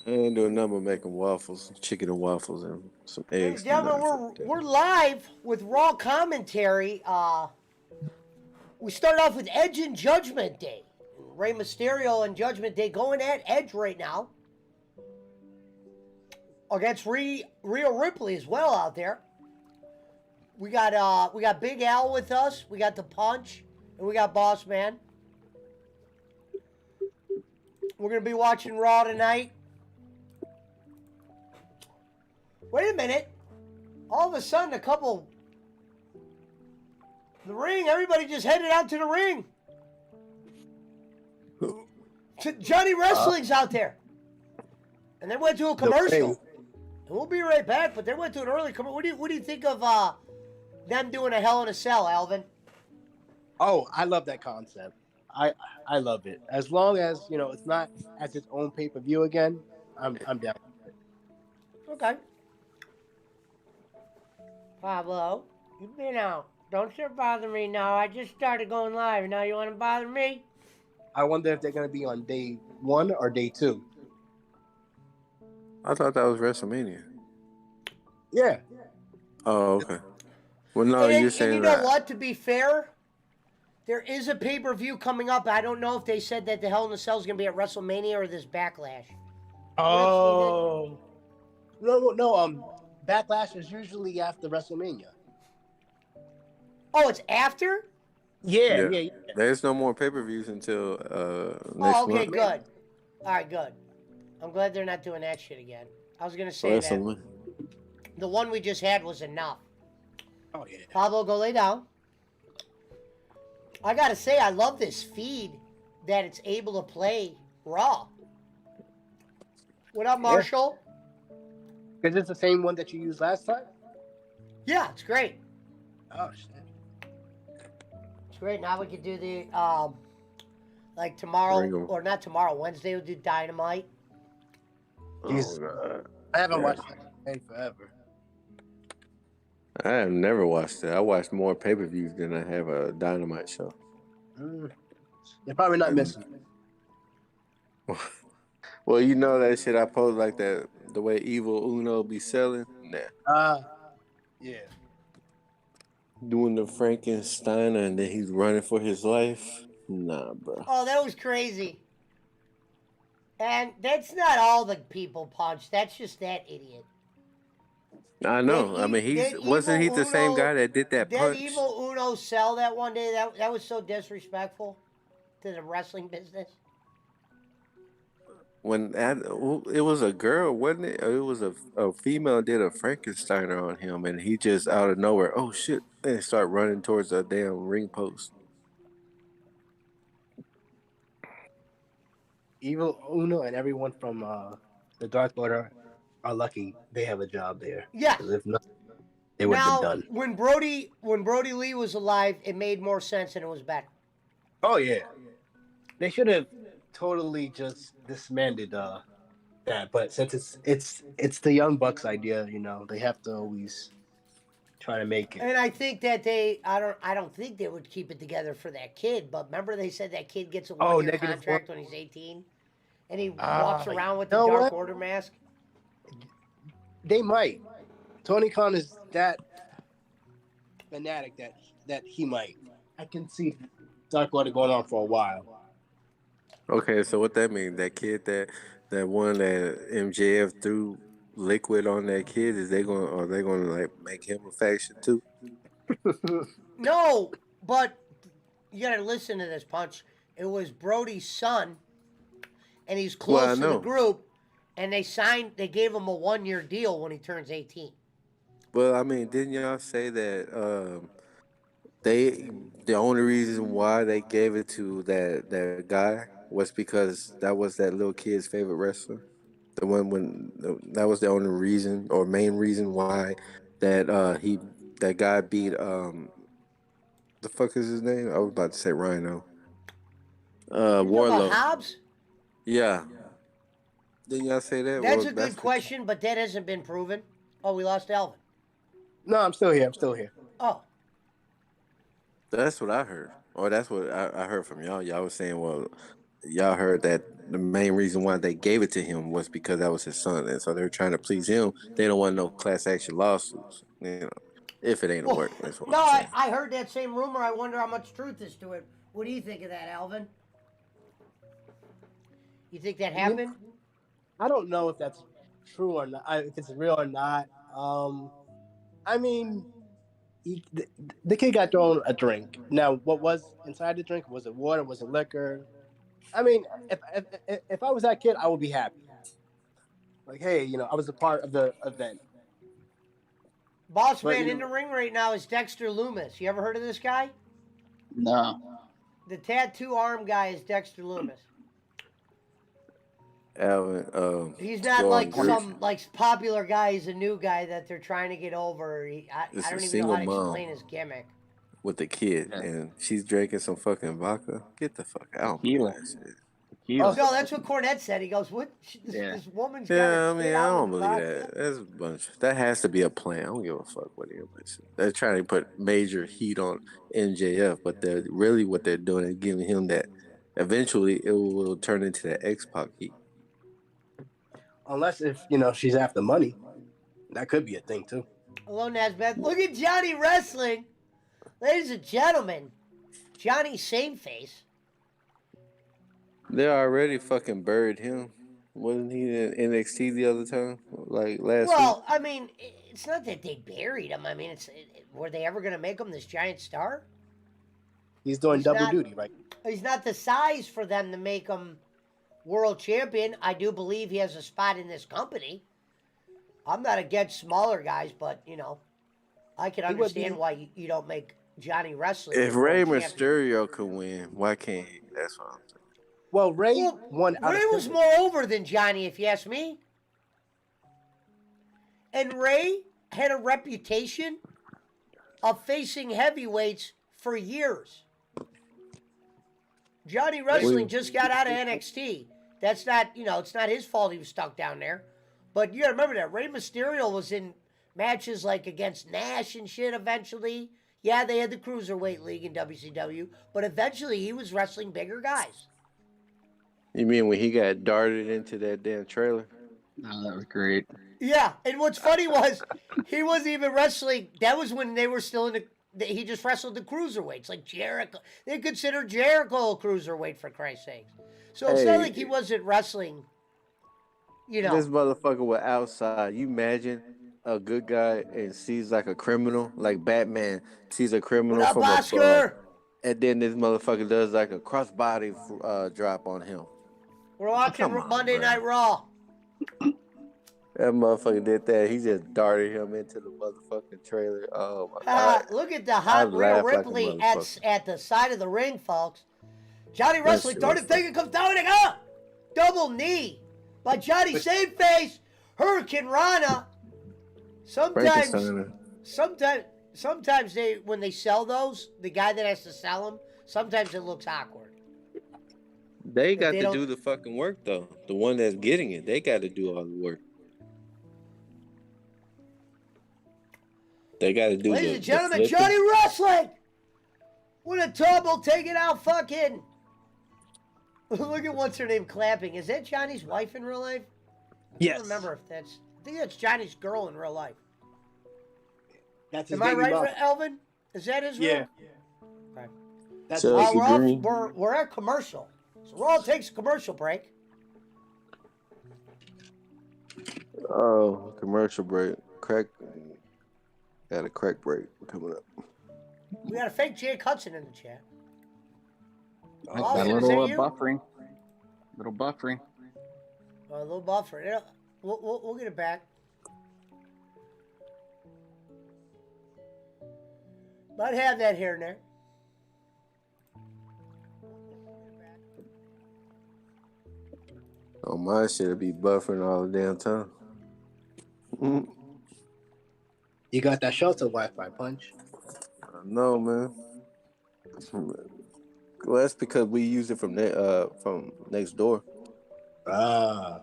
I ain't doing nothing but making waffles, chicken and waffles, and some Ladies and eggs gentlemen, tonight for we're dinner. live with Raw Commentary. We start off with Edge and Judgment Day. Rey Mysterio and Judgment Day going at Edge right now against Rhea Ripley as well out there. We got Big Al with us. We got the Punch, and we got Boss Man. We're gonna be watching Raw tonight. Wait a minute! All of a sudden, the ring. Everybody just headed out to the ring. Johnny Wrestling's out there, and they went to a The commercial. ring. And we'll be right back. But they went to an early commercial. What do you think of them doing a Hell in a Cell, Alvin? Oh, I love that concept. I love it. As long as it's not as its own pay per view again, I'm down. Okay. Pablo, you've been out. Don't you bother me now. I just started going live. Now you want to bother me? I wonder if they're gonna be on day 1 or day 2. I thought that was WrestleMania. Yeah. Oh, okay. Well, no, And you're you saying know that. what? To be fair, there is a pay per view coming up. I don't know if they said that the Hell in a Cell is going to be at WrestleMania or this Backlash. Oh. No. Backlash is usually after WrestleMania. Oh, it's after? Yeah, Yeah, yeah, yeah. there's no more pay-per-views until next Oh, okay, month. good. All right, good. I'm glad they're not doing that shit again. I was going to say that WrestleMania. the one we just had was enough. Oh yeah. Pablo, go lay down. I got to say, I love this feed that it's able to play Raw. What up, Marshall? Because it's the same one that you used last time. Yeah, it's great. Oh shit. It's great. Now we can do the like tomorrow, Ring 'em. or not tomorrow, Wednesday we'll do Dynamite. Oh god, I haven't yeah. watched that in forever. I have never watched it. I watched more pay-per-views than I have a Dynamite show. You're probably not And missing. well, you know that shit I post like that. The way Evil Uno be selling, nah. Yeah. Doing the Frankenstein and then he's running for his life. Nah, bro. Oh, that was crazy. And that's not all the people punch. That's just that idiot. I know. I mean, wasn't he the same guy that did that That punch? evil Uno sell that one day? That was so disrespectful to the wrestling business. When it was a girl, wasn't it? It was a female did a Frankensteiner on him, and he just out of nowhere, oh shit, and start running towards the damn ring post. Evil Uno and everyone from the Dark Order are lucky they have a job there. Yes. 'Cause if not, they would have been done. When Brody Lee was alive, it made more sense and it was better. Oh yeah. They should have totally just disbanded that, but since it's the Young Bucks idea, they have to always try to make it. And I think that I don't think they would keep it together for that kid. But remember, they said that kid gets a 1 year contract when he's 18, and he walks around with the Dark Order mask. They might. Tony Khan is that fanatic that he might. I can see Dark Order going on for a while. Okay, so what that mean? That kid that one that MJF threw liquid on that kid, are they gonna like make him a faction too? No, but you gotta listen to this, Punch. It was Brody's son, and he's close to the group, and they gave him a 1 year deal when he turns 18. Well, I mean, didn't y'all say that the only reason why they gave it to that guy was because that was that little kid's favorite wrestler? The one that was the only reason or main reason why that guy beat the fuck is his name? I was about to say Rhino. You talking about Warlow. Hobbs? Yeah. Didn't y'all say that? That's a good question, but that hasn't been proven. Oh, we lost Alvin. No, I'm still here. Oh. That's what I heard. Or that's what I heard from y'all. Y'all was saying, well, y'all heard that the main reason why they gave it to him was because that was his son, and so they're trying to please him. They don't want no class action lawsuits, if it ain't a Well, work. That's what no, I'm saying. I heard that same rumor. I wonder how much truth is to it. What do you think of that, Alvin? You think that happened? I don't know if that's true or not, if it's real or not. I mean, the kid got thrown a drink. Now, what was inside the drink? Was it water? Was it liquor? I mean, if I was that kid, I would be happy. Like, hey, I was a part of the event. Boss But man in the ring right now is Dexter Loomis. You ever heard of this guy? No. The tattoo arm guy is Dexter Loomis. Alvin, He's to not go on like Greek, some like popular guy. He's a new guy that they're trying to get over. it's I a don't even know single how to explain mom his gimmick. with the kid, Yeah. and she's drinking some fucking vodka. Get the fuck out! I don't believe Tequila. that shit. oh, Tequila. No, that's what Cornette said. He goes, "What? Yeah. This woman's got her Yeah, I kid mean, I out don't with believe vodka." that. That's a bunch. That has to be a plan. I don't give a fuck what anybody says. They're trying to put major heat on MJF, but they're really what they're doing is giving him that. Eventually, it will turn into that X Pac heat. unless if she's after money, that could be a thing too. Hello, Nazbeth. Look at Johnny wrestling, ladies and gentlemen. Johnny same face. They already fucking buried him. Wasn't he in NXT the other time, like last week? Well, I mean, it's not that they buried him. I mean, were they ever going to make him this giant star? He's doing He's double not- duty, right? He's not the size for them to make him world champion. I do believe he has a spot in this company. I'm not against smaller guys, but I can understand why you don't make Johnny wrestling. If your Rey world champion. Mysterio could win, why can't he? That's what I'm saying. Well, Ray Well, won out Ray of was more over than Johnny, if you ask me. And Ray had a reputation of facing heavyweights for years. Johnny Wrestling just got out of NXT. That's not, it's not his fault he was stuck down there. But you gotta remember that Rey Mysterio was in matches like against Nash and shit eventually. Yeah, they had the Cruiserweight League in WCW, but eventually he was wrestling bigger guys. You mean when he got darted into that damn trailer? No, that was great. Yeah, and what's funny was he wasn't even wrestling. That was when they were still in he just wrestled the cruiserweights like Jericho. They consider Jericho a cruiserweight for Christ's sakes. So it's not like he wasn't wrestling. This motherfucker was outside. You imagine a good guy and sees like a criminal, like Batman sees a criminal What up, from Oscar? and then this motherfucker does like a crossbody drop on him. We're watching Come on, Monday bro. Night Raw. That motherfucker did that. He just darted him into the motherfucking trailer. Oh my god! Look at the hot Rhea laughed like a Ripley motherfucker. at the side of the ring, folks. Johnny Wrestling shit darted was thing and comes down and up. Double knee by Johnny Save Face. Hurricane Rana. Frankensteiner. Sometimes when they sell those, the guy that has to sell them, sometimes it looks awkward. They got they to don't- do the fucking work though. The one that's getting it, they got to do all the work. They got to do Ladies the and gentlemen, flipping. Johnny Wrestling with a tumble taking out fucking. Look at what's her name clapping. Is that Johnny's wife in real life? Yes. I don't remember if that's. I think that's Johnny's girl in real life. That's his Am I baby right, mom. Elvin? Is that his Yeah. Okay. That's So- his- We're at commercial. So Raw takes a commercial break. Oh, commercial break. Crack. Got a crack break coming up. We got a fake Jake Hudson in the chat. Got Austin, a is little that you? buffering. Little buffering. A little buffer. Yeah, we'll get it back. Might have that here and there. Oh, my shit'll be buffering all the damn time. You got that shelter Wi-Fi, Punch. No, man. Well, that's because we use it from next door. Ah.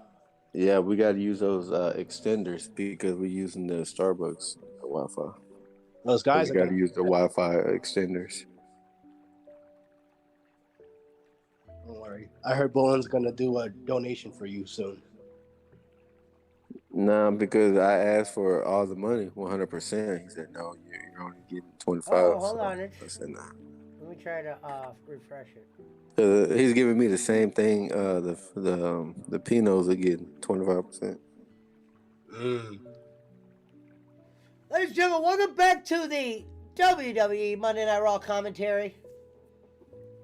Yeah, we got to use those extenders because we're using the Starbucks Wi-Fi. Those guys We got to use the Wi-Fi extenders. Don't worry. I heard Bowen's gonna do a donation for you soon. Nah, because I asked for all the money, 100%. He said, no, you're only getting 25. Oh, hold So on. I said, nah. Let me try to refresh it. He's giving me the same thing. The Pinos are getting 25%. Mm. Ladies and gentlemen, welcome back to the WWE Monday Night Raw commentary.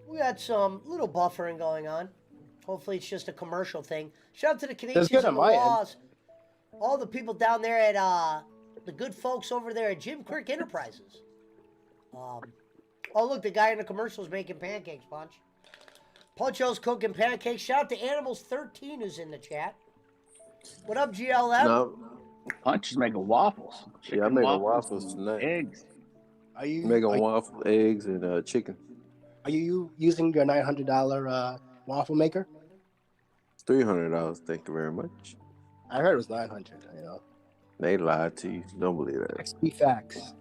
We got some little buffering going on. Hopefully, it's just a commercial thing. Shout out to the Canadians good on and the my end. Laws. All the people down there at the good folks over there at Jim Quick Enterprises. Oh, look, the guy in the commercial is making pancakes, Punch. Poncho's cooking pancakes. Shout out to Animals13 who's in the chat. What up, GLM? No, Punch is making waffles. yeah, I'm Chicken making waffles and tonight. eggs. Are you Making waffle, eggs, and chicken. Are you using your $900 waffle maker? $300. Thank you very much. I heard it was $900. You know, They lied to you. Don't believe that. XP facts.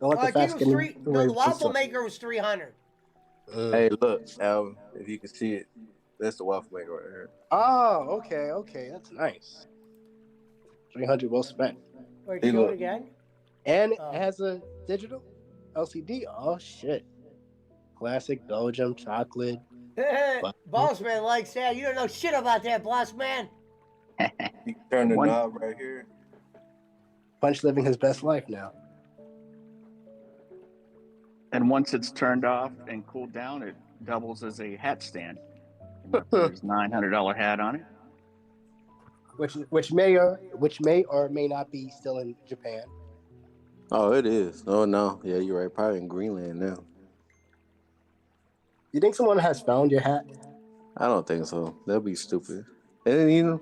Don't let I the think facts it get was in three. the No, way the of waffle stuff. maker was 300. Hey, look, Alvin, if you can see it, that's the waffle maker right here. Oh, okay, that's nice. 300 well spent. Wait, Hey, show look. it again. And it Oh. has a digital LCD. Oh shit! Classic Belgium chocolate. Boss man likes that. You don't know shit about that, boss man. You can turn the One- knob right here. Punch living his best life now. And once it's turned off and cooled down, it doubles as a hat stand. And there's $900 hat on it. Which may or may not be still in Japan. Oh, it is. Oh, no. Yeah, you're right. Probably in Greenland now. You think someone has found your hat? I don't think so. That'd be stupid. And then, you know,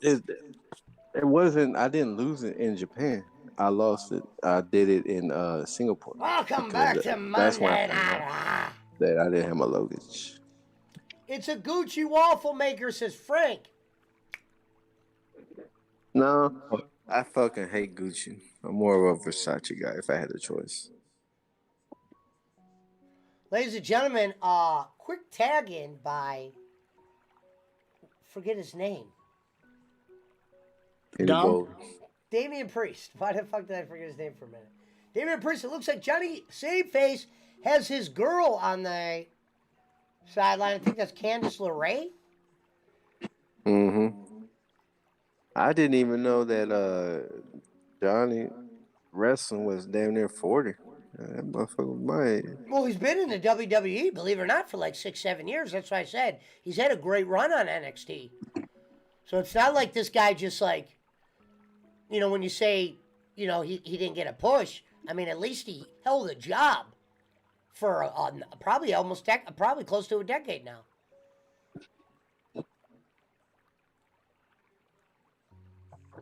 it wasn't, I didn't lose it in Japan. I lost it. I did it in Singapore. Welcome Because back to that's when I Monday found Night out Raw. that I didn't have my luggage. It's a Gucci waffle maker, says Frank. No, I fucking hate Gucci. I'm more of a Versace guy if I had the choice. Ladies and gentlemen, quick tag in by, forget his name, Penny Dom? Gold. Damian Priest. Why the fuck did I forget his name for a minute? Damian Priest, it looks like Johnny Saveface has his girl on the sideline. I think that's Candice LeRae. Mm-hmm. I didn't even know that Johnny wrestling was damn near 40. That motherfucker was my age. Well, he's been in the WWE, believe it or not, for like 6-7 years. That's why I said he's had a great run on NXT. So it's not like this guy just like, you know, when you say, you know, he didn't get a push. I mean, at least he held a job for probably probably close to a decade now.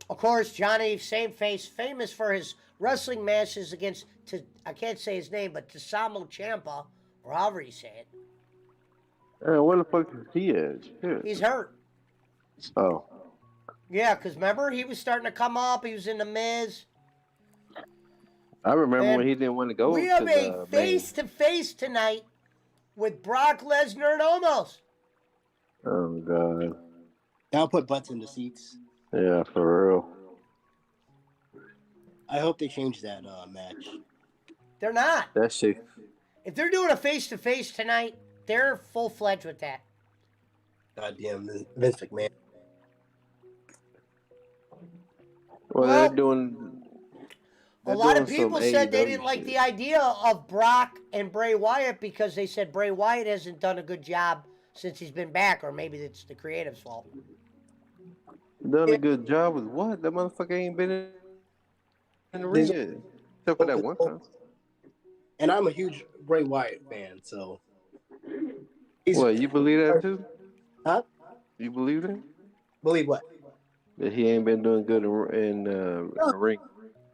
Of course, Johnny Saveface, famous for his wrestling matches against, I can't say his name, but Tasamo Ciampa, or however you say it. Where the fuck is he at? Shit. He's hurt. Oh. Yeah, because remember, he was starting to come up. He was in the Miz. I remember And when he didn't want to go we to have the a face-to-face tonight with Brock Lesnar and Omos. Oh, God. I'll put butts in the seats. Yeah, for real. I hope they change that match. They're not. That shit. If they're doing a face-to-face tonight, they're full-fledged with that. Goddamn Vince McMahon. Well, Well, they're doing. A lot of doing some people said they AEW didn't like shit. the idea of Brock and Bray Wyatt because they said Bray Wyatt hasn't done a good job since he's been back, or maybe it's the creative's fault. Done a good job with what? That motherfucker ain't been in the ring yet. Except for that one time. And I'm a huge Bray Wyatt fan, so. What, you believe that too? Huh? You believe that? Believe what? That he ain't been doing good in the ring.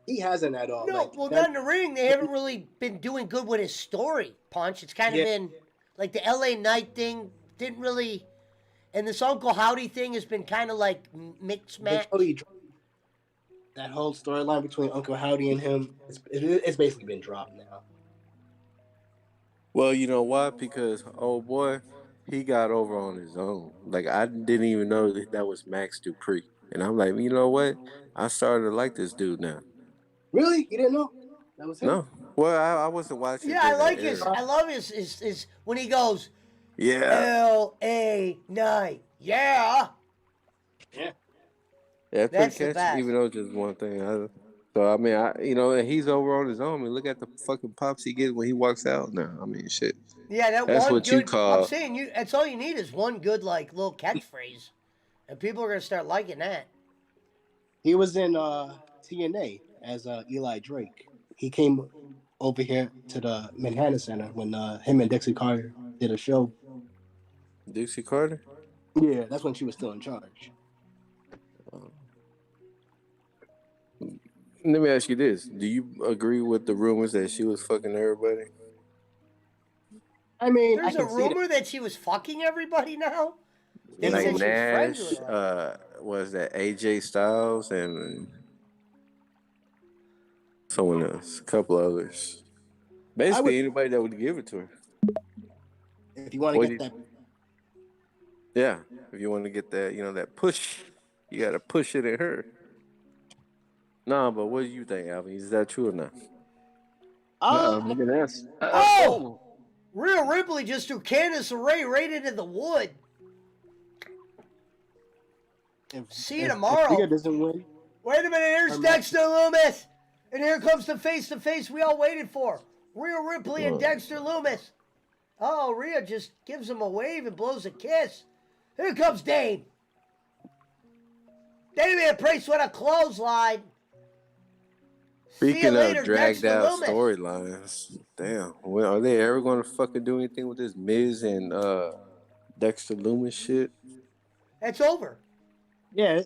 He hasn't at all. No, Like, well, that- not in the ring. They haven't really been doing good with his story, Punch. It's kind of been like the LA Knight thing didn't really, and this Uncle Howdy thing has been kind of like mixed match. That whole storyline between Uncle Howdy and him, it's basically been dropped now. Well, you know why? Because oh boy, he got over on his own. Like I didn't even know that was Max Dupree, and I'm like, you know what? I started to like this dude now. Really? You didn't know that was him? No, well, I wasn't watching Yeah, I during that like his. era. I love his when he goes Yeah, L.A. night. Yeah, Yeah. yeah, it's pretty that's the catchy. best. Even though it's just one thing. So I mean, and he's over on his own. I mean, look at the fucking pops he gets when he walks out. Now, I mean, shit. Yeah, that That's one what you good. I'm call. saying you. That's all you need is one good like little catchphrase, and people are gonna start liking that. He was in TNA as Eli Drake. He came over here to the Manhattan Center when him and Dixie Carter did a show. Dixie Carter. Yeah, that's when she was still in charge. Uh, Let me ask you this: do you agree with the rumors that she was fucking everybody? I mean, I There's a can see that. rumor that she was fucking everybody now. They Like said Yeah, she was friends with Nash, her. was that AJ Styles and someone else, a couple others. I would Basically, anybody that would give it to her. if you want to What do get you, that. yeah, if you want to get that, that push, you got to push it at her. Nah, but what do you think, Alvin? Is that true or not? Uh, Look at this. Oh, Oh, Rhea Ripley just threw Candice LeRae right into the wood. if See you if Rhea tomorrow. doesn't win, Wait a minute, here's her match. Dexter Loomis. And here comes the face-to-face we all waited for. Rhea Ripley and Uh, Dexter Loomis. Oh, Rhea just gives him a wave and blows a kiss. Here comes Dane. Damian Priest with a clothesline. See you Speaking of later, dragged Dexter out Loomis. storylines, damn, well, are they ever going to fucking do anything with this Miz and Dexter Loomis shit? It's over. Yeah,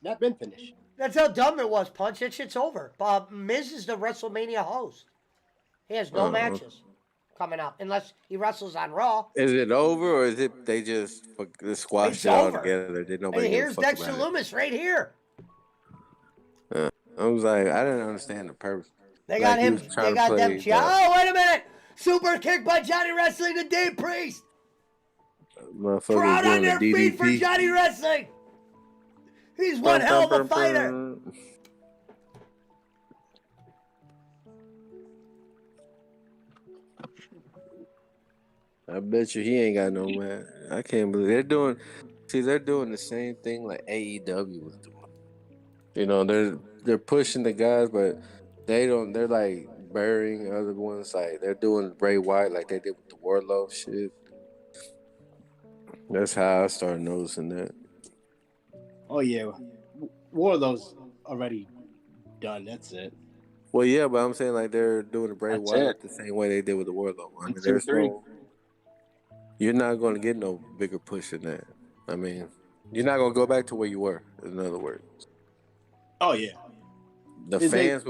that been finished. That's how dumb it was, Punch. That shit's over. Miz is the WrestleMania host. He has no Uh, matches coming up unless he wrestles on Raw. is it over or is it they just squashed It's it all over. together? Did nobody And give a here's fuck Dexter about it? Loomis right here. I was like, I didn't understand the purpose. They got Like he him. was They trying to got them. play Oh, wait a minute! Super kick by Johnny Wrestling to Dave Priest. motherfuckers Crowd on doing the their feet for DDP. Johnny Wrestling. He's one Bum, hell bum, of a bum, fighter. bum. I bet you he ain't got no man. I can't believe they're doing. See, they're doing the same thing like AEW was doing. They're pushing the guys, but they don't. They're like burying other ones. Like they're doing Bray Wyatt like they did with the Wardlow shit. That's how I started noticing that. Oh yeah, Warlow's already done. That's it. Well, yeah, but I'm saying like they're doing the Bray that's it. Wyatt the same way they did with the Wardlow. I One, mean, two, there's three. no. You're not going to get no bigger push than that. I mean, you're not going to go back to where you were. In other words, Oh yeah, the they fans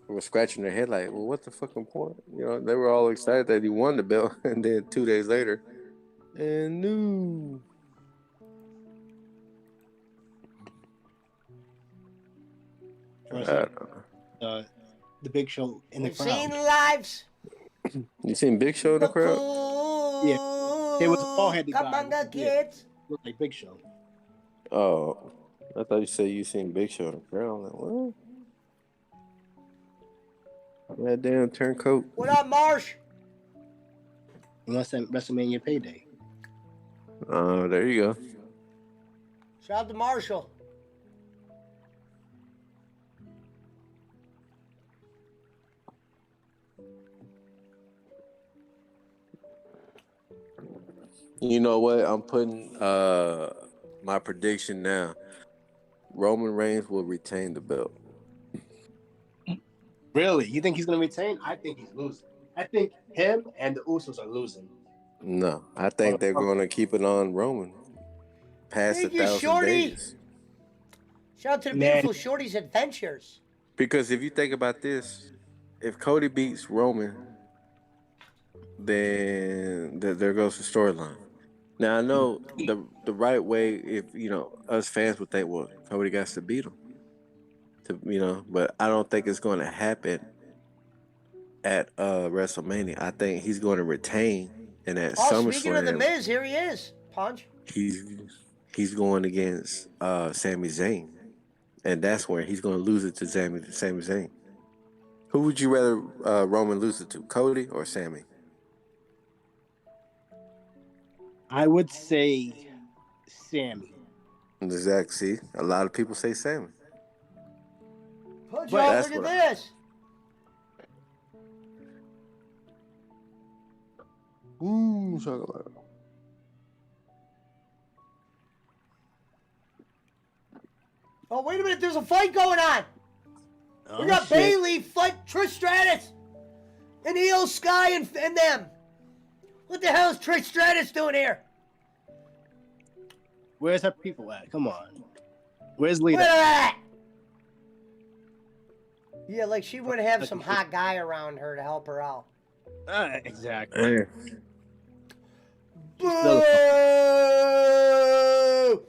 were scratching their head like, "Well, what's the fucking point?" They were all excited that he won the belt, and then 2 days later, and no. versus uh, the Big Show in the We've seen crowd. lives. You seen Big Show in the But crowd? cool. Yeah, it was a bald-headed Come guy on, with the a beard. kids. Looked like Big Show. Oh, I thought you said you seen Big Show in the crowd. I'm like, what? That damn turncoat. What up, Marsh? Unless that WrestleMania payday. Oh, there you go. Shout out to Marshall. You know what? I'm putting my prediction now. Roman Reigns will retain the belt. Really? You think he's gonna retain? I think he's losing. I think him and the Usos are losing. No, I think they're going to keep it on Roman past Thank you, 1,000 Shorty. days. Shout out to the Man. beautiful Shorty's Adventures. Because if you think about this, if Cody beats Roman, then there goes the storyline. Now I know the right way. If us fans would think, well, Cody got to beat him, but I don't think it's going to happen at WrestleMania. I think he's going to retain, and at Oh, speaking of the SummerSlam, Miz, here he is. Punch. he's he's going against Sami Zayn, and that's where he's going to lose it to Sami Zayn. Who would you rather Roman lose it to, Cody or Sammy? I would say Sammy. Exactly. See, a lot of people say Sammy. Punch But out. That's Look at what I. this. Ooh, chocolate. Oh, wait a minute. There's a fight going on. We Oh got shit! Bailey fight Trish Stratus and Io Sky and them. What the hell is Trish Stratus doing here? Where's her people at? Come on. Where's Look Lita? at that. Yeah, like she would have some hot guy around her to help her out. Exactly. Man, She's still Boo!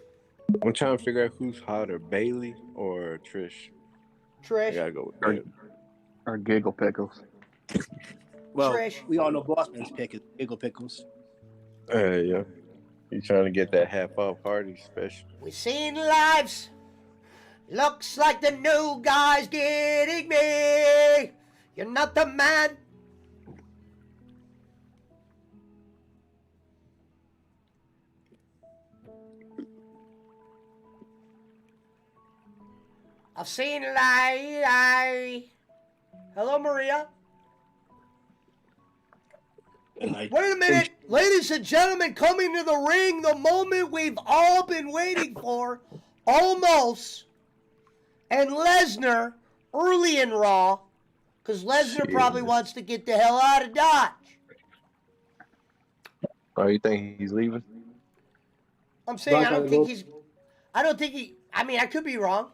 I'm trying to figure out who's hotter, Bailey or Trish. I Trish. gotta go with Or, that. or Giggle Pickles. well. Trish. We all know Bossman's pick is Giggle Pickles. Yeah. You trying to get that half off Hardy special? We seen lives. Looks like the new guy's getting me. You're not the man. I've seen light. Hello, Maria. And I, Wait a minute. Ladies and gentlemen, coming to the ring, the moment we've all been waiting for. Almost. And Lesnar, early in Raw, because Lesnar probably wants to get the hell out of Dodge. Oh, you think he's leaving? I'm saying Brock, I don't I think vote- he's. I don't think he. I mean, I could be wrong,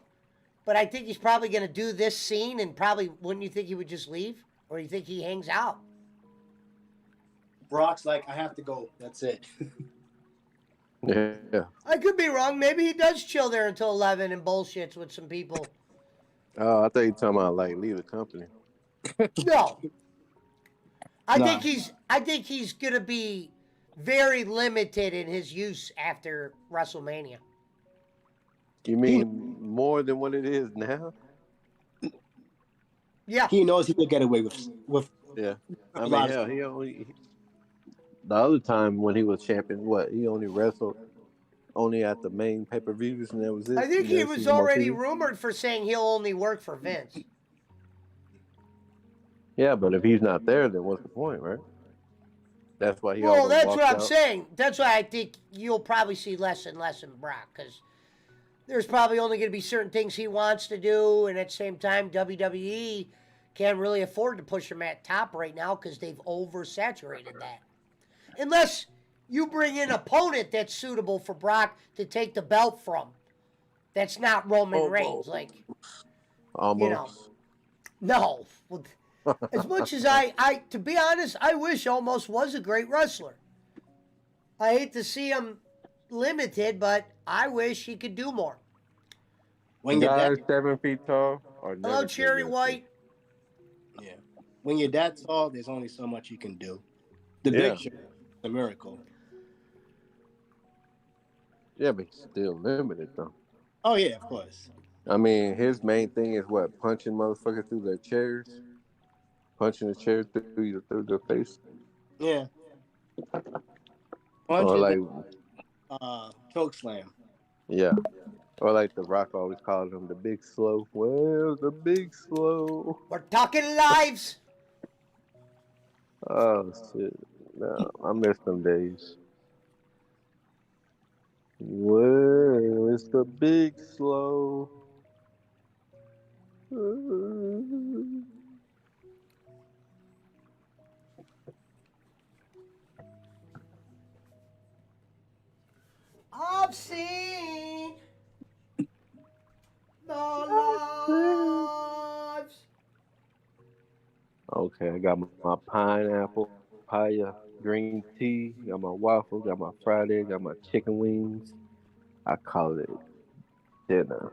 but I think he's probably going to do this scene, and probably wouldn't you think he would just leave, or you think he hangs out? Brock's like, I have to go. That's it. Yeah. I could be wrong. Maybe he does chill there until 11 and bullshits with some people. Oh, I thought you were talking about like leave the company. No. I Nah. think he's gonna be very limited in his use after WrestleMania. You mean more than what it is now? Yeah. He knows he could get away with Yeah. I a mean, lot hell, of he only the other time when he was champion, what he only wrestled only at the main pay-per-views, and that was it. I think You he never was seen him on already TV? rumored for saying he'll only work for Vince. Yeah, but if he's not there, then what's the point, right? That's why he Well, almost that's walked what I'm out. saying. That's why I think you'll probably see less and less in Brock, because there's probably only going to be certain things he wants to do, and at the same time, WWE can't really afford to push him at top right now because they've oversaturated that. Unless you bring in an opponent that's suitable for Brock to take the belt from. That's not Roman Reigns. Like, Almost. no. As much as I, to be honest, I wish Almost was a great wrestler. I hate to see him limited, but I wish he could do more. when your Guys dad. 7 feet tall or never Hello, too Cherry good. White. Yeah. When you're that tall, there's only so much you can do. The Yeah. Big Show, the miracle. Yeah, but he's still limited though. Oh yeah, of course. I mean, his main thing is what, punching motherfuckers through their chairs, punching the chair through their face, Yeah. or Punches, like choke slam. yeah, or like The Rock always called him the Big Slow. Well, the Big Slow. We're talking lives. Oh shit! No, I miss them days. Well, it's the Big Slow. I've seen the lives. Okay, I got my pineapple, papaya, green tea, got my waffle, got my fried egg, got my chicken wings. I call it dinner.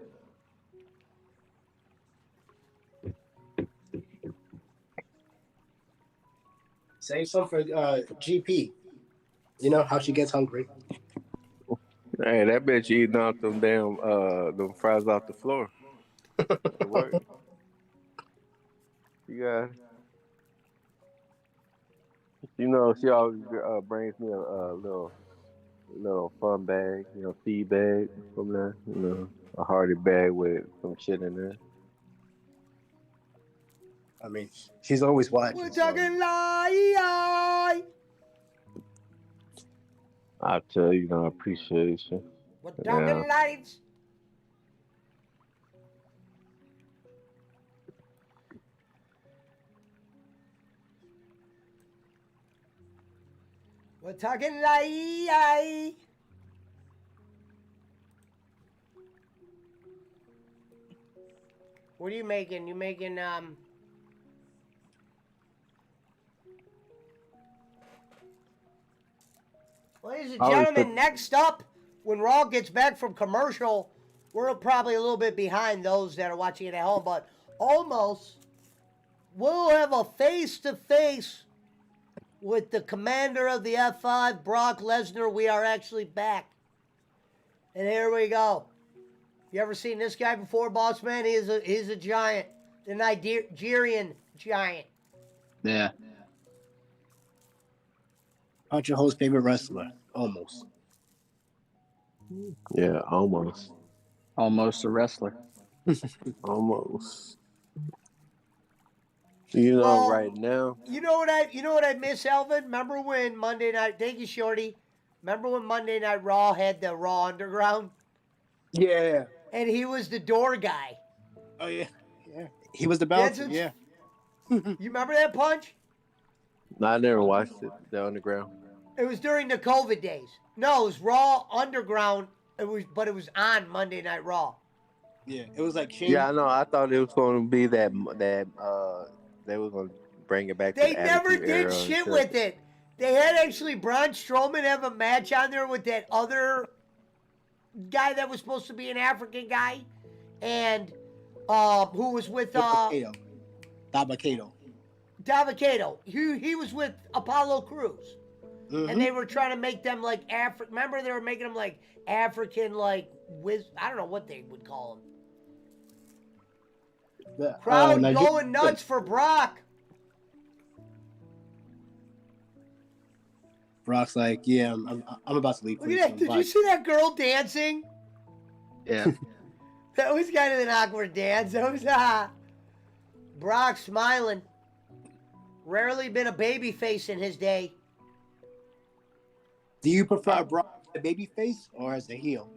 Save some for GP. You know how she gets hungry. Hey, that bitch eating off them fries off the floor. It work. You got, she always brings me a little fun bag, feed bag from there, a hearty bag with some shit in there. I mean, she's always watching. We're So. talking lie. I tell you, I appreciate you. We're Yeah. talking lights. We're talking lie. What are you making? You making Ladies and I always gentlemen, put- next up, when Raw gets back from commercial, we're probably a little bit behind those that are watching it at home, but almost, we'll have a face-to-face with the commander of the F5, Brock Lesnar. We are actually back. And here we go. You ever seen this guy before, boss man? He's a giant. The Nigerian giant. Yeah. Punch Hole's favorite wrestler, almost. Yeah, almost. Almost a wrestler. Almost. Well, right now. You know what I miss, Elvin? Remember when Monday night? Thank you, Shorty. Remember when Monday Night Raw had the Raw Underground? Yeah. And he was the door guy. Oh yeah. Yeah. He was the bouncer. Yeah. You remember that, Punch? No, I never watched it. The Underground. It was during the COVID days. No, it was Raw Underground. But it was on Monday Night Raw. Yeah. It was like Shane. Yeah, I know. I thought it was going to be that they were going to bring it back. They to the never Attitude did Era shit with it. They had actually Braun Strowman have a match on there with that other guy that was supposed to be an African guy, and who was with Dabakato. He was with Apollo Crews. Mm-hmm. And they were trying to make them like Remember, they were making them like African, like I don't know what they would call them. Crowd going nuts for Brock. Brock's like, yeah, I'm about to leave. Look at that! Did you see that girl dancing? Yeah. That was kind of an awkward dance. That was Brock smiling. Rarely been a baby face in his day. Do you prefer Brock as a baby face or as a heel?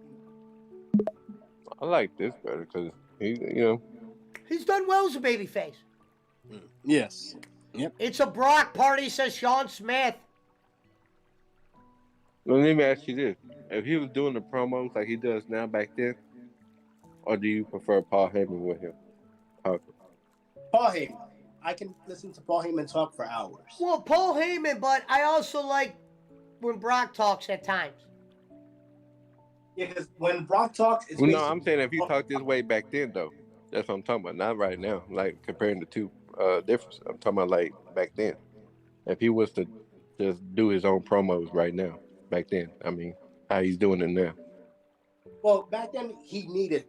I like this better because he's done well as a baby face. Yes. Yep. It's a Brock party, says Sean Smith. Well, let me ask you this: if he was doing the promos like he does now back then, or do you prefer Paul Heyman with him? Paul Heyman. I can listen to Paul Heyman talk for hours. Well, Paul Heyman, but I also like when Brock talks at times. Yeah, because when Brock talks, it's no, I'm saying if he talked this way back then, though, that's what I'm talking about. Not right now. Like comparing the two differences. I'm talking about like back then. If he was to just do his own promos right now, back then, I mean, how he's doing it now. Well, back then he needed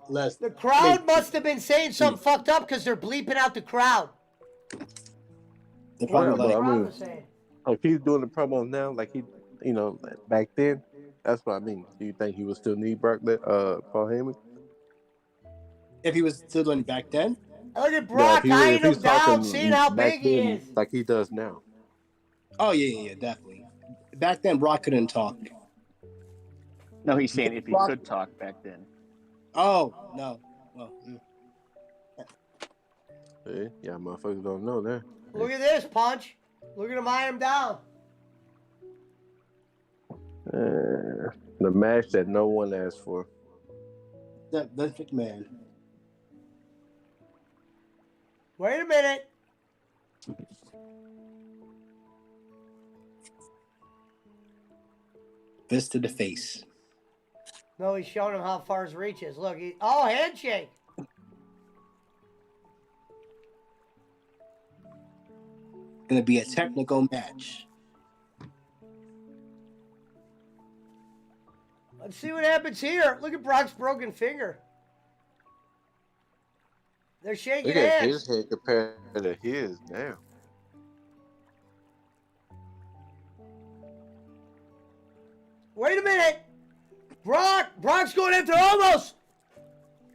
less. The crowd must have been saying something fucked up because they're bleeping out the crowd. The crowd was saying. If he's doing the promos now, like he, back then, that's what I mean. Do you think he would still need Paul Heyman? If he was still doing it back then? Look at Brock eyeing him down, seeing how big he is. Like he does now. Oh, yeah, definitely. Back then, Brock couldn't talk. No, he's saying if he could talk back then. Oh, no. Well, Hey, yeah, motherfuckers don't know that. Look at this, Punch. Look at him eye him down. The match that no one asked for. Vince McMahon. Wait a minute. Fist to the face. No, he's showing him how far his reach is. Look, handshake. going to be a technical match. Let's see what happens here. Look at Brock's broken finger. They're shaking Look at hands. his head compared to his. Damn. Wait a minute. Brock's going after Almost.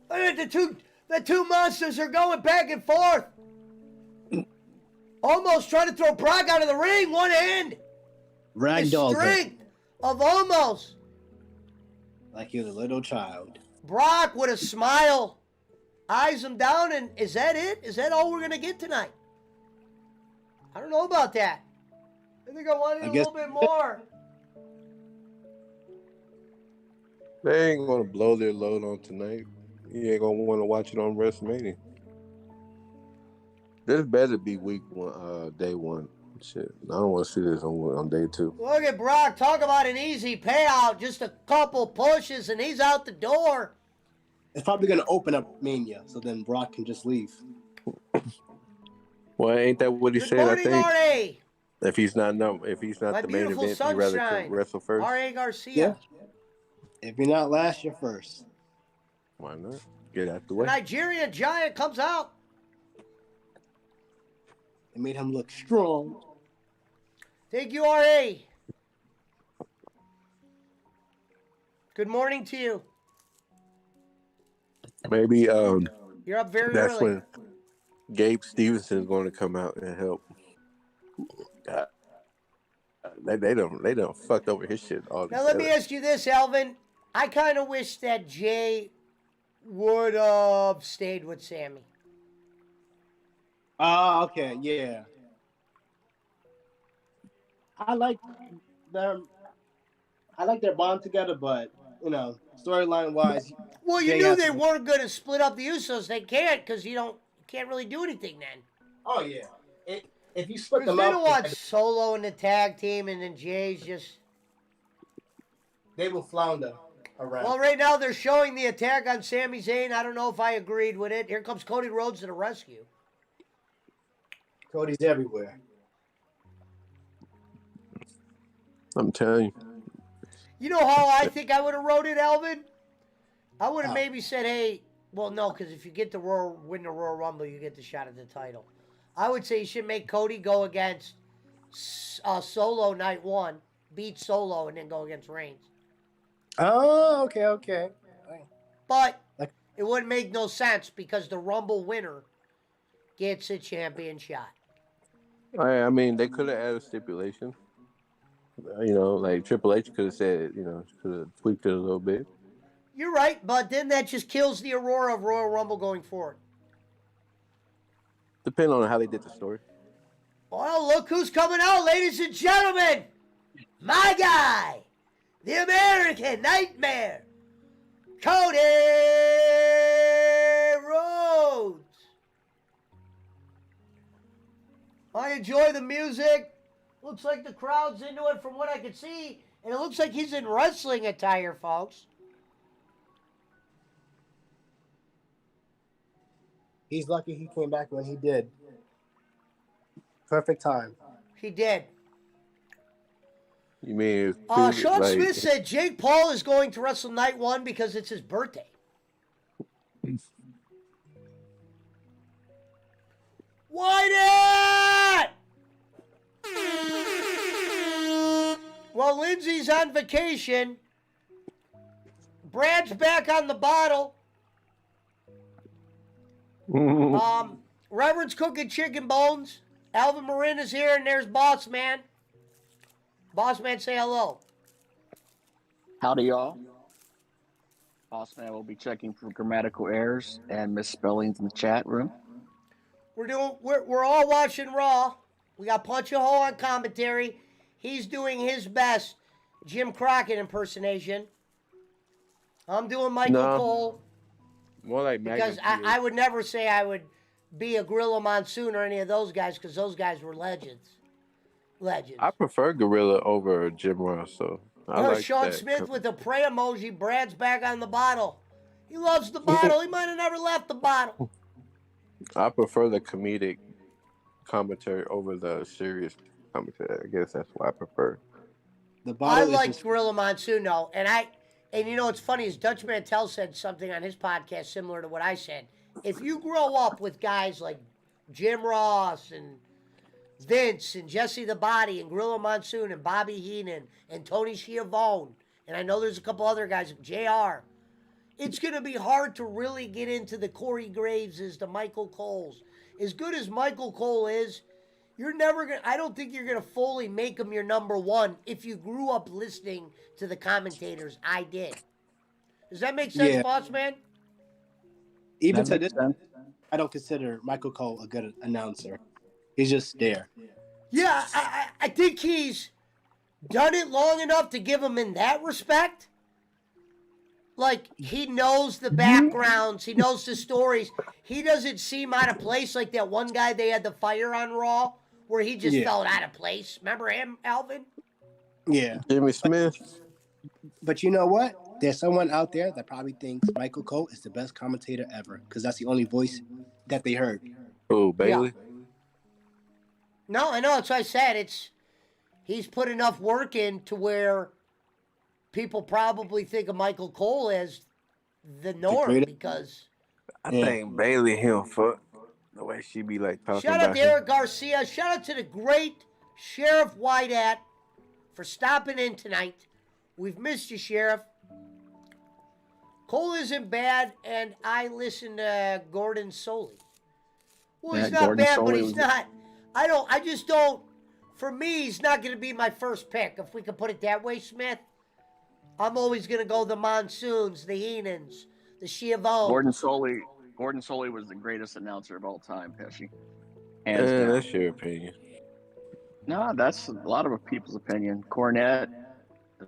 Look at the two monsters are going back and forth. Almost trying to throw Brock out of the ring. One hand. Ragdoll. The strength of Almost. Like he was a little child. Brock with a smile eyes him down, and is that it? Is that all we're going to get tonight? I don't know about that. I think I wanted a little bit more. They ain't gonna blow their load on tonight. You ain't gonna want to watch it on WrestleMania. This better be week one, day one. Shit, I don't want to see this on day two. Look at Brock. Talk about an easy payout. Just a couple pushes, and he's out the door. It's probably going to open up Mania, so then Brock can just leave. Well, ain't that what he Good said? morning, I think. R.A. If he's not the main event, he'd rather wrestle first. R.A. Garcia. Yeah. If you're not last, you're first. Why not? Get out the The way. Nigerian Giant comes out. It made him look strong. Thank you, R.A. Good morning to you. Maybe You're up very that's early. when Gabe Stevenson is going to come out and help. God. They don't fucked over his shit all Now, let me ask you this, Alvin. I kind of wish that Jay would have stayed with Sammy. Oh, okay, yeah. I like their bond together, but storyline wise. Well, you knew they weren't going to split up the Usos. They can't because you can't really do anything then. Oh yeah. If you split them They up, don't want Solo in the tag team and then Jay's just. They will flounder around. Well, right now they're showing the attack on Sami Zayn. I don't know if I agreed with it. Here comes Cody Rhodes to the rescue. Cody's everywhere. I'm telling you. You know how I think I would have wrote it, Alvin? I would have maybe said, hey, well, no, because if you get the win the Royal Rumble, you get the shot at the title. I would say you should make Cody go against Solo night one, beat Solo, and then go against Reigns. Oh, okay. But it wouldn't make no sense because the Rumble winner gets a champion shot. I mean, they could have added a stipulation. Like Triple H could have said, could have tweaked it a little bit. You're right, but then that just kills the aurora of Royal Rumble going forward. Depending on how they did the story. Well, look who's coming out, ladies and gentlemen. My guy, the American Nightmare, Cody Rhodes. I enjoy the music. Looks like the crowd's into it from what I can see. And it looks like he's in wrestling attire, folks. He's lucky he came back when he did. Perfect time. He did. You mean Sean Smith said Jake Paul is going to wrestle night one because it's his birthday. Why not? Well, Lindsay's on vacation. Brad's back on the bottle. Reverend's cooking chicken bones. Alvin Marin is here, and there's Boss Man. Boss Man, say hello. Howdy, y'all. Boss Man will be checking for grammatical errors and misspellings in the chat room. We're all watching Raw. We got Punch a Hole on commentary. He's doing his best Jim Crockett impersonation. I'm doing Michael Cole. More like because I would never say I would be a Gorilla Monsoon or any of those guys because those guys were legends. I prefer Gorilla over Jim Ross, so I like Sean that. Smith with the pray emoji. Brad's back on the bottle. He loves the bottle. He might have never left the bottle. I prefer the comedic commentary over the serious commentary. I guess that's why I prefer. The I bottle is like just Gorilla Monsoon though, and you know what's funny is Dutch Mantel said something on his podcast similar to what I said. If you grow up with guys like Jim Ross and Vince and Jesse the Body and Gorilla Monsoon and Bobby Heenan and Tony Schiavone, and I know there's a couple other guys, JR, it's going to be hard to really get into the Corey Graveses, the Michael Coles. As good as Michael Cole is, you're never going to, I don't think you're going to fully make him your number one if you grew up listening to the commentators. I did. Does that make sense, yeah. boss man? Even That to makes this, sense. I don't consider Michael Cole a good announcer. He's just there. Yeah, I think he's done it long enough to give him in that respect. Like, he knows the backgrounds, he knows the stories. He doesn't seem out of place like that one guy they had the fire on Raw, where he just felt out of place. Remember him, Alvin? Yeah. Jimmy Smith. But you know what? There's someone out there that probably thinks Michael Cole is the best commentator ever because that's the only voice that they heard. Oh, Bailey. No, I know. That's what I said. He's put enough work in to where people probably think of Michael Cole as the norm greatest. because. I think Bailey him for the way she be like talking Shout out about to him. Eric Garcia. Shout out to the great Sheriff Whiteat for stopping in tonight. We've missed you, Sheriff. Cole isn't bad, and I listen to Gordon Soley. Well, he's Yeah, not Gordon bad, but Soley he's was- not. I just don't. For me, he's not going to be my first pick, if we can put it that way, Smith. I'm always going to go the Monsoons, the Heenans, the Schiavone. Gordon Soley was the greatest announcer of all time, Pesci. Hands Yeah, down. that's your opinion. No, that's a lot of people's opinion. Cornette,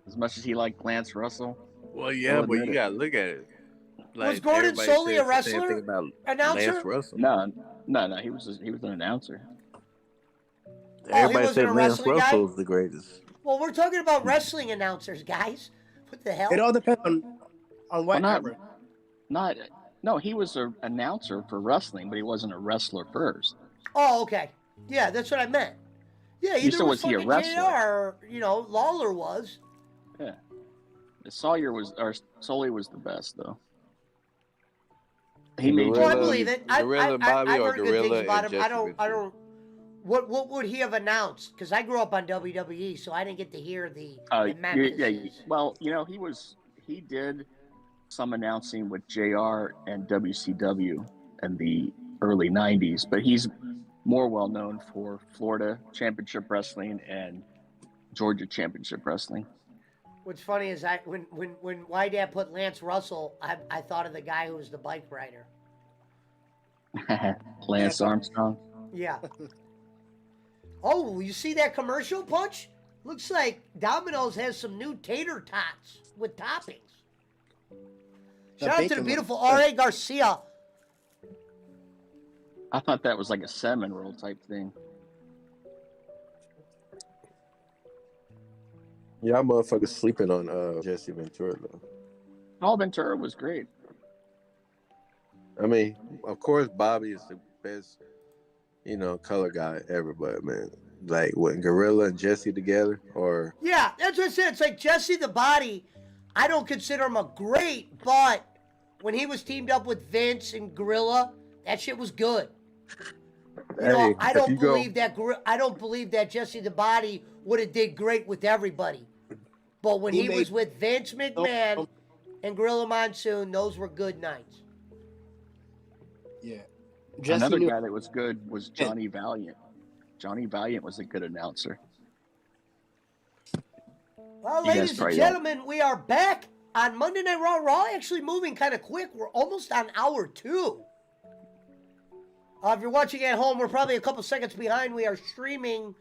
as much as he liked Lance Russell. Well, yeah, but you gotta look at it. Was Gordon everybody Soley says a the same wrestler? thing about Announcer? Lance Russell. No, he was an announcer. Everybody wasn't said a Lance wrestling guy? Russell was the greatest. Well, we're talking about wrestling announcers, guys. What the hell? It all depends on what Well, era. No, he was an announcer for wrestling, but he wasn't a wrestler first. Oh, okay. Yeah, that's what I meant. Yeah, You either said, was was he a fucking wrestler? JR or, Lawler was. Yeah. Soley was the best though. He made Well, I Gorilla- believe it. Gorilla Bobby I've or heard good Gorilla things about and him. Jesse I Ventura? don't. What would he have announced? Because I grew up on WWE, so I didn't get to hear the Memphises. Well, he did some announcing with JR and WCW in the early 90s, but he's more well known for Florida Championship Wrestling and Georgia Championship Wrestling. What's funny is when my dad put Lance Russell, I thought of the guy who was the bike rider. Lance Armstrong. Yeah. Oh, you see that commercial, Punch? Looks like Domino's has some new tater tots with toppings. Shout out to the bacon beautiful looks R.A. Garcia. I thought that was like a salmon roll type thing. Y'all motherfuckers sleeping on Jesse Ventura though. Paul Ventura was great. I mean, of course Bobby is the best, color guy ever, but man, like when Gorilla and Jesse together or Yeah, that's what I said. It's like Jesse the Body. I don't consider him a great, but when he was teamed up with Vince and Gorilla, that shit was good. Hey, I if don't you go- believe that Jesse the Body would have did great with everybody. But when he was with Vince McMahon and Gorilla Monsoon, those were good nights. Yeah. Another guy that was good was Johnny Valiant. Johnny Valiant was a good announcer. Well, You guys ladies and probably gentlemen, we are back on Monday Night Raw. Raw actually moving kind of quick. We're almost on hour 2. If you're watching at home, we're probably a couple seconds behind. We are streaming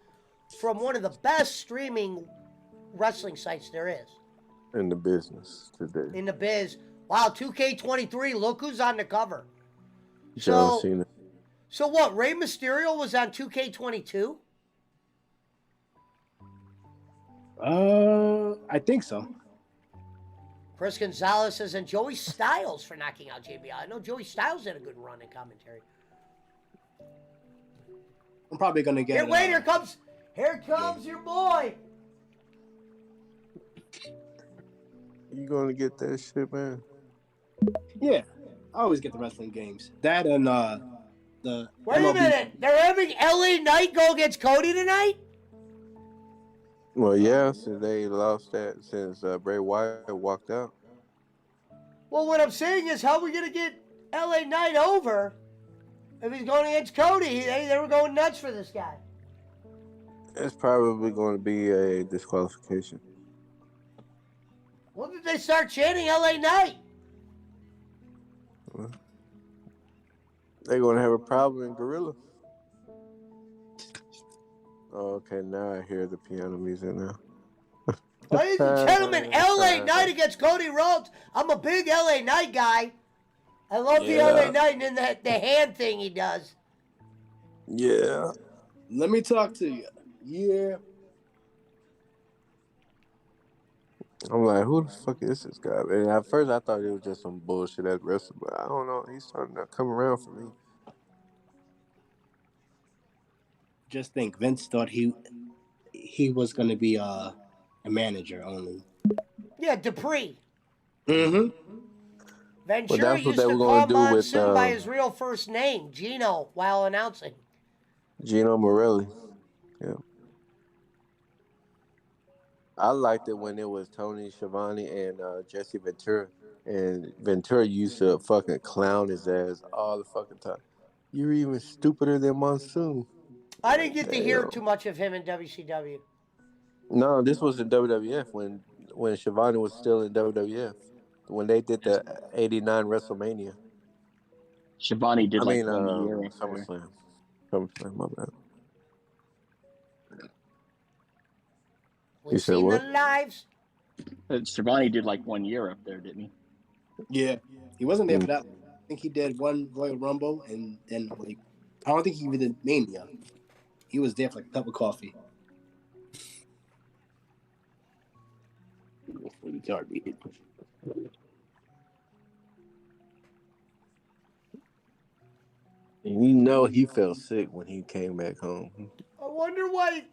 from one of the best streaming wrestling sites there is in the business today. in the biz. Wow, 2K23. Look who's on the cover. John Cena. So what? Rey Mysterio was on 2K22? I think so. Chris Gonzalez says, and Joey Styles for knocking out JBL. I know Joey Styles had a good run in commentary. I'm probably gonna get. Here, wait! Here comes your boy. You gonna get that shit, man? Yeah, I always get the wrestling games. That and the Wait a MLB. minute! They're having LA Knight go against Cody tonight. Well, yeah, since they lost that, since Bray Wyatt walked out. Well, what I'm saying is, how are we gonna get LA Knight over if he's going against Cody? They were going nuts for this guy. It's probably going to be a disqualification. When did they start chanting LA Knight? They're going to have a problem in Gorilla. Okay, now I hear the piano music now. Ladies and gentlemen, LA Knight against Cody Rhodes. I'm a big LA Knight guy. I love the LA Knight and the hand thing he does. Yeah. Let me talk to you. Yeah. I'm like, who the fuck is this guy? And at first I thought it was just some bullshit at wrestler, but I don't know. He's starting to come around for me. Just think, Vince thought he was going to be a manager only. Yeah, Dupree. Mm-hmm. Ventura used to call Monsoon by his real first name, Gino, while announcing. Gino Morelli. Yeah. I liked it when it was Tony Schiavone and Jesse Ventura. And Ventura used to fucking clown his ass all the fucking time. You're even stupider than Monsoon. I didn't get to hear too much of him in WCW. No, this was in WWF when Schiavone was still in WWF. When they did the 89 WrestleMania. Schiavone did 1 year. SummerSlam. SummerSlam, my bad. We've seen the lives. Schiavone did 1 year up there, didn't he? Yeah. He wasn't there for that. I think he did one Royal Rumble and then I don't think he even did Mania. He was there for a cup of coffee. And you know he felt sick when he came back home. I wonder why,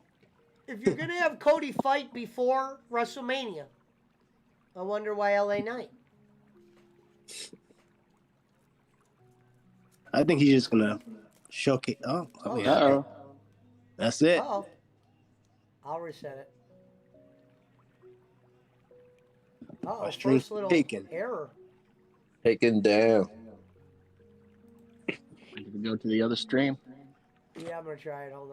if you're going to have Cody fight before WrestleMania, I wonder why LA Knight. I think he's just going to showcase. Oh, yeah. That's it. Uh-oh. I'll reset it. Uh-oh, first little error. Taken down. Go to the other stream. Yeah, I'm going to try it. Hold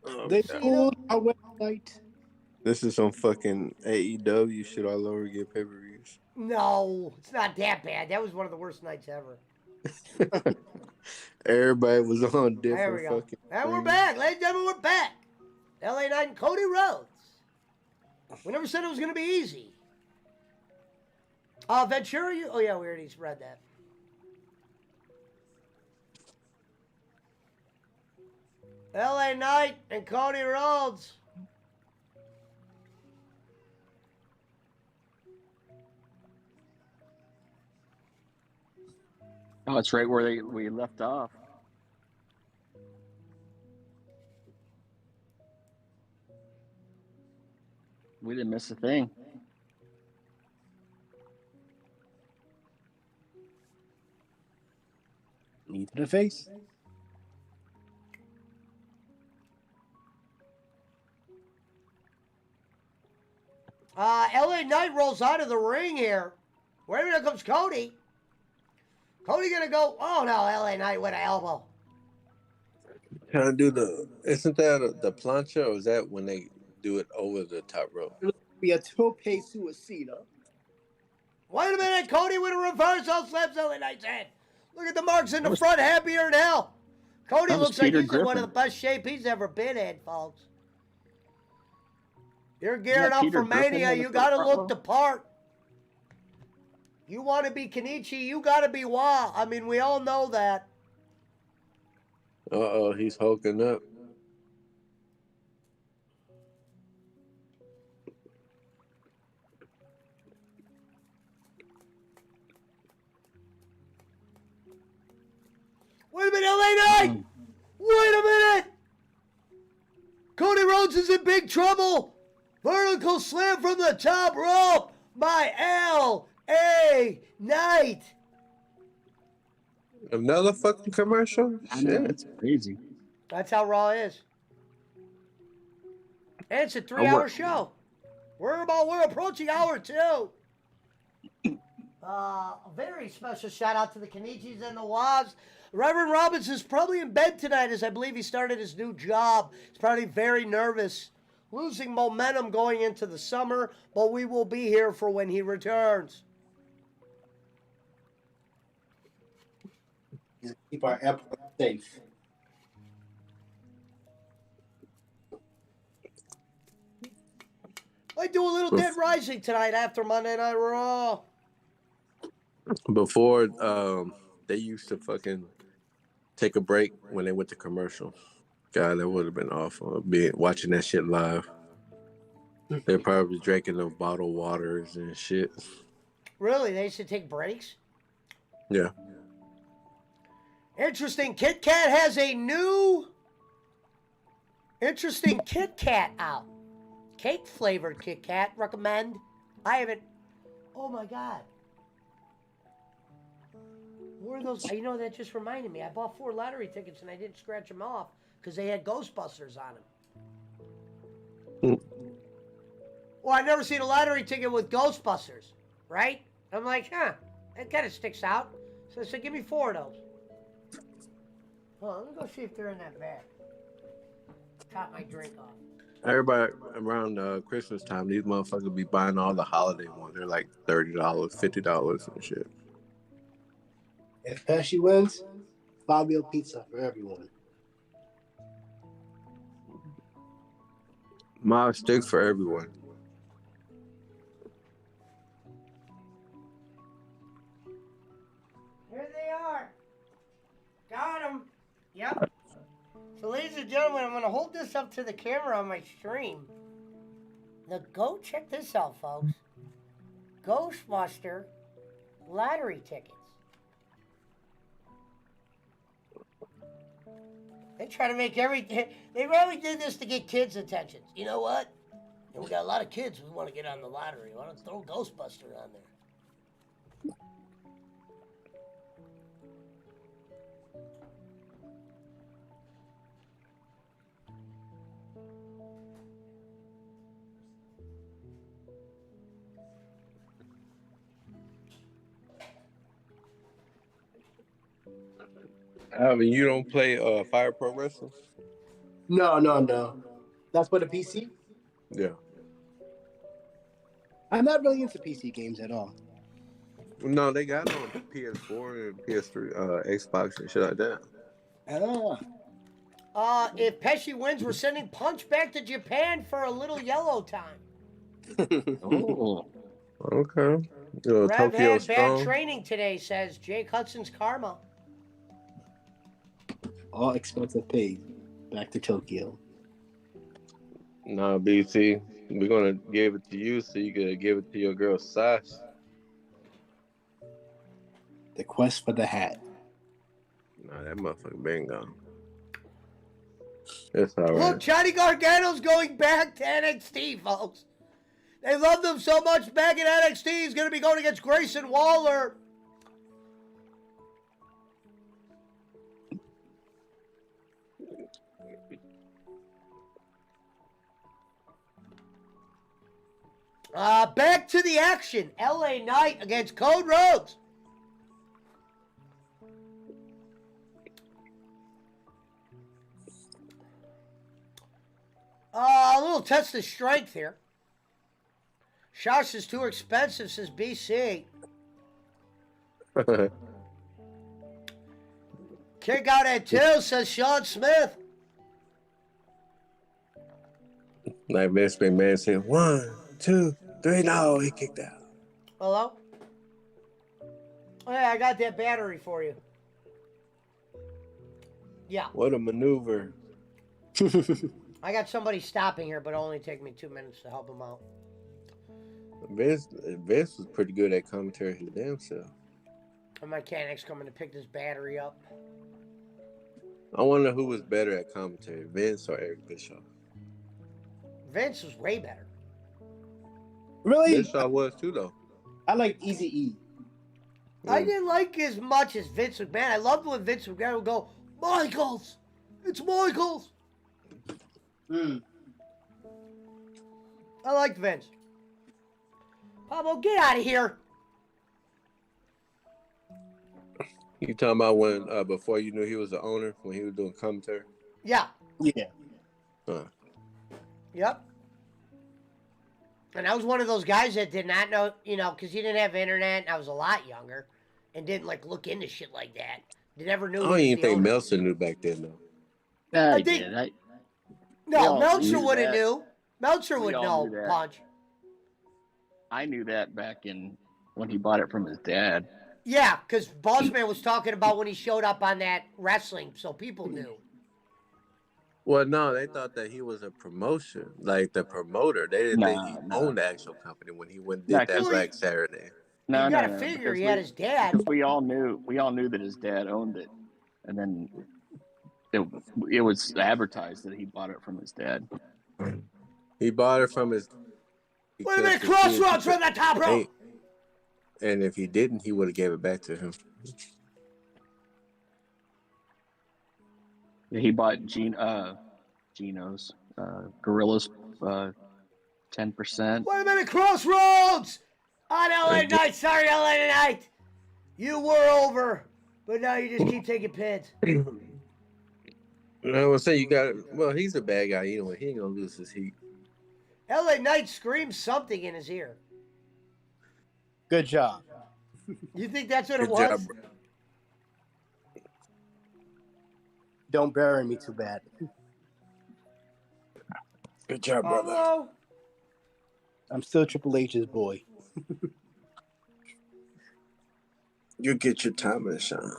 on. They pulled our website. This is some fucking AEW shit all over again, pay-per-views. No, it's not that bad. That was one of the worst nights ever. Everybody was on different there we go. fucking And we're back. Ladies and gentlemen, we're back. LA Knight and Cody Rhodes. We never said it was going to be easy. Ventura, oh yeah, we already read that. LA Knight and Cody Rhodes. Oh, it's right where we left off. We didn't miss a thing. Knee to the face. LA Knight rolls out of the ring here. Wait a minute, here comes Cody. Cody gonna go, oh no, LA Knight with an elbow. Trying to do isn't that the plancha, or is that when they do it over the top rope? It would be a tope suicida. Wait a minute, Cody with a reversal slaps LA Knight's head. Look at the marks in the front, happier than hell. Cody looks like he's in one of the best shape he's ever been in, folks. You're gearing up for Mania. You got to look the part. You want to be Kenichi, you got to be Wa. I mean, we all know that. Uh-oh, he's hulking up. Wait a minute, LA Knight! Wait a Rhodes is in big trouble. Vertical slam from the top rope by L.A. Knight. Another fucking commercial? I know, Shit. it's crazy. That's how Raw is. And it's a I wa- 3-hour show. We're approaching hour 2. A very special shout out to the Kenichis and the Wabs. Reverend Robbins is probably in bed tonight as I believe he started his new job. He's probably very nervous, losing momentum going into the summer, but we will be here for when he returns. Keep our airport safe. I do a little Dead Rising tonight after Monday Night Raw. Before, they used to fucking take a break when they went to commercial. God, that would have been awful. Watching that shit live. They're probably drinking the bottled waters and shit. Really? They used to take breaks? Yeah. Interesting. Kit Kat has a new interesting Kit Kat out. Cake flavored Kit Kat. Recommend. I haven't. Oh my God. Where are those? You know, that just reminded me. I bought 4 lottery tickets and I didn't scratch them off because they had Ghostbusters on them. Well, I've never seen a lottery ticket with Ghostbusters, right? I'm like, that kind of sticks out. So I said, give me 4 of those. Hold on, let me go see if they're in that bag. Top my drink off. Everybody around Christmas time, these motherfuckers be buying all the holiday ones. They're like $30, $50 and shit. If Pesci wins, Fabio pizza for everyone. Mild sticks for everyone. Here they are. Got them. Yep. So, ladies and gentlemen, I'm going to hold this up to the camera on my stream. Now, go check this out, folks. Ghostbuster lottery tickets. They try to make everything. They really did this to get kids' attention. You know what? And we got a lot of kids who want to get on the lottery. Why don't throw Ghostbuster on there? I mean, you don't play Fire Pro Wrestling? No. That's for the PC? Yeah. I'm not really into PC games at all. No, they got it on PS4 and PS3, Xbox and shit like that. If Pesci wins, we're sending Punch back to Japan for a little yellow time. Oh, Okay. Rev Tokyo had bad Strong. training today, says Jake Hudson's Karma. All expenses paid. Back to Tokyo. Nah, BC, we're gonna give it to you so you can give it to your girl Sash. The quest for the hat. Nah, that motherfucker been gone. It's all right. Look, Johnny Gargano's going back to NXT, folks. They loved him so much back in NXT, he's going to be going against Grayson Waller. Back to the action. LA Knight against Code Rhodes. A little test of strength here. Shosh is too expensive, says BC. Kick out at 2, says Sean Smith. Like Vince McMahon said, 1, 2, 3. No, he kicked out. Hello? Oh, yeah, I got that battery for you. Yeah. What a maneuver. I got somebody stopping here, but it'll only take me 2 minutes to help him out. Vince was pretty good at commentary his damn self. A mechanic's coming to pick this battery up. I wonder who was better at commentary, Vince or Eric Bischoff. Vince was way better. Really? This I was too though. I like Easy E. I didn't like as much as Vince McMahon. I loved when Vince McMahon would go, Michaels! It's Michaels! Mm. I liked Vince. Pablo, get out of here. You talking about when before you knew he was the owner when he was doing commentary? Yeah. Yeah. Yep. And I was one of those guys that did not know, because you didn't have internet, and I was a lot younger, and didn't look into shit like that. Never knew. I don't even think Meltzer knew back then though. I think- did. No, Meltzer knew would have that. knew. Meltzer We would all know. knew that. Punch. I knew that back in when he bought it from his dad. Yeah, because Bossman was talking about when he showed up on that wrestling, so people knew. Well, no, they thought that he was a promotion, like the promoter. They didn't think he Nah. owned the actual company when he went and Nah, did that 'cause Black Saturday. No, you gotta no, figure because he had his dad. Because we all knew that his dad owned it, and then it was advertised that he bought it from his dad. He bought it from his. Wait a minute, crossroads from the top rope. And if he didn't, he would have gave it back to him. He bought Geno's Gorillas 10%. Wait a minute, crossroads on LA Knight. Sorry, LA Knight. You were over, but now you just keep taking pins. I would say you got. Well, he's a bad guy anyway. He ain't gonna lose his heat. LA Knight screams something in his ear. Good job. You think that's what Good it was? job. Don't bury me too bad. Good job, brother. Hello? I'm still Triple H's boy. You get your time and shine.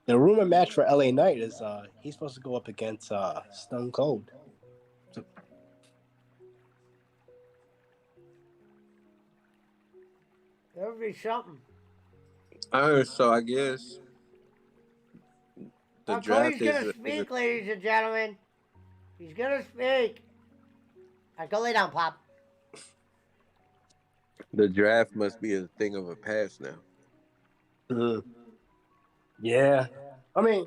The rumor match for LA Knight is he's supposed to go up against Stone Cold. That would be something. So I guess the draft Cody's gonna speak, ladies and gentlemen. He's gonna speak. All right, go lay down, Pop. the draft must be a thing of a past now. Yeah. I mean,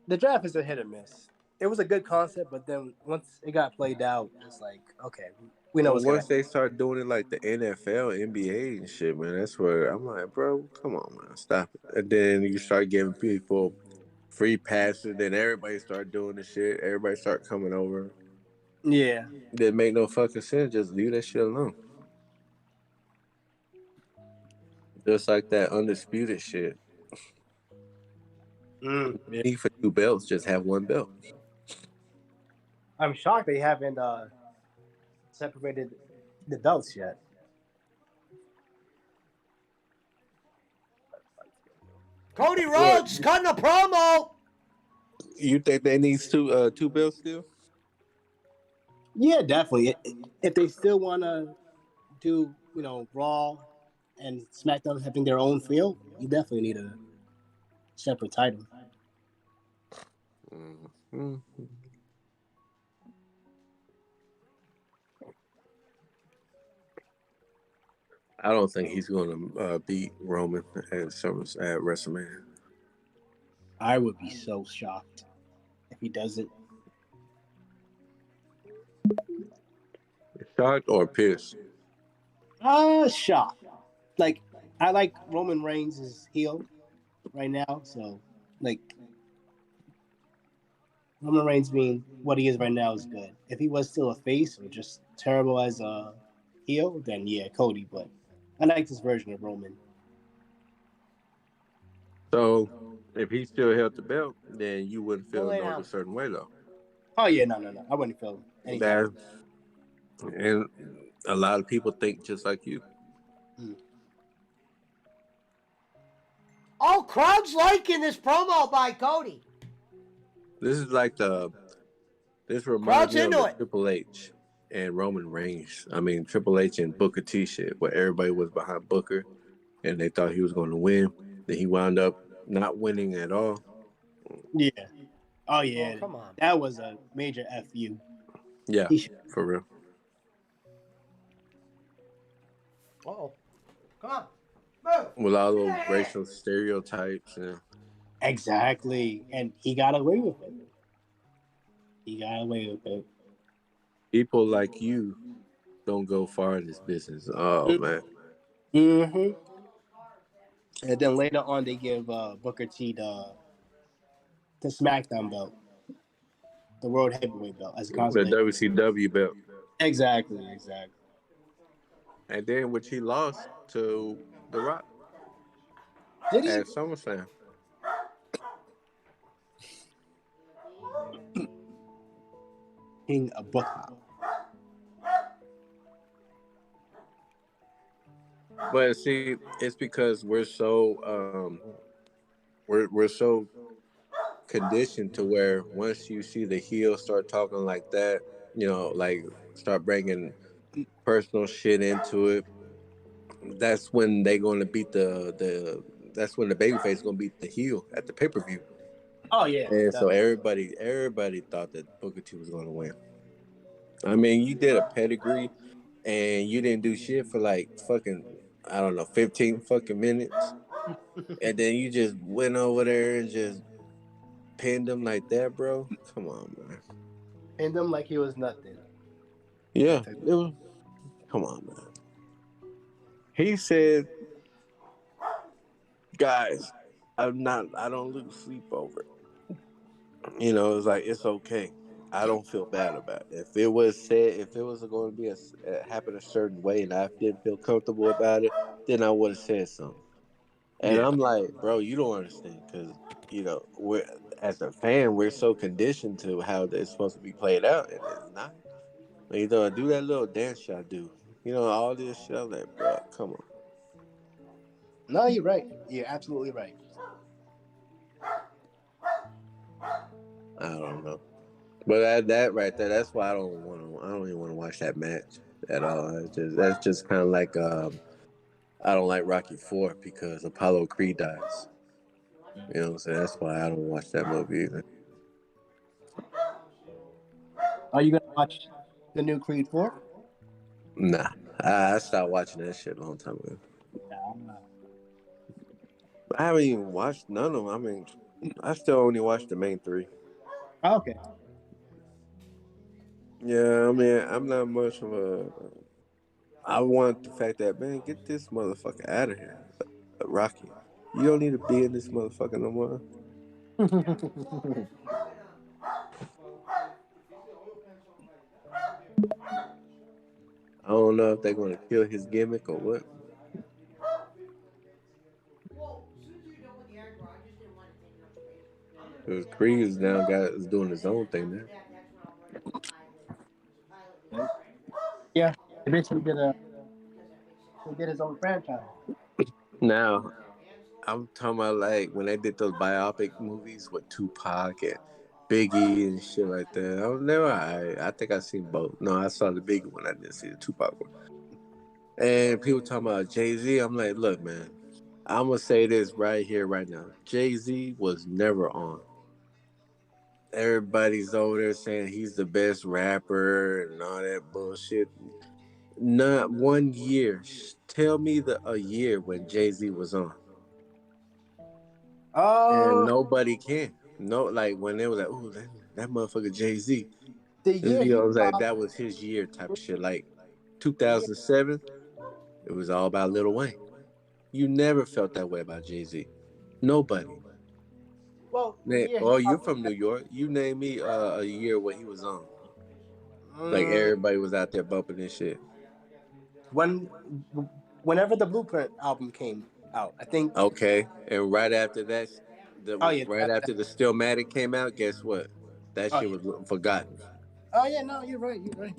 the draft is a hit or miss. It was a good concept, but then once it got played out, it's like, okay, we know what's Once going they start doing it like the NFL, NBA, and shit, man, that's where I'm like, bro, come on, man, stop it. And then you start giving people free passes, then everybody start doing the shit. Everybody start coming over. Yeah. Didn't make no fucking sense. Just leave that shit alone. Just like that undisputed shit. Yeah. Need for 2 belts, just have 1 belt. I'm shocked they haven't separated the belts yet. Cody Rhodes cutting a promo. You think they need 2 belts still? Yeah, definitely. If they still want to do, Raw and SmackDown having their own feel, you definitely need a separate title. Mm-hmm. I don't think he's going to beat Roman at WrestleMania. I would be so shocked if he does it. Shocked or pissed? Shocked. Like, I like Roman Reigns' heel right now, so, Roman Reigns being what he is right now is good. If he was still a face or just terrible as a heel, then yeah, Cody, but I like this version of Roman. So, if he still held the belt, then you wouldn't feel lay no down. certain way, though. Oh, yeah, no. I wouldn't feel anything. And a lot of people think just like you. Oh, crowd's liking this promo by Cody. This is like this Crowd's reminds me of into the it. Triple H and Roman Reigns. I mean, Triple H and Booker T shit, where everybody was behind Booker and they thought he was going to win. Then he wound up not winning at all. Yeah. Oh Oh, yeah, come on. that was a major fu. Yeah, He should. for real. Oh, come on. Move. With all Get those out of here. racial stereotypes and Exactly, and he got away with it. He got away with it. people like you don't go far in this business. Oh man. Mm-hmm. And then later on, they give Booker T the SmackDown belt, the World Heavyweight belt, as a The consolation. WCW belt. Exactly, exactly. And then which he lost to The Rock Did he? at SummerSlam. King of Booker. But see, it's because we're so conditioned to where once you see the heel start talking like that, like start bringing personal shit into it, that's when they going to beat the that's when the babyface is going to beat the heel at the pay-per-view. Oh yeah, And so definitely. everybody thought that Booker T was going to win. I mean, you did a pedigree and you didn't do shit for like fucking, I don't know, 15 fucking minutes. And then you just went over there and just pinned him like that, bro. Come on, man. Pinned him like he was nothing. Yeah, it was. Come on, man. He said, "Guys, I don't lose sleep over it. It's like it's okay. I don't feel bad about it. If it was going to be happen a certain way, and I didn't feel comfortable about it, then I would have said something." And Yeah. I'm like, bro, you don't understand because we're as a fan, we're so conditioned to how it's supposed to be played out, and it's not. Do that little dance y'all do. All this shit. I'm like, bro, come on. No, you're right. You're absolutely right. I don't know. But that right there, that's why I don't want to. I don't even want to watch that match at all. That's just kind of like I don't like Rocky Four because Apollo Creed dies. You know what I'm saying? That's why I don't watch that movie either. Are you gonna watch the new Creed 4? Nah, I stopped watching that shit a long time ago. Nah. I haven't even watched none of them. I mean, I still only watched the main three. Oh, okay. Yeah, I mean, I'm not much of a. I want the fact that man, get this motherfucker out of here, Rocky. You don't need to be in this motherfucker no more. I don't know if they're gonna kill his gimmick or what. Because Creed is now is doing his own thing now. Yeah, he basically did his own franchise. Now I'm talking about like when they did those biopic movies with Tupac and Biggie and shit like that. I was never. I think I seen both. No, I saw the Biggie one. I didn't see the Tupac one. And people talking about Jay-Z. I'm like, look, man. I'm gonna say this right here, right now. Jay-Z was never on. Everybody's over there saying he's the best rapper and all that bullshit. Not 1 year. Tell me a year when Jay-Z was on. And Uh, nobody can. No, like when they was like, "Ooh, that motherfucker Jay Z." the year It he was like popped. that was his year type of shit. Like Yeah. 2007, it was all about Lil Wayne. You never felt that way about Jay Z. Nobody. Well, the year he Oh, you're popped. from New York. You name me a year where he was on. Like Mm, everybody was out there bumping this shit. when whenever the Blueprint album came out, I think. Okay, and right after that, Oh yeah. right after the Stillmatic came out, guess what? That Oh shit yeah. was forgotten. Oh yeah. No, you're right. You're right.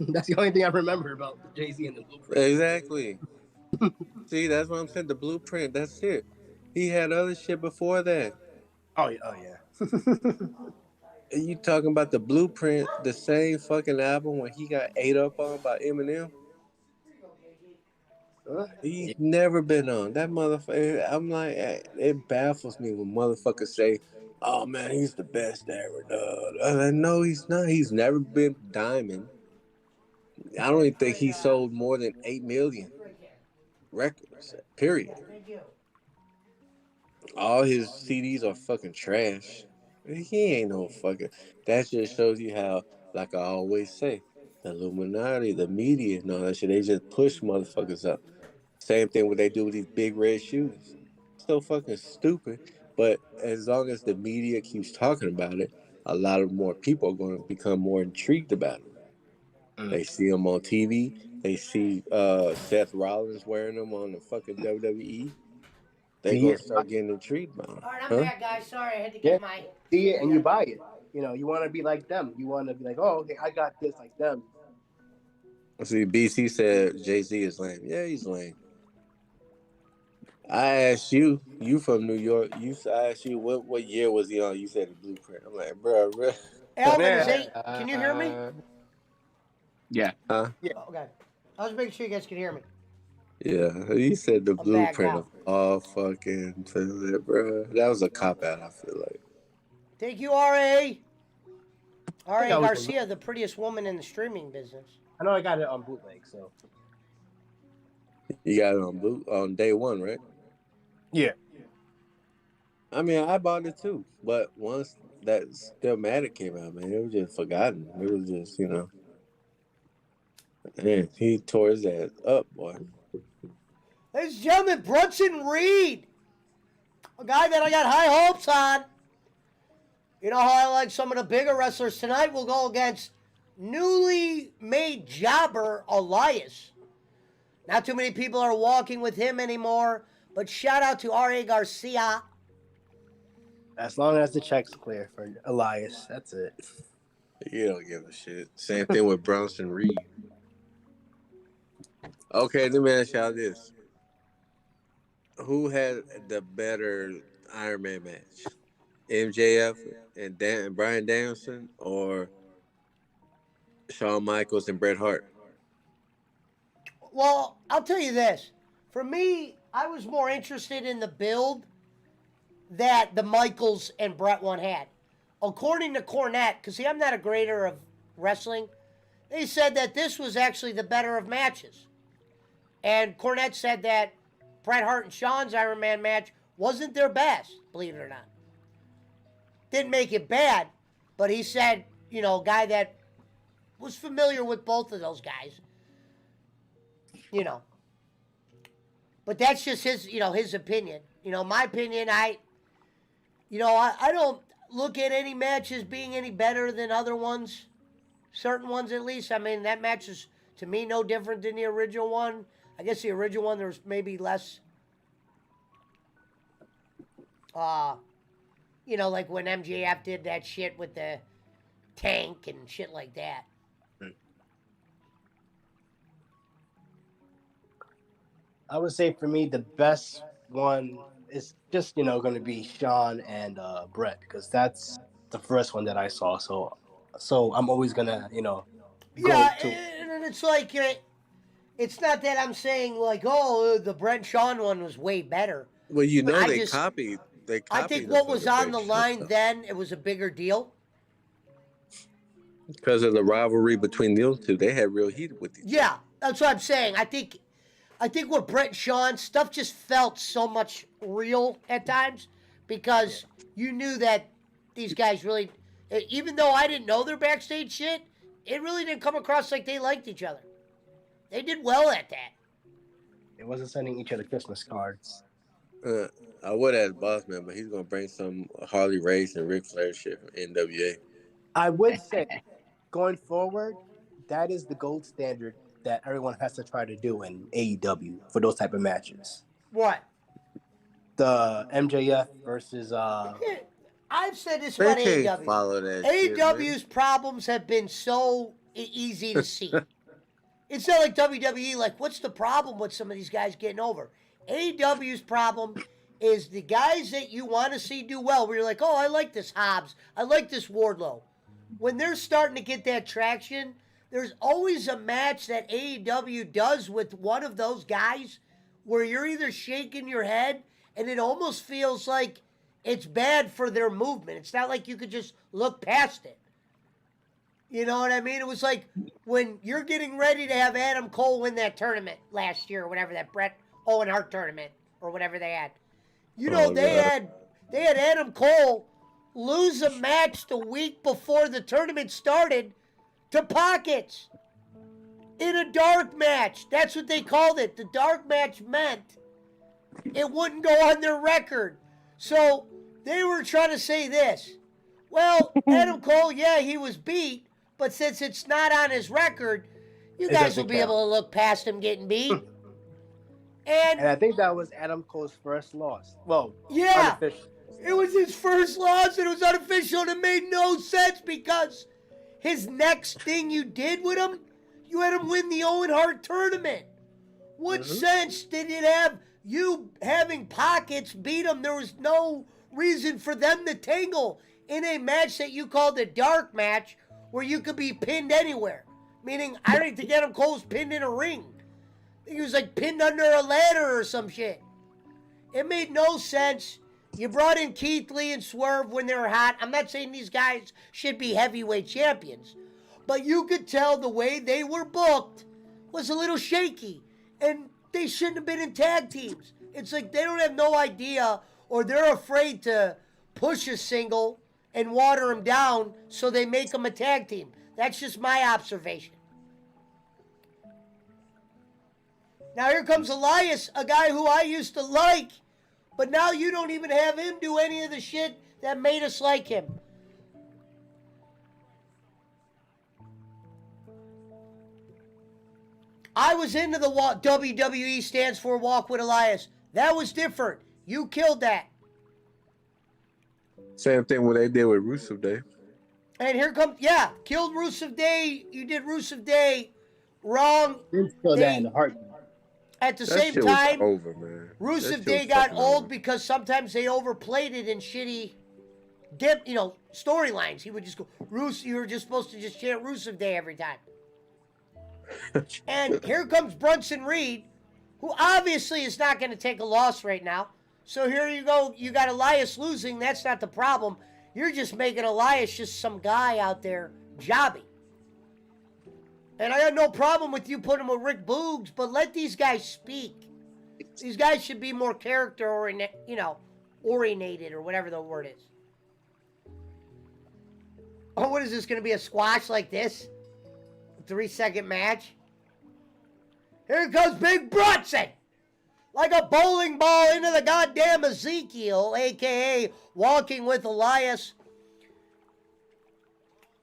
That's the only thing I remember about Jay Z and the Blueprint. Exactly. See, that's what I'm saying. The Blueprint. That's it. He had other shit before that. Oh yeah. Oh yeah. And you talking about the Blueprint, the same fucking album when he got ate up on by Eminem? He's never been on that motherfucker. I'm like, it baffles me when motherfuckers say, "Oh man, he's the best ever." Dog. I'm like, no, he's not. He's never been diamond. I don't even think he sold more than 8 million records. Period. Thank you. All his CDs are fucking trash. He ain't no fucking. That just shows you how, like I always say, the Illuminati, the media, and all that shit. They just push motherfuckers up. Same thing what they do with these big red shoes. So fucking stupid. But as long as the media keeps talking about it, a lot of more people are going to become more intrigued about it. They see them on TV. They see Seth Rollins wearing them on the fucking WWE. They See gonna it, start getting intrigued by them, All right, I'm huh? back, guys. Sorry, I had to yeah, get my see it, shit and you together. buy it. You want to be like them. You want to be like, oh, okay, I got this like them. See, BC said Jay Z is lame. Yeah, he's lame. I asked you, you from New York. I asked you what year was he on? You said the Blueprint. I'm like, bro, Elvin is Yeah, 8. Can you hear me? Yeah. huh? yeah. Oh, okay. I was making sure you guys can hear me. Yeah, he said the I'm back Blueprint now. of all fucking, bro. That was a cop out. I feel like Thank you, RA. I think RA I was. Garcia, the prettiest woman in the streaming business. I know I got it on bootleg, so you got it on boot on day one, right? yeah. I mean, I bought it too, but once that Stillmatic came out, man, it was just forgotten. It was just, man, he tore his ass up, boy. Ladies and gentlemen, Brunson Reed, a guy that I got high hopes on. You know how I like some of the bigger wrestlers tonight? We'll go against newly made jobber Elias. Not too many people are walking with him anymore, but shout out to R.A. Garcia. As long as the check's clear for Elias, that's it. You don't give a shit. Same thing with Bronson Reed. Okay, let me ask y'all this: who had the better Iron Man match, MJF and Brian Danielson, or Shawn Michaels and Bret Hart? Well, I'll tell you this. For me, I was more interested in the build that the Michaels and Bret one had. According to Cornette, because see, I'm not a grader of wrestling, they said that this was actually the better of matches. And Cornette said that Bret Hart and Shawn's Iron Man match wasn't their best, believe it or not. Didn't make it bad, but he said, a guy that was familiar with both of those guys, you know. But that's just his opinion. My opinion, I don't look at any matches being any better than other ones. Certain ones, at least. I mean, that match is, to me, no different than the original one. I guess the original one, there was maybe less, like when MJF did that shit with the tank and shit like that. I would say for me, the best one is just going to be Sean and Brett because that's the first one that I saw. So I'm always gonna go Yeah, to. and it's like, it's not that I'm saying, like, oh, the Brent Sean one was way better. Well, I they just, copied. They I copied think the what was fucking on Bret the Hart line stuff then, it was a bigger deal. because of the rivalry between those two. They had real heat with each other. Yeah, that's what I'm saying. I think with Brett and Sean, stuff just felt so much real at times because you knew that these guys really, even though I didn't know their backstage shit, it really didn't come across like they liked each other. They did well at that. It wasn't sending each other Christmas cards. Uh, I would ask Boss Man, but he's gonna bring some Harley Race and Ric Flair shit from NWA. I would say going forward, that is the gold standard that everyone has to try to do in AEW for those type of matches. What? The MJF versus I've said this They about can't AEW. follow that shit, man. AEW's problems have been so easy to see. It's not like WWE, like, what's the problem with some of these guys getting over? AEW's problem is the guys that you want to see do well, where you're like, oh, I like this Hobbs. I like this Wardlow. When they're starting to get that traction, there's always a match that AEW does with one of those guys where you're either shaking your head and it almost feels like it's bad for their movement. It's not like you could just look past it. You know what I mean? It was like when you're getting ready to have Adam Cole win that tournament last year, or whatever, that Bret Owen Hart tournament, or whatever they had. You know, Oh they god. had Adam Cole lose a match the week before the tournament started to Pockets in a dark match. That's what they called it. The dark match meant it wouldn't go on their record. So they were trying to say this. Well, Adam Cole, yeah, he was beat, but since it's not on his record, you It guys will doesn't be count. able to look past him getting beat. And And I think that was Adam Cole's first loss. Well, yeah, unofficial. it was his first loss and it was unofficial and it made no sense because his next thing you did with him, you had him win the Owen Hart tournament. What sense did it have you having Pockets beat him? There was no reason for them to tangle in a match that you called a dark match where you could be pinned anywhere. Meaning, I don't think Adam Cole's pinned in a ring. I think he was like pinned under a ladder or some shit. It made no sense. You brought in Keith Lee and Swerve when they were hot. I'm not saying these guys should be heavyweight champions, but you could tell the way they were booked was a little shaky, and they shouldn't have been in tag teams. It's like they don't have no idea, or they're afraid to push a single and water him down, so they make him a tag team. That's just my observation. Now here comes Elias, a guy who I used to like, but now you don't even have him do any of the shit that made us like him. I was into the WWE stands for Walk with Elias. That was different. You killed that. Same thing what they did with Rusev Day. And here comes, yeah, killed Rusev Day. You did Rusev Day wrong. Didn't feel that in the heartbeat. At the That same shit time, was over, man. That Rusev shit Day was got fucking old over. because sometimes they overplayed it in shitty storylines. He would just go, you were just supposed to just chant Rusev Day every time. And here comes Brunson Reed, who obviously is not going to take a loss right now. So here you go. You got Elias losing. That's not the problem. You're just making Elias just some guy out there jobbing. And I got no problem with you putting him with Rick Boogs, but let these guys speak. These guys should be more character oriented or whatever the word is. Oh, what is this going to be, a squash like this? A 3-second match? Here comes Big Brunson! Like a bowling ball into the goddamn Ezekiel, a.k.a. Walking with Elias.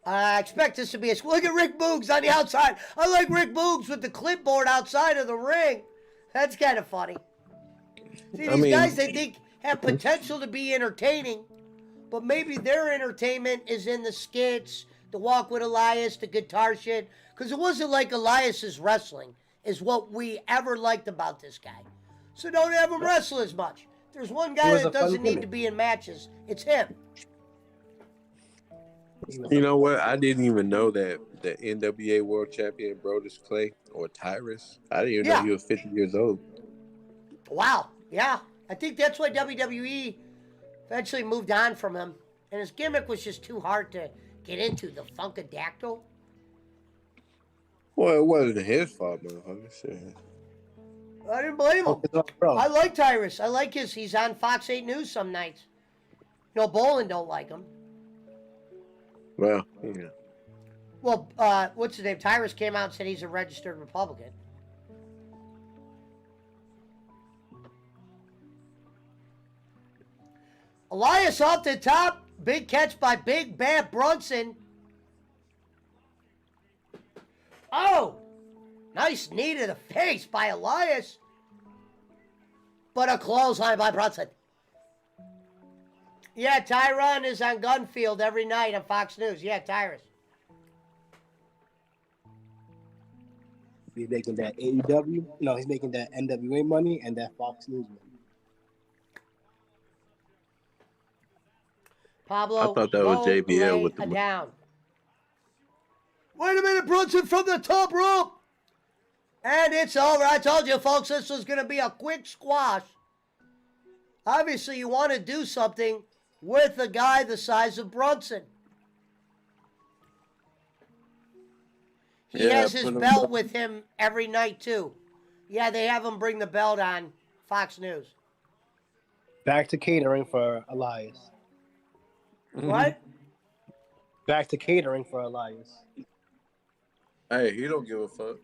I expect this to be a... Look at Rick Boogs on the outside. I like Rick Boogs with the clipboard outside of the ring. That's kind of funny. See, these guys, they think, have potential to be entertaining, but maybe their entertainment is in the skits, the Walk with Elias, the guitar shit, because it wasn't like Elias's wrestling is what we ever liked about this guy. So don't have him wrestle as much. There's one guy that doesn't need to be in matches. It's him. You know what? I didn't even know that the NWA World Champion Brodus Clay or Tyrus. I didn't even know he was 50 years old. Wow. Yeah. I think that's why WWE eventually moved on from him. And his gimmick was just too hard to get into. The Funkadactyl. Well, it wasn't his fault, motherfucker. Shit. I didn't blame him. I like Tyrus. I like he's on Fox 8 News some nights. You know, Bolin don't like him. Well, yeah. Well, what's his name? Tyrus came out and said he's a registered Republican. Elias off the top. Big catch by Big Bad Brunson. Oh! Nice knee to the face by Elias. But a clothesline by Brunson. Yeah, Tyron is on Gunfield every night on Fox News. Yeah, Tyrus. He's making that AEW. No, he's making that NWA money and that Fox News money. Pablo, I thought that was JBL with the down. Wait a minute, Brunson from the top rope. And it's over. I told you, folks, this was going to be a quick squash. Obviously, you want to do something with a guy the size of Brunson. He has his belt with him every night, too. Yeah, they have him bring the belt on Fox News. Back to catering for Elias. What? Back to catering for Elias. Hey, he don't give a fuck.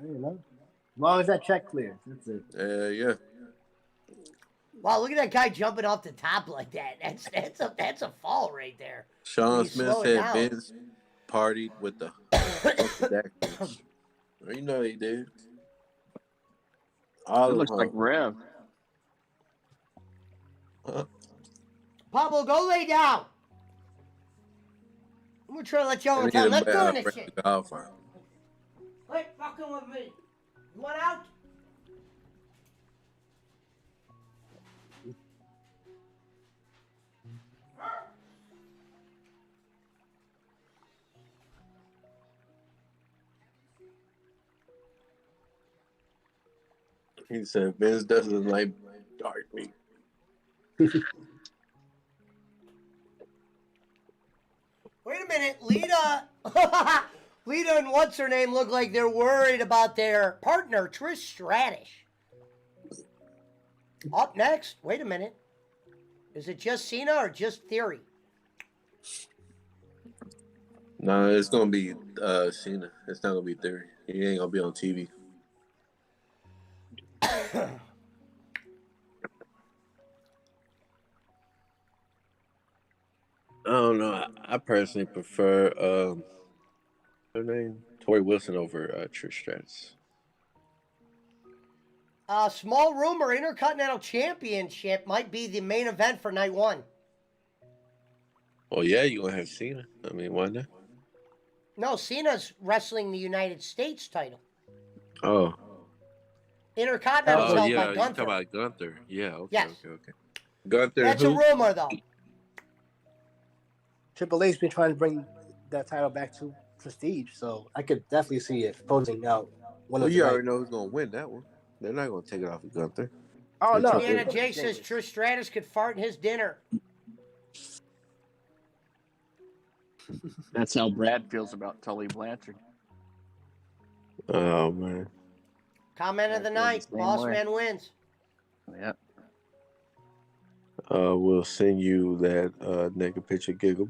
I don't know. As long as that check clears, that's it. Yeah. Wow, look at that guy jumping off the top like that. That's a fall right there. Sean You Smith slow it said down. Vince partied with the Jackson. You know he did. All It of looks like them. Rev. Huh? Pablo, go lay down. I'm gonna try to let you I over need town. to Let go of bring this shit. the golfer. Quit fucking with me. You want out? He said Vince doesn't like dark meat. Wait a minute, Lita. Lita and what's her name look like they're worried about their partner, Trish Stratus. Up next, wait a minute. Is it just Cena or just Theory? No, it's gonna be Cena. It's not gonna be Theory. He ain't gonna be on TV. I don't know. I personally prefer her name Tori Wilson over Trish Stratus. Small rumor, Intercontinental Championship might be the main event for night one. Well, yeah, you gonna have Cena. I mean, why not? No, Cena's wrestling the United States title. Oh, Intercontinental's held yeah, by you Gunther. talking about Gunther? Yeah, okay, Yes. okay. Gunther, That's who? a rumor, though. Triple H's been trying to bring that title back to Prestige, so I could definitely see it closing out one Well, of the you night. already know who's gonna win that one. They're not gonna take it off of Gunther. Oh no! Indiana Jay says Trish Stratus could fart in his dinner. That's how Brad feels about Tully Blanchard. Oh man. Comment of the night. Boss man wins. Yeah. We'll send you that naked picture giggle.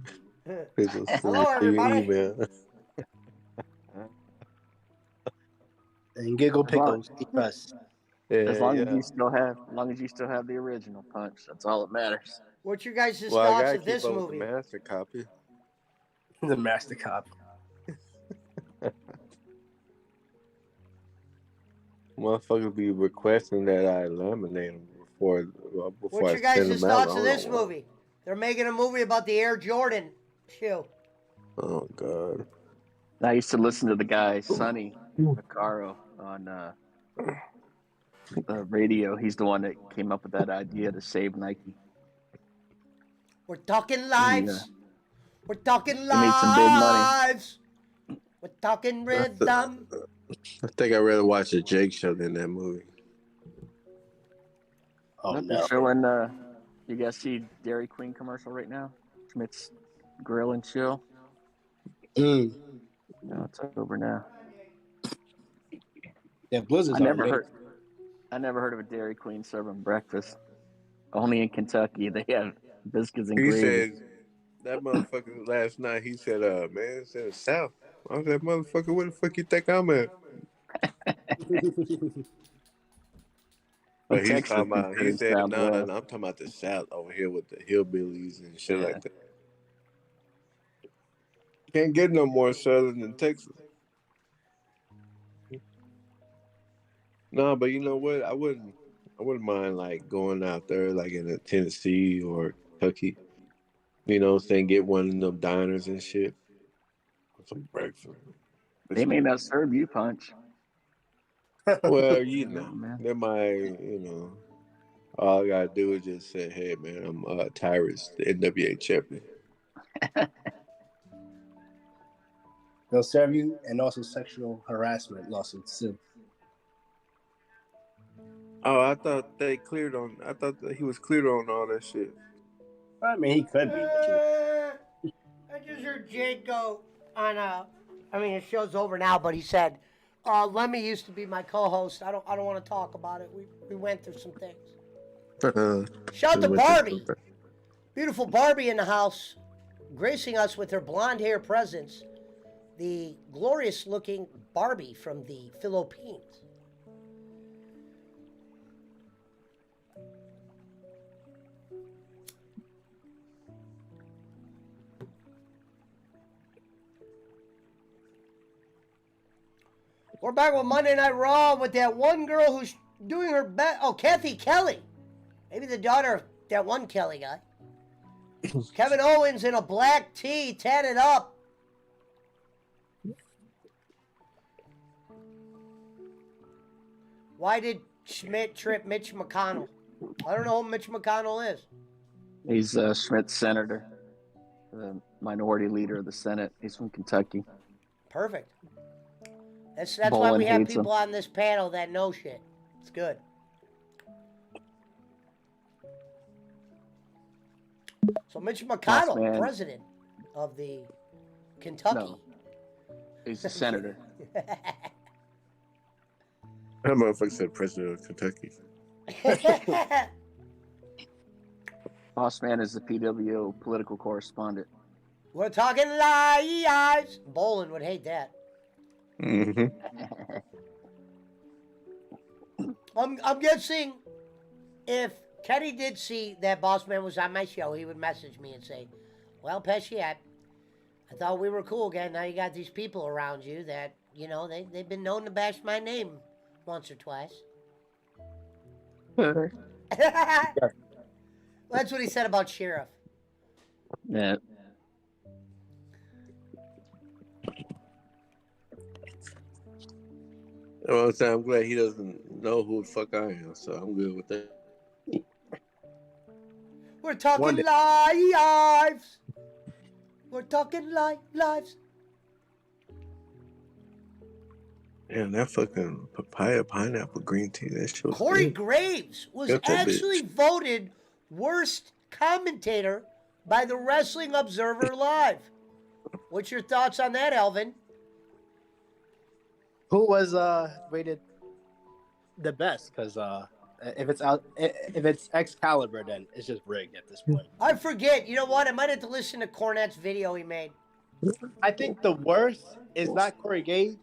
Hello, everybody. Email. And Giggle Pickles, eat us. Yeah, As long yeah. as you still have the original Punch, that's all that matters. What's your guys' Well, I thoughts gotta of keep this up with the movie? master copy. The Master Cop. Motherfuckers be requesting that I eliminate them before What's I your send guys' them out. thoughts I of don't this know why. movie? They're making a movie about the Air Jordan shoe. Oh God. I used to listen to the guy Sonny Vaccaro on radio. He's the one that came up with that idea to save Nike. We're talking lives. We're talking made some big money. lives. We're talking rhythm. I think I'd rather watch the Jake show than that movie. Oh They're no! showing. You guys see Dairy Queen commercial right now? Schmidt's Grill and Chill. Mm. No, it's over now. Yeah, Blizzard's I never already. heard of a Dairy Queen serving breakfast. Only in Kentucky they have biscuits and He gravy. said that motherfucker last night. He said, man, it's in the South." I was like, "Motherfucker, where the fuck you think I'm at?" But he's Texas talking about. He is said, "No, Southwest. I'm talking about the South over here with the hillbillies and shit like that. Can't get no more southern than Texas." No, but you know what? I wouldn't mind like going out there, like in Tennessee or Kentucky. You know, what I'm saying, get one of them diners and shit. Some breakfast. They may not serve you Punch. Well, you Oh, know, man. they might, all I gotta do is just say, "Hey, man, I'm Tyrus, the NWA champion." They'll serve you, and also sexual harassment lawsuits too. Oh, I thought they cleared on. I thought that he was cleared on all that shit. I mean, he could be, but you know. I just heard Jake go on I mean, his show's over now, but he said, Lemmy used to be my co-host. I don't want to talk about it. We went through some things. Shout out to Barbie. Beautiful Barbie in the house, gracing us with her blonde hair presence. The glorious looking Barbie from the Philippines. We're back with Monday Night Raw with that one girl who's doing her best. Oh, Kathy Kelly. Maybe the daughter of that one Kelly guy. Kevin Owens in a black tee, tatted up. Why did Schmidt trip Mitch McConnell? I don't know who Mitch McConnell is. He's Schmidt's senator, the minority leader of the Senate. He's from Kentucky. Perfect. That's why we have people on this panel that know shit. It's good. So Mitch McConnell, president of the Kentucky. No, he's the senator. That motherfucker said president of Kentucky. Boss man is the PWO political correspondent. We're talking lies. Bolin would hate that. Mm-hmm. I'm guessing if Kenny did see that Boss Man was on my show, he would message me and say, well, Pesci, I thought we were cool again. Now you got these people around you that, you know, they've been known to bash my name once or twice. That's what he said about Sheriff. Yeah. Well, I'm glad he doesn't know who the fuck I am, so I'm good with that. We're talking lives. We're talking lives. Man, that fucking papaya pineapple green tea, that shit was Corey good. Graves was actually voted worst commentator by the Wrestling Observer Live. What's your thoughts on that, Alvin? Who was rated the best? Because if it's Excalibur, then it's just rigged at this point. I forget. You know what? I might have to listen to Cornette's video he made. I think the worst is not Corey Graves.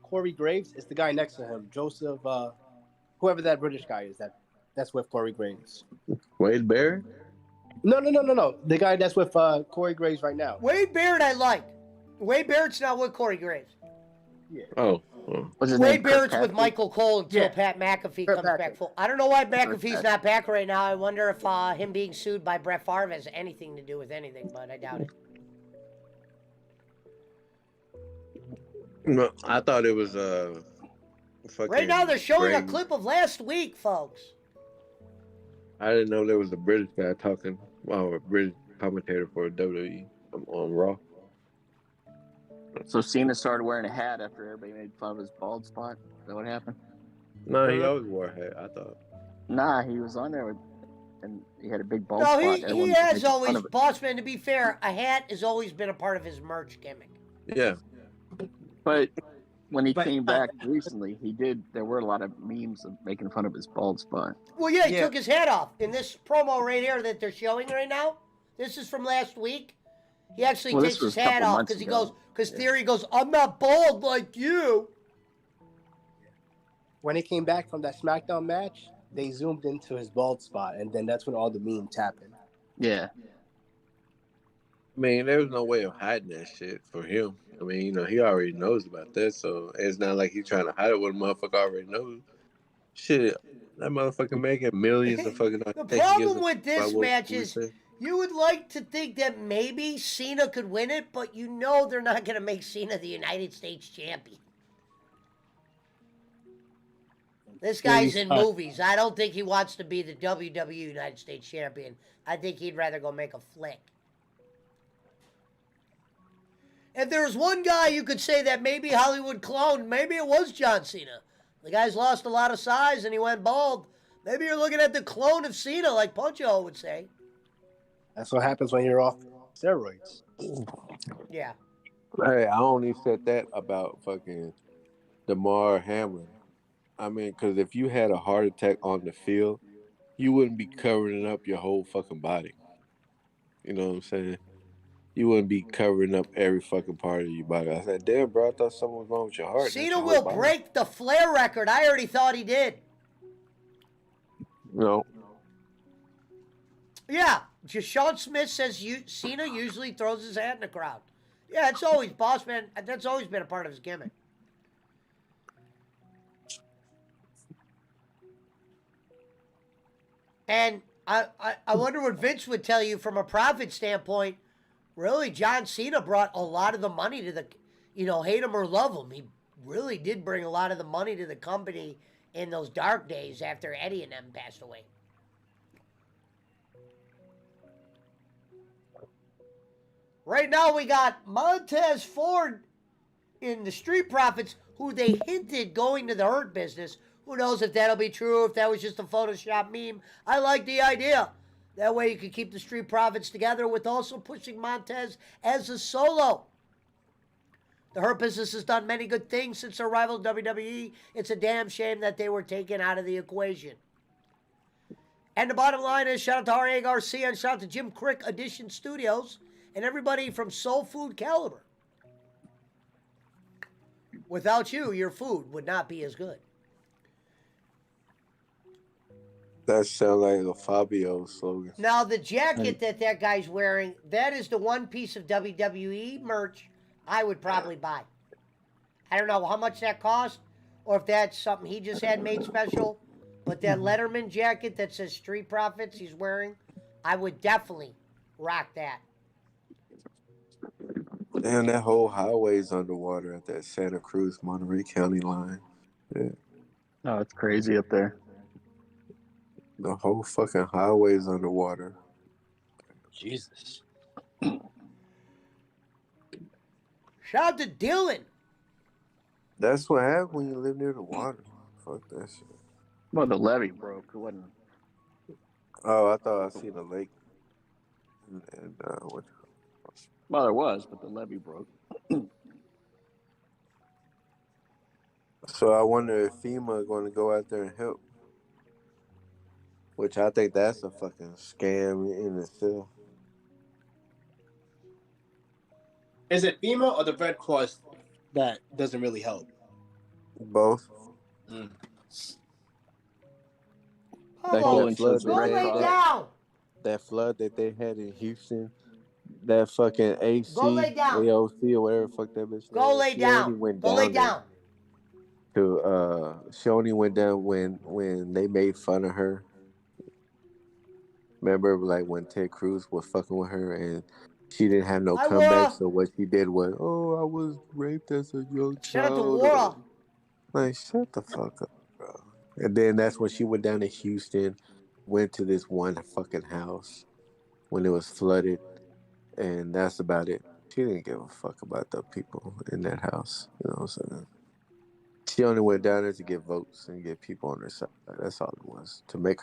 Corey Graves is the guy next to him, Joseph. Whoever that British guy is, that's with Corey Graves. Wade Barrett? No. The guy that's with Corey Graves right now. Wade Barrett, I like. Wade Barrett's not with Corey Graves. Yeah. Oh. Wade Barrett's with Michael Cole until Pat McAfee comes back full. I don't know why McAfee's not back right now. I wonder if him being sued by Brett Favre has anything to do with anything, but I doubt it. No, I thought it was fucking right now they're showing Greg. a clip of last week, folks. I didn't know there was a British guy talking, well, a British commentator for WWE on Raw. So Cena started wearing a hat after everybody made fun of his bald spot. Is that what happened? No, he always wore a hat, I thought. Nah, he was on there and he had a big bald No, spot. he has always, Bossman, to be fair, a hat has always been a part of his merch gimmick. Yeah. But when he came back recently, there were a lot of memes of making fun of his bald spot. Well, yeah, he took his hat off. In this promo right here that they're showing right now, this is from last week. He actually takes his hat off because Theory goes, I'm not bald like you. When he came back from that SmackDown match, they zoomed into his bald spot, and then that's when all the memes happened. Yeah. I mean, there was no way of hiding that shit for him. I mean, you know, he already knows about that, so it's not like he's trying to hide it what a motherfucker already knows. Shit, that motherfucker making millions of fucking... The problem with this match is you would like to think that maybe Cena could win it, but you know they're not going to make Cena the United States champion. This guy's in movies. I don't think he wants to be the WWE United States champion. I think he'd rather go make a flick. If there was one guy you could say that maybe Hollywood cloned, maybe it was John Cena. The guy's lost a lot of size and he went bald. Maybe you're looking at the clone of Cena, like Poncho would say. That's what happens when you're off steroids. Yeah. Hey, I only said that about fucking Damar Hamlin. I mean, because if you had a heart attack on the field, you wouldn't be covering up your whole fucking body. You know what I'm saying? You wouldn't be covering up every fucking part of your body. I said, damn, bro, I thought something was wrong with your heart. Not Cena your whole will body. break the Flair record. I already thought he did. No. Yeah. Sean Smith says Cena usually throws his hat in the crowd. Yeah, it's always, boss man, that's always been a part of his gimmick. And I wonder what Vince would tell you from a profit standpoint. Really, John Cena brought a lot of the money to the, hate him or love him. He really did bring a lot of the money to the company in those dark days after Eddie and them passed away. Right now we got Montez Ford in the Street Profits, who they hinted going to the Hurt business. Who knows if that'll be true, if that was just a Photoshop meme. I like the idea. That way you can keep the Street Profits together with also pushing Montez as a solo. The Hurt business has done many good things since their rival WWE. It's a damn shame that they were taken out of the equation. And the bottom line is, shout out to R.A. Garcia and shout out to Jim Crick Edition Studios and everybody from Soul Food Caliber. Without you, your food would not be as good. That sounds like a Fabio slogan. Now, the jacket that guy's wearing, that is the one piece of WWE merch I would probably buy. I don't know how much that cost, or if that's something he just had made special, but that Letterman jacket that says Street Profits he's wearing, I would definitely rock that. Damn, that whole highway's underwater at that Santa Cruz, Monterey County line. Yeah. Oh, it's crazy up there. The whole fucking highway's underwater. Jesus. Shout out to Dylan. That's what happens when you live near the water. Fuck that shit. Well, the levee broke. It wasn't. Oh, I thought I seen a lake. And what? Well, there was, but the levee broke. So I wonder if FEMA going to go out there and help. Which I think that's a fucking scam in itself. Is it FEMA or the Red Cross that doesn't really help? Both. Mm. Like Oh, that flood, go lay down. that flood that they had in Houston, that fucking AC, Go lay down. AOC or whatever the fuck that bitch. Go lay down. Go lay down. She only went down when they made fun of her. Remember, like when Ted Cruz was fucking with her and she didn't have no comeback. So what she did was, oh, I was raped as a young child. Shout out to Laura. Like, shut the fuck up, bro. And then that's when she went down to Houston, went to this one fucking house when it was flooded, and that's about it. She didn't give a fuck about the people in that house. You know what I'm saying? She only went down there to get votes and get people on her side. That's all it was. To make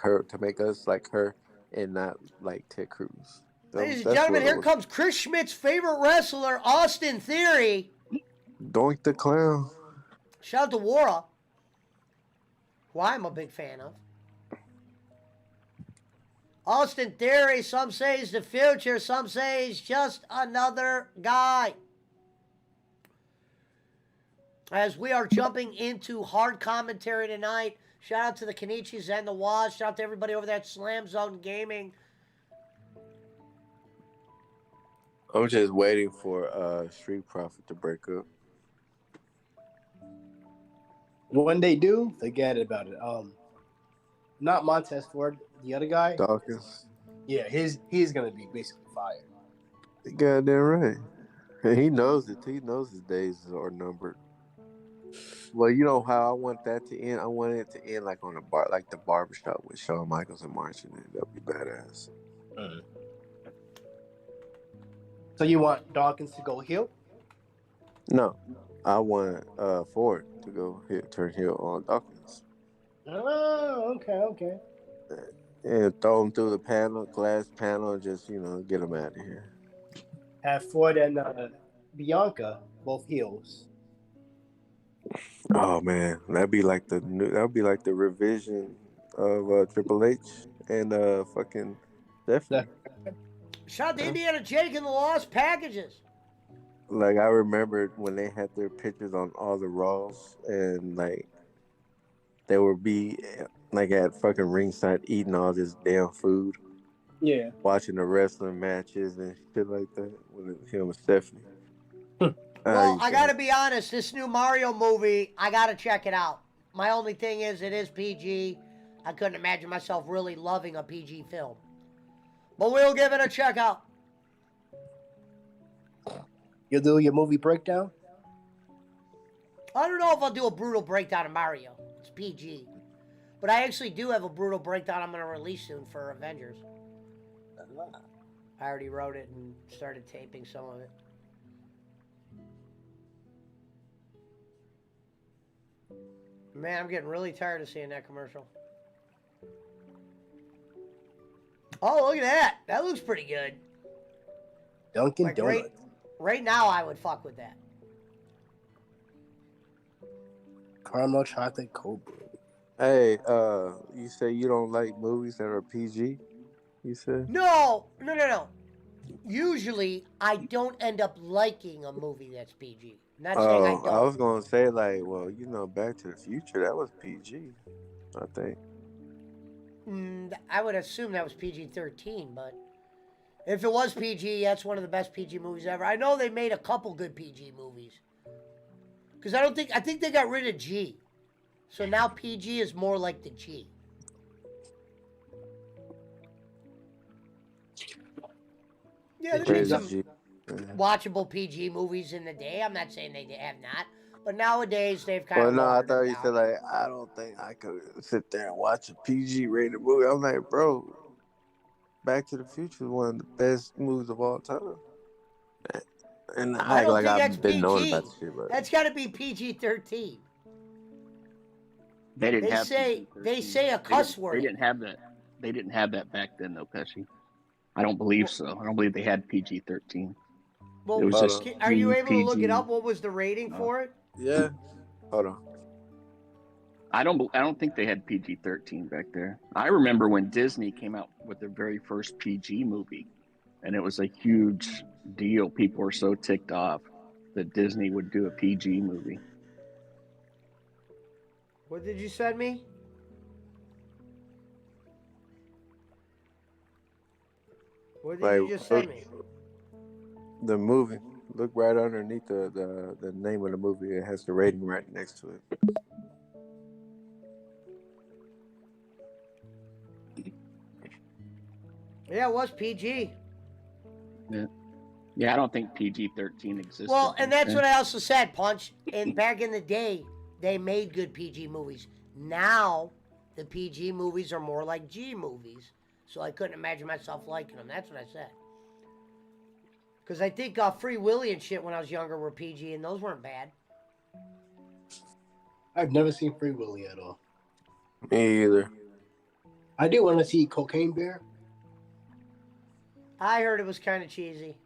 us like her and not like Ted Cruz. Ladies and gentlemen, here comes Chris Schmidt's favorite wrestler, Austin Theory. Doink the Clown. Shout out to Wara, who I'm a big fan of. Austin Theory, some say he's the future, some say he's just another guy. As we are jumping into hard commentary tonight, shout out to the Kenichis and the Waz. Shout out to everybody over there at Slam Zone Gaming. I'm just waiting for Street Profit to break up. When they do, forget about it. Not Montez Ford, the other guy. Dawkins. Yeah, he's gonna be basically fired. Goddamn right. And he knows it. He knows his days are numbered. Well, you know how I want that to end? I want it to end like on a bar, like the barbershop with Shawn Michaels and marching in. That'd be badass. So you want Dawkins to go heel? No, I want Ford to go turn heel on Dawkins Oh, okay. and throw him through the glass panel, and just get him out of here. Have Ford and Bianca both heels. Oh man, that'd be like the revision of Triple H and fucking The- Stephanie. Shout out to Huh? Indiana Jake and the Lost Packages. Like I remembered when they had their pictures on all the Raws, and like they would be like at fucking ringside eating all this damn food, yeah. watching the wrestling matches and shit like that with him and Stephanie. I Well, used I to gotta be honest, this new Mario movie, I gotta check it out. My only thing is, it is PG. I couldn't imagine myself really loving a PG film. But we'll give it a check out. You'll do your movie breakdown? I don't know if I'll do a brutal breakdown of Mario. It's PG. But I actually do have a brutal breakdown I'm gonna release soon for Avengers. I already wrote it and started taping some of it. Man, I'm getting really tired of seeing that commercial. Oh, look at that. That looks pretty good. Dunkin' Like Donuts. right now, I would fuck with that. Caramel chocolate cold brew. Hey, you say you don't like movies that are PG? You said? No. Usually, I don't end up liking a movie that's PG. Not saying I Oh, I don't. was gonna say like, well, Back to the Future that was PG, I think. I would assume that was PG-13, but if it was PG, that's one of the best PG movies ever. I know they made a couple good PG movies. Because I think they got rid of G. So now PG is more like the G. Yeah, they made Crazy some G. watchable PG movies in the day. I'm not saying they have not. But nowadays, they've kind Well, of no, I watered thought them you said down. like I don't think I could sit there and watch a PG rated movie. I'm like, bro, Back to the Future is one of the best movies of all time. And I I act don't like think that's I've been knowing about PG. the shit, but That's got to be PG-13. They didn't They have say they PG-13. say a cuss They word. didn't have that. They didn't have that back then, though, Pesci. I don't believe Well, so. I don't believe they had PG-13. It was hold just on. are you G, able to look it PG. up? What was the rating for it? Yeah, hold on. I don't think they had PG-13 back there. I remember when Disney came out with their very first PG movie, and it was a huge deal. People were so ticked off that Disney would do a PG movie. What did you send me? What did Like, you just look, send me? the movie. Look right underneath the name of the movie. It has the rating right next to it. Yeah, it was PG. Yeah, I don't think PG-13 existed. Well, and back that's then. what I also said, Punch. And back in the day, they made good PG movies. Now, the PG movies are more like G movies. So I couldn't imagine myself liking them. That's what I said. Because I think Free Willy and shit when I was younger were PG, and those weren't bad. I've never seen Free Willy at all. Me either. I do want to see Cocaine Bear. I heard it was kind of cheesy.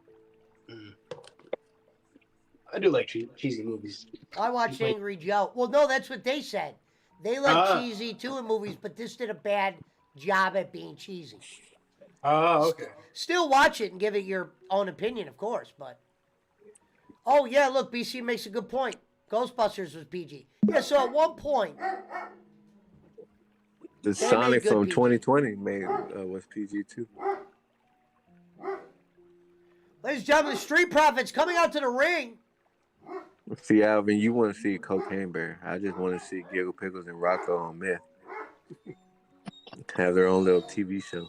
I do like cheesy movies. I watched Angry Joe. Well, no, that's what they said. They like cheesy too in movies, but this did a bad job at being cheesy. Oh, okay. Still watch it and give it your own opinion, of course, but. Oh, yeah, look, BC makes a good point. Ghostbusters was PG. Yeah, so at one point. The They Sonic made good from PG. 2020 was PG too. Ladies and gentlemen, the Street Profits coming out to the ring. See, Alvin, you want to see Cocaine Bear. I just want to see Giggle Pickles and Rocco on meth. Have their own little TV show.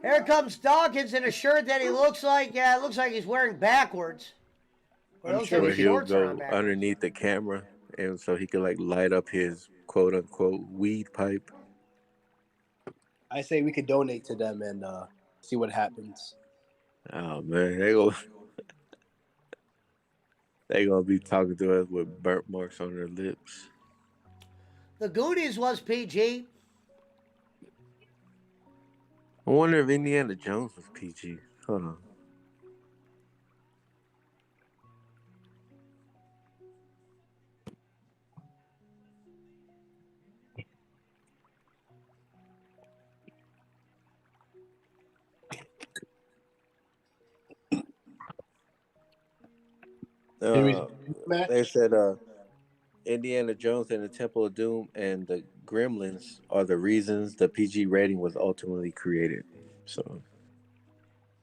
Here comes Dawkins in a shirt that he looks like he's wearing backwards. But it looks like Where his he'll shorts are on go backwards. underneath the camera, and so he could like light up his quote unquote weed pipe. I say we could donate to them and see what happens. Oh man, they go. They gonna be talking to us with burnt marks on their lips. The Goonies was PG. I wonder if Indiana Jones was PG. Hold on. Did we Uh, they match? said Indiana Jones and the Temple of Doom and the Gremlins are the reasons the PG rating was ultimately created. So,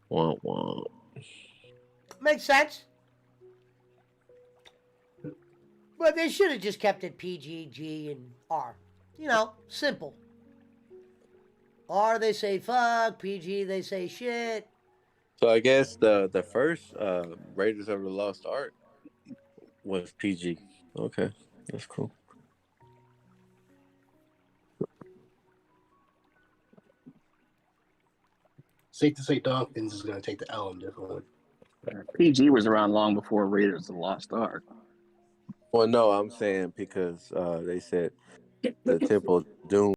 womp womp. Makes sense. But they should have just kept it PG, G, and R. You know, simple. R, they say fuck. PG, they say shit. So I guess the first Raiders of the Lost Ark was PG. Okay, that's cool. Safe to say Dawkins is going to take the L on this one. PG was around long before Raiders of the Lost Ark. Well, no, I'm saying because they said the Temple of Doom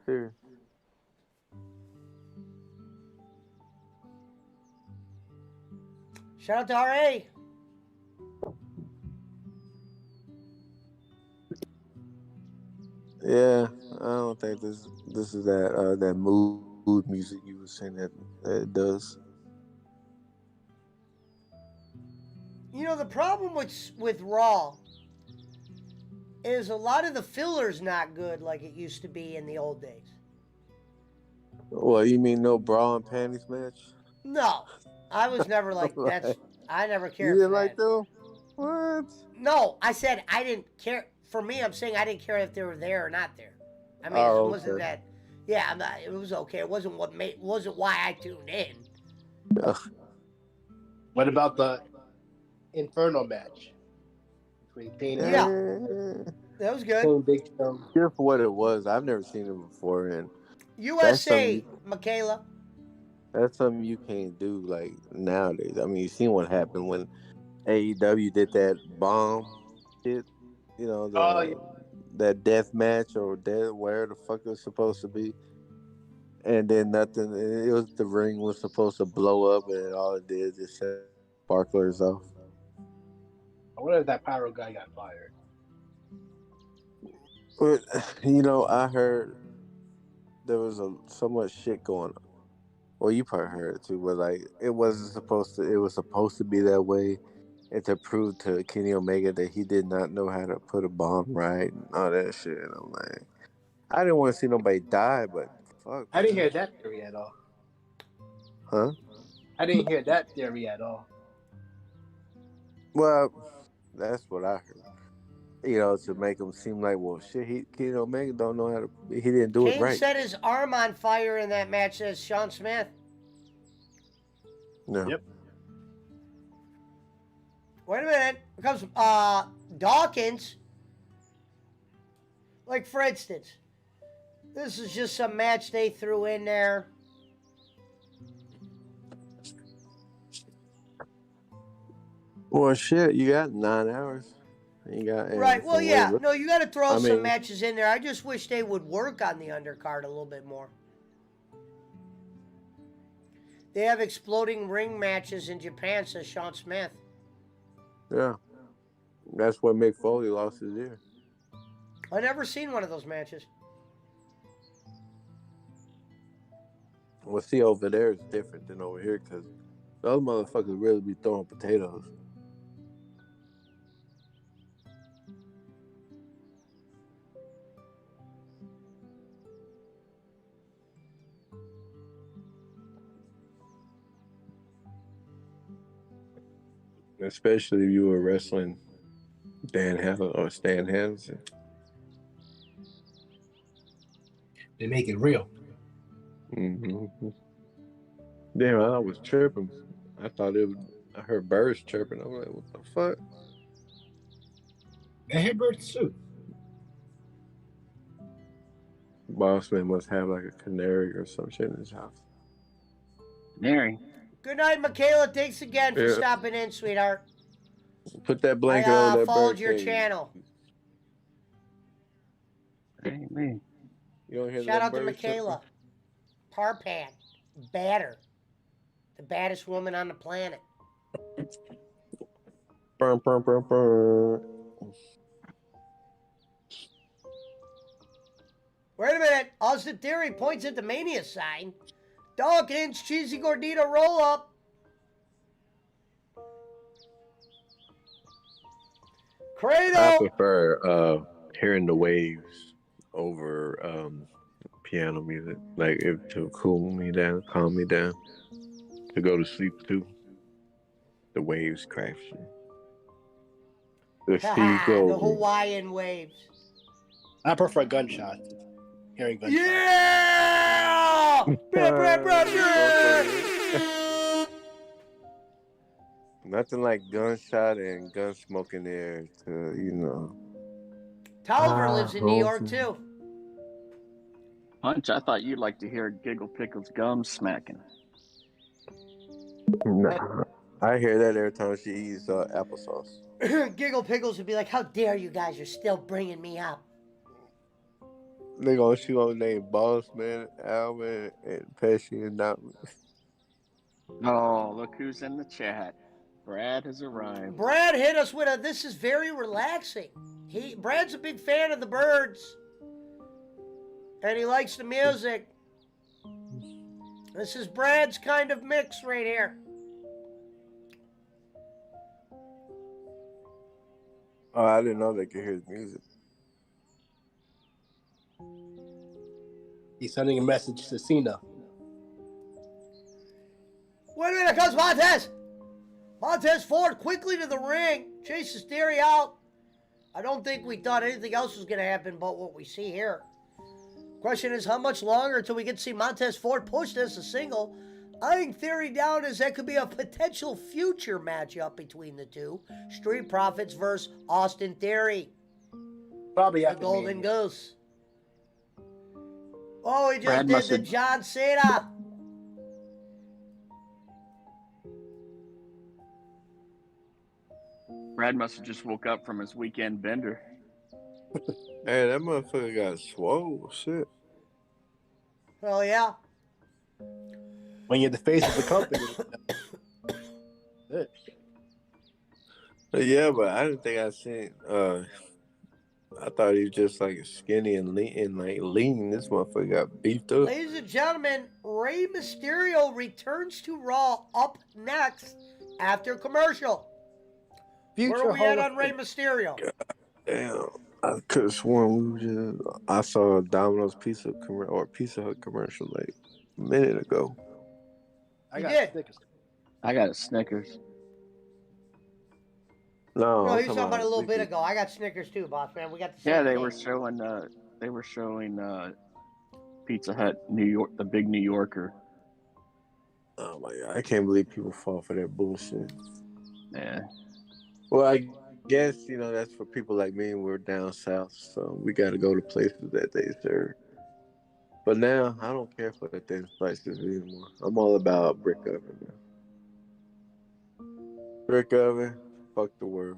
serious. Shout out to RA. Yeah, I don't think this is that mood music you were saying that it does. You know, the problem with Raw is a lot of the fillers not good like it used to be in the old days. Well, you mean no bra and panties match? No, I was never like that's. Like, I never you cared for didn't like that. them? What? No, I said I didn't care. For me, I'm saying I didn't care if they were there or not there. I mean, it Oh, wasn't okay. that. Yeah, I'm not, it was okay. It wasn't why I tuned in. What about the Inferno match between Kane and Yeah, Eh, that was good. Kane Big Show? Here for what it was. I've never seen it before, and that's something USA, Michaela. that's something you can't do like nowadays. I mean, you seen what happened when AEW did that bomb shit. You know Oh yeah. that death match or death where the fuck it was supposed to be, and then nothing. It was the ring was supposed to blow up, and all it did is just set sparklers off. I wonder if that Pyro guy got fired. But I heard there was so much shit going on. Well, you probably heard it too, but like it wasn't supposed to. It was supposed to be that way, and to prove to Kenny Omega that he did not know how to put a bomb right and all that shit. And I'm like, I didn't want to see nobody die, but fuck, I didn't man. hear that theory at all. Huh? I didn't hear that theory at all. Well, that's what I heard. To make him seem like, well, shit, Kenny Omega don't know how to. He didn't do it Kane right. set his arm on fire in that match as Sean Smith. No. Yep. Wait a minute. Here comes Dawkins. Like, for instance, this is just some match they threw in there. Well, shit, you got 9 hours. You got Right. Well, yeah. whatever. No, you got to throw I some mean, matches in there. I just wish they would work on the undercard a little bit more. They have exploding ring matches in Japan, says Sean Smith. yeah, that's what Mick Foley lost his ear. I never seen one of those matches. Well, see, over there is different than over here because those motherfuckers really be throwing potatoes. Especially if you were wrestling Dan Hell or Stan Hansen. They make it real. Mm-hmm. Damn, I was tripping. I heard birds chirping. I'm like, what the fuck? They had birds too. Bossman must have like a canary or some shit in his house. Mary. Good night, Michaela. Thanks again for Yeah. stopping in, sweetheart. Put that blanket I over that followed bird your cage. channel. Hey, me. You don't hear Shout that out to bird Michaela. Parpan. Batter. The baddest woman on the planet. chirping? Burn, burn, burn, burn. Wait a minute. Austin Theory points at the Mania sign. Dawkins, cheesy gordita roll up. I Credo. prefer hearing the waves over piano music, like to cool me down, calm me down, to go to sleep too. The waves crashing. The sea Haha, the goes. Hawaiian waves. I prefer gunshots. Hearing gunshots. Yeah! Brah, brah, brah, brah. Nothing like gunshot and gun smoke in the air to. Tolliver lives in New York, too. Punch, I thought you'd like to hear Giggle Pickle's gums smacking. Nah, I hear that every time she eats applesauce. Giggle Pickles would be like, how dare you guys are still bringing me up. They gonna shoot on name Boss Man, Alvin, and Pesci and Diamond. Oh, look who's in the chat. Brad has arrived. Brad hit us with a. This is very relaxing. Brad's a big fan of the Birds, and he likes the music. This is Brad's kind of mix right here. Oh, I didn't know they could hear the music. He's sending a message to Cena. Wait a minute, comes Montez. Montez Ford quickly to the ring, chases Theory out. I don't think we thought anything else was going to happen but what we see here. Question is, how much longer until we get to see Montez Ford push this a single? Eyeing Theory down as that could be a potential future matchup between the two. Street Profits versus Austin Theory. Probably The after Golden Mania. Goose. Oh, he just Brad did must the have- John Cena. Brad must have just woke up from his weekend bender. Hey, that motherfucker got swole. Shit. Oh, yeah. When you're the face of the company. Yeah, but I didn't think I seen. I thought he was just like skinny and lean. This motherfucker got beefed up. Ladies and gentlemen, Rey Mysterio returns to Raw up next after commercial. Where Future are we Hall at of on Rey Fame. Mysterio? Damn, I could have sworn we were just. I saw a Domino's Pizza or Pizza Hut commercial like a minute ago. I You got did. Snickers. I got a Snickers. No, No, I'm he's talking talking about a little bit Snickers. ago. I got Snickers too, boss man. We got the same Yeah, they thing. were showing. Pizza Hut, New York, the big New Yorker. Oh my god, I can't believe people fall for that bullshit. Yeah. Well, I guess that's for people like me, and we're down south, so we got to go to places that they serve. But now I don't care for the thin slices anymore. I'm all about brick oven now. Brick oven, fuck the world,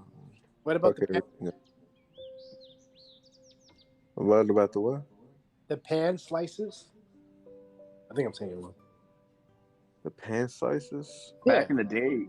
What about fuck everything else. What about the what? the pan slices? I think I'm saying it wrong. The pan slices? Back in the day,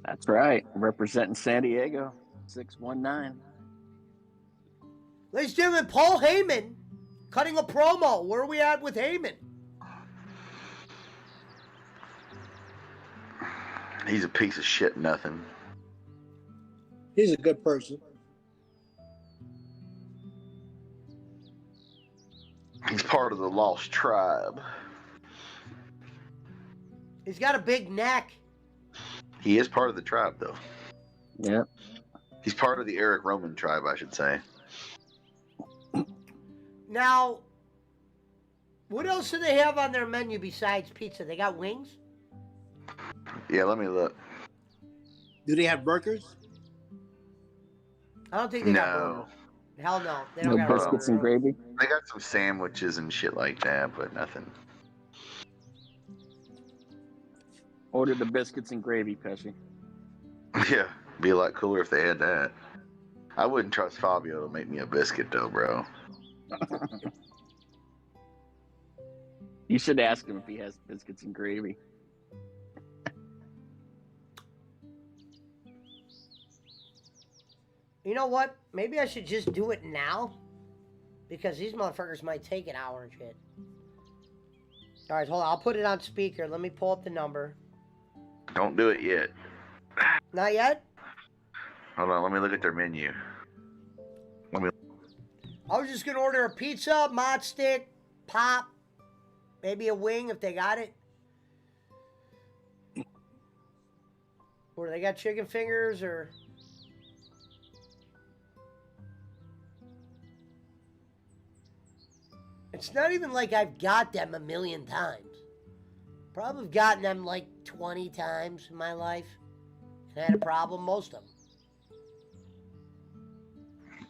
That's right. Representing San Diego, 619. Ladies and gentlemen, Paul Heyman cutting a promo. Where are we at with Heyman? He's a piece of shit. Nothing. He's a good person. He's part of the lost tribe. He's got a big neck. He is part of the tribe, though. Yep. He's part of the Eric Roman tribe, I should say. Now, what else do they have on their menu besides pizza? They got wings? Yeah, let me look. Do they have burgers? I don't think they got No. burgers. Hell no. They don't No got biscuits burgers. and gravy. They got some sandwiches and shit like that, but nothing. Order the biscuits and gravy, Pesci. Yeah, be a lot cooler if they had that. I wouldn't trust Fabio to make me a biscuit, though, bro. You should ask him if he has biscuits and gravy. You know what? Maybe I should just do it now. Because these motherfuckers might take an hour and shit. Alright, hold on. I'll put it on speaker. Let me pull up the number. Don't do it yet. Not yet? Hold on, let me look at their menu. I was just going to order a pizza, mod stick, pop, maybe a wing if they got it. Or they got chicken fingers or... It's not even like I've got them a million times. Probably gotten them like 20 times in my life. And I had a problem most of them.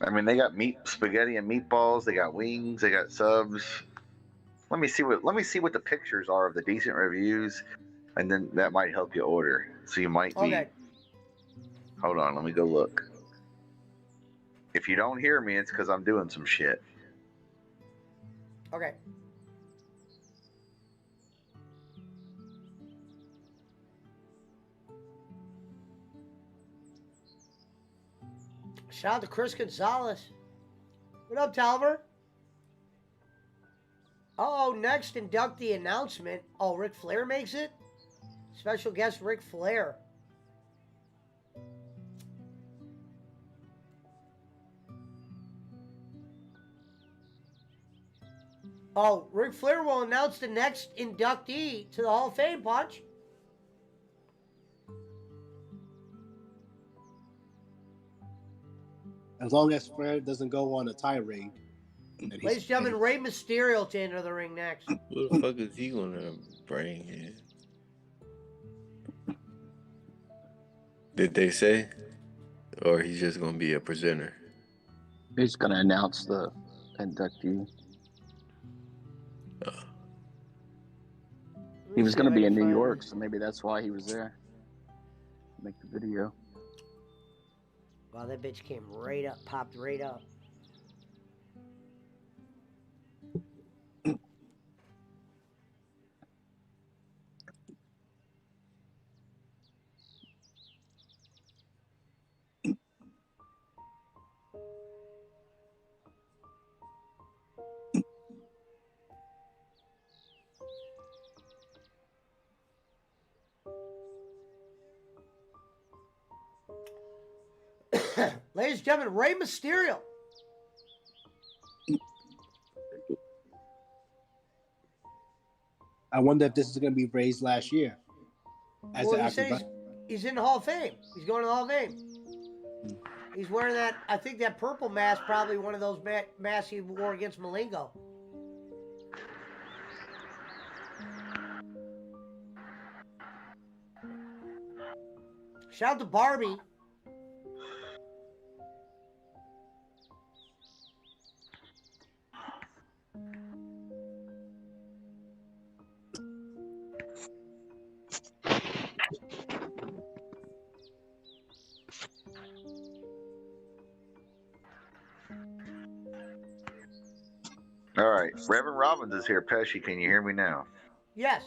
I mean, they got meat, spaghetti and meatballs. They got wings. They got subs. Let me see what the pictures are of the decent reviews, and then that might help you order. So you might be. Okay. Hold on, let me go look. If you don't hear me, it's because I'm doing some shit. Okay. Shout out to Chris Gonzalez. What up, Talver? Oh, next inductee announcement. Oh, Ric Flair makes it? Special guest Ric Flair. Oh, Ric Flair will announce the next inductee to the Hall of Fame, Punch. As long as Flair doesn't go on a tirade. Ladies and gentlemen, Rey Mysterio to enter the ring next. What the fuck is he gonna bring in? Did they say? Or he's just gonna be a presenter? He's going to announce the inductee. He was going to be in New York, so maybe that's why he was there. Make the video. Wow, that bitch came right up, popped right up. Ladies and gentlemen, Rey Mysterio. I wonder if this is going to be raised last year. As Well, an he said acrobat. he's in the Hall of Fame. He's going to the Hall of Fame. He's wearing that, I think that purple mask, probably one of those masks he wore against Malengo. Shout out to Barbie. All right, Reverend Robbins is here. Pesci, can you hear me now? Yes.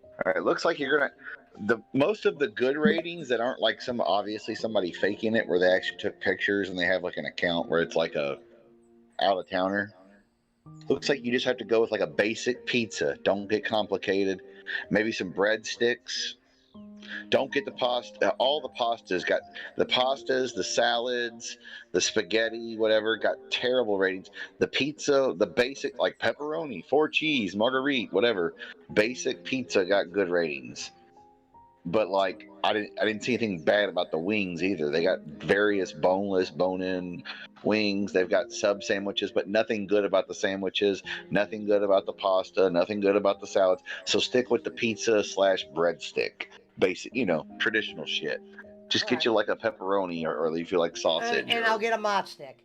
All right, looks like you're gonna. the most of the good ratings that aren't like some obviously somebody faking it where they actually took pictures and they have like an account where it's like a out of towner. Looks like you just have to go with like a basic pizza. Don't get complicated. Maybe some breadsticks. Don't get the pasta. All the pastas got the pastas, the salads, the spaghetti, whatever got terrible ratings. The pizza, the basic like pepperoni, 4 cheese, marguerite, whatever, basic pizza got good ratings. But like I didn't see anything bad about the wings either. They got various boneless, bone-in wings. They've got sub sandwiches, but nothing good about the sandwiches. Nothing good about the pasta. Nothing good about the salads. So stick with the pizza slash breadstick, basic, traditional shit. Just All get right. you like a pepperoni or if you like sausage And I'll or get a mod stick.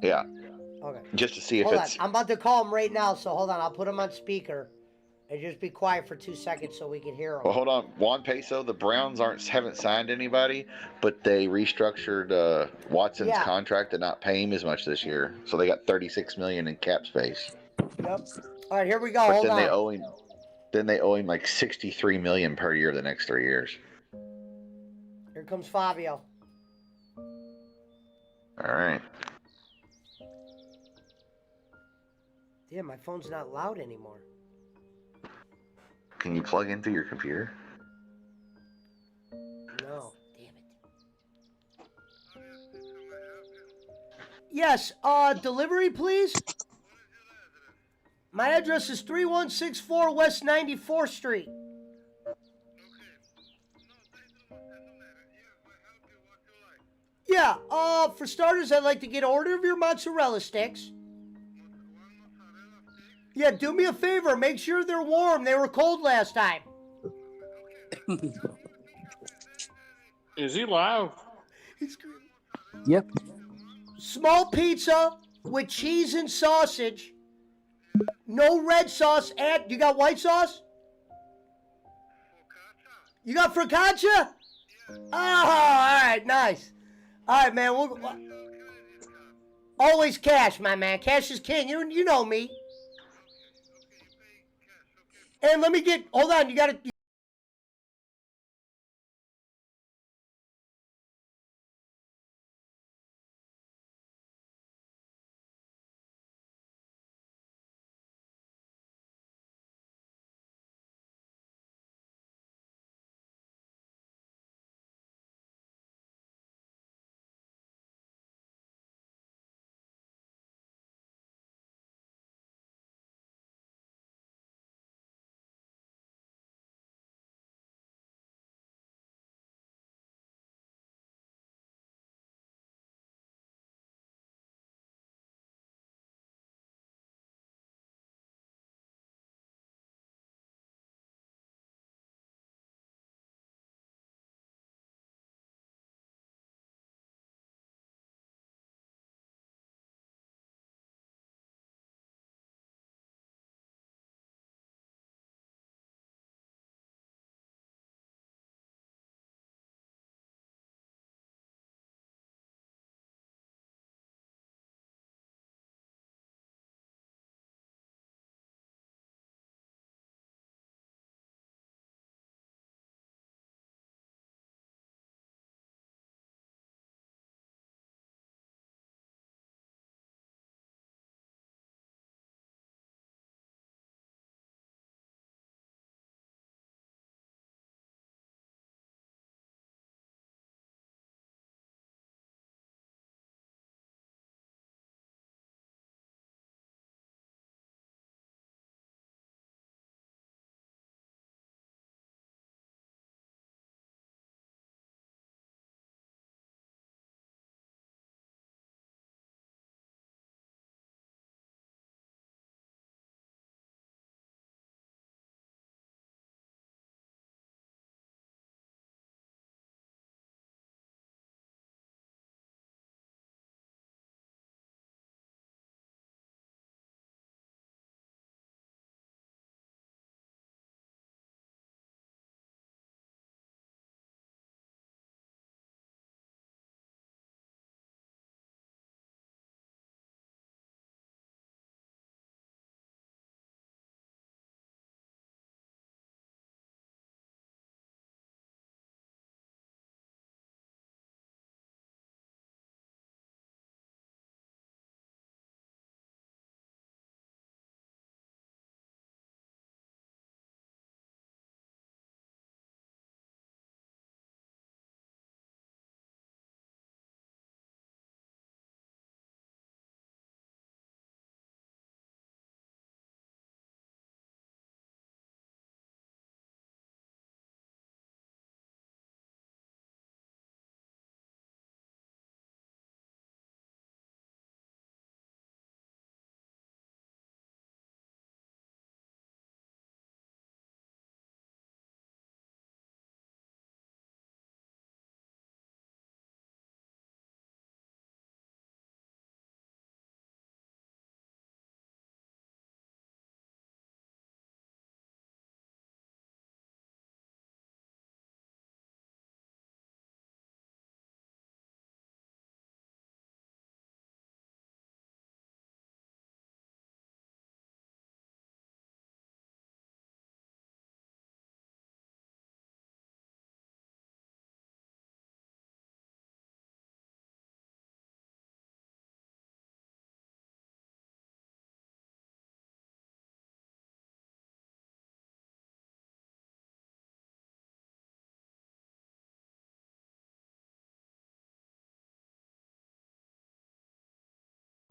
yeah, Okay. just to see if Hold on. it's I'm about to call him right now, so hold on. I'll put him on speaker. And just be quiet for 2 seconds so we can hear him. Well, hold on. Juan Peso, the Browns haven't signed anybody, but they restructured Watson's Yeah. contract to not pay him as much this year. So they got 36 million in cap space. Yep. All right, here we go. But Hold then they on. owe him like 63 million per year the next 3 years. Here comes Fabio. All right. Damn, my phone's not loud anymore. Can you plug into your computer? No. Damn it. Yes, delivery, please. My address is 3164 West 94th Street. Yeah, for starters, I'd like to get an order of your mozzarella sticks. Yeah, do me a favor. Make sure they're warm. They were cold last time. Is he live? Yep. Small pizza with cheese and sausage. No red sauce. You got white sauce? You got focaccia? Oh, all right, nice. All right, man. Always cash, my man. Cash is king. You know me. And let me get. Hold on. You got to.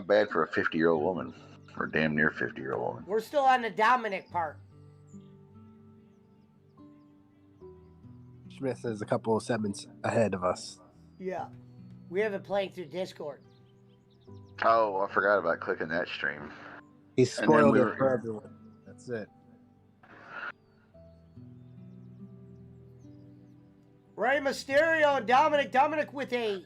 bad for a 50-year-old woman, or damn near 50-year-old woman. We're still on the Dominic part. Smith is a couple of segments ahead of us. Yeah. We have it playing through Discord. Oh, I forgot about clicking that stream. He And then spoiled we it were- for everyone. That's it. Rey Mysterio and Dominic. Dominic with a...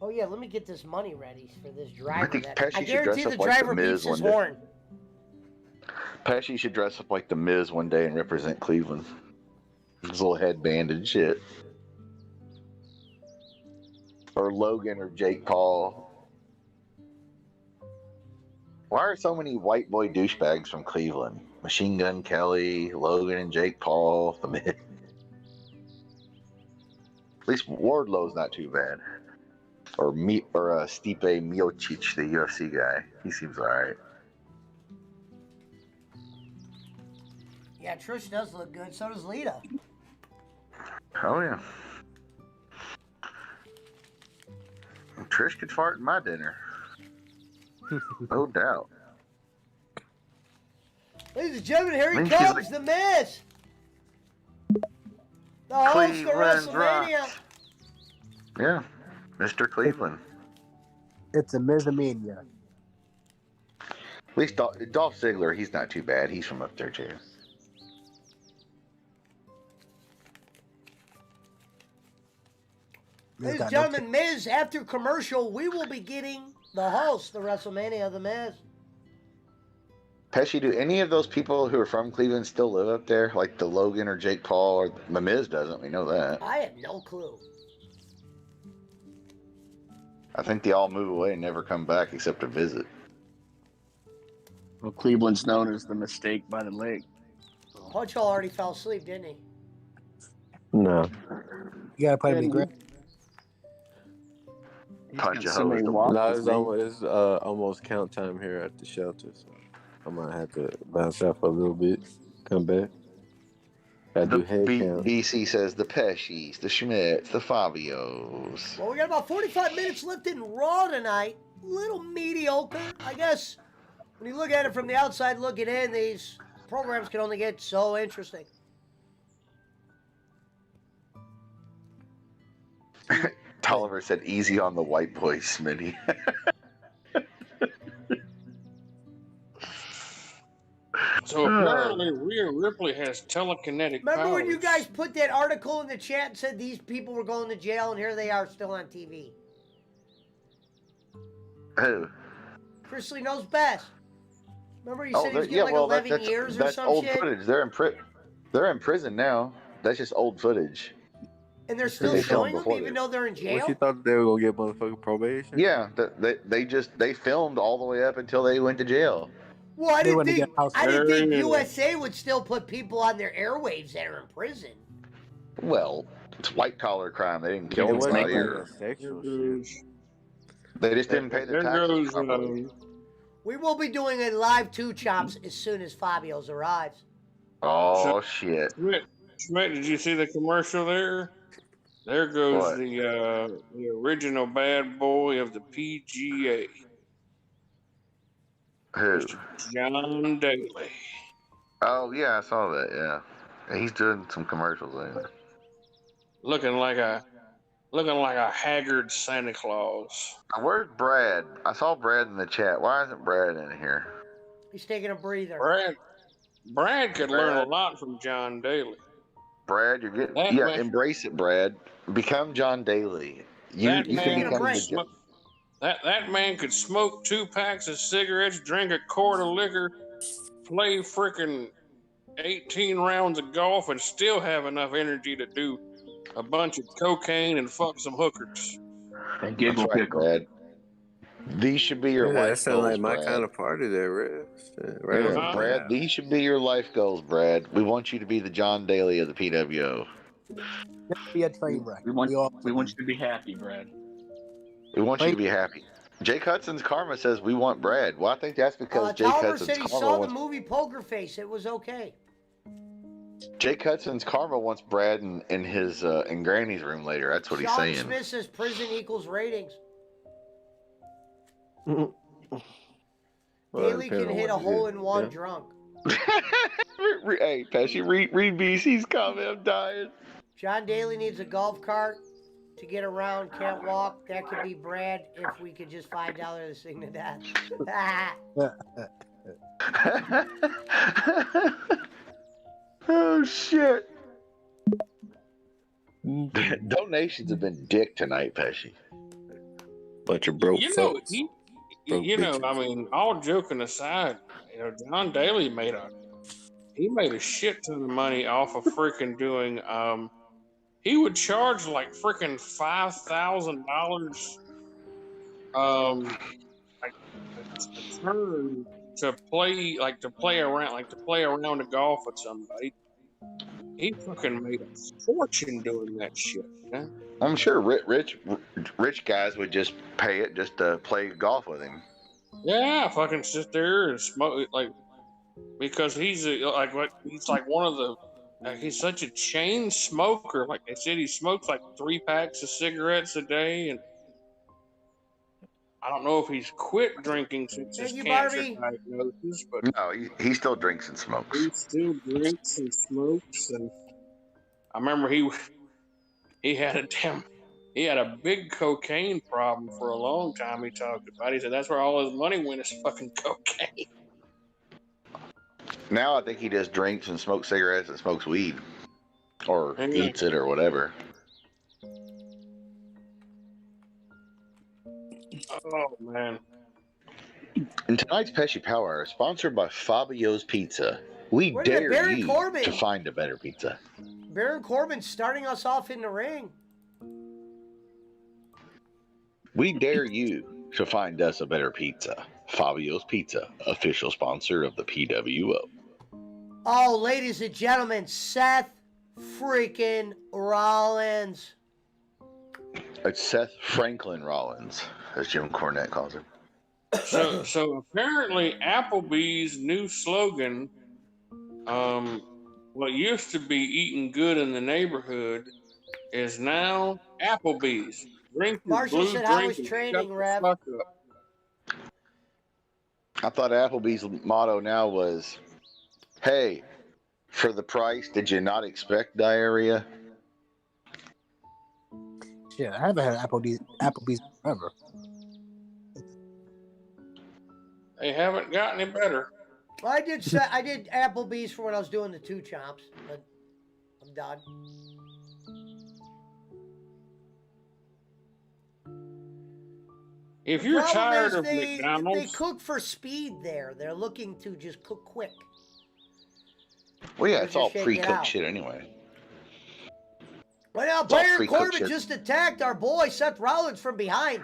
Oh, yeah, let me get this money ready for this driver. think That... Pesci I should dress guarantee up the like the driver Miz beats his one day. horn. Pesci should dress up like the Miz one day and represent Cleveland. His little headband and shit. Or Logan or Jake Paul. Why are so many white boy douchebags from Cleveland? Machine Gun Kelly, Logan and Jake Paul, the Miz. At least Wardlow's not too bad. Or Stipe Miocic, the UFC guy. He seems alright. Yeah, Trish does look good. So does Lita. Oh yeah. Trish could fart in my dinner. No doubt. Ladies and gentlemen, here he I think she's comes, like- the Miz. The host of Cleveland WrestleMania. rocks. Yeah, Mr. Cleveland. It's a Mizamania. At least Dolph Ziggler, he's not too bad. He's from up there too. Ladies and gentlemen, Miz, after commercial, we will be getting the host of WrestleMania, the Miz. Pesci, do any of those people who are from Cleveland still live up there? Like the Logan or Jake Paul or the Miz doesn't. We know that. I have no clue. I think they all move away and never come back except to visit. Well, Cleveland's known as the mistake by the lake. Punch Hole already fell asleep, didn't he? No. You gotta put him in grab. He's Punch got a so many hose. No, waffles, it's man. almost count time here at the shelter, so I might have to bounce out for a little bit, come back. I The do head count. BC says the Pescis, the Schmidts, the Fabios. Well, we got about 45 minutes left in Raw tonight. A little mediocre. I guess when you look at it from the outside looking in, these programs can only get so interesting. Tolliver said, "Easy on the white boys, Smitty." So apparently Rhea Ripley has telekinetic Remember powers. when you guys put that article in the chat and said these people were going to jail, and here they are still on TV? Who? Chris Lee knows best. Remember he Oh, said he was yeah, getting like 11 years or that's some old shit? footage. They're in prison now. That's just old footage. And they're still They filmed showing them before even this. though they're in jail? What you thought they were gonna get motherfucking probation? Yeah, they filmed all the way up until they went to jail. Well, I They didn't wouldn't think get house USA arrest. would still put people on their airwaves that are in prison. Well, it's white collar crime. They didn't kill It wasn't anybody. like a sexual shit. They just didn't pay their There taxes goes, properly. We will be doing a live two chops as soon as Fabio's arrives. Oh shit! Schmidt, did you see the commercial there? There goes What? the original bad boy of the PGA, Who? John Daly. Oh yeah, I saw that. Yeah, he's doing some commercials. Looking like a haggard Santa Claus. Where's Brad? I saw Brad in the chat. Why isn't Brad in here? He's taking a breather. Brad could learn a lot from John Daly. Brad, you're getting That man- embrace it, Brad. Become John Daly. You That can man become break. the That man could smoke 2 packs of cigarettes, drink a quart of liquor, play frickin' 18 rounds of golf, and still have enough energy to do a bunch of cocaine and fuck some hookers. And That's giggle right, pickle. Brad. These should be your Yeah, that life sounds goals, like my Brad. kind of party there, Red. Right Yeah, on. Uh-huh. Brad, these should be your life goals, Brad. We want you to be the John Daly of the PWO. Be a train wreck. We want all- you to be happy, Brad. We want you to be happy. Jake Hudson's Karma says we want Brad. Well, I think that's because Jake Tolliver Hudson's said he Karma saw the wants movie Poker Face. It was okay. Jake Hudson's Karma wants Brad in his in Granny's room later. That's what he's Sean saying. Smith says prison equals ratings. Well, it Daly depends can on hit what a it is. hole in one Yeah. drunk. Hey, Pesci, read BC's comment. I'm dying. John Daly needs a golf cart to get around, can't walk. That could be Brad if we could just $5 this thing to death. Oh shit! Donations have been dick tonight, Pesci. Bunch of broke You know, fucks, broke bitches. I mean, all joking aside, John Daly made a shit ton of money off of freaking doing. He would charge like freaking $5,000, like a turn to play around, to golf with somebody. He fucking made a fortune doing that shit. Yeah, I'm sure rich guys would just pay it just to play golf with him. yeah, fucking sit there and smoke because he's like one of the. He's such a chain smoker. Like they said, he smokes like 3 packs of cigarettes a day, and I don't know if he's quit drinking since his Thank you, cancer Barbie. diagnosis, but No, he still drinks and smokes. he still drinks and smokes. And I remember he had a big cocaine problem for a long time. He talked about. He said that's where all his money went is fucking cocaine. Now I think he just drinks and smokes cigarettes and smokes weed, or Yeah. eats it or whatever. Oh man. And tonight's Pesci Power Hour is sponsored by Fabio's Pizza. We Wait a minute, dare Baron you Corbin. to find a better pizza. Baron Corbin starting us off in the ring. We dare you to find us a better pizza. Fabio's Pizza, official sponsor of the PWO. Oh, ladies and gentlemen, Seth freaking Rollins. It's Seth Franklin Rollins, as Jim Cornette calls him. So apparently Applebee's new slogan, what used to be eating good in the neighborhood, is now Applebee's. Drink your Marshall blue said, how drink was and training, shut the Rev? fuck up. I thought Applebee's motto now was, hey, for the price, did you not expect diarrhea? Shit, I haven't had Applebee's forever. They haven't got any better. Well, I did Applebee's for when I was doing the 2 chomps, but I'm done. If The you're problem tired is of they McDonald's, cook for speed there. They're looking to just cook quick. Well, yeah, Or it's just all shake it pre-cooked out. shit anyway. Well, now, It's all Baron pre-cooked Corbin shit. just attacked our boy Seth Rollins from behind.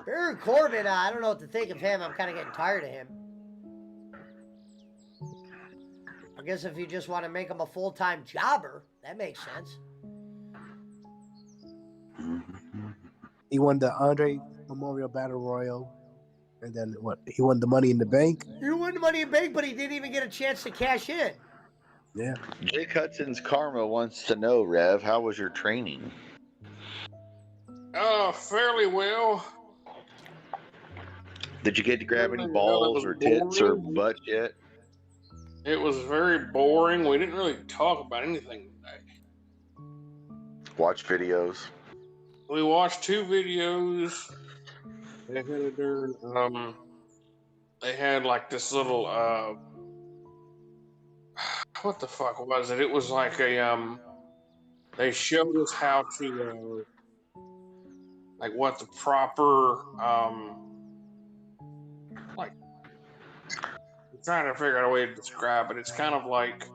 Baron Corbin, I don't know what to think of him. I'm kind of getting tired of him. I guess if you just want to make him a full-time jobber, that makes sense. He won the Andre Memorial Battle Royal, and then what? He won the Money in the Bank. He won the Money in the Bank, but he didn't even get a chance to cash in. Yeah. Jake Hudson's Karma wants to know, Rev, how was your training? fairly well. Did you get to grab any Well, it balls was or tits or boring. butt yet? It was very boring. We didn't really talk about anything today. Watch videos. We watched 2 videos. They had a darn, they had like this little what the fuck was it? It was like a they showed us how to like what the proper like I'm trying to figure out a way to describe it. It's kind of like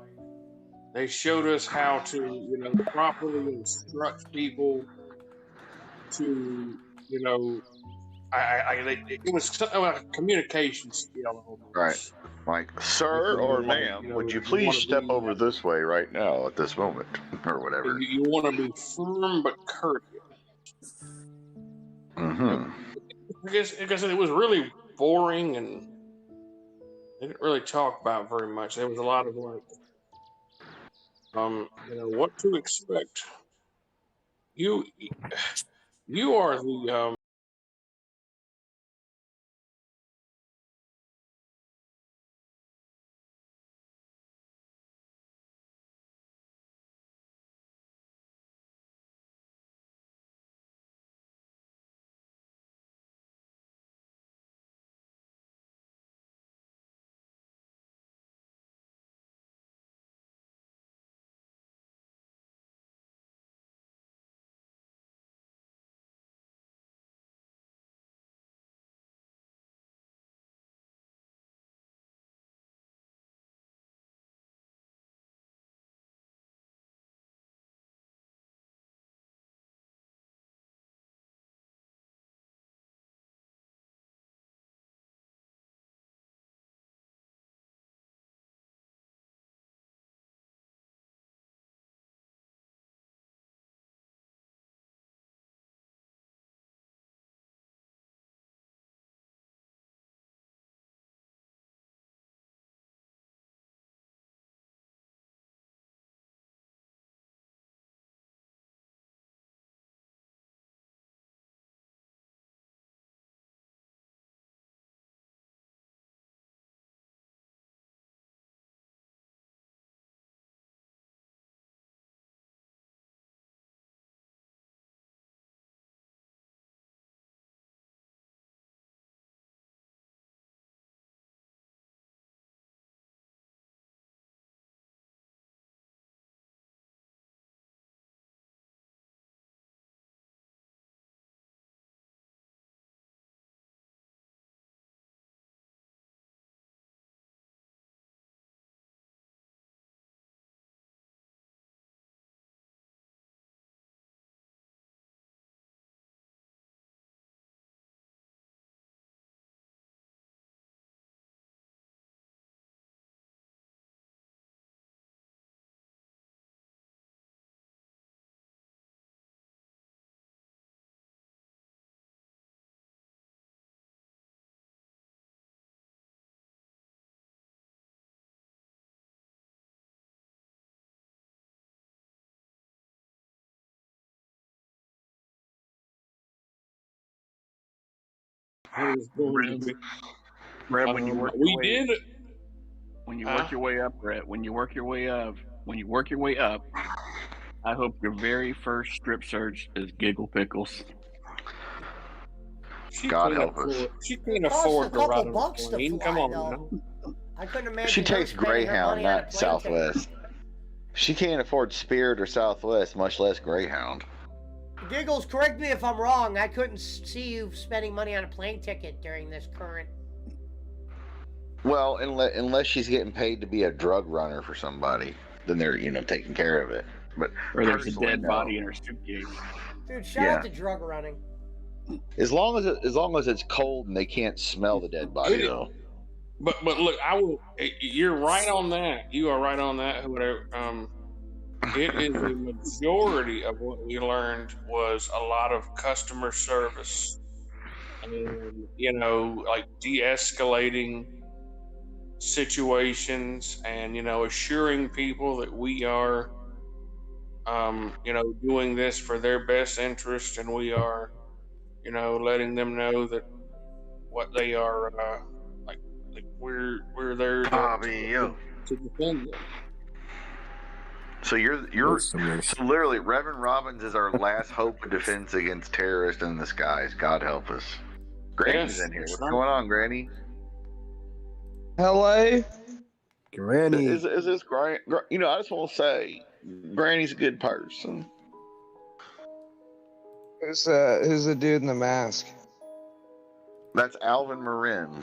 they showed us how to, properly instruct people to, it was something like a communication skill almost. Right. Like, sir or ma'am, would you please step over this way right now at this moment, or whatever. You want to be firm but courteous. Mm-hmm. I guess it was really boring and they didn't really talk about very much. There was a lot of like, what to expect. You are the It is going to be. Brad, when you work your We way, did. when you work your way up, Brett, when you work your way up, I hope your very first strip search is Giggle Pickles. She God can't help us. afford. She can't It costs a afford to ride couple on bucks a to plane. Come fly, on though. now. I couldn't imagine She her takes spending her Greyhound, money on a not plane ticket. Southwest. She can't afford Spirit or Southwest, much less Greyhound. Giggles, correct me if I'm wrong. I couldn't see you spending money on a plane ticket during this current. Well, unless she's getting paid to be a drug runner for somebody, then they're taking care of it. But Or there's a personally, dead no. body in her suitcase. Dude, shout out to drug running. As long as it's cold and they can't smell the dead body, though. But look, I will. You're right on that. You are right on that. Whatever. It is a majority of what we learned was a lot of customer service, and like de-escalating situations, and assuring people that we are, doing this for their best interest, and we are, letting them know that what they are, like we're there to defend them. So so literally Reverend Robbins is our last hope of defense against terrorists in the skies. God help us. Granny's Yes, in here. that's What's right. going on, Granny? Hello. Granny. Is this Granny? I just want to say, Granny's a good person. Who's the dude in the mask? That's Alvin Marin.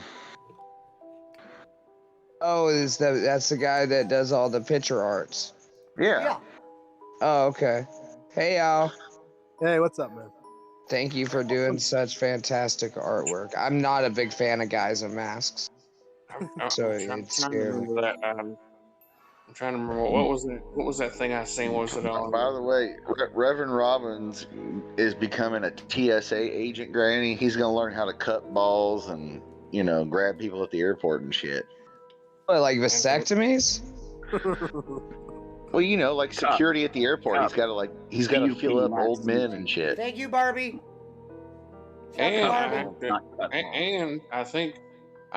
Oh, that's the guy that does all the picture arts. Yeah. Oh, okay. Hey, Al. Hey, what's up, man? Thank you for doing such fantastic artwork. I'm not a big fan of guys in masks, so I'm it's trying to scary. remember that. I'm trying to remember what was it. What was that thing I seen? Was it on? By the way, Reverend Robbins is becoming a TSA agent, Granny. He's going to learn how to cut balls and, grab people at the airport and shit. What, like vasectomies? Well, like security at the airport. He's got to fill up old men and shit. Thank you, Barbie. And Barbie. I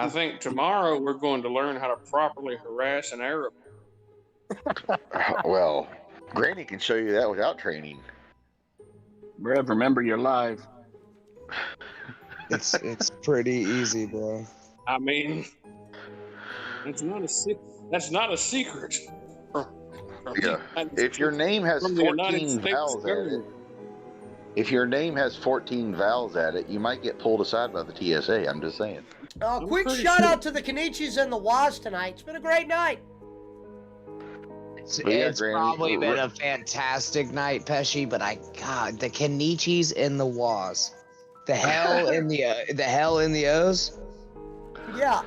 think tomorrow we're going to learn how to properly harass an Arab. Well, Granny can show you that without training. Brad, remember you're live. It's pretty easy, bro. I mean, that's not a secret. Yeah. If your name has 14 vowels at it, you might get pulled aside by the TSA. I'm just saying. Quick shout out to the Kenichis and the Waz tonight. It's been a great night. It's Granny, probably been a fantastic night, Pesci. But God, the Kenichis and the Waz, the hell in the O's. Yeah.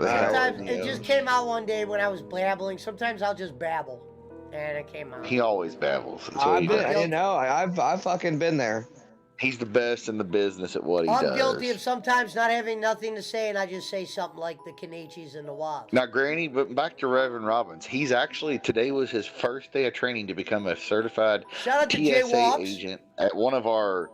Sometimes it just came out one day when I was babbling. Sometimes I'll just babble, and it came out. He always babbles. I've fucking been there. He's the best in the business at what he does. I'm guilty of sometimes not having nothing to say, and I just say something like the Kenichis and the Waz. Now, Granny, but back to Reverend Robbins. Today was his first day of training to become a certified TSA agent at one of our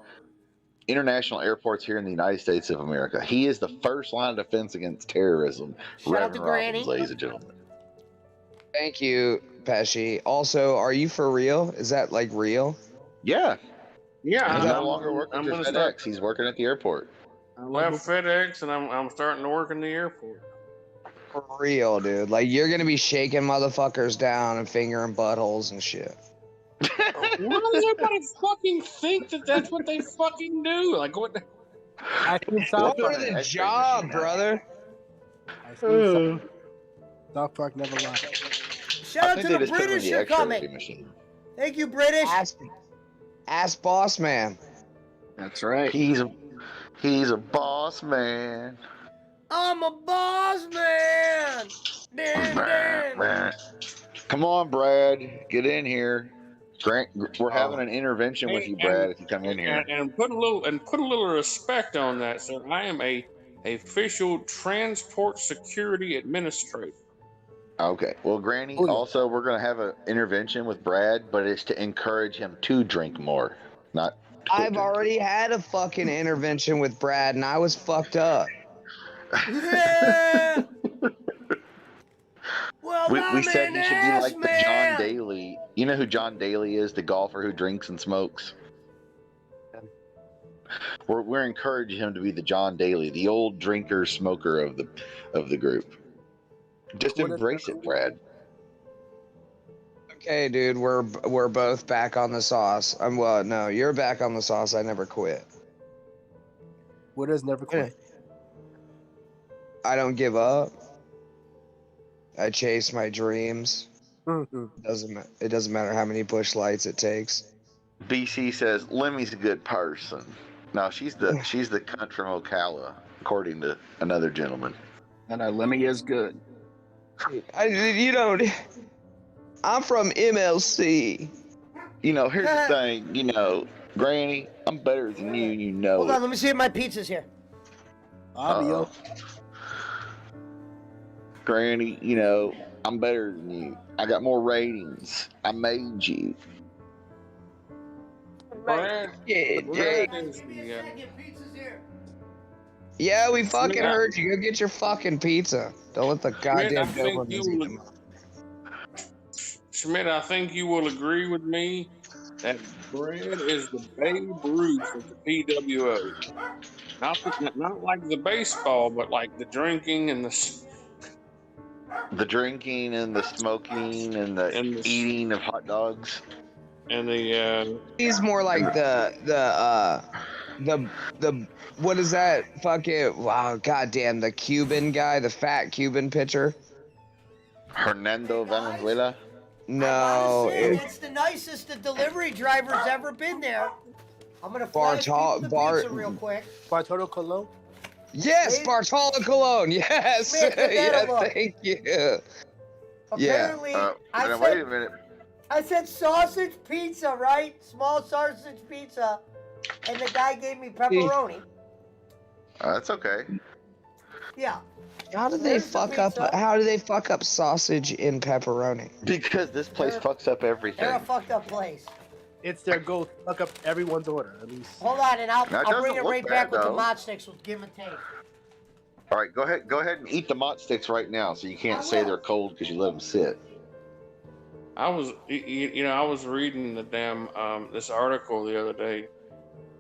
international airports here in the United States of America. He is the first line of defense against terrorism. Shout out to Reverend Robbins, Granny. ladies and gentlemen. Thank you, Pesci. Also, are you for real? Is that like real? Yeah. Yeah, He's no longer working I'm for gonna FedEx. start. He's working at the airport. I left FedEx and I'm starting to work in the airport. For real, dude. Like, you're gonna be shaking motherfuckers down and fingering buttholes and shit. Why does everybody fucking think that that's what they fucking do? Like, what? What for the job, brother? South Park never lied. Shout out to the British are coming. Thank you, British. Ask boss man. That's right. He's a boss man. I'm a boss man. Dan. Come on, Brad. Get in here. We're having an intervention with you, Brad, if you come in here. And put a little respect on that, sir. I am a official transport security administrator. Okay. Well, Granny, also, we're going to have an intervention with Brad, but it's to encourage him to drink more, not I've already had a fucking intervention with Brad, and I was fucked up. Yeah. Well, We I'm said an you should be ass like the John man. Daly. You know who John Daly is, the golfer who drinks and smokes. We're encouraging him to be the John Daly, the old drinker smoker of the group. Just What is embrace never it, Brad. Okay, dude, we're both back on the sauce. Well, no, you're back on the sauce. I never quit. What is never quit? I don't give up. I chase my dreams. Mhm. It doesn't matter how many bush lights it takes. BC says Lemmy's a good person. No, she's the cunt from Ocala, according to another gentleman. And Lemmy is good. I'm from MLC. Here's the thing. Granny, I'm better than you. You know Hold it. on, let me see if my pizza's here. Obvio. Granny, I'm better than you. I got more ratings. I made you. Brad, Yeah, Brad Jake. is the, Pizza's here. Yeah, we fucking Yeah. heard you. Go get your fucking pizza. Don't let the goddamn think devil you eat them. Schmidt, I think you will agree with me that Brad is the Babe Ruth of the PWO. Not like the baseball, but like the drinking and The drinking and the smoking and the and eating of hot dogs. the He's more like the what is that fucking goddamn the Cuban guy, the fat Cuban pitcher? Hernando Valenzuela. No, It's the nicest the delivery driver's ever been there. I'm gonna flash people the pizza real quick. Bartolo Colon. yes, Wait. Bartolo Colon. Yes, Smith, get that yes, look. thank you. Apparently, Now, wait a minute. I said sausage pizza, right? Small sausage pizza, and the guy gave me pepperoni. That's okay. Yeah. How do they There's the fuck up? pizza. How do they fuck up sausage in pepperoni? Because this place fucks up everything. They're a fucked up place. It's their goal to fuck up everyone's order. At least. Hold on, and I'll That bring doesn't it look right bad, back with the though. mod sticks with give and take. All right, go ahead and eat the mott sticks right now, so you can't I say will. they're cold because you let them sit. I was reading the damn this article the other day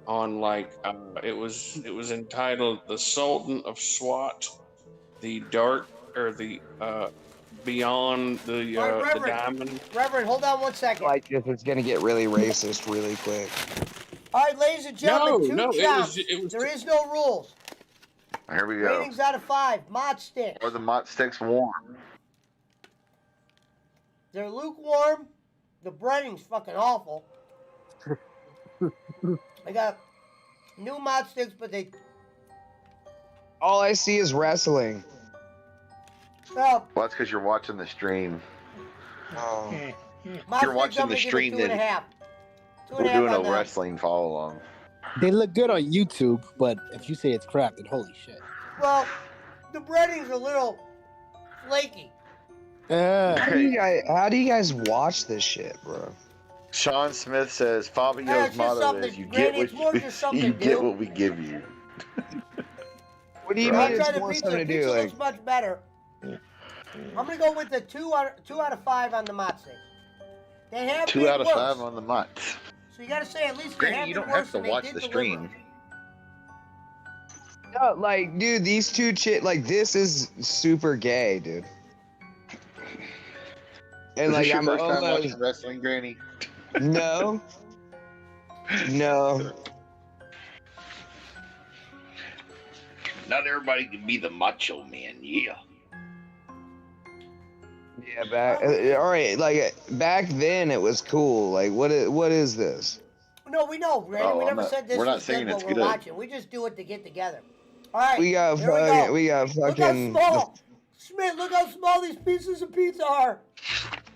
on it was entitled "The Sultan of SWAT, the Dark or the Beyond the All right, the Diamond." Reverend, hold on 1 second. Like this, it's gonna get really racist really quick. All right, ladies and gentlemen, No, two it jumps. was There is no rules. Here we go. Ratings out of 5. Mod sticks. Are the mott sticks warm? They're lukewarm. The breading's fucking awful. I got new mod sticks, but they. All I see is wrestling. Well, Well, that's because you're watching the stream. Oh. mod You're sticks, watching I'm the gonna give it stream 2.5. that- 2.5 We're doing on a that. wrestling follow along. They look good on YouTube, but if you say it's crap, then holy shit. Well, the breading's a little flaky. Ah, How do you guys watch this shit, bro? Sean Smith says Yeah, Fabio's it's just motto something- is you Granny, get it's more what just something you to get do. what we give you. What do you Right. mean I'll try it's the more pizza. something to Pizza do? looks Like, much better. I'm gonna go with the 2 out of 5 on the mod sticks. They have 2 been out of worse. 5 on the mott. So you gotta say at least they Granny, have you been don't worse have to and they watch did the deliver. stream. no, like, dude, these two like, this is super gay, dude. And Is like, this your I'm first time almost watching wrestling, Granny? no. Not everybody can be the macho man, yeah. Yeah, all right, like back then it was cool. Like, what is this? No, we know, Randy. Oh, we I'm never not- said this we're not is saying good it's what we're good. watching. We just do it to get together. All right. We got here we go. Look how fucking small. Schmidt, look how small these pieces of pizza are.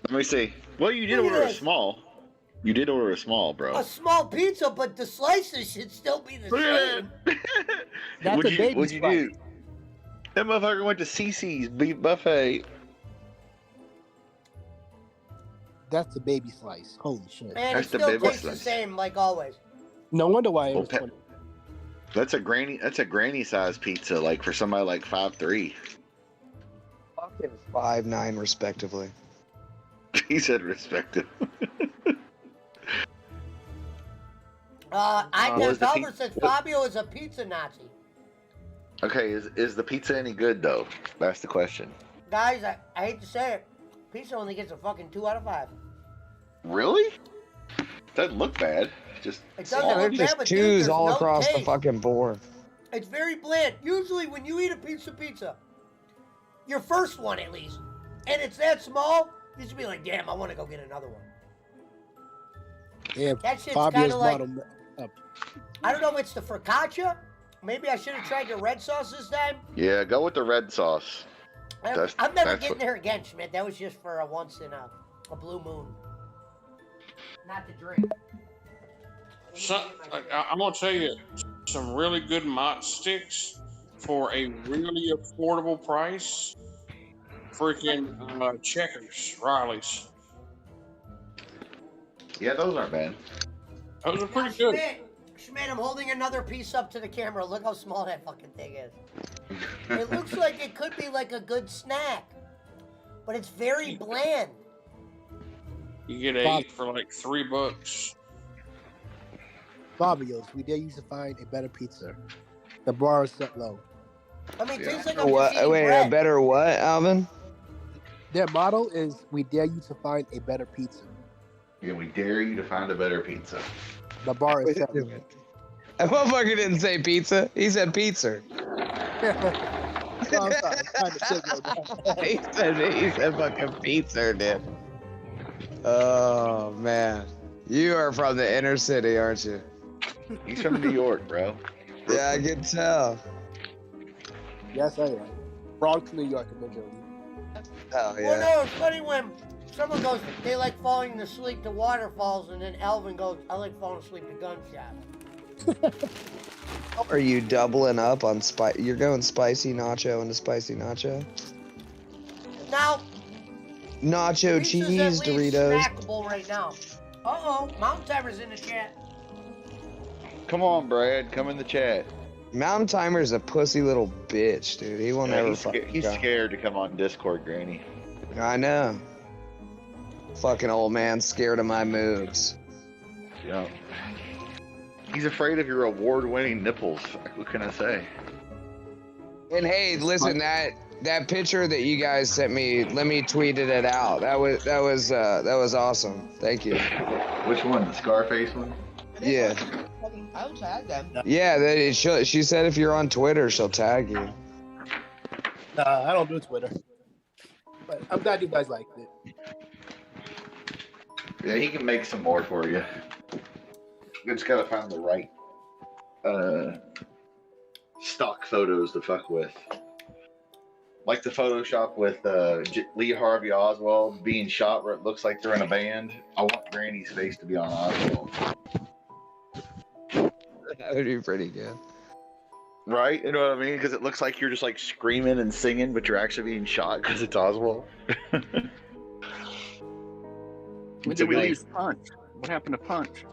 Let me see. Well, you did Look at order a this. small. You did order a small, bro. A small pizza, but the slices should still be the Look at same. that. That's What'd a you, baby what'd you slice. do? That motherfucker went to CC's beef buffet. That's the baby slice. Holy shit. And it That's the still baby tastes the slice. same like always. No wonder why it Well, was 20. That's a granny size pizza, like for somebody like 5'3". Fucking 5'9" respectively. He said respective. I is the Velvet pe- says what- Fabio is a pizza Nazi. Okay, is the pizza any good though? That's the question. Guys, I hate to say it, pizza only gets a fucking 2 out of 5. Really? Doesn't look bad. Just It doesn't small. look They're bad, just but dude, twos there's all no across the taste. fucking board. It's very bland. Usually, when you eat a pizza, your first one at least, and it's that small, you should be like, damn, I want to go get another one. Yeah, That shit's Fabio's kind of like, model up. I don't know if it's the focaccia. Maybe I should have tried the red sauce this time. Yeah, go with the red sauce. I'm never getting there again, Schmidt. That was just for a once in a blue moon. Not to drink. I'm gonna tell you some really good mott sticks for a really affordable price. Freaking Checkers, Riley's. Yeah, those aren't bad. Those are pretty good. Schmidt, I'm holding another piece up to the camera. Look how small that fucking thing is. It looks like it could be like a good snack, but it's very bland. You get 8 for like $3. Fabio's, we dare you to find a better pizza. The bar is set low. I mean, it Yeah. tastes like I'm What? just eating Wait, bread. a better what, Alvin? Their motto is, we dare you to find a better pizza. Yeah, we dare you to find a better pizza. The bar is set low. That motherfucker didn't say pizza. He said pizza. Oh, I'm sorry. It's kind of sick, he said fucking pizza, dude. Oh man, you are from the inner city, aren't you? He's from New York, bro. Yeah, I can tell. Yes, I am. Bronx, New York, originally. Hell Well, yeah. no, it's funny when someone goes, they like falling asleep to waterfalls, and then Elvin goes, I like falling asleep to gunshots. Are you doubling up on spice? You're going spicy nacho into spicy nacho? Now, Nacho pizza's cheese at least Doritos. snackable right now. Uh-oh, Mountain Timer's in the chat. Come on, Brad. Come in the chat. Mountain Timer's a pussy little bitch, dude. He will Yeah, never he's fucking he's go. scared to come on Discord, Granny. I know. Fucking old man scared of my moves. Yeah. He's afraid of your award-winning nipples. What can I say? And hey, listen, that picture that you guys sent me, let me tweeted it out. That was awesome. Thank you. Which one? The Scarface one? Yeah. I'll tag them. Yeah, she said if you're on Twitter, she'll tag you. Nah, I don't do Twitter. But I'm glad you guys liked it. Yeah, he can make some more for you. You just gotta find the right stock photos to fuck with. Like the Photoshop with Lee Harvey Oswald being shot where it looks like they're in a band. I want Granny's face to be on Oswald. That would be pretty good. Right? You know what I mean? Because it looks like you're just like screaming and singing, but you're actually being shot because it's Oswald. When did we lose Punch? What happened to Punch?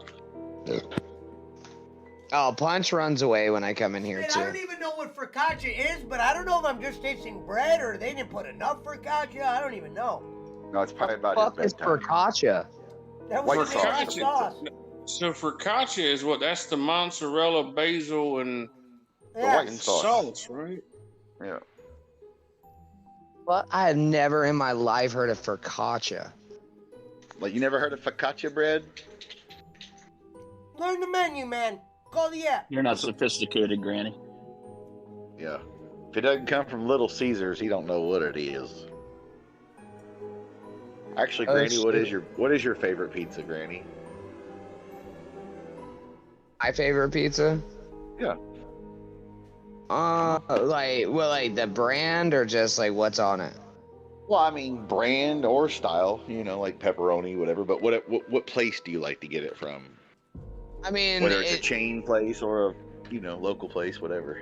Oh, Punch runs away when I come in here Man, I too. don't even know what focaccia is, but I don't know if I'm just tasting bread or they didn't put enough focaccia. I don't even know. No, it's probably about Fuck his is bedtime. focaccia? That White was sauce. the sauce. So focaccia is what? That's the mozzarella, basil, and white Yes. sauce. sauce, right? Yeah. Well, I have never in my life heard of focaccia. Like you never heard of focaccia bread? Learn the menu, man. Call the app. You're not sophisticated, Granny. Yeah. If it doesn't come from Little Caesars, he don't know what it is. Actually, Oh, Granny, what shit. is your favorite pizza, Granny? My favorite pizza? Yeah. Like the brand or just like what's on it? Well, I mean, brand or style, you know, like pepperoni, whatever. But what place do you like to get it from? I mean, Whether it's a chain place or a local place, whatever.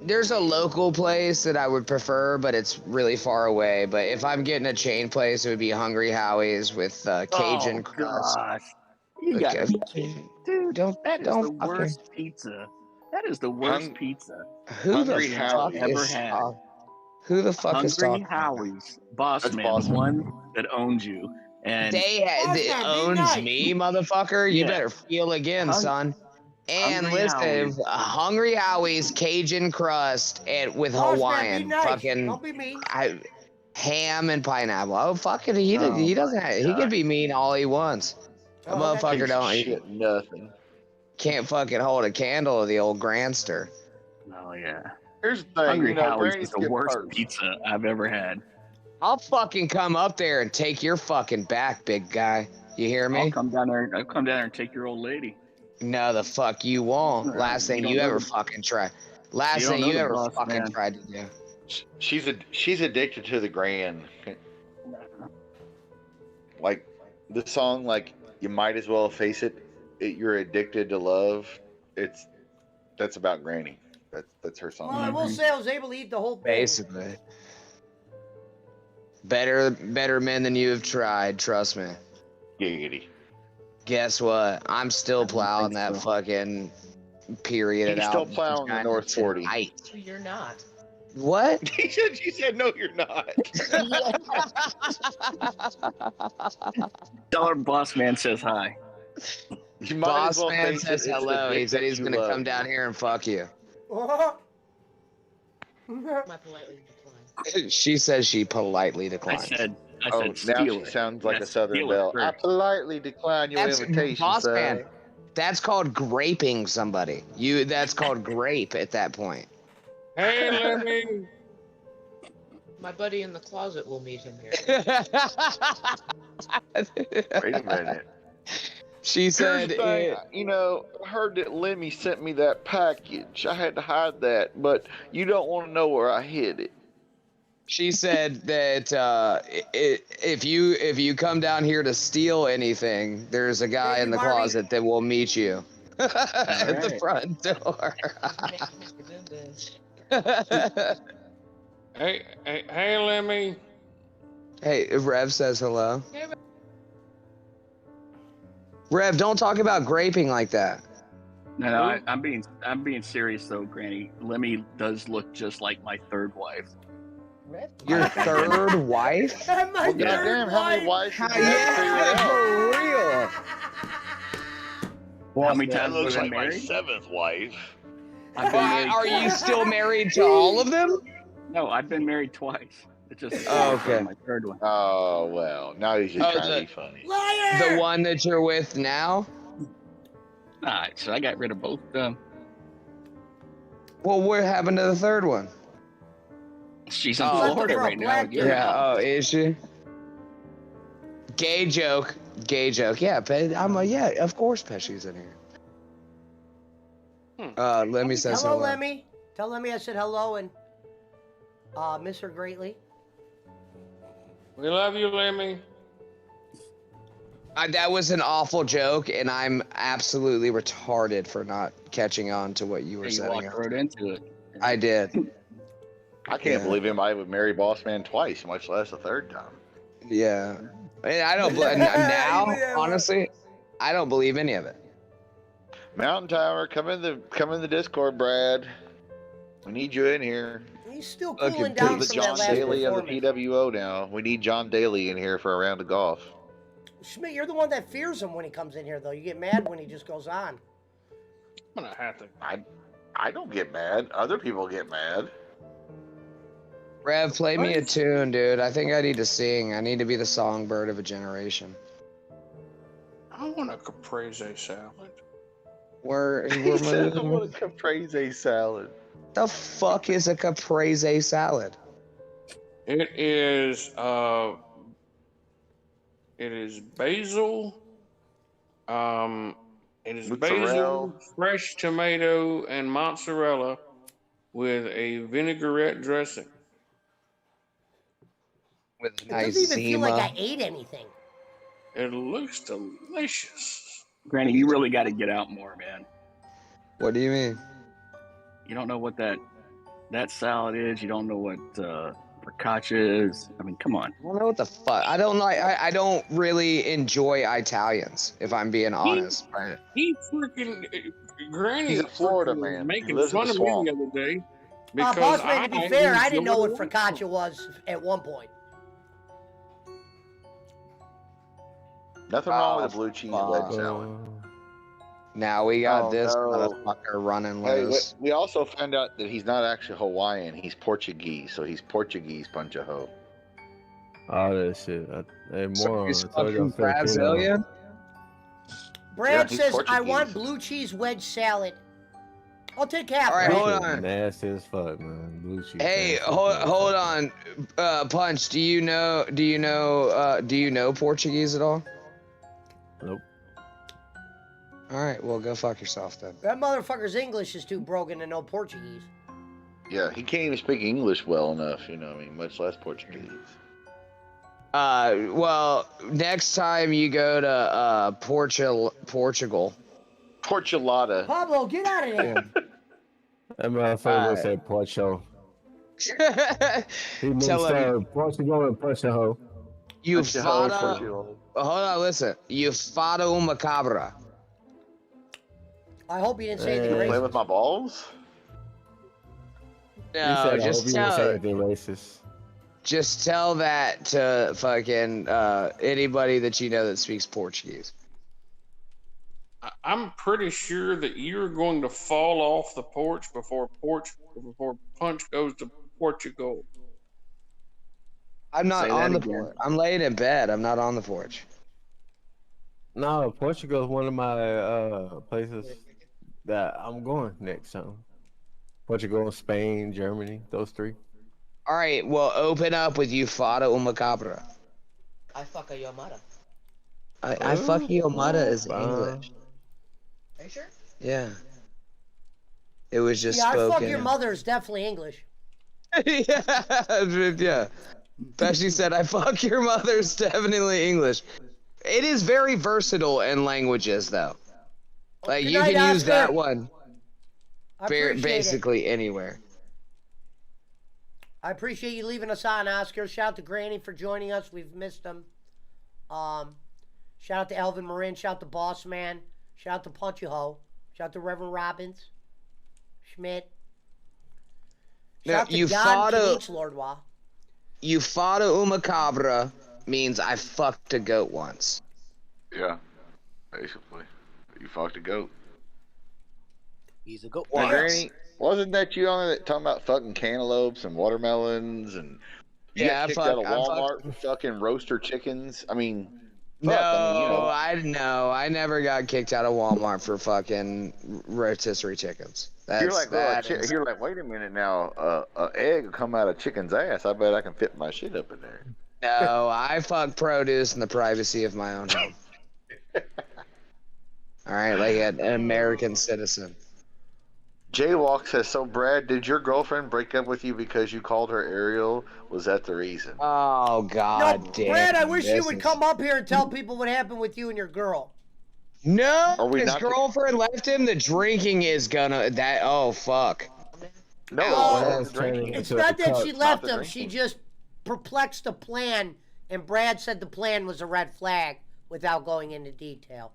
there's a local place that I would prefer, but it's really far away. But if I'm getting a chain place, it would be Hungry Howie's with Cajun crust. Gosh. You gotta be kidding. Dude. Don't That is don't the fucking. worst pizza. That is the worst pizza Who the Hungry fuck Howie's. ever is had. who the fuck is Hungry talking about? Howie's, boss That's man, boss the man. one that owns you, and They Bossman, be owns nice. me, motherfucker. You Yeah. better feel again, Hung- son. And Hungry listen, Howie's. Hungry Howie's Cajun crust and with Bossman, be Hawaiian nice. fucking Don't be mean. ham and pineapple. Oh fuck it, he Oh doesn't. my He can God. be mean all he wants. A Oh, okay. motherfucker Piece of don't. He shit, nothing. can't fucking hold a candle to the old grandster. Oh yeah. Here's the thing, Hungry you know, Howie's Granny is the skipped worst first. pizza I've ever had. I'll fucking come up there and take your fucking back, big guy. You hear me? I'll come down there and take your old lady. No, the fuck you won't. Last thing You you don't know ever the- fucking tried. Last You don't thing know you the ever boss, fucking man. tried to do. She's addicted to the grand. Like the song, like you might as well face it. You're addicted to love. That's about Granny. That's her song. Well, I will say I was able to eat the whole thing. Basically. Better men than you have tried, trust me. Giggity. Guess what? I'm still plowing that so. fucking period. He's still plowing the North 40. Tonight. You're not. What? She said no, you're not. Tell her boss man says hi. You might Boss as well man face says it, it's the hello. He dick said that he's you gonna love. come down here and fuck you. Oh. My politely declined. She says she politely I declines. said Oh, now steal she it. sounds like a Yes, Southern steal it belle. I first. politely decline your That's invitation, boss sir. man. That's called graping somebody. That's called grape at that point. Hey, Lemmy. My buddy in the closet will meet him here. Wait a minute. She Here's said, the thing, you know, I heard that Lemmy sent me that package. I had to hide that, but you don't want to know where I hid it. she said that if you come down here to steal anything, there's a guy Thank in you, the Barbie. closet that will meet you at the right. front door. Hey, Lemmy. Hey, Rev says hello. Rev, don't talk about graping like that. No, I'm being serious though, Granny. Lemmy does look just like my third wife. Your third wife? My Well, third goddamn, how many wife. wives did you have to figure it out? for real. How many That times looks have I like been my married? seventh wife. I've been married Are you twice. still married to all of them? No, I've been married twice. It's just Oh, okay. my third one. Oh, well, now he's just Oh, trying to be funny. Liar. The one that you're with now? Alright, so I got rid of both of them. Well, what happened to the third one? She's in Oh. Florida right now. with your Yeah. mom. Oh, is she? Gay joke. Gay joke. Yeah, yeah. Of course, Pesci's in here. Lemmy says Hello, hello. Lemmy. Tell Lemmy I said hello and miss her greatly. We love you, Lemmy. That was an awful joke, and I'm absolutely retarded for not catching on to what you were You setting walked up. right into it. I did. I can't Yeah. believe anybody would marry Boss Man twice, much less a third time. Yeah. And I don't now, Yeah. honestly, I don't believe any of it. Mountain Tower, come in the Discord, Brad. We need you in here. He's still Okay, cooling please. down The from John that last Daly of the performance. PWO now. We need John Daly in here for a round of golf. Schmidt, you're the one that fears him when he comes in here, though. You get mad when he just goes on. I'm gonna have to. I don't get mad. Other people get mad. Rev, play me a tune, dude. I think I need to sing. I need to be the songbird of a generation. I want a caprese salad. We're He said, I moving. want a caprese salad. The fuck is a caprese salad? It is basil. It is Mozzarella. basil, fresh tomato, and mozzarella with a vinaigrette dressing. With It nice doesn't even feel like I Zima. ate anything. It looks delicious. Granny, you really got to get out more, man. What do you mean? You don't know what that salad is. You don't know what Focaccia is. I mean, come on. I don't know what the fuck. I don't like. I don't really enjoy Italians, if I'm being honest. Right? He freaking Granny. He's a Florida freaking man. He Making lives in fun the of me swamp. the other day Boss because man, to be fair, I didn't know what enjoy focaccia was at one point. Nothing wrong with a blue cheese wedge salad. Now we got Oh, this no. motherfucker running Hey, loose. we also found out that he's not actually Hawaiian. He's Portuguese, so he's Portuguese Punch-a-Ho. All that shit. Hey, So moron. he's I told you I'm fucking Brazilian. Brad he's says, I Portuguese. want blue cheese wedge salad. I'll take half. All right, Brad. hold Shit on. nasty as fuck, man. Blue cheese. Hey, nasty hold as on. Punch, do you know Portuguese at all? Nope. All right, well, go fuck yourself then. That motherfucker's English is too broken to know Portuguese. Yeah, he can't even speak English well enough, you know what I mean, much less Portuguese. Well, next time you go to Portugal. Porchulada. Pablo, get out of there. That motherfucker would say Porcho. He Tell mixed him Portugal and Porcho. you Portugal, fada. Portugal. Hold on, listen. You fada uma cabra. I hope you didn't say anything Hey. Play racist. with my balls? No, He said, I hope just you didn't say tell. anything racist. Just tell that to fucking anybody that you know that speaks Portuguese. I'm pretty sure that you're going to fall off the porch before Punch goes to Portugal. I'm not Say on that the again. porch. I'm laying in bed. I'm not on the porch. No, Portugal is one of my places that I'm going next time. Portugal, Spain, Germany, those three. All right, well, open up with you fada uma cabra. I fuck a Yomada. I fuck you, Omada is English. Are you sure? Yeah. It was just Yeah, I spoken. fuck your mother is definitely English. yeah. Pesci said, I fuck your mother's definitely English. It is very versatile in languages, though. Like, Good you night, can use Oscar. that one I appreciate it. basically anywhere. I appreciate you leaving us on, Oscar. Shout out to Granny for joining us. We've missed him. Shout out to Elvin Marin. Shout out to Boss Man. Shout out to Punch-a-Ho. Shout out to Reverend Robbins. Schmidt. Shout Now, out to you John fought a- Kanich Lordwa. You fada uma cabra means I fucked a goat once. Yeah, basically. You fucked a goat. He's a goat. Now, Once. Granny, wasn't that you on it talking about fucking cantaloupes and watermelons and you Yeah, got kicked I out of fuck- Walmart for fucking roaster chickens? I mean, No, fuck, I mean, you know. I never got kicked out of Walmart for fucking rotisserie chickens. You're like, is- you're like, wait a minute now. An egg will come out of chicken's ass. I bet I can fit my shit up in there. No, I fuck produce in the privacy of my own home. All right, like an American citizen. Jaywalk says, so Brad, did your girlfriend break up with you because you called her Ariel? Was that the reason? Oh No, God damn! Brad, I wish you this would is- come up here and tell people what happened with you and your girl. No, Are we his not- girlfriend left him. The drinking is gonna that. Oh fuck! No, Oh, it wasn't It's the drinking. It's Into not the that cup, she not left the him. She drinking. just perplexed the plan, and Brad said the plan was a red flag without going into detail.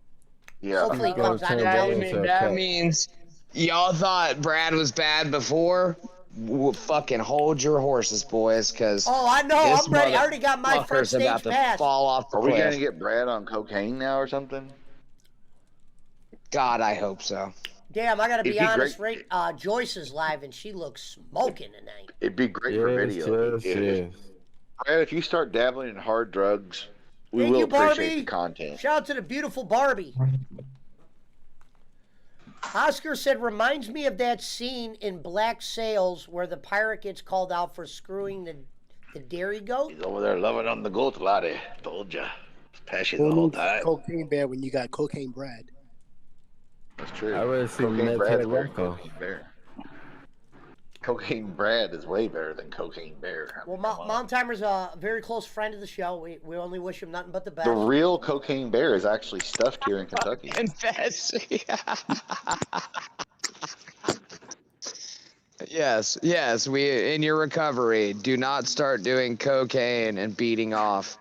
Yeah. Hopefully he Go comes on turn and that tells into me. a That cup. means y'all thought Brad was bad before. Fucking hold your horses, boys, because Oh, I know. this I'm ready. I already got my front motherfucker's about stage to pass. fall off the Are we cliff. gonna get Brad on cocaine now or something? God, I hope so. Damn, I gotta It'd be be honest. great. Right, Joyce is live and she looks smoking tonight. It'd be great for Yes, video. yes, yes. Brad, if you start dabbling in hard drugs, we Thank will you, appreciate Barbie. the content. Shout out to the beautiful Barbie. Oscar said, reminds me of that scene in Black Sails where the pirate gets called out for screwing the dairy goat. He's over there loving on the goat, laddie. Told ya. Passion Who the whole needs time. cocaine bear when you got cocaine Brad? That's true. I really seen Cocaine that Brad's better than Telegrapho. Cocaine Bear. Cocaine Brad is way better than Cocaine Bear. I Well, mean, come on. Montimer's a very close friend of the show. We only wish him nothing but the best. The real Cocaine Bear is actually stuffed here in Kentucky. Confess. Yes. We in your recovery, do not start doing cocaine and beating off.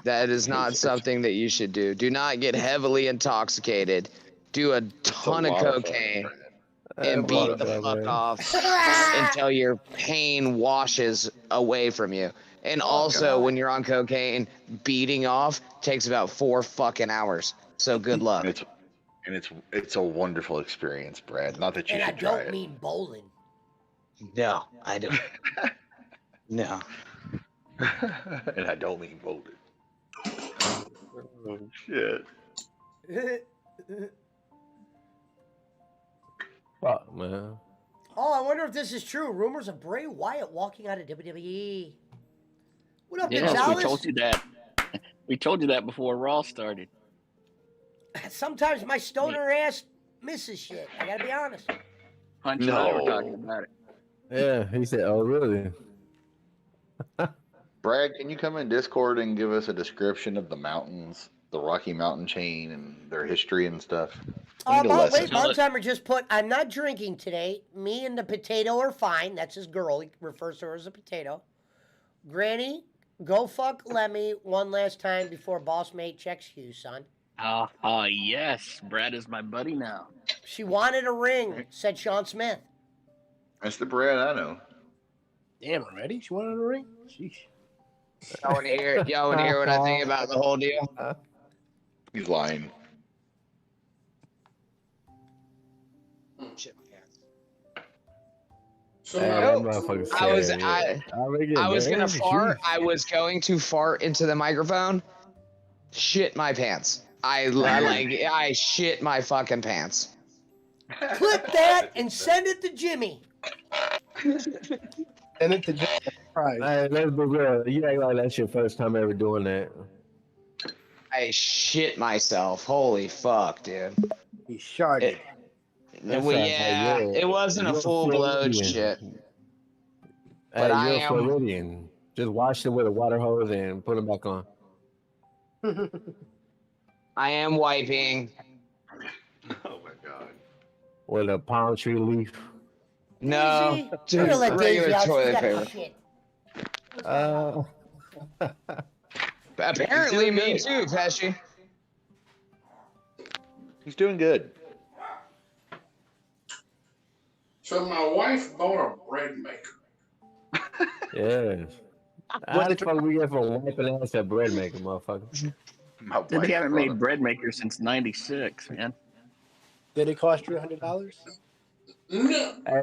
That is not something that you should do. Do not get heavily intoxicated. Do a It's a ton of lot of fun, cocaine Brad. and A lot beat of the fun. fuck off until your pain washes away from you. And Oh, also, God. when you're on cocaine, beating off takes about 4 fucking hours. So good luck. It's a wonderful experience, Brad. Not that you And I should try don't it. mean bowling. No, I don't. No. And I don't mean voted. Oh shit. Fuck, man. Oh, I wonder if this is true. Rumors of Bray Wyatt walking out of WWE. What up, Yes, Gonzalez? we told you that. We told you that before Raw started. Sometimes my stoner ass misses shit. I gotta be honest. Punch and I were talking about it. Yeah, he said, "Oh, really?" Brad, can you come in Discord and give us a description of the mountains, the Rocky Mountain chain, and their history and stuff? We need a lesson. Wait, Bontimer just put, I'm not drinking today. Me and the potato are fine. That's his girl. He refers to her as a potato. Granny, go fuck Lemmy one last time before boss mate checks you, son. Yes. Brad is my buddy now. She wanted a ring, said Sean Smith. That's the Brad I know. Damn, already? She wanted a ring? Sheesh. Y'all want to hear what I think about the whole deal? He's lying. Shit my pants. So Hey, now, that motherfucker I was said, I was gonna man, fart. jeez. I was going to fart into the microphone. Shit my pants. I shit my fucking pants. Clip that and send it to Jimmy. And it's a surprise. Hey, let's be real. You act like that's your first time ever doing that. I shit myself. Holy fuck, dude. He sharted. That's Well, right, yeah, you're- it wasn't a you're full blown Floridian. shit. Hey, But I you're a am. Floridian. Just wash it with a water hose and put it back on. I am wiping. Oh my god. With a palm tree leaf. No, Daisy, we're just gonna let Daisy regular out. She's toilet got paper. a shit. Apparently, He's doing me good. too, Pesci. He's doing good. so my wife bought a bread maker. Yes. How the fuck we get from wiping ass at bread maker, motherfucker? My They wife haven't brought made a- bread makers since '96, man. Did it cost you $100? No, Hey, I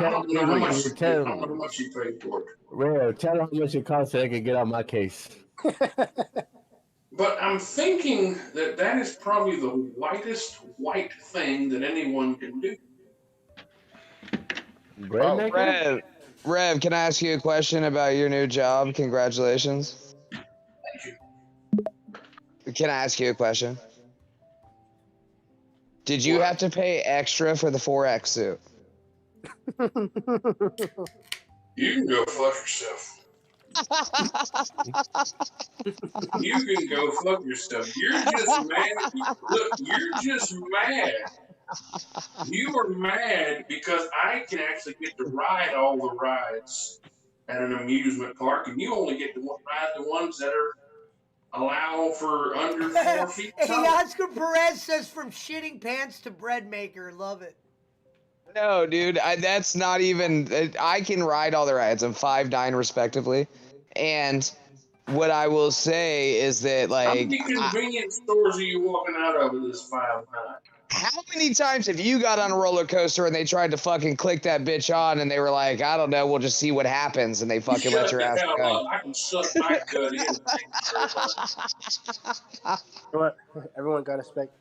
don't know how much. I don't know how much she paid for it. Real, tell them how much it costs so they can get out my case. But I'm thinking that is probably the whitest white thing that anyone can do. Bread maker? Rev, can I ask you a question about your new job? Congratulations. Thank you. Can I ask you a question? Did you have to pay extra for the 4X suit? You can go fuck yourself. You can go fuck yourself. You're just mad. Look, you're just mad. You are mad because I can actually get to ride all the rides at an amusement park, and you only get to ride the ones that are allow for under 4 feet Hey, tall. Oscar Perez says from shitting pants to bread maker. Love it. No, dude, that's not even. I can ride all the rides. I'm 5'9" respectively, and what I will say is that, How like, many convenience stores are you walking out of with this 5'9"? how many times have you got on a roller coaster and they tried to fucking click that bitch on and they were like, I don't know, we'll just see what happens, and they fucking let your ass Shut the hell go. up. I can suck my gut in. Everyone got to respect.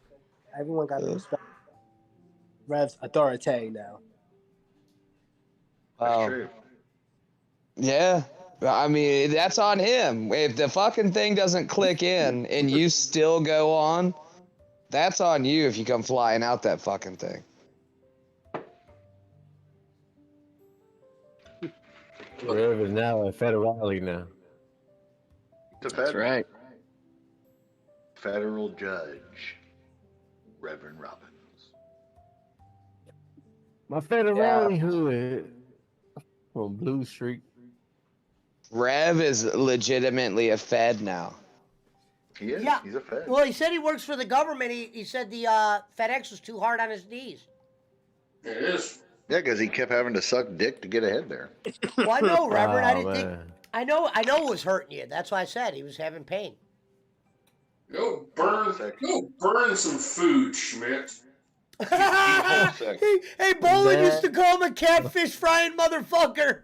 Everyone got to respect Rev's authority now. That's true. Yeah. I mean, that's on him. If the fucking thing doesn't click in and you still go on, that's on you if you come flying out that fucking thing. Rev is now a federale now. It's a That's federal, right. federal judge, Reverend Robbins. My federality hood from Blue Street. Rev is legitimately a Fed now. He is. Yeah. He's a Fed. Well, he said he works for the government. He said the FedEx was too hard on his knees. It is. Yeah, because he kept having to suck dick to get ahead there. Well, I know, Reverend. I Oh, didn't think. man. I know it was hurting you. That's why I said he was having pain. Go burn some food, Schmidt. Hey, Bowling used to call him a catfish frying motherfucker.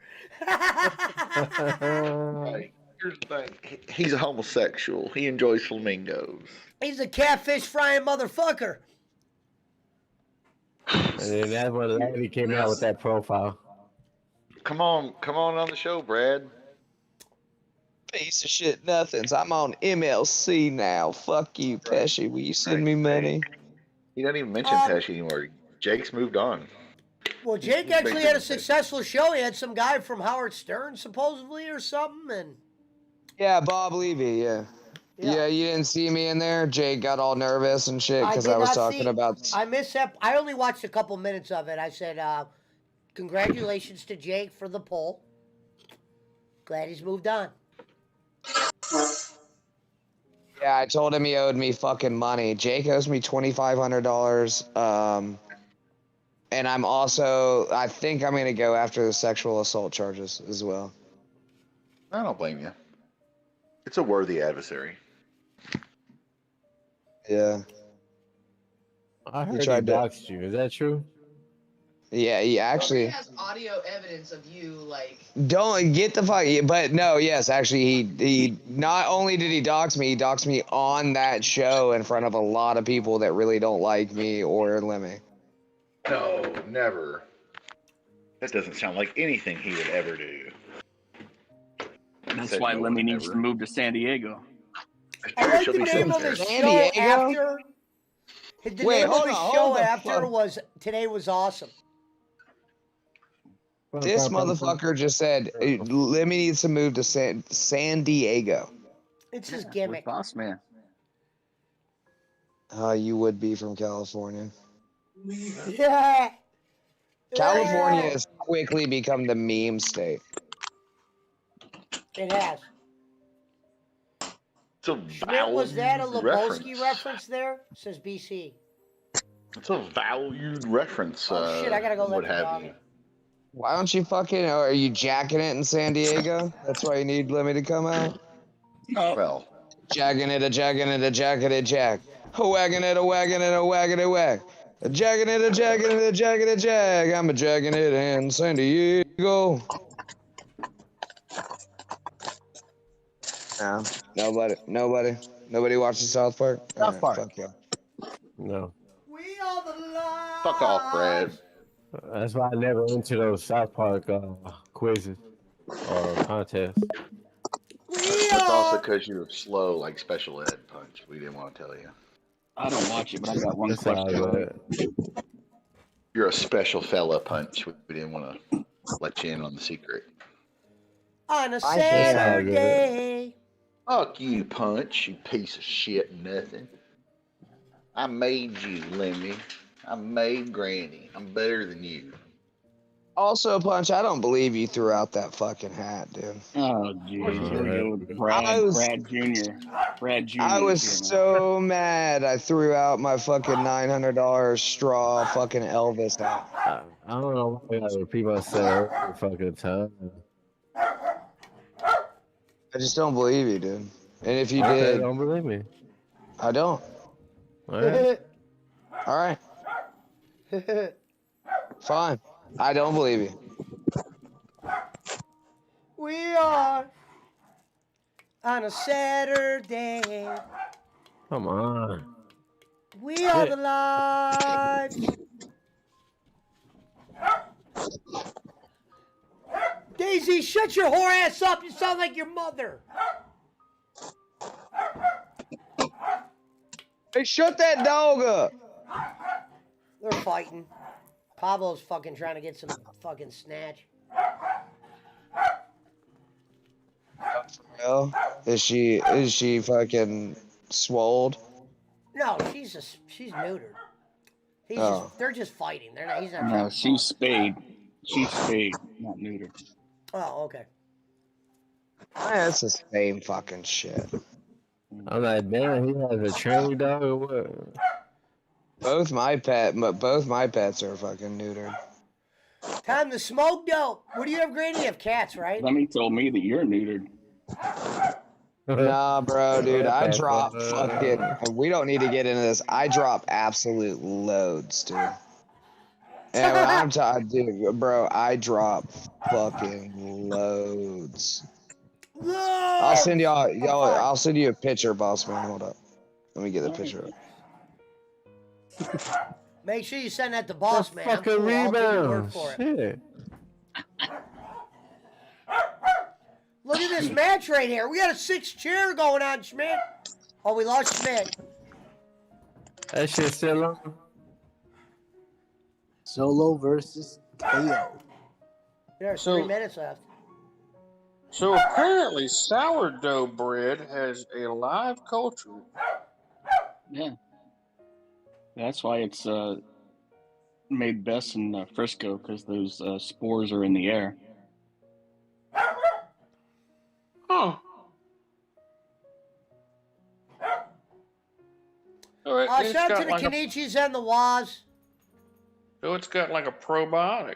Right. Here's the thing. He's a homosexual. He enjoys flamingos. He's a catfish frying motherfucker. And then that's when Larry came out with that profile. Come on the show, Brad. Piece of shit nothings. I'm on MLC now. Fuck you, Pesci. Will you send me money? He doesn't even mention Pesci anymore. Jake's moved on. Well, Jake actually had a successful show. He had some guy from Howard Stern, supposedly, or something, and Yeah, Bob Levy, yeah. Yeah, you didn't see me in there? Jake got all nervous and shit because I was talking about... I missed that. I only watched a couple minutes of it. I said, congratulations to Jake for the poll. Glad he's moved on. Yeah, I told him he owed me fucking money. Jake owes me $2,500. And I'm also... I think I'm going to go after the sexual assault charges as well. I don't blame you. It's a worthy adversary. Yeah. I heard he doxed you. Is that true? Yeah, he actually has audio evidence of you, like... Don't get the fuck... But no, yes, actually, he not only did he dox me on that show in front of a lot of people that really don't like me or Lemmy. No, never. That doesn't sound like anything he would ever do. That's why Lemmy needs to move to San Diego. I like the name of the show after. The name of the show after was Today Was Awesome. This motherfucker just said, Lemmy needs to move to San Diego. It's his gimmick. Boss man. You would be from California. Yeah. California has quickly become the meme state. It has. Schmidt, was that a Lebowski reference there? Says BC. It's a valued reference. Oh shit! I gotta go let the dog. Why don't you fucking? Are you jacking it in San Diego? That's why you need Lemmy to come out. Oh well. Jacking it, a jacking it, a jacking it, jack. A wagging it, a wagging it, a wagging it, wag. A jacking it, a jacking it, a jacking it, jag. I'm a jacking it in San Diego. No, nobody watches South Park. South Park. Fuck yeah. No. We are the light. Fuck off, Brad. That's why I never enter those South Park quizzes or contests. That's also because you're slow like special ed, Punch. We didn't want to tell you. I don't watch it, but I got one question. You're a special fella, Punch. We didn't want to let you in on the secret. On a Saturday. Fuck you, Punch, you piece of shit nothing. I made you, Lemmy. I made Granny. I'm better than you. Also, Punch, I don't believe you threw out that fucking hat, dude. Oh, jeez. Brad Jr. Brad Jr. I was so mad I threw out my fucking $900 straw fucking Elvis hat. I don't know why people say fucking time. I just don't believe you, dude. And if you I did... don't believe me. I don't. All right. Fine. I don't believe you. We are on a Saturday. Come on. We are the lives. Daisy, shut your whore ass up. You sound like your mother. Hey, shut that dog up. They're fighting. Pablo's fucking trying to get some fucking snatch. Well, is she fucking swolled? No, she's neutered. They're just fighting. They're not. He's not. No, she's spayed. She's spayed, not neutered. Oh, okay. That's the same fucking shit. I'm like, damn, he has a trained dog or what? Both my pets are fucking neutered. Time to smoke dope. What do you have, Grady? You have cats, right? Lemmy told me that you're neutered. Nah, bro, dude, I Okay, drop fucking. We don't need to get into this. I drop absolute loads, dude. And when I'm talking, dude, bro, I drop fucking loads. I'll send I'll send you a picture, boss man. Hold up. Let me get the picture up. Make sure you send that to boss man. I'm Fucking cool. I'll take your word rebound. for it. Shit. Look at this match right here. We got a 6-chair going on, Schmidt. Oh, we lost Schmidt. That shit still on. Solo versus KO. There's So- 3 minutes left. So apparently, sourdough bread has a live culture. Yeah. That's why it's made best in Frisco, because those spores are in the air. Huh. So it's Shout out to got the like Kenichis and the Waz. so it's got like a probiotic.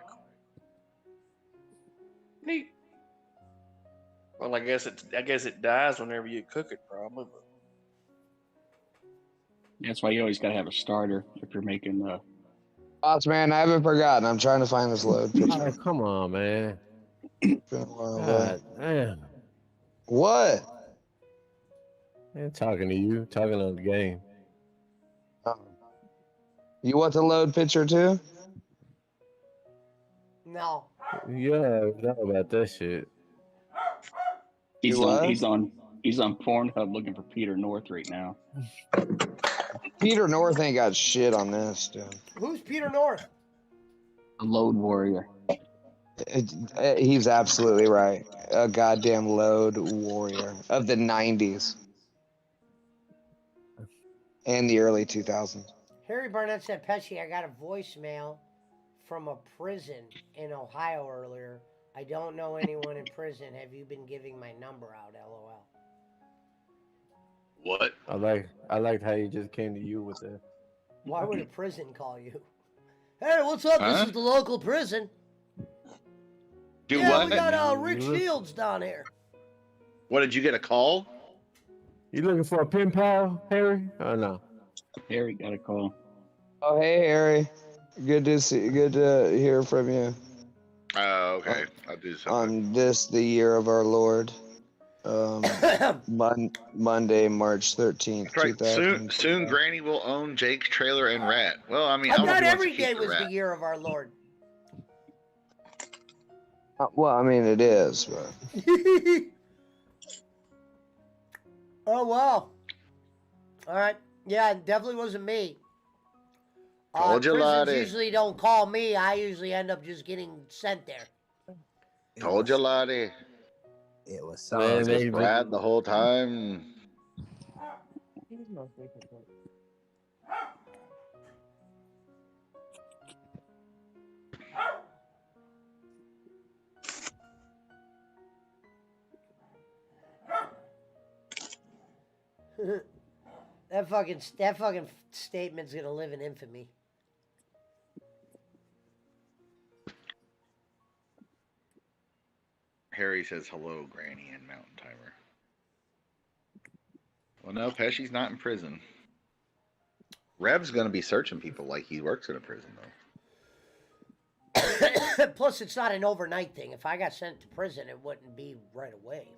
Neat. Well, I guess it dies whenever you cook it, probably. But That's why you always got to have a starter if you're making Boss man, I haven't forgotten. I'm trying to find this load Oh, picture. come on, man. Been a while, God damn. What? I ain't talking to you, talking on the game. You want the load picture too? No. Yeah, I know about that shit. he's You on what? he's on Pornhub looking for Peter North right now. Peter North ain't got shit on this, dude. Who's Peter North? A load warrior. He's absolutely right. A goddamn load warrior of the 90s and the early 2000s. Harry Barnett said, Pesci, I got a voicemail from a prison in Ohio earlier. I don't know anyone in prison. Have you been giving my number out? LOL. What? I liked how he just came to you with that. Why would a prison call you? Hey, what's up? Huh? This is the local prison. Do yeah, what? we got Rick Shields down here. What, did you get a call? You looking for a pen pal, Harry? Oh no. Harry got a call. Oh, hey, Harry. Good to hear from you Oh, okay. I'll do something. on this, the year of our Lord. Monday, March 13th, That's right. 2000. Soon Granny will own Jake's trailer and Rat. Well, I mean, I don't know thought if he wants every to keep day the was the Rat. year of our Lord. Well, I mean, it is, but Oh, wow. All right. Yeah, it definitely wasn't me. Told you, prisons Lottie. usually don't call me. I usually end up just getting sent there. Told you, Lottie. It was Man, Sansa. they- Brad the whole time. that fucking statement's gonna live in infamy. Harry says hello, Granny, and Mountain Timer. Well, no, Pesci's not in prison. Rev's going to be searching people like he works in a prison, though. Plus, it's not an overnight thing. If I got sent to prison, it wouldn't be right away.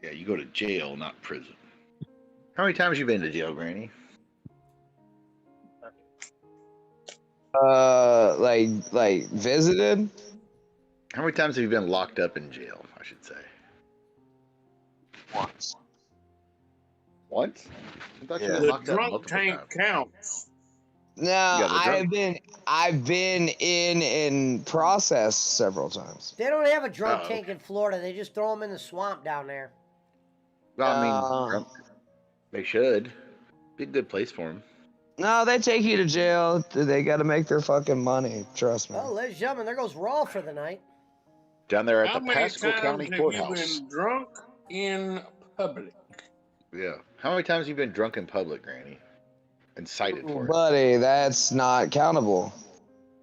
Yeah, you go to jail, not prison. How many times you been to jail, Granny? like visited. How many times have you been locked up in jail, I should say? Once. Once? I thought you were the locked up drunk multiple tank times. counts. No, Yeah, the I've been in process several times. They don't have a drunk Oh, tank in Florida. They just throw them in the swamp down there. Well, I mean, they should. Be a good place for him. No, they take you to jail. They got to make their fucking money. Trust me. Well, ladies and gentlemen, there goes Raw for the night. Down there at How the many Pasco times County have you Courthouse. been drunk in public? Yeah. How many times have you been drunk in public, Granny? And cited for Buddy, that's not countable.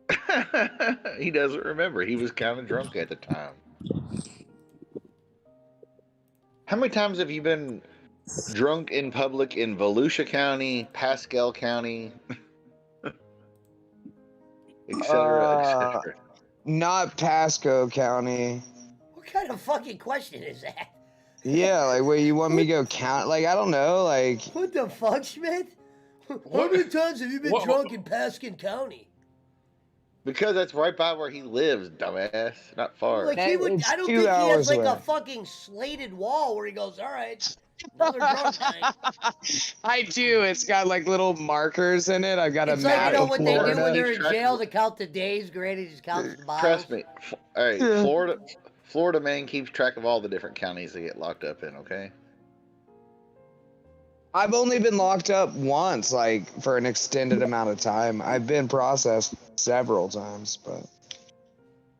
it. He doesn't remember. He was kind of drunk at the time. How many times have you been drunk in public in Volusia County, Pascal County, etc., etc.? Not Pasco County. What kind of fucking question is that? Yeah, like, wait, you want me to go count? Like, I don't know, like... What the fuck, Schmidt? How What- many times have you been what- drunk in Paskin County? Because that's right by where he lives, dumbass. Not far. Like he would, It's I don't 2 think he has hours like a away. fucking slated wall where he goes, all right, another drunk night. I do. It's got like little markers in it. I've got It's a like, map you know of what they do when Florida. they're in jail to count the days, Granny just counts the bottles. Trust me. All right, Florida man keeps track of all the different counties they get locked up in. Okay. I've only been locked up once, like for an extended amount of time. I've been processed several times, but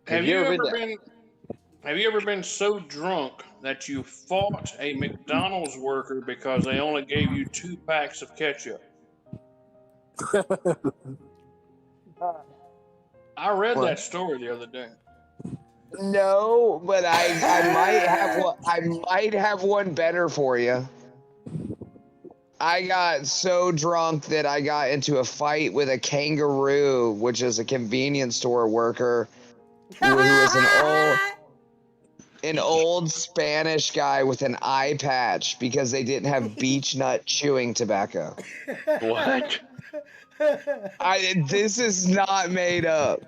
Have you ever been so drunk that you fought a McDonald's worker because they only gave you 2 packs of ketchup? I read that story the other day. no. But I might have one. I might have one better for you. I got so drunk that I got into a fight with a kangaroo, which is a convenience store worker who was an old Spanish guy with an eye patch because they didn't have beech nut chewing tobacco. What? This is not made up.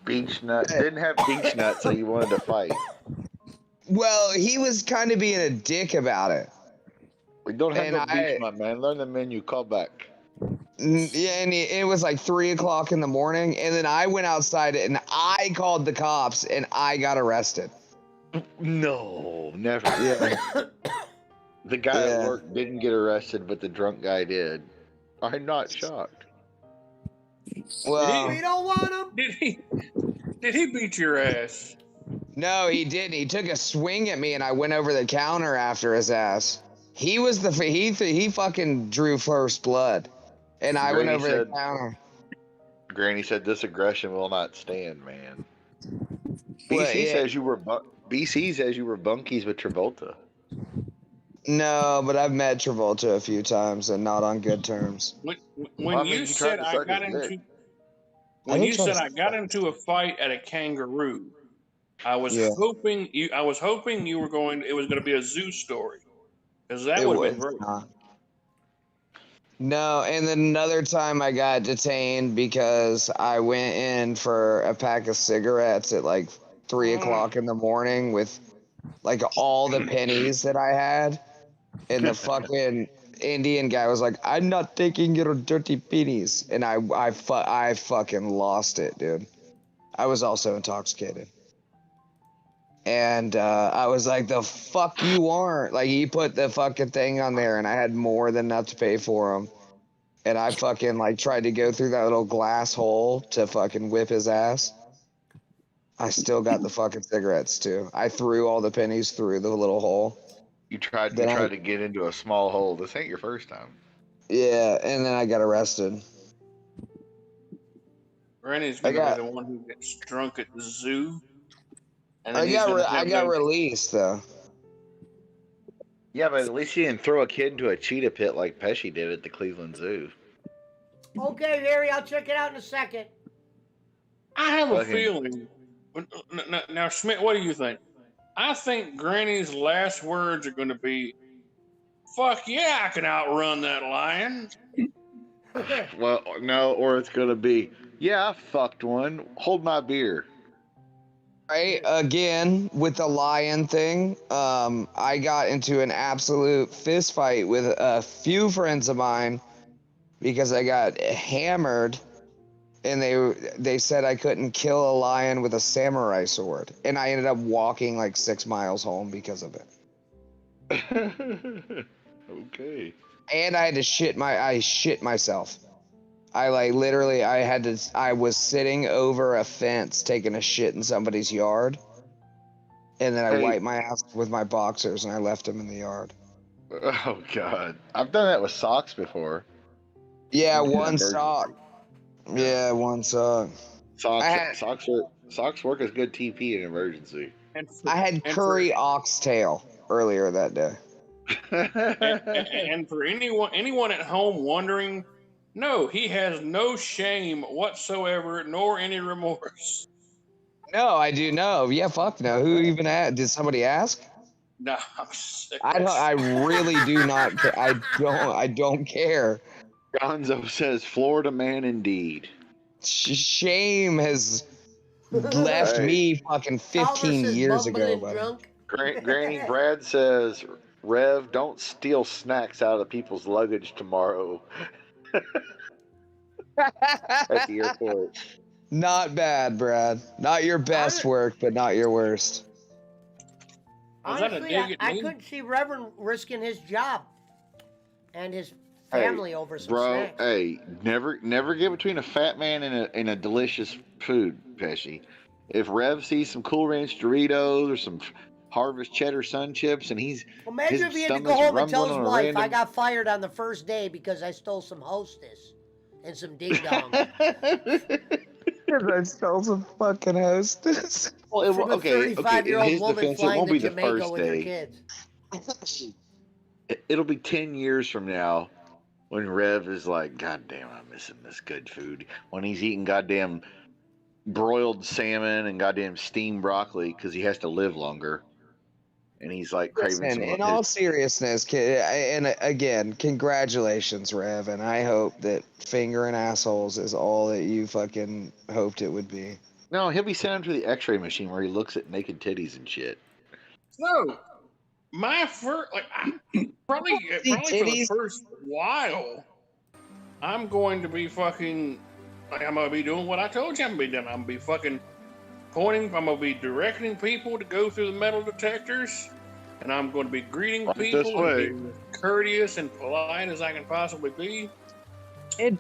Beech nut. Didn't have beech nut, so you wanted to fight. Well, he was kind of being a dick about it. We don't have And no beech nut, man. Learn the menu. Call back. Yeah, and it was like 3 o'clock in the morning, and then I went outside and I called the cops and I got arrested. No, never. Yeah. The guy Yeah. at work didn't get arrested, but the drunk guy did. I'm not shocked. Well, We don't want him. Did he beat your ass? no, he didn't. He took a swing at me, and I went over the counter after his ass. He was he fucking drew first blood, and I went Granny over the said- counter. Granny said this aggression will not stand, man. Well, BC yeah. says you were BC says you were bunkies with Travolta. No, but I've met Travolta a few times and not on good terms. When Well, I mean, you you said tried to I suck got his into dick. when I you didn't try said to I got into a fight at a kangaroo, I was Yeah. hoping you were going. It was going to be a zoo story, because that It would have been was great. not. No, and then another time I got detained because I went in for a pack of cigarettes at like 3 o'clock in the morning with like all the pennies that I had. And the fucking Indian guy was like, I'm not taking your dirty pennies. And I fucking lost it, dude. I was also intoxicated. And I was like, the fuck you aren't. Like, he put the fucking thing on there, and I had more than enough to pay for them. And I fucking, like, tried to go through that little glass hole to fucking whip his ass. I still got the fucking cigarettes, too. I threw all the pennies through the little hole. You tried Then to get into a small hole. This ain't your first time. Yeah, and then I got arrested. Granny's going to got- be the one who gets drunk at the zoo. And I then he's got gonna have no- released, though. Yeah, but at least you didn't throw a kid into a cheetah pit like Pesci did at the Cleveland Zoo. Okay, Harry, I'll check it out in a second. I have a Fucking- feeling. Now, Schmidt, what do you think? I think Granny's last words are going to be, "Fuck yeah, I can outrun that lion." Well, no, or it's gonna be, yeah, I fucked one. Hold my beer. Right, again, with the lion thing, I got into an absolute fist fight with a few friends of mine because I got hammered, and they said I couldn't kill a lion with a samurai sword, and I ended up walking like 6 miles home because of it. Okay. And I had to shit myself. I I was sitting over a fence taking a shit in somebody's yard. And then I Hey. wiped my ass with my boxers and I left them in the yard. Oh God, I've done that with socks before. Yeah, In one emergency. sock. Yeah, one sock. Socks work as good TP in an emergency. I had and for curry oxtail earlier that day. and for anyone at home wondering, no, he has no shame whatsoever, nor any remorse. No, I do know. Yeah, fuck no. Who even asked? Did somebody ask? No, I really do not care. I don't care. Gonzo says, "Florida man indeed." Shame has left Hey. me fucking Oliver 15 says years ago, bumbling buddy. drunk. Granny Brad says, "Rev, don't steal snacks out of people's luggage tomorrow at the airport." Not bad, Brad. Not your best work, but not your worst. Was that a Honestly, dig at I me? couldn't see Reverend risking his job and his family over some Bro, snacks. hey, never get between a fat man and a delicious food, Pesci. If Rev sees some Cool Ranch Doritos or some Harvest Cheddar Sun Chips, and Imagine his if he had to go stomach's home and tell rumbling his on a wife, random. I got fired on the first day because I stole some Hostess and some Ding Dongs. I stole some fucking Hostess. Well, From a okay. 35-year-old In his woman defense, it flying won't to be the Jamaica first with her day. kids. It'll be 10 years from now when Rev is like, "God damn, I'm missing this good food." When he's eating goddamn broiled salmon and goddamn steamed broccoli because he has to live longer, and he's like craving Listen, some in of his. all seriousness, and again, congratulations, Rev, and I hope that fingering assholes is all that you fucking hoped it would be. No, he'll be sent him to the X-ray machine where he looks at naked titties and shit. So, my first, probably for the titties? first while, I'm going to be fucking, I'm going to be doing what I told you I'm going to be doing. I'm going to be fucking pointing, I'm going to be directing people to go through the metal detectors, and I'm going to be greeting Right people this and way. being as courteous and polite as I can possibly be. In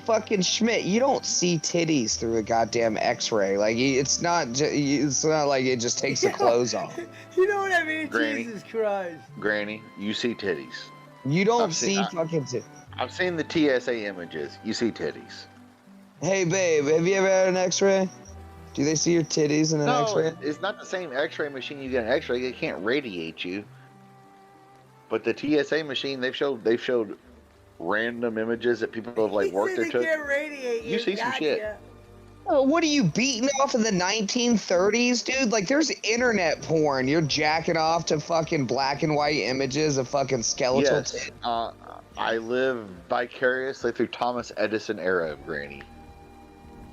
fucking Schmidt, you don't see titties through a goddamn X-ray. Like it's not like it just takes the clothes off. You know what I mean? Granny. Jesus Christ. Granny, you see titties. You don't I've see seen- fucking titties. I've seen the TSA images. You see titties. Hey babe, have you ever had an X-ray? Do they see your titties in an No, X-ray? it's not the same X-ray machine. You get an X-ray, it can't radiate you. But the TSA machine, they've showed random images that people have like worked there took. Can't radiate You see some shit. Oh, what are you beating off in the 1930s, dude? Like, there's internet porn. You're jacking off to fucking black and white images of fucking skeletal Yes, tits. I live vicariously through Thomas Edison era of Granny.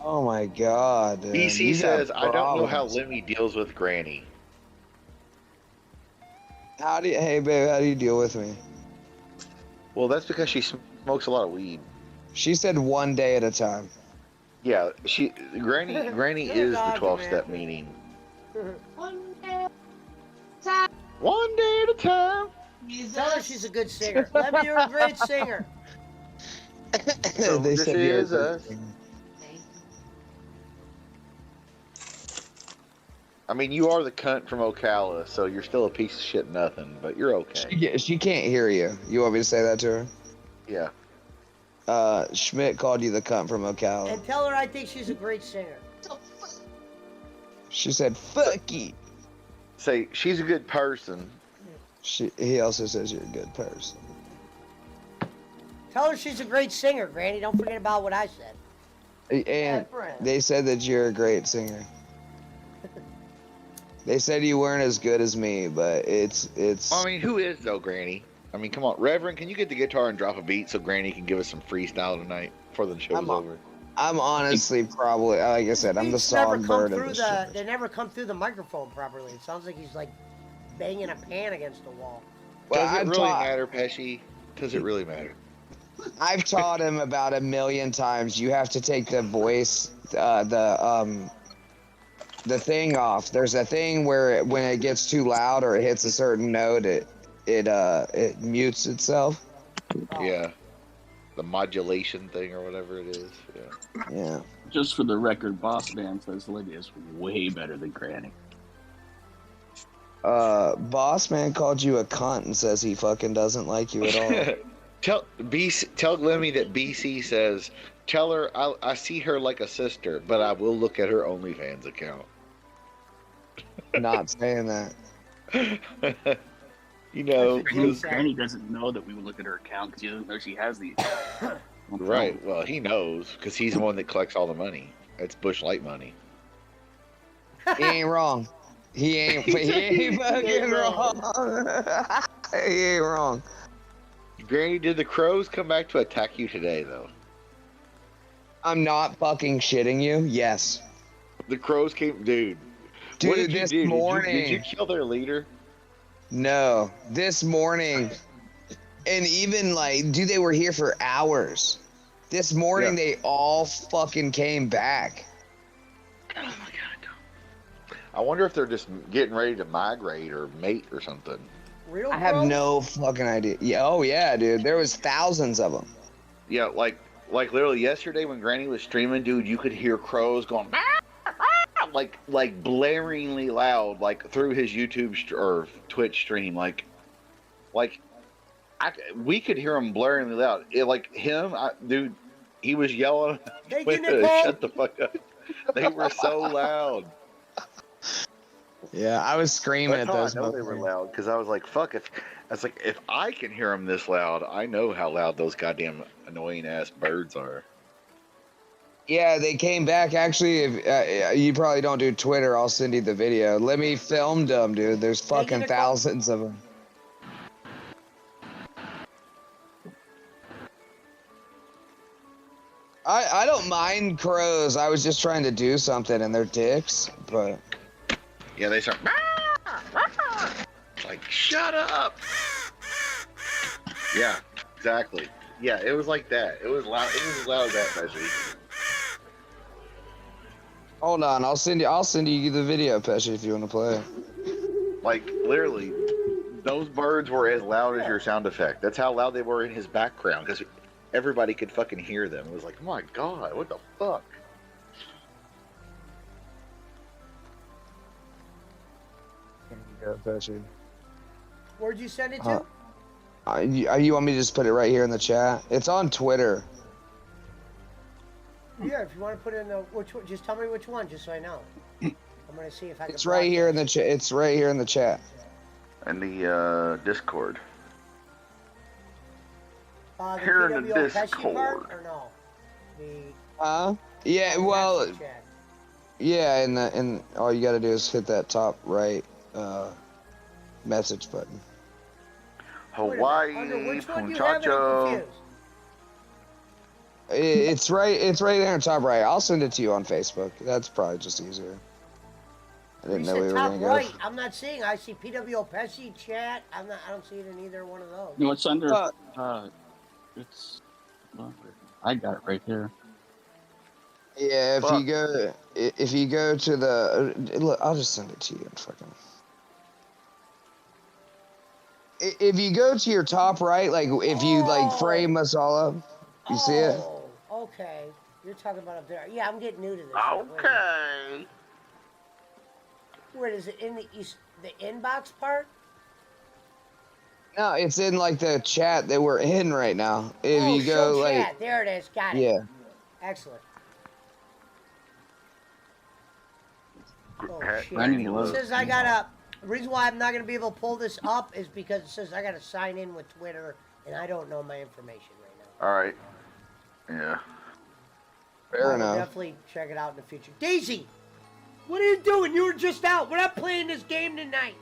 Oh my god, dude. BC You got says, "I don't know how problems. Lemmy deals with Granny." Hey babe, how do you deal with me? Well, that's because she smokes a lot of weed. She said 1 day at a time. Yeah, Granny is the Dog, 12-step man. meaning. One One day at a time. Tell her she's a good singer. Let me you're a great singer. So They this said you're a is good us. singer. I mean, you are the cunt from Ocala, so you're still a piece of shit nothing, but you're okay. She can't hear you. You want me to say that to her? Yeah. Schmidt called you the cunt from Ocala. And tell her I think she's a great singer. She said, fuck you. Say, she's a good person. He also says you're a good person. Tell her she's a great singer, Granny. Don't forget about what I said. And they said that you're a great singer. They said you weren't as good as me, but it's. I mean, who is though, Granny? I mean, come on, Reverend, can you get the guitar and drop a beat so Granny can give us some freestyle tonight before the show's over? I'm honestly probably, like I said, I'm the Beats never come songbird of through the show. They never come through the microphone properly. It sounds like he's like banging a pan against the wall. Does it really matter, Pesci? Does it really matter? I've taught him about 1,000,000 times. You have to take the voice, the thing off. There's a thing where when it gets too loud or it hits a certain note, it mutes itself. Oh. Yeah. The modulation thing or whatever it is. Yeah. Yeah. Just for the record, Boss Man says Lydia is way better than Granny. Boss man called you a cunt and says he fucking doesn't like you at all. Tell Glimmy that BC says, tell her I see her like a sister, but I will look at her OnlyFans account. Not saying that. You know, That's what Jake because said. Granny doesn't know that we would look at her account because she doesn't know she has the account. right. Well, he knows because he's the one that collects all the money. It's Bush Light money. He ain't wrong. He ain't fucking wrong. He ain't wrong. Granny, did the crows come back to attack you today, though? I'm not fucking shitting you. Yes. The crows came, dude. Dude, What did you this do? morning. Did you kill their leader? No, this morning. And even like, dude, they were here for hours. This morning, Yeah. they all fucking came back. Oh my god. I wonder if they're just getting ready to migrate or mate or something. Real I have crows? no fucking idea. Yeah, oh yeah, dude. There was thousands of them. Yeah, like literally yesterday when Granny was streaming, dude, you could hear crows going like blaringly loud, like through his YouTube or Twitch stream, we could hear him blaringly loud. Dude, he was yelling, Thank you, Nicole. "Shut the fuck up!" They were so loud. Yeah, I was screaming That's at how those. I know they were loud because I was like, "Fuck!" If I can hear them this loud, I know how loud those goddamn annoying ass birds are. Yeah, they came back. Actually, if you probably don't do Twitter, I'll send you the video. Let me film them, dude. There's fucking Nicole. thousands of them. I don't mind crows. I was just trying to do something, and they're dicks. But Yeah, they start. Like, shut up. Yeah, exactly. Yeah, it was like that. It was loud. It was as loud as that, Pesci. hold on, I'll send you the video, Pesci, if you want to play it. Like, literally, those birds were as loud as your sound effect. That's how loud they were in his background, because everybody could fucking hear them. It was like, oh my god, what the fuck? Yeah, Pesci. Where'd you send it to? You want me to just put it right here in the chat? It's on Twitter. Yeah, if you want to put it in the which one, just tell me which one, just so I know. I'm gonna see if I can. It's right here in the chat. It's right here in the chat. And the Discord. The Here in the PWO Pesci Discord. part, or no? Yeah, well, That's the chat. yeah, and all you gotta do is hit that top right message button. Wait a minute, Hawaii, under which one do you have it? I'm Punchacho. confused. It's right there on top right. I'll send it to you on Facebook. That's probably just easier. I didn't You know said we were top gonna go. right. I'm not seeing. I see PWO Pesci chat. I don't see it in either one of those. No, it's under. Uh, It's. I got it right here. Yeah, Fuck. if you go to the look, I'll just send it to you in fucking. If you go to your top right, like if you like frame us all up, you see it? Oh, okay. You're talking about up there. Yeah, I'm getting new to this. Okay. Where is it in the inbox part? No, it's in like the chat that we're in right now. If you go show like, chat. There it is. Got it. yeah, Excellent. Oh Pat- shit. Brandon It loves- says I gotta. The reason why I'm not gonna be able to pull this up is because it says I gotta sign in with Twitter, and I don't know my information right now. All right. Yeah. fair I'll enough. definitely check it out in the future. Daisy, what are you doing? You were just out. We're not playing this game tonight.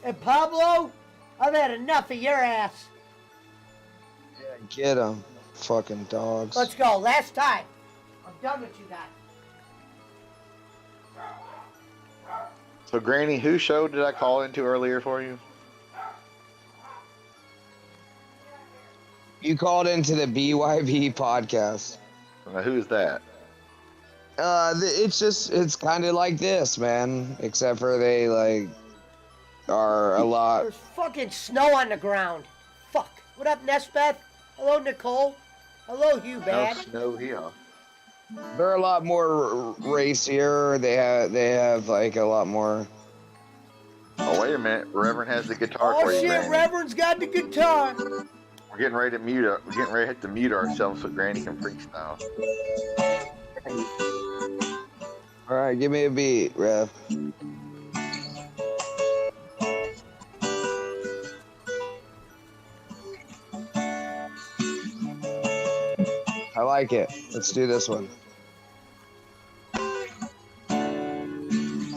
And Pablo, I've had enough of your ass. Yeah, get them, fucking dogs. Let's go. Last time. I'm done with you guys. So, Granny, whose show did I call into earlier for you? You called into the BYB podcast. Who's that? It's kind of like this, man. Except for they like are a lot. There's fucking snow on the ground. Fuck. What up, Nesbeth? Hello, Nicole. Hello, Hugh No Bad. snow here. They're a lot more racier. They have like a lot more. Oh, wait a minute. Reverend has the guitar Oh for you, shit, Granny. Reverend's got the guitar. We're getting ready to mute. We're getting ready to hit the mute ourselves so Granny can freestyle. All right, give me a beat, Rev. I like it. Let's do this one.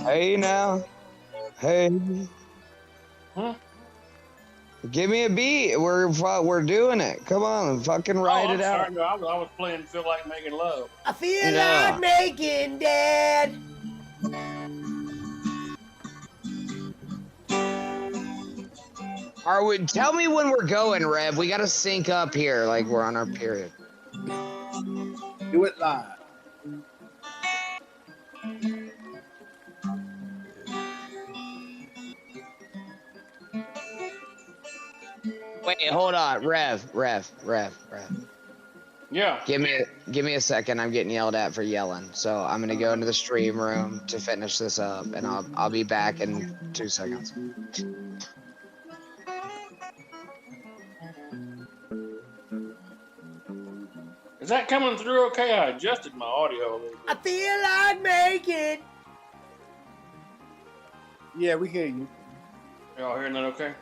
Hey now, hey. Huh? Give me a beat. We're doing it. Come on, fucking write I'm it out. sorry, I was playing Feel Like Making Love. I feel Yeah. like making Dad. Tell me when we're going, Rev. We gotta sync up here, like we're on our period. Do it live. Wait, hold on, Rev. Yeah. Give me a second. I'm getting yelled at for yelling, so I'm gonna go into the stream room to finish this up, and I'll be back in 2 seconds. Is that coming through okay? I adjusted my audio a little I bit. feel like making. Yeah, we hear you. Y'all hearing that okay?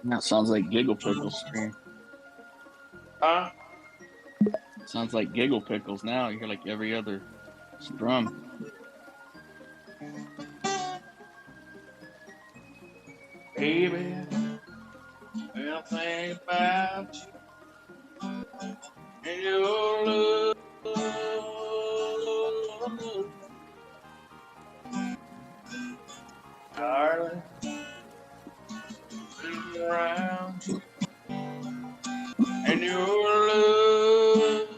That sounds like Giggle Pickles stream. Huh? Sounds like Giggle Pickles now. You hear like every other drum. Baby, I'll think about you and your love. Darling, around you and your love.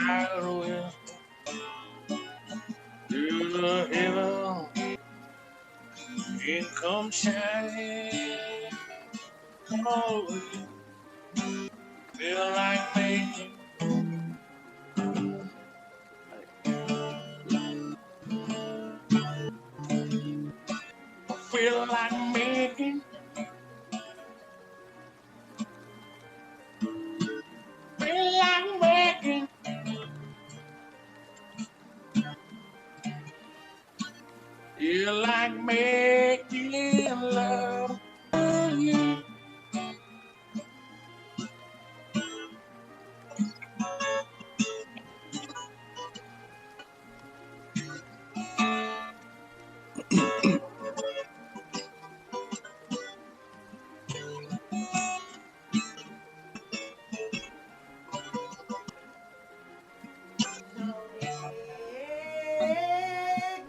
I will do the heaven and come shining. Oh, feel like making. Feel like making. Feel like making. Feel like making love.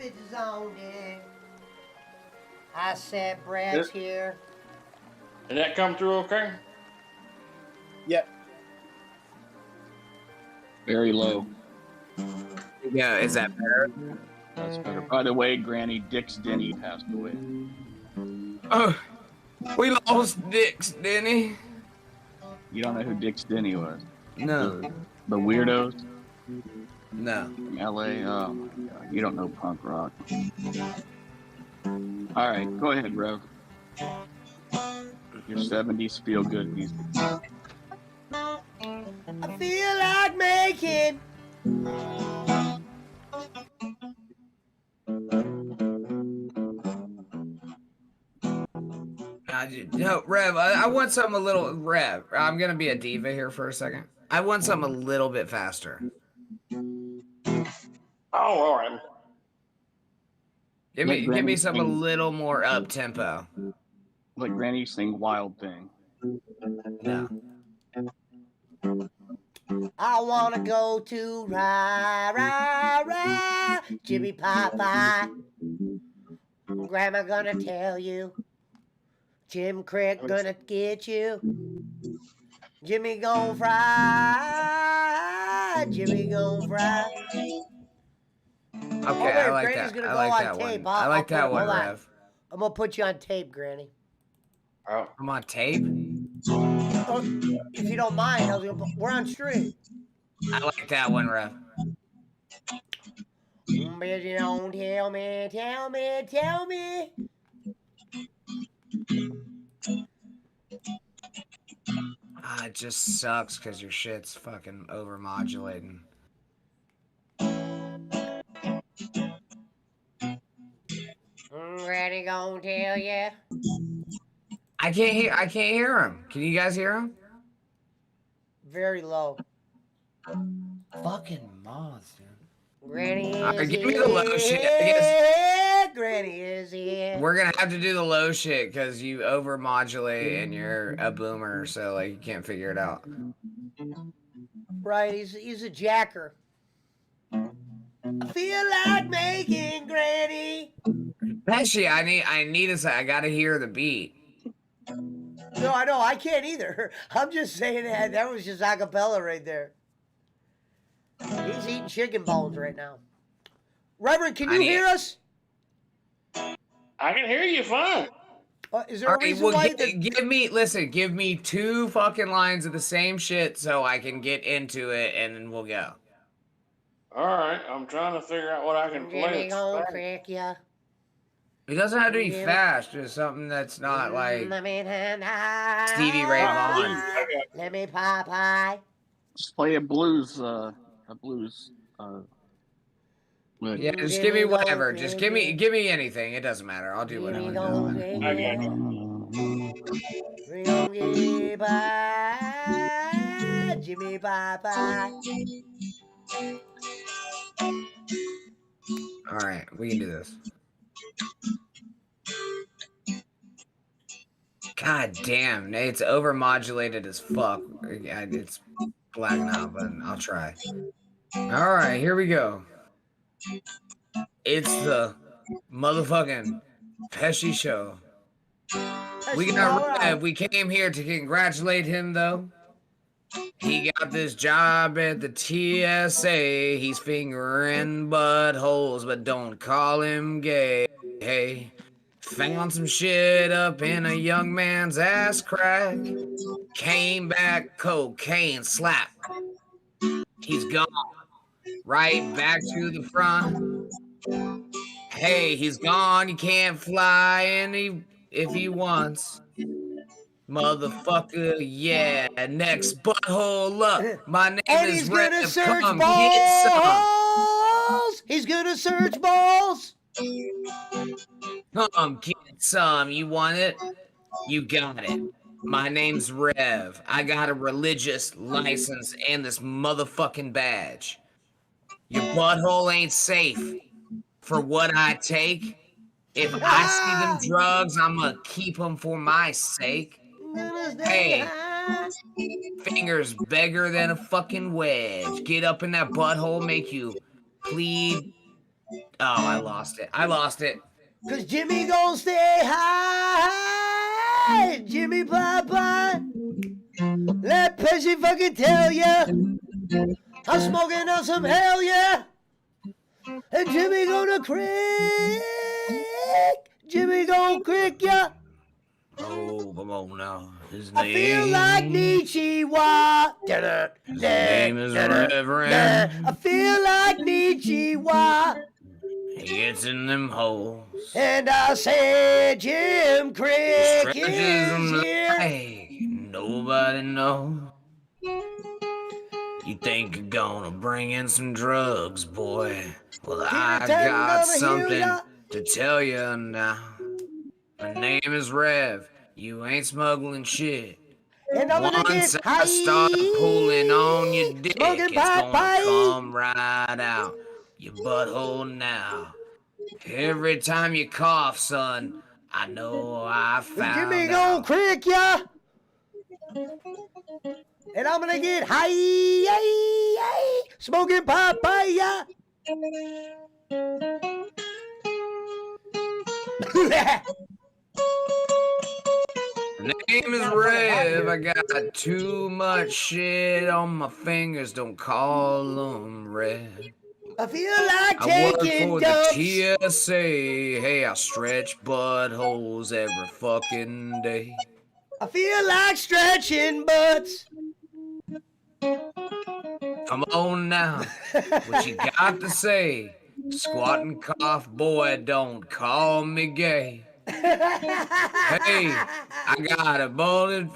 Bitches on it. I said Brad's here. Did that come through okay? Yep. Very low. Yeah, is that better? That's better. By the way, Granny, Dick's Denny passed away. Oh, we lost Dix, Denny. You don't know who Dick's Denny was? No, The Weirdos no. from LA? Oh my god. You don't know punk rock. Alright, go ahead, Rev. Your 70s feel good music. I feel like making. No, Rev, I want something a little. Rev, I'm gonna be a diva here for a second. I want something a little bit faster. Oh, all right. Give Let me Granny some a sing. little more up tempo. Let Granny sing "Wild Thing." No. I wanna go to rah rah rah, Jimmy Pie. Grandma gonna tell you, Jim Crick gonna get you. Jimmy gon' fry, Jimmy gon' fry. Okay, Oh wait, I if like Granny's that. gonna I go like on that tape, one. I I'll like put that it. one, Hold on. Rev. I'm gonna put you on tape, Granny. Oh, I'm on tape. Oh, if you don't mind, we're on stream. I like that one, Rev. But you don't tell me. Ah, it just sucks because your shit's fucking overmodulating. Granny gon' tell you. I can't hear him. Can you guys hear him? Very low. Fucking moths, dude. Granny All right, is give me the low shit. I guess here. Granny is here. we're gonna have to do the low shit because you overmodulate and you're a boomer, so like you can't figure it out. Right, he's a jacker. I feel like making Granny. Actually, I need a sec. I gotta hear the beat. No, I know, I can't either. I'm just saying that was just a cappella right there. He's eating chicken bones right now. Reverend, can you hear us? I can hear you fine. Is there a reason why? Give me 2 fucking lines of the same shit so I can get into it and then we'll go. All right, I'm trying to figure out what I can play. Jimmy gon' crick ya. It doesn't have to be fast, just something that's not like Stevie Ray Vaughan. Let me pie. Just play a blues. Yeah, just give me whatever. Just give me anything. It doesn't matter. I'll do whatever. I got you. Jimmy Pie. All right, we can do this. God damn, it's overmodulated as fuck. It's blacking out, but I'll try. All right, here we go. It's the motherfucking Pesci show. We came here to congratulate him, though. He got this job at the TSA. He's fingering buttholes, but don't call him gay. Hey, found some shit up in a young man's ass crack. Came back, cocaine slap. He's gone. Right back to the front. Hey, he's gone. You can't fly if he wants. Motherfucker, yeah. Next butthole up. My name And is he's Rev. gonna search Come balls. get some. He's gonna search balls. Come get some. You want it? You got it. My name's Rev. I got a religious license and this motherfucking badge. Your butthole ain't safe for what I take. If I see them drugs, I'm gonna keep them for my sake. Hey, fingers bigger than a fucking wedge. Get up in that butthole, make you plead. Oh, I lost it. Cause Jimmy gon' stay high. Jimmy Pie. Let Pesci fucking tell ya. I'm smoking on some hell, yeah. And Jimmy gonna crick. Jimmy gon' crick ya. Oh, come on now. His I feel like Nietzsche. His name is Reverend. I feel like Nietzsche. He gets in them holes. And I said Jim Crick Stretches is them here. like nobody knows. You think you're gonna bring in some drugs, boy? Well, I got something to tell you now. My name is Rev. You ain't smuggling shit. And I'm gonna Once get I start pulling on your dick, Smoking it's gonna pipe. come right out your butthole now. Every time you cough, son, I know I Jimmy found gon' out. crick ya. And I'm gonna get high, smoking papaya. Her name is Rev. I got too much shit on my fingers. Don't call them Rev. I feel like I work taking for dumps. the TSA. Hey, I stretch buttholes every fucking day. I feel like stretching butts. Come on now, what you got to say? Squat and cough, boy, don't call me gay. Hey, I got a bullet,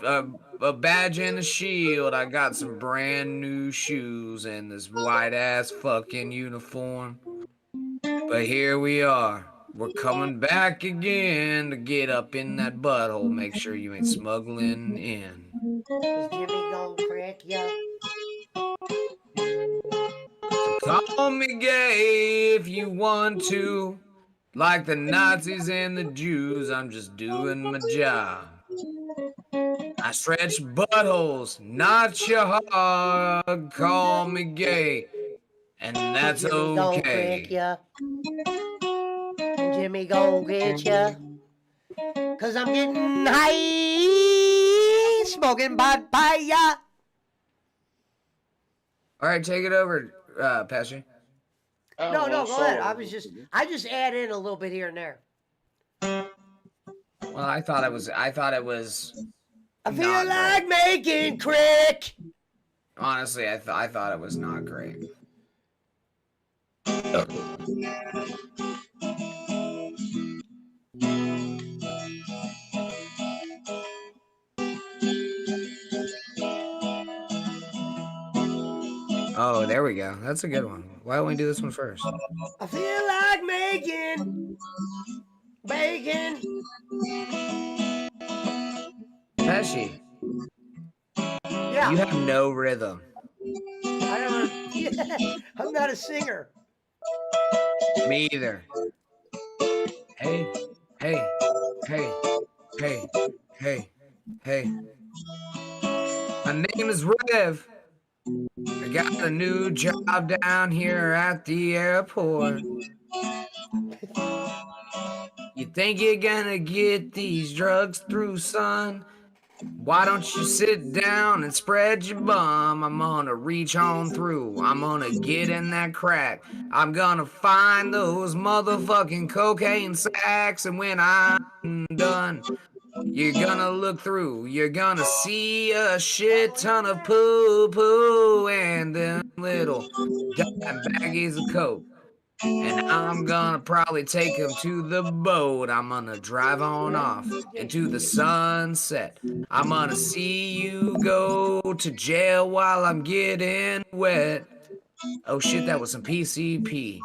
a badge and a shield. I got some brand new shoes and this white ass fucking uniform. But here we are. We're coming back again to get up in that butthole. Make sure you ain't smuggling in. Is Jimmy gon' crack ya? So call me gay if you want to. Like the Nazis and the Jews, I'm just doing my job. I stretch buttholes, not your hog. Call me gay, and that's Jimmy gon' crack okay. ya. And Jimmy gon' get ya. Cause I'm getting high, smoking papaya. All right, take it over, Pastor. Oh, No, well, go ahead. so I just add in a little bit here and there. Well, I thought it was. I feel not like great. making crick. Honestly, I thought it was not great. Oh, there we go. That's a good one. Why don't we do this one first? I feel like making bacon. Pesci, Yeah. you have no rhythm. I'm not a singer. Me either. Hey, hey, hey, hey, hey, hey. My name is Rev. I got a new job down here at the airport. You think you're gonna get these drugs through, son? Why don't you sit down and spread your bum? I'm gonna reach on through. I'm gonna get in that crack. I'm gonna find those motherfucking cocaine sacks. And when I'm done, you're gonna look through. You're gonna see a shit ton of poo-poo and them little dime baggies of coke. And I'm gonna probably take him to the boat. I'm gonna drive on off into the sunset. I'm gonna see you go to jail while I'm getting wet. Oh shit, that was some PCP.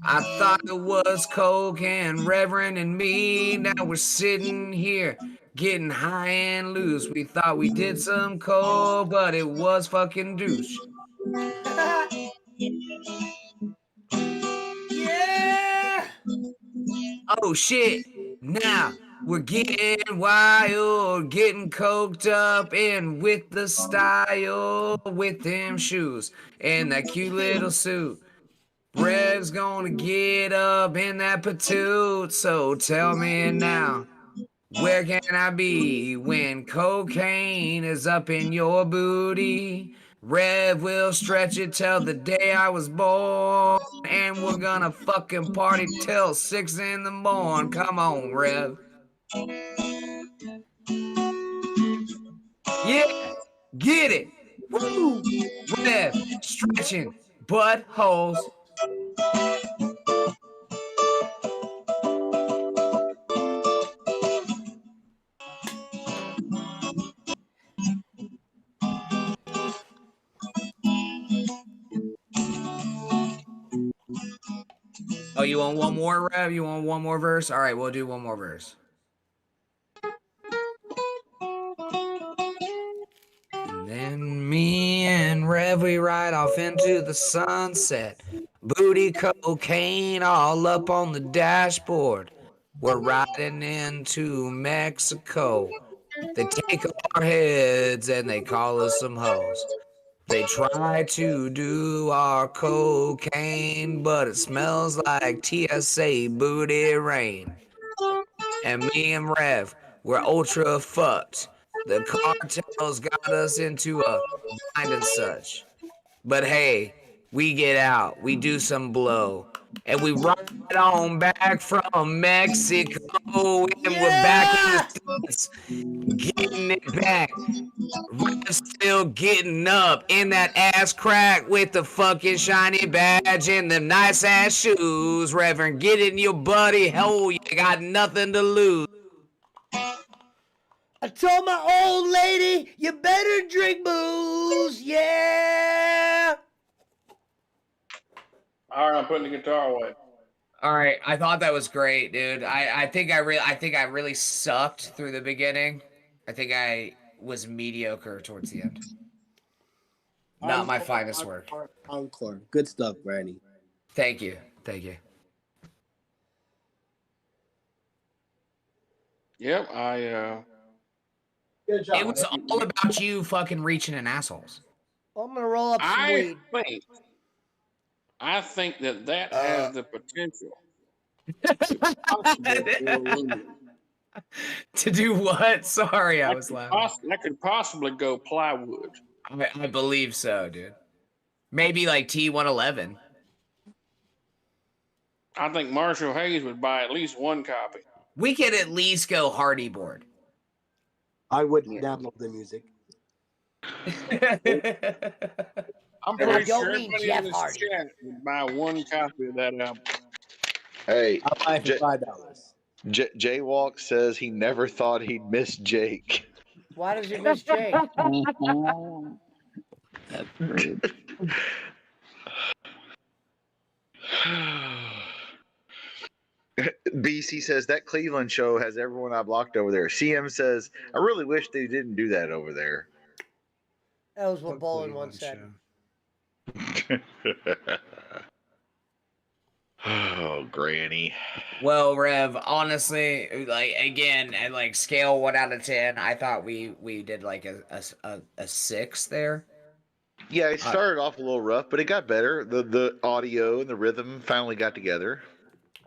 I thought it was Coke and Reverend and me. Now we're sitting here getting high and loose. We thought we did some coke, but it was fucking douche. Yeah. Oh shit, now we're getting wild, getting coked up and with the style, with them shoes and that cute little suit. Rev's gonna get up in that patoot, so tell me now, where can I be when cocaine is up in your booty? Rev will stretch it till the day I was born, and we're gonna fucking party till 6 in the morning. Come on, Rev. Yeah, get it. Woo! Rev, stretching buttholes. Oh, you want one more, Rev? You want one more verse? All right, we'll do one more verse. And then me and Rev, we ride off into the sunset. Booty cocaine all up on the dashboard. We're riding into Mexico. They take our heads and they call us some hoes. They try to do our cocaine, but it smells like TSA booty rain. And me and Rev, we're ultra fucked. The cartels got us into a bind and such. But hey, we get out, we do some blow, and we ride on back from Mexico, and we're back in the Yeah! States, getting it back. Rev's still getting up in that ass crack with the fucking shiny badge and them nice ass shoes. Reverend, get in your buddy hole, you got nothing to lose. I told my old lady, you better drink booze, yeah! All right, I'm putting the guitar away. All right, I thought that was great, dude. I think I really sucked through the beginning. I think I was mediocre towards the end. Not my finest work. Encore. Good stuff, Granny. Thank you. Thank you. Yep, Good job. It was all about you fucking reaching in assholes. I'm gonna roll up some weed. I think that has the potential. To do what? Sorry, I was laughing. That could possibly go plywood. I believe so, dude. Maybe like T111. I think Marshall Hayes would buy at least one copy. We could at least go Hardy board. I would download the music. I'm And I pretty don't sure mean everybody Jeff in this Hardy. chat would buy one copy of that album. Hey, I'll buy it for $5. Jaywalk says he never thought he'd miss Jake. Why does he miss Jake? That's great. BC says that Cleveland show has everyone I blocked over there. CM says I really wish they didn't do that over there. That was what Bolin once said. Oh, Granny. Well, Rev, honestly, like again, at like scale 1 out of 10, I thought we did like a 6 there. Yeah, it started off a little rough, but it got better. The audio and the rhythm finally got together.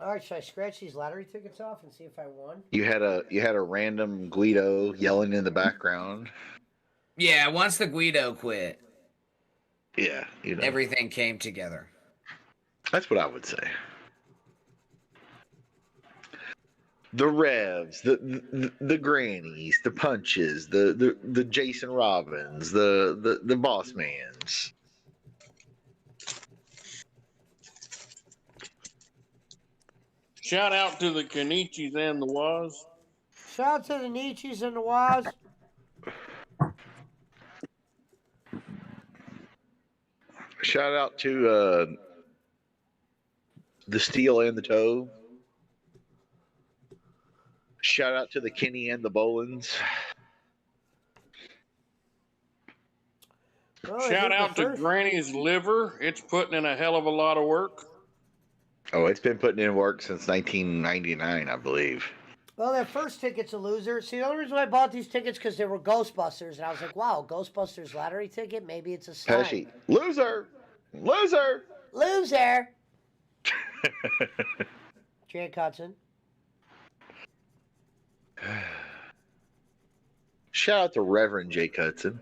All right, should I scratch these lottery tickets off and see if I won? You had a random Guido yelling in the background. Yeah, once the Guido quit, Yeah, you know. everything came together. That's what I would say. The revs, the grannies, the punches, the Jason Robbins, the boss mans. Shout out to the Kenichis and the Was. Shout out to the Nietzsche's and the Waz. Shout out to the Steel and the Toe. Shout out to the Kenny and the Bolins. Well, I Shout think out the to first- Granny's Liver. It's putting in a hell of a lot of work. Oh, it's been putting in work since 1999, I believe. Well, that first ticket's a loser. See, the only reason why I bought these tickets because they were Ghostbusters, and I was like, wow, Ghostbusters lottery ticket? Maybe it's a sign. Pesci. Loser! Loser! Loser! Jay Hudson. Shout out to Reverend Jake Hudson.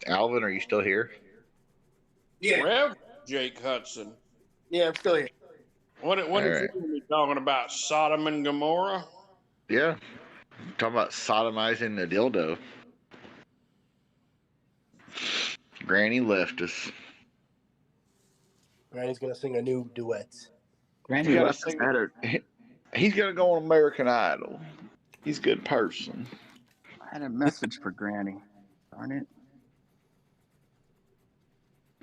Alvin, are you still here? Yeah. Rev Jake Hudson. Yeah, I'm still here. What All is right. he talking about? Sodom and Gomorrah? Yeah. Talking about sodomizing the dildo. Granny left us. Granny's gonna sing a new duet. Granny gotta left us sing- better. He's gonna go on American Idol. He's a good person. I had a message for Granny. Darn it.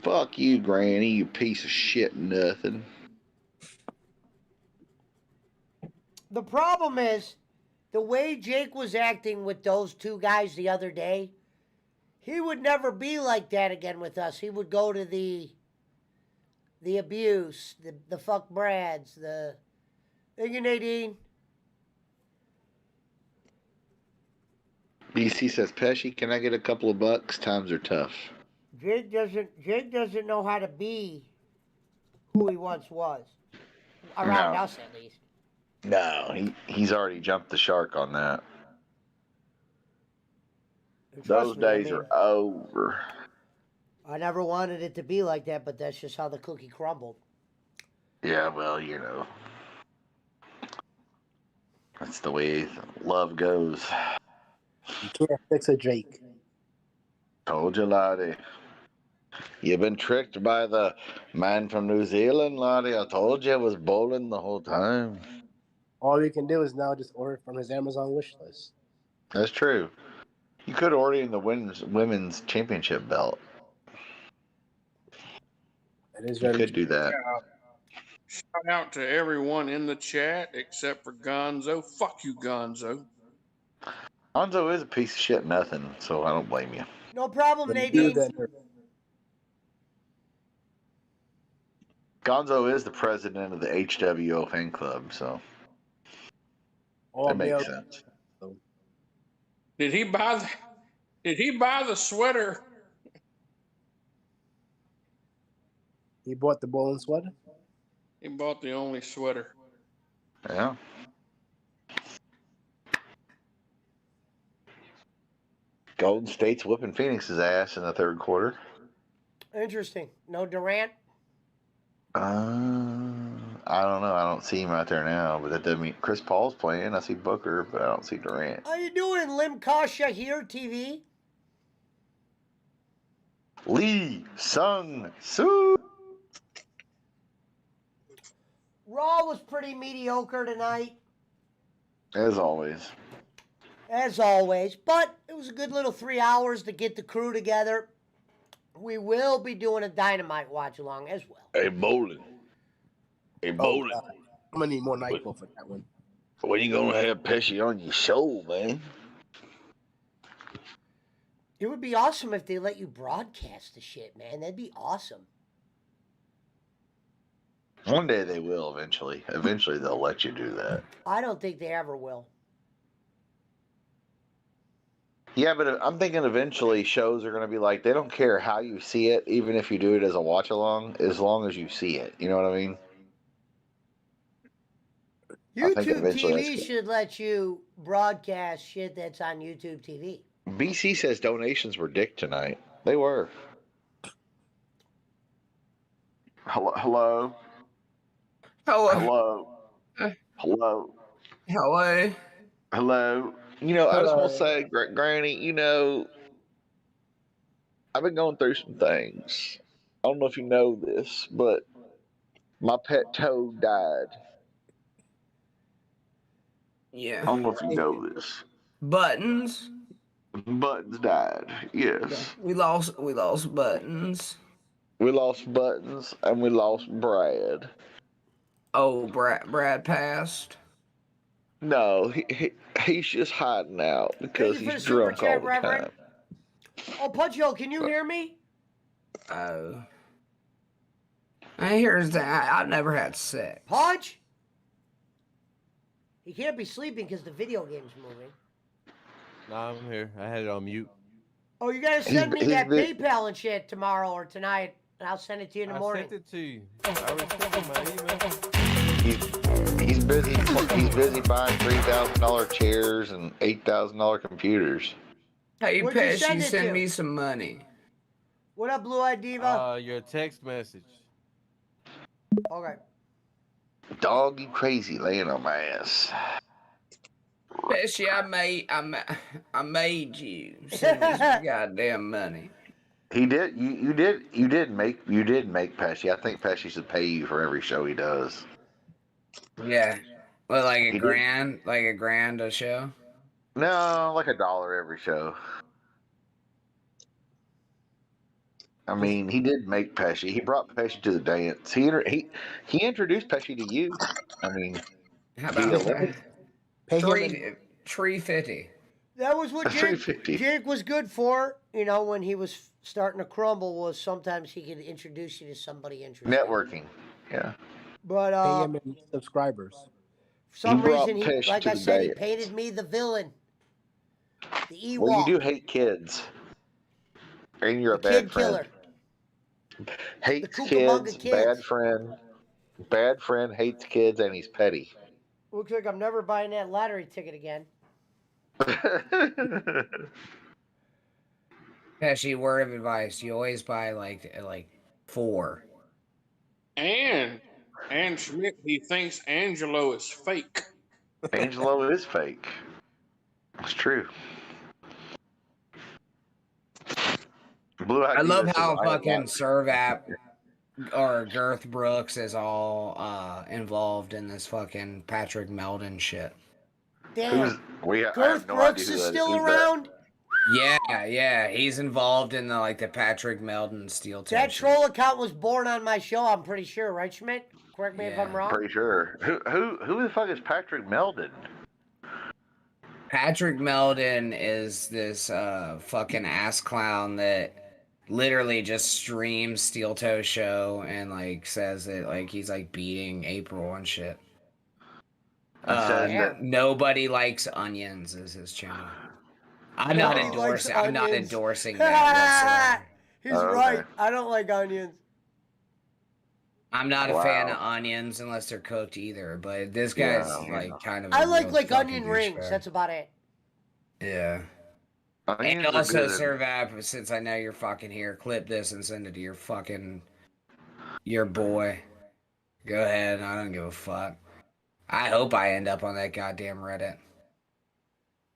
Fuck you, Granny, you piece of shit nothing. The problem is, the way Jake was acting with those two guys the other day, he would never be like that again with us. He would go to the abuse, the fuck Brads, the thank you, Nadine. BC says, Pesci, can I get a couple of bucks? Times are tough. Jake doesn't know how to be who he once was. Around No. us at least. No, he's already jumped the shark on that. Trust Those me, I days mean, are over. I never wanted it to be like that, but that's just how the cookie crumbled. Yeah, well, that's the way love goes. You can't fix a Drake. Told you, Lottie. You've been tricked by the man from New Zealand, Lottie. I told you it was bowling the whole time. All you can do is now just order from his Amazon wish list. That's true. You could order in the women's championship belt. It is You very could do that. Shout out to everyone in the chat except for Gonzo. Fuck you, Gonzo. Hanzo is a piece of shit nothing, so I don't blame you. No problem, But Nadine. Gonzo is the president of the HWO fan club, so All that male. makes sense. Did he buy the sweater? He bought the bowling sweater. He bought the only sweater. Yeah. Golden State's whooping Phoenix's ass in the third quarter. Interesting. No Durant? I don't know. I don't see him out there now, but that doesn't mean Chris Paul's playing. I see Booker, but I don't see Durant. How you doing, Lim Kasha here, TV? Lee Sung Soo. Raw was pretty mediocre tonight, As always. as always, but it was a good little 3 hours to get the crew together. We will be doing a Dynamite watch along as well. Hey, bowling. Hey, bowling. God. I'm gonna need more NyQuil for that one. When you gonna have Pesci on your show, man? It would be awesome if they let you broadcast the shit, man. That'd be awesome. One day they will. Eventually, they'll let you do that. I don't think they ever will. Yeah, but I'm thinking eventually shows are going to be like, they don't care how you see it, even if you do it as a watch along, as long as you see it. You know what I mean? YouTube TV should let you broadcast shit that's on YouTube TV. BC says donations were dick tonight. They were. Hello? Hello. Hello? Hello? Hello. Hello? I just want to say, Granny, I've been going through some things. I don't know if you know this, but my pet toad died. Yeah. I don't know if you know this. Buttons. Buttons died. Yes. We lost Buttons. We lost Buttons and we lost Brad. Oh, Brad passed. No, he's just hiding out because he's drunk all the time. Oh, Puncho, can you hear me? Oh. Here's that. I never had sex. Punch? He can't be sleeping because the video game's moving. Nah, I'm here. I had it on mute. Oh, you gotta send me that PayPal and shit tomorrow or tonight, and I'll send it to you in the morning. I sent it to you. I received my email. He's busy. He's busy buying $3,000 chairs and $8,000 computers. Hey, Where'd you Pesh, send you it send to? me some money. What up, Blue Eyed Diva? Your text message. Okay. Dog, you crazy, laying on my ass. Pesci, I made you send me some goddamn money. He did. You did make Pesci. I think Pesci should pay you for every show he does. Yeah. Well, like a grand a show? No, like $1 every show. I mean, he did make Pesci. He brought Pesci to the dance. He introduced Pesci to you. I mean, how about Pay him 350. That was what A 350. Jake was good for. When he was starting to crumble, was sometimes he could introduce you to somebody interesting. Networking. Yeah. But Pay him in subscribers. for some brought reason, Pesci like to I the said, he dais. painted me the villain, the Ewok, Well, you do hate kids, and you're the a bad kid friend. killer, the Hates Cucamonga kids, bad kids. friend. Bad friend, hates kids, and he's petty. Looks like I'm never buying that lottery ticket again. Pesci, word of advice: you always buy like 4. And Schmidt, he thinks Angelo is fake. Angelo is fake. It's true. Blue I ID love that says how I am fucking not. Servap or Girth Brooks is all involved in this fucking Patrick Meldon shit. Damn. I Girth have no Brooks idea is who's still that. around. Yeah, he's involved in the Patrick Meldon steel toe That shit. troll account was born on my show. I'm pretty sure, right, Schmidt? Correct me if I'm wrong. Pretty sure. Who the fuck is Patrick Meldon? Patrick Meldon is this fucking ass clown that literally just streams steel toe show and says that he's beating April and shit. Nobody likes onions is his channel. I'm not endorsing that whatsoever. He's right. I don't like onions. I'm not a fan of onions unless they're cooked either, but this guy's kind of. I like onion rings. That's about it. Yeah. Onions and also, Servap, since I know you're fucking here, clip this and send it to your boy. Go ahead. I don't give a fuck. I hope I end up on that goddamn Reddit.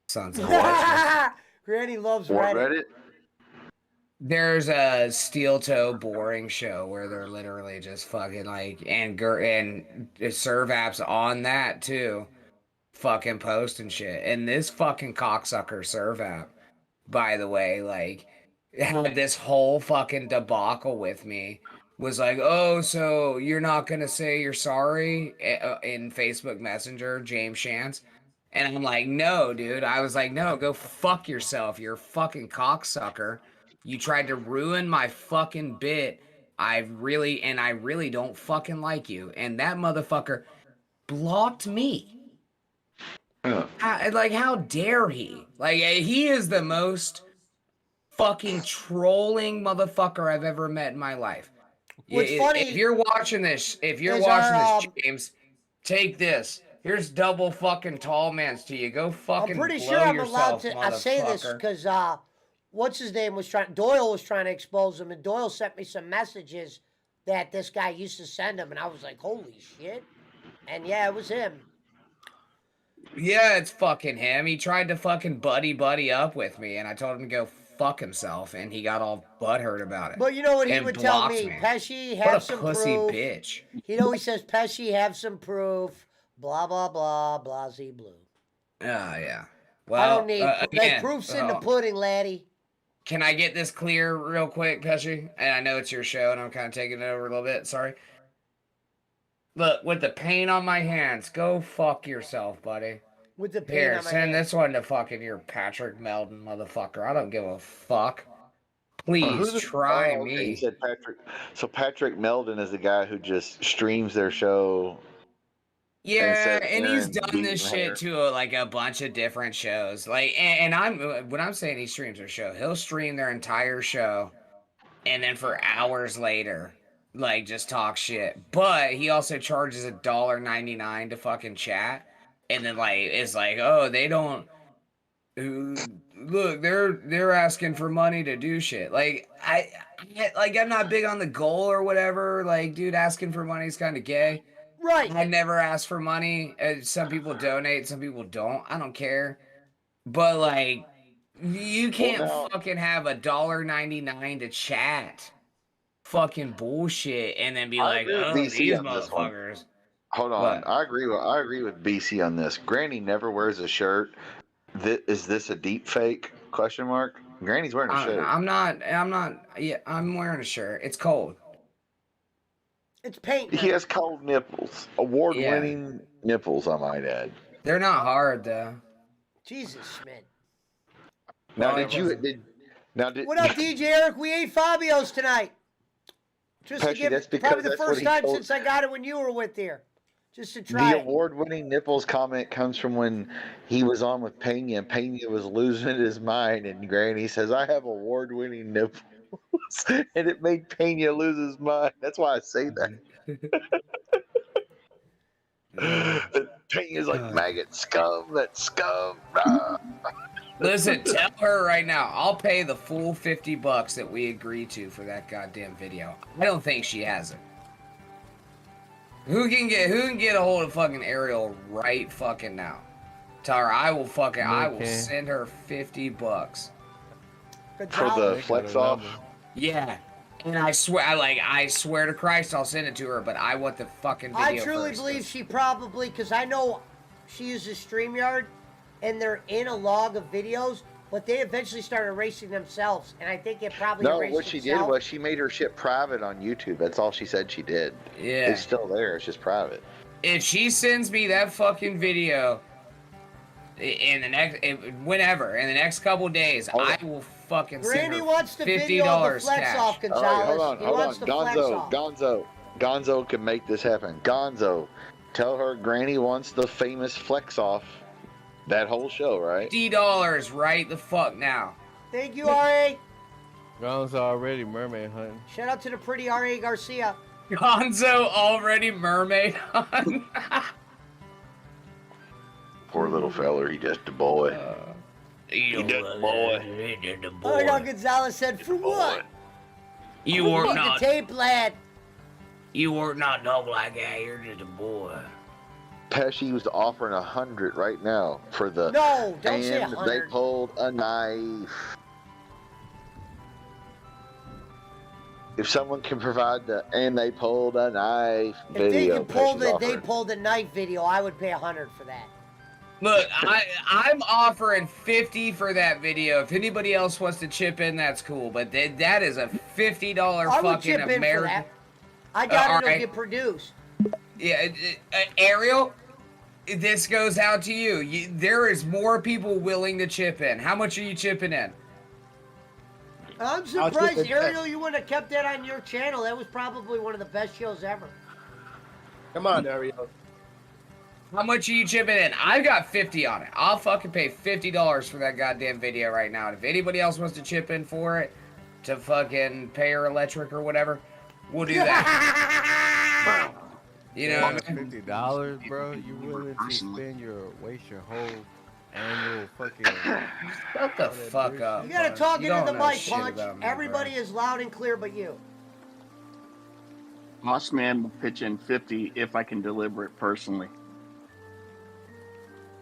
Sons of bitches. Granny loves Reddit. Reddit. There's a steel toe boring show where they're literally just fucking and Servap's on that too, fucking posting shit. And this fucking cocksucker Servap, by the way, had this whole fucking debacle with me. Was oh, so you're not gonna say you're sorry in Facebook Messenger, James Shantz? And I'm like, no, dude. I was like, no, go fuck yourself. You're a fucking cocksucker. You tried to ruin my fucking bit. I really don't fucking like you. And that motherfucker blocked me. How dare he? He is the most fucking trolling motherfucker I've ever met in my life. What's funny? If you're watching this, James, take this. Here's double fucking tall mans to you. Go fucking. I'm pretty blow sure I'm yourself, allowed to. I say this because what's his name Doyle was trying to expose him, and Doyle sent me some messages that this guy used to send him, and I was like, holy shit. And yeah, it was him. Yeah, it's fucking him. He tried to fucking buddy up with me, and I told him to go fuck himself, and he got all butthurt about it. But you know what he would tell me? Pesci, have some proof. What a pussy bitch. He says, Pesci, have some proof. Blah, blah, blah, blasey blue. Yeah. Well, I don't need proofs in the pudding, laddie. Can I get this clear real quick, Pesci? And I know it's your show, and I'm kind of taking it over a little bit. Sorry. Look, with the paint on my hands, go fuck yourself, buddy. With the paint on my hands. Send this one to fucking your Patrick Meldon, motherfucker. I don't give a fuck. Please try me. You said Patrick. So Patrick Meldon is the guy who just streams their show. Yeah, and he's done this shit to a bunch of different shows. When I'm saying he streams their show, he'll stream their entire show, and then for hours later, just talk shit. But he also charges $1.99 to fucking chat, and then it's oh, they don't. Look, they're asking for money to do shit. I'm not big on the goal or whatever. Dude, asking for money is kind of gay. Right. I never ask for money. Some people donate, some people don't. I don't care. But you can't fucking have $1.99 to chat. Fucking bullshit, and then be like, oh, these motherfuckers. Hold on, what? I agree with BC on this. Granny never wears a shirt. Is this a deep fake? Question mark. Granny's wearing a shirt. I'm not. Yeah, I'm wearing a shirt. It's cold. It's paint. He has cold nipples. Award-winning nipples, I might add. They're not hard though. Jesus, Schmidt. Now, Well, did you? Did now? Did What up, DJ Eric? We ate Fabio's tonight. Just to Pesci? give That's because probably the that's what first he time told. since I got it when you were with here. Just to The try it. award-winning nipples comment comes from when he was on with Pena, and Pena was losing his mind, and Granny says, "I have award-winning nipples," and it made Pena lose his mind. That's why I say that. Pena's like maggot scum, that scum. Ah. Listen, tell her right now. I'll pay the full $50 that we agreed to for that goddamn video. I don't think she has it. Who can get a hold of fucking Ariel right fucking now? Tell her I will send her $50. For the flex off. Yeah. And I swear to Christ I'll send it to her, but I want the fucking video I truly first. believe she probably, because I know she uses StreamYard, and they're in a log of videos, but they eventually started erasing themselves, and I think it probably No, erased what she did itself. was she made her shit private on YouTube. That's all she said she did. Yeah. It's still there. It's just private. If she sends me that fucking video in the next couple days, I will fucking send Randy her wants the $50 video of the flex cash. off, Gonzalez. All right, hold on. He wants the flex off. Gonzo can make this happen. Gonzo, tell her Granny wants the famous flex off. That whole show, right? $50 right the fuck now. Thank you, R.A. Gonzo already mermaid hunting. Shout out to the pretty R.A. Garcia. Gonzo already mermaid on. Poor little feller, he just a boy. You just a boy. Oh my God, Gonzalez said, for what? You We are need not. the tape, lad. You are not dog like that. You're just a boy. Pesci was offering 100 right now for the. No, don't say and 100. they pulled a knife. If someone can provide the and they pulled a knife If they video, could pull Pesci's they offering. pulled the knife video, I would pay 100 for that. Look, I'm offering 50 for that video. If anybody else wants to chip in, that's cool. But that is a $50 I would fucking chip in for American. that. I got it. It'll alright. get produced. Yeah, Ariel, this goes out to you. There is more people willing to chip in. How much are you chipping in? I'm chip surprised, in. Ariel, you wouldn't have kept that on your channel. That was probably one of the best shows ever. Come on, Ariel. How much are you chipping in? I've got 50 on it. I'll fucking pay $50 for that goddamn video right now. And if anybody else wants to chip in for it, to fucking pay her electric or whatever, we'll do that. You know what I mean? $50, bro. You willing to waste your whole annual fucking? Shut the fuck up. You gotta bud. talk You into don't the know mic, shit Punch. about me, Everybody bro. is loud and clear but you. Boss Man will pitch in 50 if I can deliver it personally.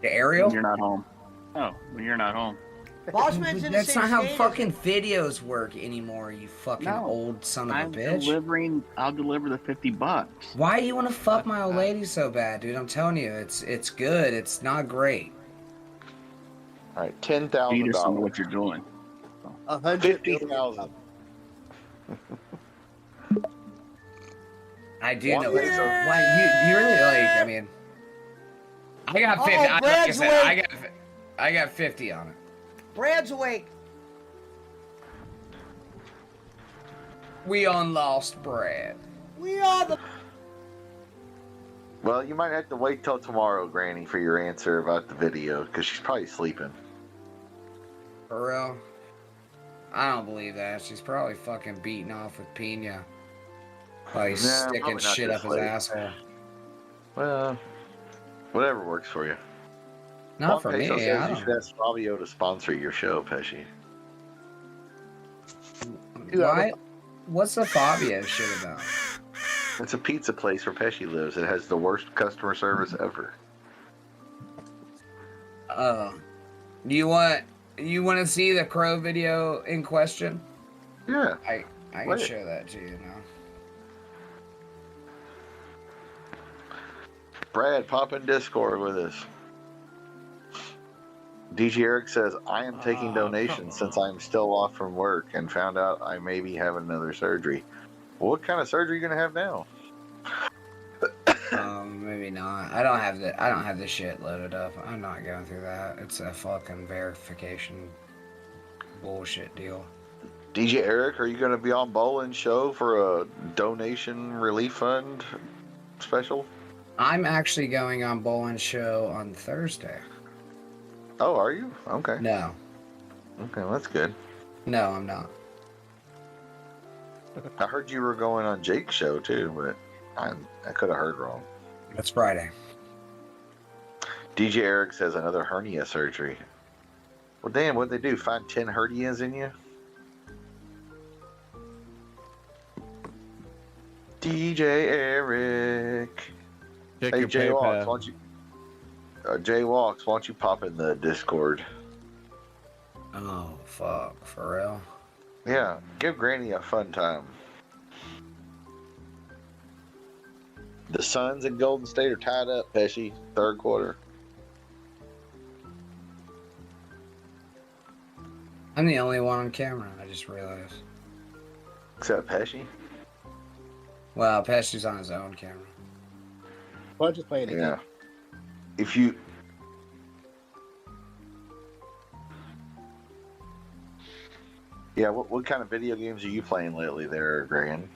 To Ariel? When you're not home. Oh, when you're not home. Bossman's in the That's same not how state as- fucking videos work anymore, you fucking No, old son of a I'm bitch. I'll deliver the $50. Why you want to fuck my old lady so bad, dude? I'm telling you, it's good. It's not great. All right, Feed us on $10,000. what you're doing. 50,000. I do know. Yeah. Why you really like? I mean, I got 50. Uh-oh, like I Brad's said, awake. I got 50 on it. Brad's awake. We on Lost Brad. We are the. Well, you might have to wait till tomorrow, Granny, for your answer about the video, because she's probably sleeping. For real? I don't believe that. She's probably fucking beating off with Pena. Probably sticking probably not shit this up his late. asshole. Well, whatever works for you. Not for me. Peso I says you don't should ask Fabio to sponsor your show, Pesci. Why? What's the Fabio shit about? It's a pizza place where Pesci lives. It has the worst customer service ever. You want to see the Crow video in question? Yeah. I can Play it. show that to you now. Brad, pop in Discord with us. DJ Eric says, I am taking donations since I'm still off from work and found out I may be having another surgery. What kind of surgery are you going to have now? Maybe not. I don't have the shit loaded up. I'm not going through that. It's a fucking verification bullshit deal. DJ Eric, are you going to be on Bowling Show for a donation relief fund special? I'm actually going on Bowling Show on Thursday. Oh, are you? Okay. No. Okay, well, that's good. No, I'm not. I heard you were going on Jake's show too, but I could have heard wrong. That's Friday. DJ Eric says another hernia surgery. Well, damn, what'd they do? Find 10 hernias in you? DJ Eric. Check Hey, your Jay Walks, PayPal. why don't you? Jay Walks, why don't you pop in the Discord? Oh, fuck. For real? Yeah, give Granny a fun time. The Suns and Golden State are tied up, Pesci, third quarter. I'm the only one on camera, I just realized. Except Pesci? Well, Pesci's on his own camera. Why don't you play it again? Yeah. If you... Yeah, what kind of video games are you playing lately there, Gran?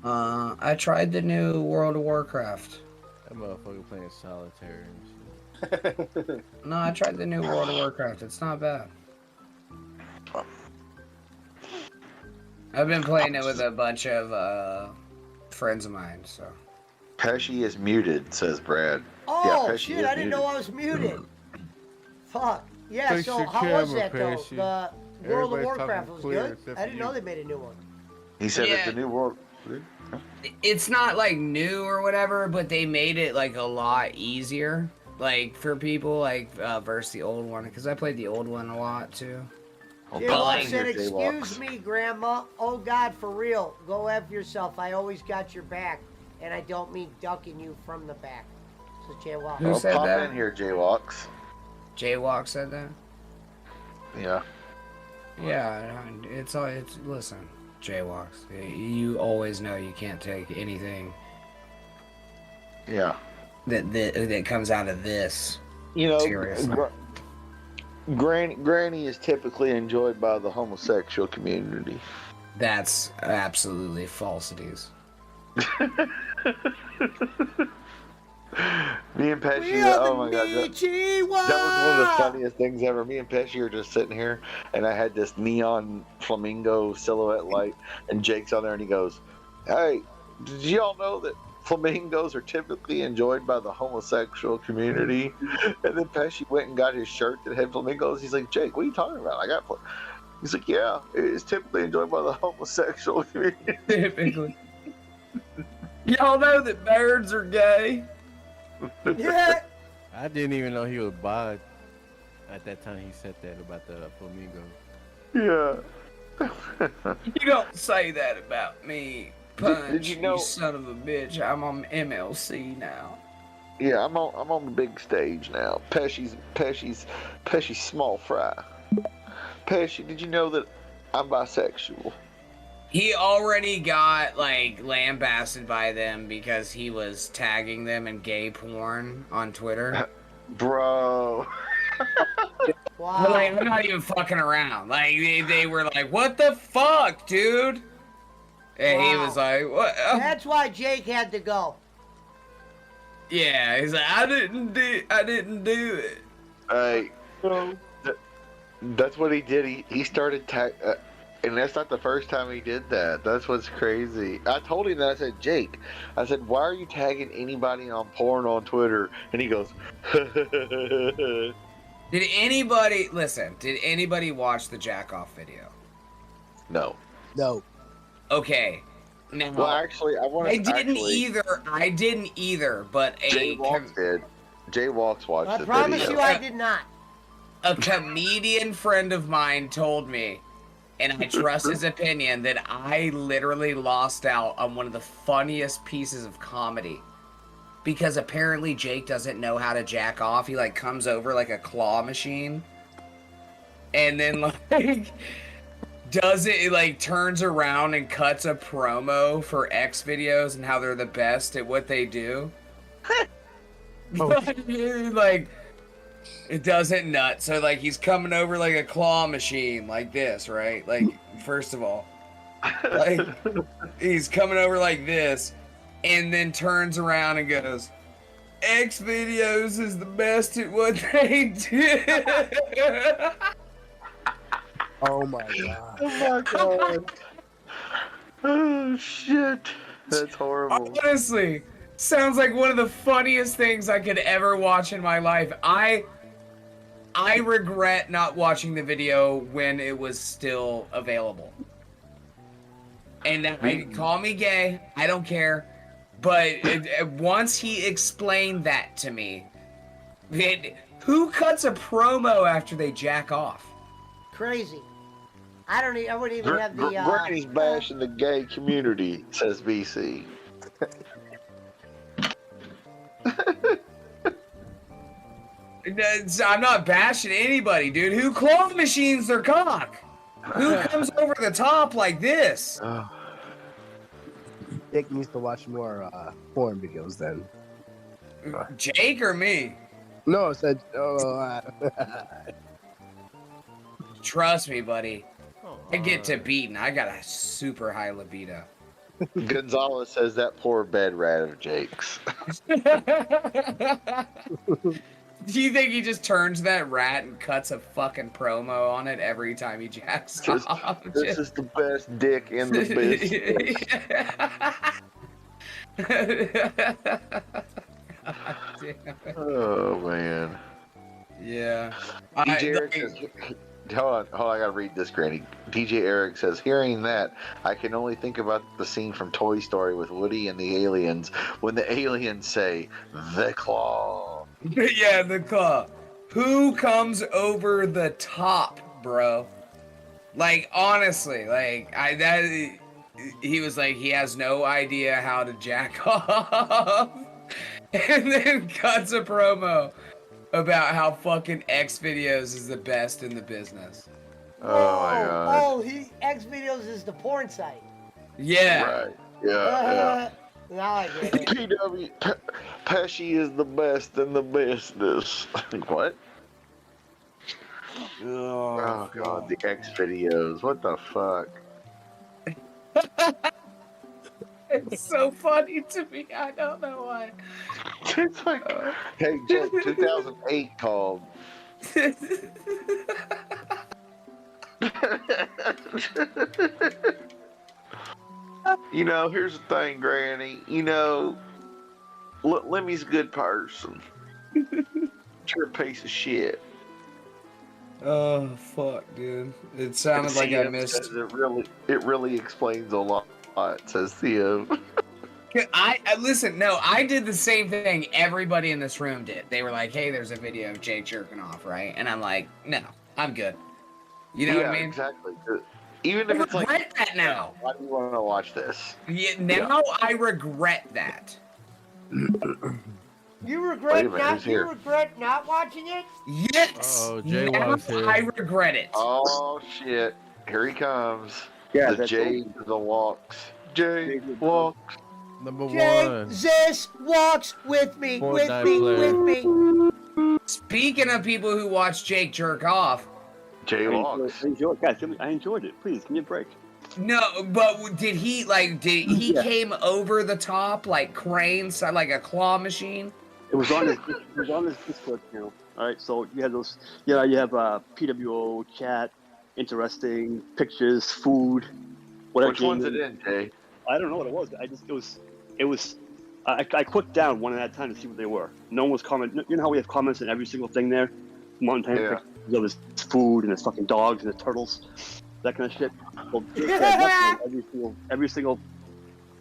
I tried the new World of Warcraft. That motherfucker playing solitaire and shit. No, I tried the new World of Warcraft. It's not bad. I've been playing it with a bunch of friends of mine, so. Pesci is muted, says Brad. Oh, yeah, Pesci shit, is I didn't muted. know I was muted. Fuck. Yeah, Fix so your how was camera, that, though? Pesci. The World of Everybody's Warcraft talking was clear good? except I for didn't you. know they made a new one. He said Yeah. it's the new world. It's not like new or whatever, but they made it like a lot easier, like for people like versus the old one, because I played the old one a lot too. Jay But, Walk like, said, Jay Walks. excuse me, Grandma. Oh, God, for real. Go F yourself. I always got your back. And I don't mean ducking you from the back. So Jay Walk. Who said pop that? in here, Jaywalks. Jaywalk said that. Yeah. Yeah, it's listen, Jaywalks. You always know you can't take anything Yeah. that comes out of this. You know, Seriously. Granny is typically enjoyed by the homosexual community. That's absolutely falsities. Me and Pesci, We are oh the my god, that Nichiwa! was one of the funniest things ever. Me and Pesci are just sitting here, and I had this neon flamingo silhouette light, and Jake's on there, and he goes, "Hey, did y'all know that flamingos are typically enjoyed by the homosexual community?" And then Pesci went and got his shirt that had flamingos. He's like, "Jake, what are you talking about? I got." He's like, "Yeah, it's typically enjoyed by the homosexual community." Typically. Y'all know that birds are gay. Yeah. I didn't even know he was bi at that time he said that about the flamingo. Yeah. You don't say that about me, Punch. Did you know- You son of a bitch. I'm on MLC now. Yeah, I'm on the big stage now. Pesci's small fry. Pesci, did you know that I'm bisexual? He already got like lambasted by them because he was tagging them in gay porn on Twitter. Bro. Wow. Like, I'm not even fucking around. Like they were like, "What the fuck, dude?" And he Wow. was like, "What?" That's why Jake had to go. Yeah, he's like, I didn't do it." Hey, that's what he did. He started and that's not the first time he did that. That's what's crazy. I told him that. I said, "Jake," I said, "why are you tagging anybody on porn on Twitter?" And he goes, Did anybody watch the jack off video? "No." No. Okay. Now, Well, actually, I want to. I didn't either. But Jay Walks did. Jay Walks watched I the promise video. you I did not. a comedian friend of mine told me, and I trust his opinion, that I literally lost out on one of the funniest pieces of comedy. Because apparently Jake doesn't know how to jack off. He like comes over like a claw machine. And then like does it like turns around and cuts a promo for X videos and how they're the best at what they do. Like it does it nuts. So like he's coming over like a claw machine like this, right? Like first of all, like he's coming over like this, and then turns around and goes, X videos is the best at what they do. Oh my god. Oh my god. Oh shit. That's horrible. Honestly, sounds like one of the funniest things I could ever watch in my life. I regret not watching the video when it was still available. And call me gay, I don't care. But once he explained that to me, who cuts a promo after they jack off? Crazy. I wouldn't even have the. Bernie's bashing the gay community, says BC. I'm not bashing anybody, dude. Who claw machines their cock? Who comes over the top like this? Jake needs to watch more porn videos then. Jake or me? No, I said. Trust me, buddy. I get to beating. I got a super high libido. Gonzalez says that poor bed rat of Jake's. Do you think he just turns that rat and cuts a fucking promo on it every time he jacks off? This is the best dick in the business. Oh man. Yeah. DJ Eric says, hold on, I gotta read this, Granny. DJ Eric says, hearing that, I can only think about the scene from Toy Story with Woody and the aliens when the aliens say, the claw. Yeah, the claw. Who comes over the top, bro? Like, honestly, like, he was like, he has no idea how to jack off. And then cuts a promo about how fucking X videos is the best in the business. Oh my god. Oh, X videos is the porn site. Yeah. Right. Yeah. Now I get it. PW Pesci is the best in the business. What? Oh god, the X videos. What the fuck? It's so funny to me. I don't know why. It's like, hey, Jake, 2008 called. You know, here's the thing, Granny. You know, Lemmy's a good person. You're a piece of shit. Oh fuck, dude! It sounded like I missed. It really explains a lot. Says Theo. I listen. No, I did the same thing. Everybody in this room did. They were like, "Hey, there's a video of Jake jerking off, right?" And I'm like, "No, I'm good." You know what I mean? Exactly. Even if it's like, regret that now. Why do you want to watch this? Yeah, now I regret that. You regret not watching it? Yes. Oh, Jay now walks here. I regret it. Oh shit! Here he comes. Yeah, the Jay the walks. Jay walks. Number Jake one. Zis walks with me, Fortnite player. with me. Speaking of people who watch Jake jerk off, Jay walks. I enjoyed it. Please, give me a break. no, but did he came over the top like cranes, like a claw machine? It was on his Discord channel. All right, so you had those. Yeah, you have PWO chat, interesting pictures, food. Whatever. Which one's it in, Jay? I don't know what it was. It was. I clicked down one at a time to see what they were. No one was commenting. You know how we have comments in every single thing there? Mountain pictures of his food and his fucking dogs and his turtles, that kind of shit. Well, every single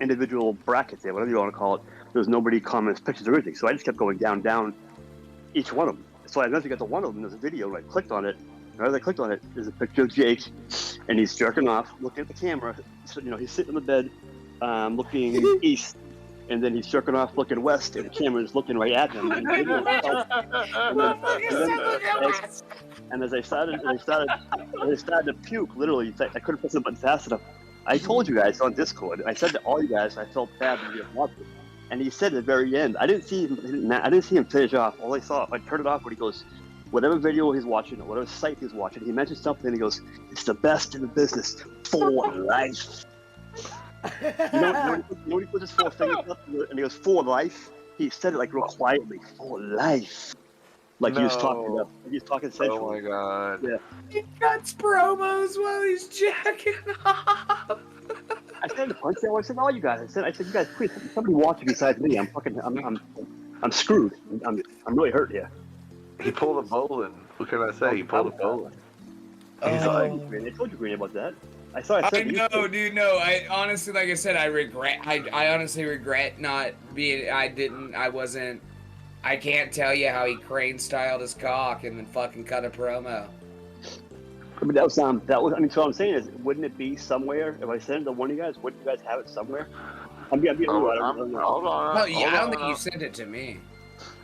individual bracket there, whatever you want to call it, there was nobody comments pictures or anything. So I just kept going down each one of them. So I eventually got to one of them. There's a video. I clicked on it. And as I clicked on it, there's a picture of Jake, and he's jerking off, looking at the camera. So, he's sitting on the bed, looking east. And then he's jerking off looking west, and the camera is looking right at him. And as I started to puke, literally, I couldn't press the button fast enough. I told you guys on Discord. I said to all you guys, I felt bad when you didn't watch it. And he said at the very end, I didn't see him finish off. All I saw, I turned it off when he goes, whatever video he's watching, or whatever site he's watching, he mentions something and he goes, "It's the best in the business for life." You know when he puts his 4 fingers up and he goes, "For life"? He said it like real quietly, "For life." Like he was talking sensual. Oh my god. Yeah. He cuts promos while he's jacking off. I said to punch that. I said, all you guys. I said, you guys, please, somebody watch it besides me. I'm screwed. I'm really hurt here. He pulled a bowling. What can I say? He pulled a bowling. He's like, I told you, Green, about that. I know, dude. No, I honestly, like I said, I honestly regret not being. I can't tell you how he crane styled his cock and then fucking cut a promo. I mean, that was. I mean, so what I'm saying is, wouldn't it be somewhere? If I sent it to one of you guys, wouldn't you guys have it somewhere? I'm being real. I don't know. Hold on. No, I don't think you sent it to me.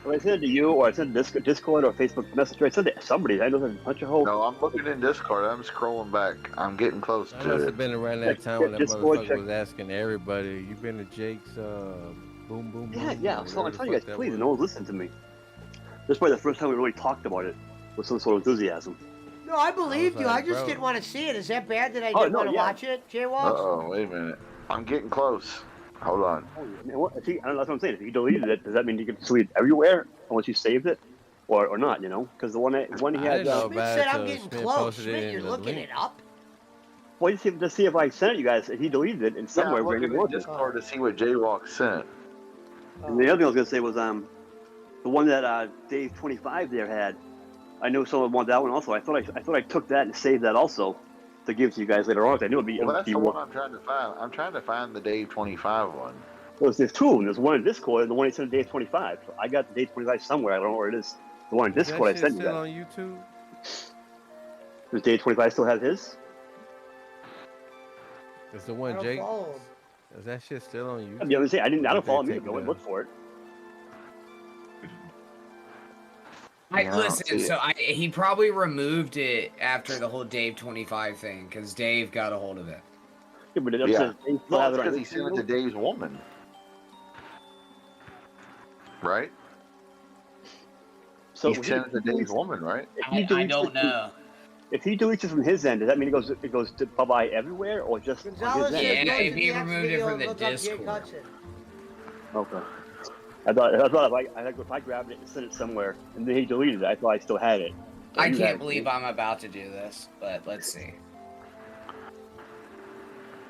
If I sent it to you, or I sent it to Discord or Facebook Messenger, I sent it to somebody. I know there's a bunch of holes. No, I'm looking in Discord. I'm scrolling back. I'm getting close I to must it. have been around that time when that Discord, motherfucker was asking everybody, "You been to Jake's Boom Boom Boom?" Yeah. So I'm telling you guys, please, no one's listening to me. This is probably the first time we really talked about it with some sort of enthusiasm. No, I believed you. like, I just bro. didn't want to see it. Is that bad that I didn't want to watch it, J-Walks? Uh-oh, wait a minute. I'm getting close. Hold on. I mean, I don't know, that's what I'm saying. If you deleted it, does that mean you can delete it everywhere unless you saved it, or not? You know, because the one he I had. didn't know Schmidt about said it I'm till getting Schmidt close. posted it Schmidt, in you're the looking link. it up. Well, to see if I sent it, you guys. If he deleted it in Yeah, somewhere, I'm where looking he at was. Discord to see what J-Walk sent. And the other thing I was gonna say was the one that Dave 25 there had. I know someone wanted that one also. I thought I took that and saved that also to give to you guys later on. I knew it'd be. Well, that's the one I'm trying to find. I'm trying to find the Dave 25 one. Well, there's two of them. There's one in Discord and the one he sent to Dave 25. So I got the Dave 25 somewhere. I don't know where it is. The one in Is Discord I that sent shit you still guys. on YouTube? Does Dave 25 still have his? It's the I one don't Jake. follow him. Is that shit still on YouTube? I mean, I don't follow him They either. take I it went down. look for it. Listen, so he probably removed it after the whole Dave 25 thing because Dave got a hold of it. Yeah, but it Yeah. says Dave still Well, has it's it on because he his sent it to channel. Dave's woman. Right? So He sent it to Dave's woman, right? I don't know. If he deletes it from his end, does that mean it goes to bye-bye everywhere or just on Gonzalez his says end? Yeah, go to if he the X removed it video from and the look up Jake Discord. Hudson. Okay. I thought if I grabbed it and sent it somewhere and then he deleted it, I thought I still had it. I You can't had it. believe I'm about to do this, but let's see.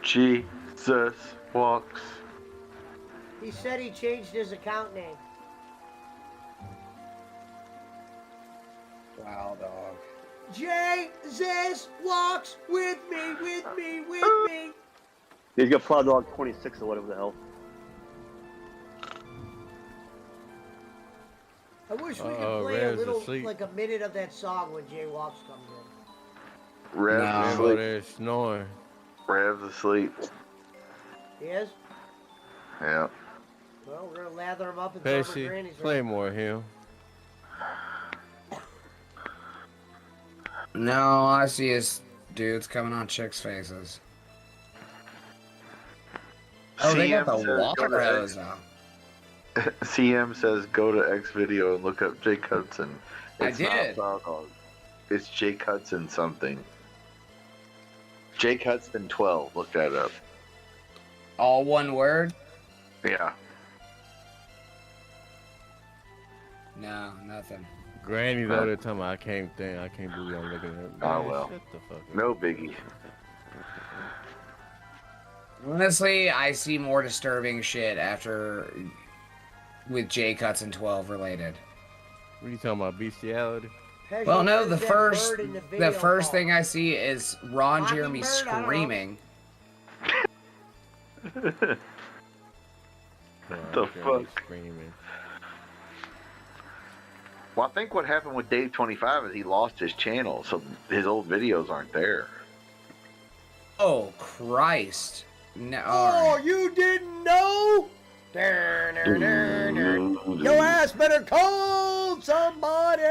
Jesus walks. He said he changed his account name. Wow, dog. Jesus walks with me. He's got Plow Dog 26 or whatever the hell. I wish we could Uh-oh, play a Rev's little, asleep. like a minute of that song when Jay Walks comes in. Rev's Rev over asleep. there snoring. Rev's asleep. He is? Yeah. Well, we're gonna lather him up in Farmer Pesci, Granny's play room. more of him. No, all I see is dudes coming on chicks' faces. Oh, they got the CM says water go to hose out. CM says go to X video and look up Jake Hudson. I It's not did. Plow. It's Jake Hudson something. Jake Hudson 12. Look that up. All one word? Yeah. No, nothing. Granny's over there talking about, I can't believe I'm looking at him. Oh, Man, well. Shut the fuck up. No biggie. Honestly, I see more disturbing shit after with Jay Hudson 12 related. What are you talking about, bestiality? Pesci, Well, no, where's the that first bird in the video the first call? thing I see is Ron Jeremy Mockingbird? I don't know. screaming. The Granny fuck? Screaming. Well, I think what happened with Dave 25 is he lost his channel, so his old videos aren't there. Oh Christ! No. Oh, you didn't know? Your ass better call somebody.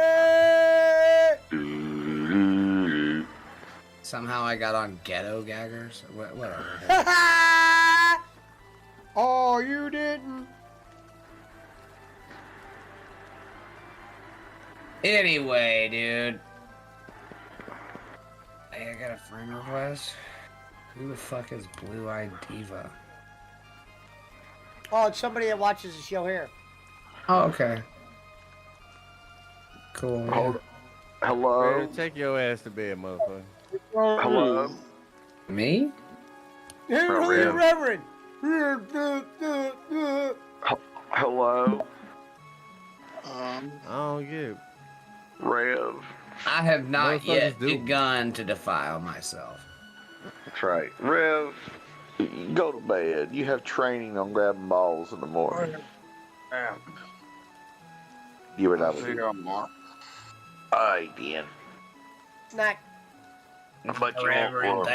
Somehow I got on ghetto gaggers. Whatever. Oh, you didn't. Anyway, dude. Hey, I got a friend request. Who the fuck is Blue Eyed Diva? Oh, it's somebody that watches the show here. Oh, okay. Cool. Yeah. Hello? Man, take your ass to bed, motherfucker. Hello? Me? Hey, Rev. Reverend. Hello? I don't get it. Rev. I have not yet Motherfuckers do. begun to defile myself. That's right. Rev, go to bed. You have training on grabbing balls in the morning. You and I will do. Alright, then. Not. But you Reverend, won't.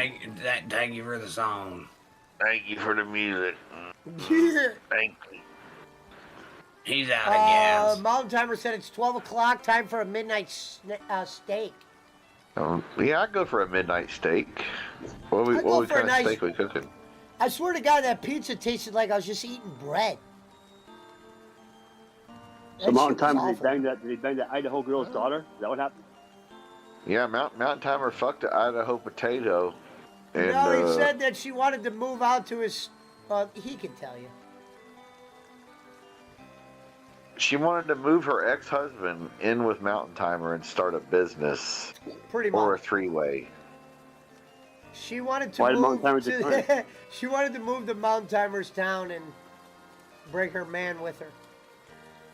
thank you for the song. Thank you for the music. Thank you. He's out of gas. Mountain Timer said it's 12 o'clock. Time for a midnight steak. Yeah, I'd go for a midnight steak. What I'd go for a kind of nice- steak we cooking? I swear to God, that pizza tasted like I was just eating bread. The Mountain shit was Timer, awful. they banged that Idaho girl's daughter. Is that what happened? Yeah, Mountain Timer fucked the Idaho potato. And, No, he said that she wanted to move out to his. He can tell you. she wanted to move her ex-husband in with Mountain Timer and start a business Pretty or a much. three-way. She wanted to Why did move. Mountain Timer decline? She wanted to move to Mountain Timer's town and bring her man with her.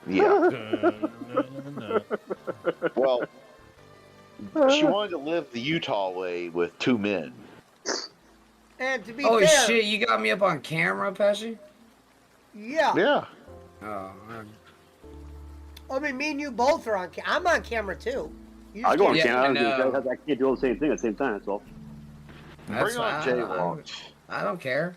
Yeah. Well, she wanted to live the Utah way with two men. And to be Holy fair, shit, you got me up on camera, Pesci? yeah. Yeah. Oh, I mean, me and you both are on camera. I'm on camera too. You I go on just Yeah, camera. I know. I can't do all the same thing at the same time. That's all. that's Bring on fine. Jaywalk. I don't care.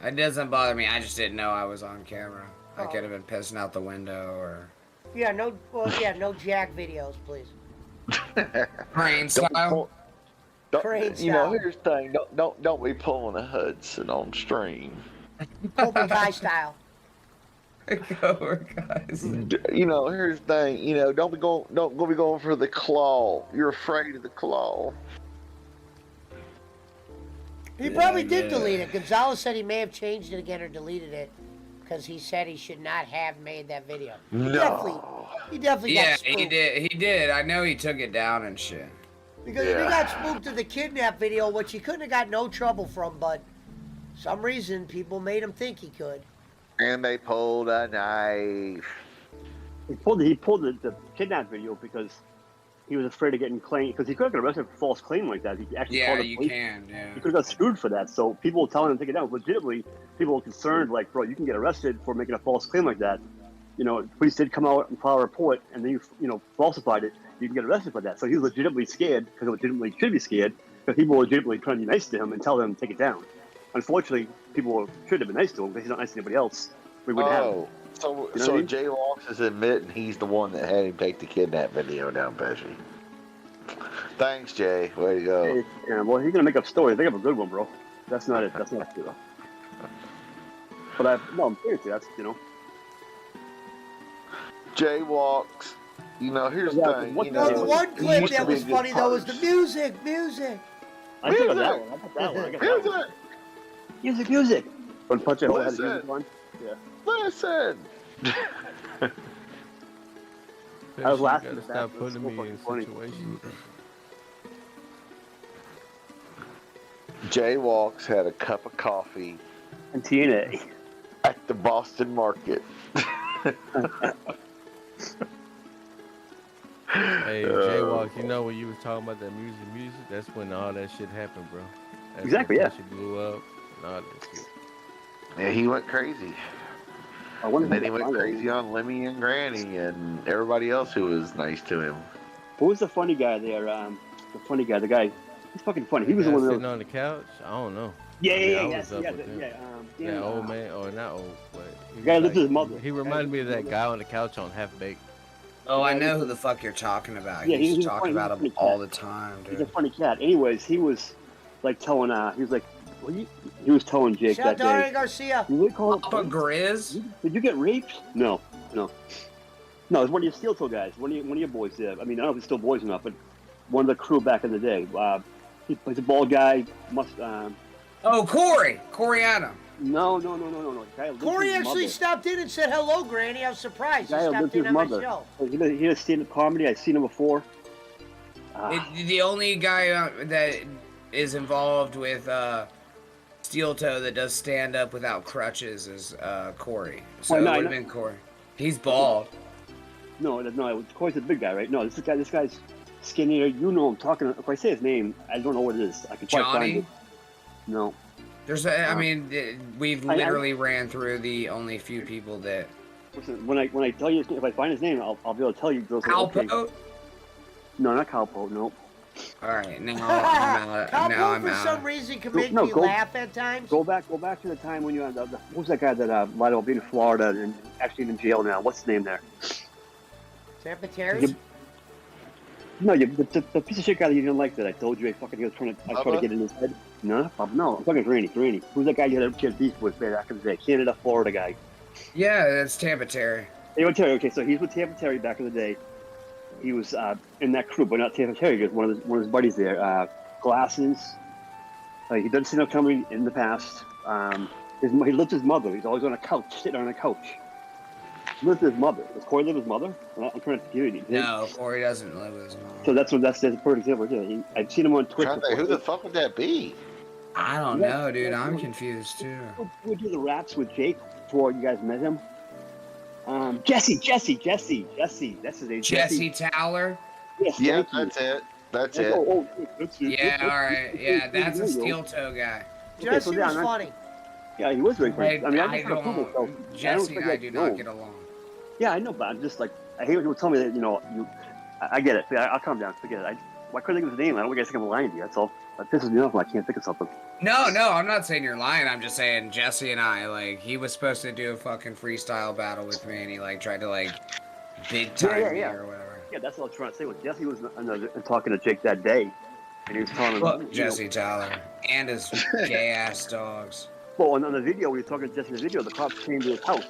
It doesn't bother me. I just didn't know I was on camera. I Oh. could have been pissing out the window or Yeah, no. Well, yeah, no Jack videos, please. crane style. Crane You know, style. here's the thing. Don't be pulling a Hudson on stream. Cobra Kai style. Cobra guys. You know, here's the thing. You know, don't be going for the claw. You're afraid of the claw. He probably did yeah. delete it. Gonzalez said he may have changed it again or deleted it because he said he should not have made that video. No. He definitely Yeah, got spooked. he did. He did. I know he took it down and shit. Because if he got spooked to the kidnap video, which he couldn't have got no trouble from, but some reason people made him think he could. And they pulled a knife. He pulled the kidnap video because he was afraid of getting claimed, because he could have got arrested for false claim like that. He actually Yeah, called the you police. can. Yeah. He could have got screwed for that. So people were telling him to take it down. Legitimately, people were concerned, like, bro, you can get arrested for making a false claim like that. You know, police did come out and file a report, and then you falsified it. You can get arrested for that. So he was legitimately scared, because he legitimately should be scared, because people were legitimately trying to be nice to him and tell him to take it down. Unfortunately, people should have been nice to him because he's not nice to anybody else. We wouldn't have him. Oh, so You know what I so mean? Jaywalks is admitting he's the one that had him take the kidnap video down, Pesci. Thanks, Jay. Way to go. Yeah, well, he's gonna make up stories. They have a good one, bro. That's not it. That's not true. But I'm seriously. That's Jaywalks. You know, here's Yeah, the thing. what- You No, know, the one he clip used to that be was a good funny though was the purse. music. I took that one. I got that one. I got that one. Music. When Punch and Hole had the Listen. music on. Yeah. Listen. I was You laughing gotta at that. stop It was putting so me in fucking funny. situations. Jaywalks had a cup of coffee And TNA. at the Boston Market. Hey, Jaywalk, you know when you was talking about that music, that's when all that shit happened, bro. That's Exactly, when yeah. that shit blew up and all that shit. Yeah, he went crazy. I wonder And then he who went got crazy on Lemmy and Granny and everybody else who was nice to him. Who was the funny guy there? The funny guy. The guy. He's fucking funny. He That was the guy one that sitting was. on the couch. I don't know. Yeah, I mean, yeah, I yeah, was up with him. yeah. That old man, or not old, but he Guy was lived with his mother. He reminded me of that guy on the couch on Half Baked. Oh, I know who the fuck you're talking about. Yeah, He used he's to a talk funny- about he's a him funny all cat. the time, He's a dude. funny cat. Anyways, he was like telling he was telling Jake that Sheldon day. Garcia. You really call it Papa Grizz? Did you get raped? No. No, it's one of your steel toe guys. One of your boys there. I mean, I don't know if he's still boys or not, but one of the crew back in the day. He's a bald guy. Oh, Corey Adam. No. Guy Corey actually stopped in and said hello, Granny. I was surprised. He Guy stopped lived in his on my mother. show. He does stand-up comedy. I've seen him before. The only guy that is involved with Steel Toe that does stand up without crutches is Corey. So Oh, no, it would I have know. been Corey. He's bald. No, Corey's the big guy, right? No, this guy's skinnier. You know I'm talking. If I say his name, I don't know what it is. I can probably find Johnny? it. No. I mean, we've literally ran through the only few people that. Listen, when I tell you his name, if I find his name, I'll be able to tell you. Cowpoat? Okay. No, not Cowpoat. No. All right, now I'm out. Now Cowboy, I'm for out. some reason, can make No, me go- laugh at times. Go back to the time when you had what was that guy that lied about being in Florida and actually in jail now? What's his name there? Tampa Terry? No, the piece of shit guy that you didn't like that I told you he was trying to get in his head. No, I'm talking Granny. Who's that guy you had beef with back in the day? Canada, Florida guy. Yeah, that's Tampa Terry. Tampa Terry. Okay, so he's with Tampa Terry back in the day. He was in that crew, but not Tampa Terry. Just one of his buddies there. Glasses. He done stand-up comedy in the past. He lived with his mother. He's always on a couch, sitting on a couch. He lived with his mother. Does Corey live with his mother? I'm trying to give it. No, Corey doesn't live with his mom. So that's a perfect example. Yeah, I've seen him on Twitch. Who the fuck would that be? I don't know, dude. I'm confused too. We do the raps with Jake before you guys met him. Jesse. That's his name. Jesse Towler? Yes, Yeah, thank you. that's it. That's it. Yeah, all right. Yeah, that's a Steel Toe guy. Jesse was funny. Yeah, he was very funny. I mean, I just don't, approve so Jesse and I do not get along. Yeah, I know, but I'm just like, I hate when people tell me that, I get it. I'll calm down. Forget it. Why couldn't I think of his name? I don't think I'm lying to you. That's all. That pisses me off when I can't think of something. No, I'm not saying you're lying. I'm just saying Jesse and I, he was supposed to do a fucking freestyle battle with me, and he, tried to, big time me or whatever. Yeah, that's what I was trying to say. Well, Jesse was talking to Jake that day, and he was telling him... Fuck Jesse Towler and his gay-ass dogs. Well, on the video, when he was talking to Jesse in the video, the cops came to his house.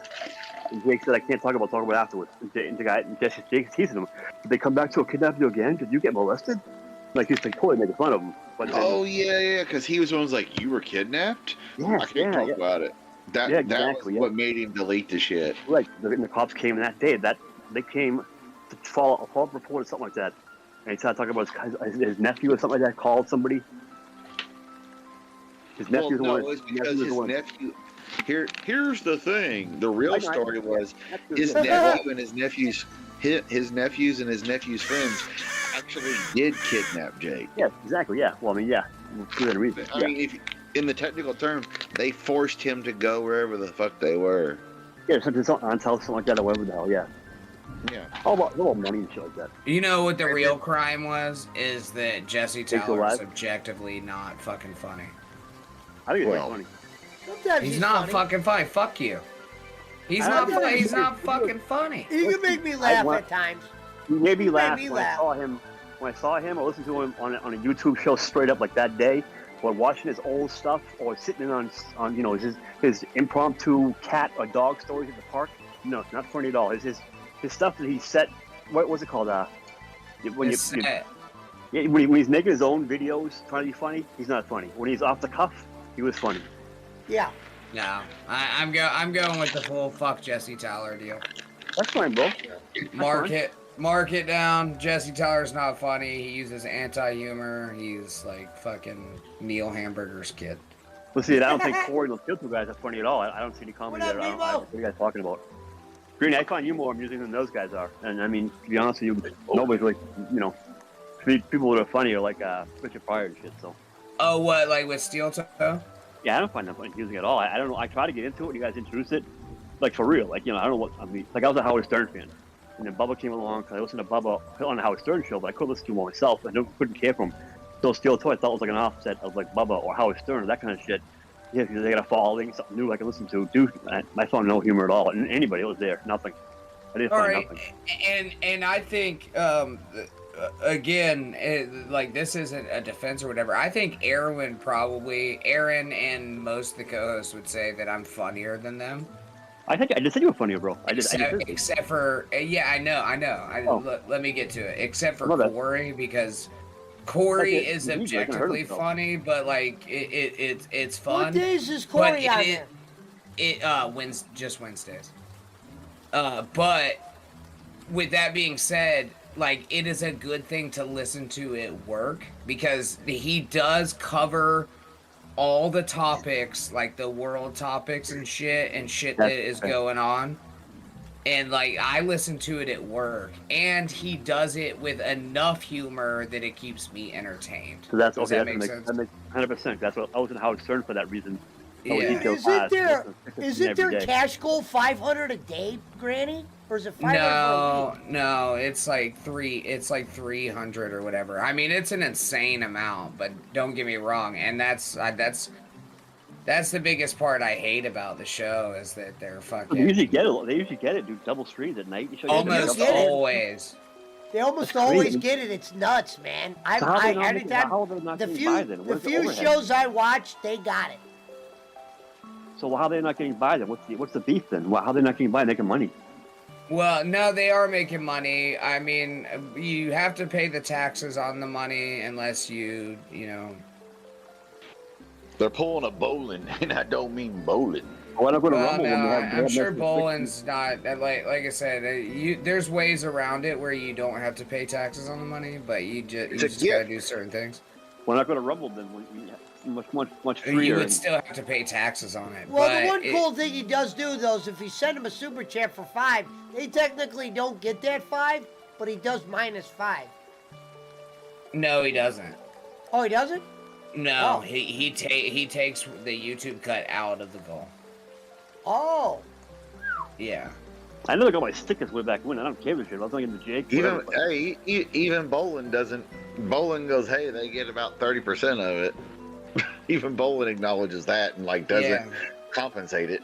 And Jake said, I can't talk about it afterwards. And Jake's teasing him. Did they come back to kidnap you again? Did you get molested? He's totally making fun of him. But then, yeah, because he was the one who's like, you were kidnapped? Yes, I can't talk about it. That was what made him delete the shit. Right. The cops came that day. They came to follow up report or something like that. And he started talking about his nephew or something like that, called somebody. His nephew Well, no, it was because his nephew... Here's the thing. The real story was his nephew and his nephews and his nephew's friends actually did kidnap Jake. Yeah, exactly. Yeah. Well, I mean, yeah. For that reason. I mean, if in the technical term, they forced him to go wherever the fuck they were. Yeah, something on house, something like that, or whatever the hell. Yeah. Yeah. All about money and shit like that. You know what the real crime was? Is that Jesse Towler is objectively not fucking funny. I think it's funny. Sometimes he's not fucking funny. Fuck you. He's not funny. He's not fucking funny. He can make me laugh at times. He made me laugh when I saw him. I listened to him on a YouTube show straight up like that day. Or watching his old stuff, or sitting on his impromptu cat or dog stories at the park. No, it's not funny at all. His stuff that he set. What was it called? When he's making his own videos trying to be funny, he's not funny. When he's off the cuff, he was funny. Yeah. No, I'm going with the full fuck Jesse Towler deal. That's fine, bro. Mark it down. Jesse Towler's not funny. He uses anti-humor. He's like fucking Neil Hamburger's kid. Well, see, I don't think Corey and the Filter guys are funny at all. I don't see any comedy there. I don't know what you guys talking about. Greeny, I find you more amusing than those guys are. And I mean, to be honest with you, nobody's like, people that are funny are like Richard Pryor and shit. So. Oh, what, like with Steel Toe? Yeah, I don't find that amusing at all. I don't know. I try to get into it when you guys introduce it, like for real. Like, I don't know what I mean. Like I was a Howard Stern fan, and then Bubba came along because I listened to Bubba on the Howard Stern show, but I couldn't listen to him myself. I couldn't care for him. So Steel Toe, I thought was like an offset of like Bubba or Howard Stern or that kind of shit. Yeah, because they got a following, something new I can listen to. Dude, I found no humor at all. And anybody was there, nothing. I didn't All find right, nothing. and I think again, like this isn't a defense or whatever. I think Aaron and most of the co-hosts would say that I'm funnier than them. I just said you were funnier, bro. I just Except for yeah, I know. Let me get to it. Except for My bad. Corey, because Corey Okay, is he's not gonna hurt objectively himself. funny, but like it's fun. What days is But Corey on there? Just Wednesdays. But with that being said, like it is a good thing to listen to at work because he does cover all the topics, like the world topics and shit that is going on. And like I listen to it at work, and he does it with enough humor that it keeps me entertained. So that's Does okay. that That make makes sense? 100%. That's what I was in Howard Stern for that reason. Yeah. Isn't there cash goal 500 a day, Granny? Or is it 500 for a week? No, it's like 300 or whatever. I mean, it's an insane amount, but don't get me wrong, and that's the biggest part I hate about the show is that they're fucking. They usually get it. They usually get it, dude. Double streams at night. You show almost always. They almost always get it. It's nuts, man. The few shows I watched, they got it. So how are they not getting by then? What's the beef then? How are they not getting by making money? Well, no, they are making money. I mean, you have to pay the taxes on the money unless you know. They're pulling a bowling, and I don't mean bowling. Why not go to Rumble? I'm sure bowling's not like I said. There's ways around it where you don't have to pay taxes on the money, but you just gotta do certain things. Why not go to Rumble then? Much freer. You would still have to pay taxes on it. Well, but the one cool thing he does do, though, is if you send him a super chat for 5, they technically don't get that 5, but he does -5. No, he doesn't. Oh, he doesn't? No, he takes the YouTube cut out of the goal. Oh. Yeah. I know they got my stickers way back when. I don't care if shit. I was talking to Jake. Even bowling doesn't. Bowling goes, hey, they get about 30% of it. Even bowling acknowledges that and doesn't compensate it.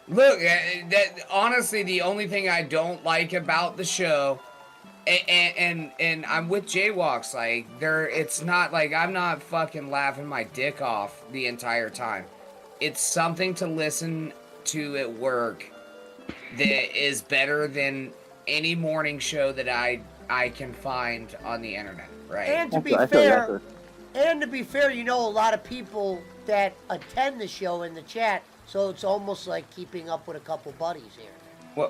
Look, that honestly, the only thing I don't like about the show, and I'm with Jaywalks. Like it's not like I'm not fucking laughing my dick off the entire time. It's something to listen to at work that is better than any morning show that I can find on the internet, right? And to be fair, you know a lot of people that attend the show in the chat, so it's almost like keeping up with a couple buddies here. Well,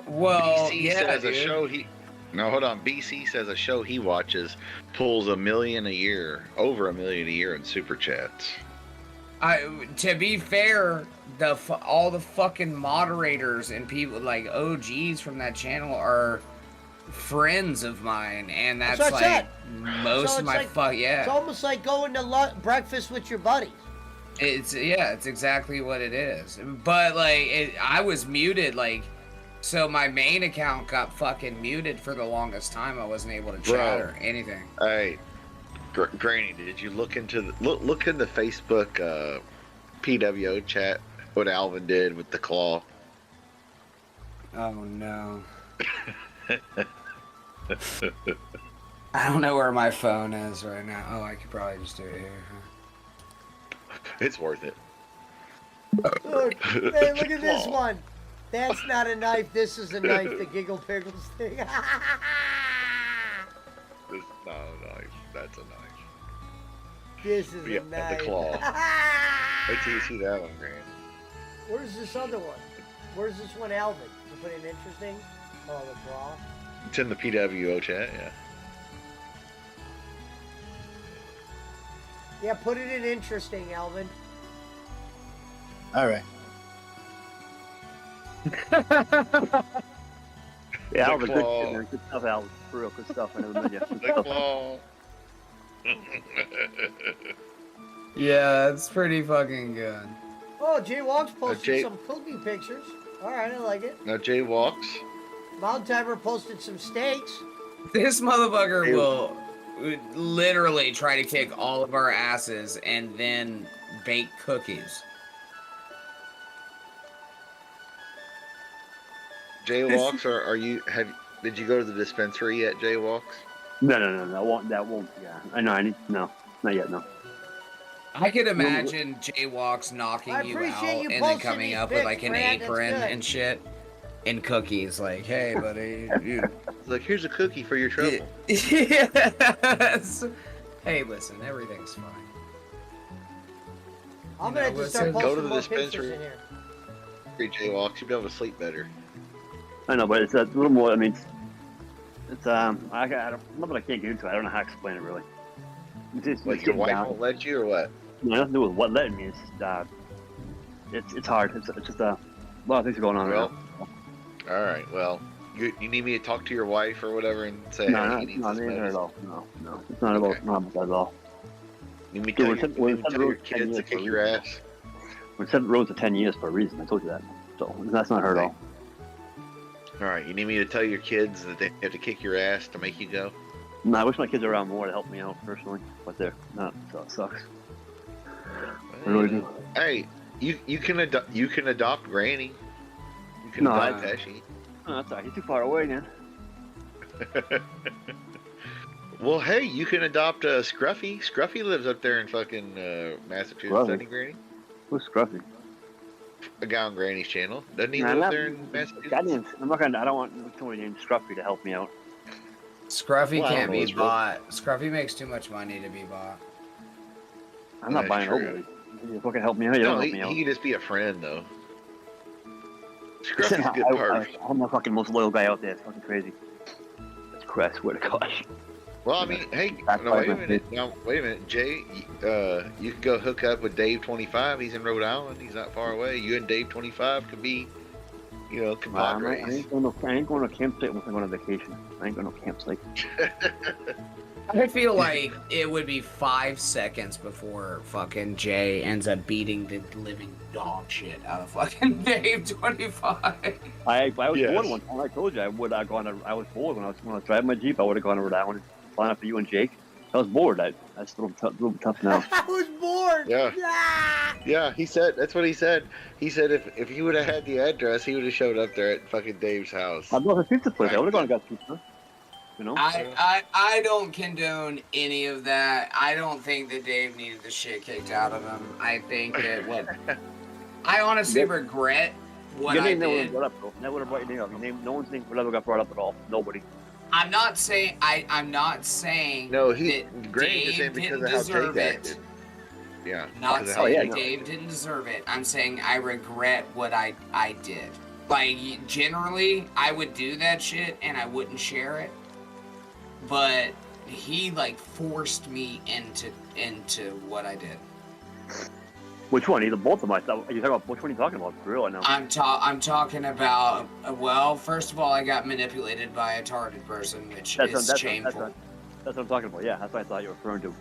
BC says a show BC says a show he watches pulls $1 million a year, over $1 million a year in super chats. To be fair, all the fucking moderators and people like OGs from that channel are friends of mine, and that's like most of my It's almost like going to breakfast with your buddies. It's exactly what it is. But like, I was muted, so my main account got fucking muted for the longest time. I wasn't able to chat or anything. Hey, Granny, did you look into look in the Facebook PWO chat? What Alvin did with the claw? Oh no. I don't know where my phone is right now. Oh, I could probably just do it here. It's worth it. Look, hey, look at this one. That's not a knife. This is a knife. The Giggle Pickles thing. This is not a knife. That's a knife. This is a knife. The claw. Wait till you see that one, Grant. Where's this other one? Where's this one, Alvin? You put it interesting? Oh, the claw. It's in the PWO chat, yeah. Yeah, put it in interesting, Alvin. All right. Yeah, Alvin, good stuff, Alvin. For real, good stuff. I never met you. The claw. Yeah, it's pretty fucking good. Oh, Jay Walks posted some cooking pictures. All right, I like it. Now Jay Walks. Mountain Timer posted some steaks. This motherfucker will literally try to kick all of our asses and then bake cookies. Jaywalks, or did you go to the dispensary yet, Jaywalks? No. That won't. Yeah, I know. No, not yet. No. I could imagine Jaywalks knocking you out you and then posting coming these up with pics, like an Brad, that's apron good. and shit and cookies. Like, hey, buddy. Like, here's a cookie for your trouble. Yes. Hey, listen, everything's fine. I'm gonna just start Go posting to the more pictures dispensary. in here. Jaywalks, you'll be able to sleep better. I know, but it's a little more. I mean, it's I don't. Not that I can't get into it. I don't know how to explain it really. Like your wife won't let you, or what? No, nothing to do with what letting me. It's just it's hard. It's just a lot of things are going on. Well, all right. Well, you need me to talk to your wife or whatever and say, No, hey, he needs not this at medicine. all. No, it's not about that at all. You need me to tell your kids to kick your ass. We're 7 roads to 10 years for a reason. I told you that. So that's not her at all. All right. You need me to tell your kids that they have to kick your ass to make you go? No, I wish my kids were around more to help me out personally, but they're not, so it sucks. I really do. Hey, you can adopt Granny. You can No, adopt Pesci. No, that's all right. He's too far away, man. Well, hey, you can adopt Scruffy. Scruffy lives up there in fucking Massachusetts, doesn't he, Granny? Who's Scruffy? A guy on Granny's channel. Doesn't he Nah, live not- there in Massachusetts? I'm not gonna. I don't want somebody named Scruffy to help me out. Scruffy Well, I don't can't know be what's real. bought. Scruffy makes too much money to be bought. I'm not That's buying true. nobody. You fucking help me out. You No, don't he help me out. could just be a friend, though. Listen, Scruffy's a good part. I'm the fucking most loyal guy out there. It's fucking crazy. That's Crest. Swear to God. Well, I mean, hey, That's no, wait a fine. minute. No, wait a minute, Jay. You can go hook up with Dave 25. He's in Rhode Island. He's not far away. You and Dave 25 could be, I compadres. ain't going to campsite unless I'm going on vacation. I ain't going to campsite. I feel like it would be 5 seconds before fucking Jay ends up beating the living dog shit out of fucking Dave 25. I was Yes. bored one time. I told you I would have gone. I was bored when I was driving my Jeep. I would have gone to Rhode Island, flying up for you and Jake. I was bored. That's a little tough now. I was bored. Yeah. Ah! Yeah, he said, that's what he said. He said if you would have had the address, he would have showed up there at fucking Dave's house. I'd love a pizza place. I would have gone and got pizza. You know? I don't condone any of that. I don't think that Dave needed the shit kicked out of him. I think that I honestly regret what Your I name never would did. have brought up, bro. Never would have brought your name up. Your name, no one's name would ever got brought up at all. Nobody. I'm not saying I'm not saying No, that Granny just Dave saying because didn't of how deserve Jake it. acted. Yeah. Not because of how saying Jake no. Dave didn't deserve it. I'm saying I regret what I did. Like, generally, I would do that shit and I wouldn't share it. But he, like, forced me into what I did. Which one? Either both of them. I thought. You talking about which one are you talking about? For real, I know. I'm talking about, well, first of all, I got manipulated by a retarded person, which is shameful. That's what I'm talking about. Yeah, that's what I thought you were referring to.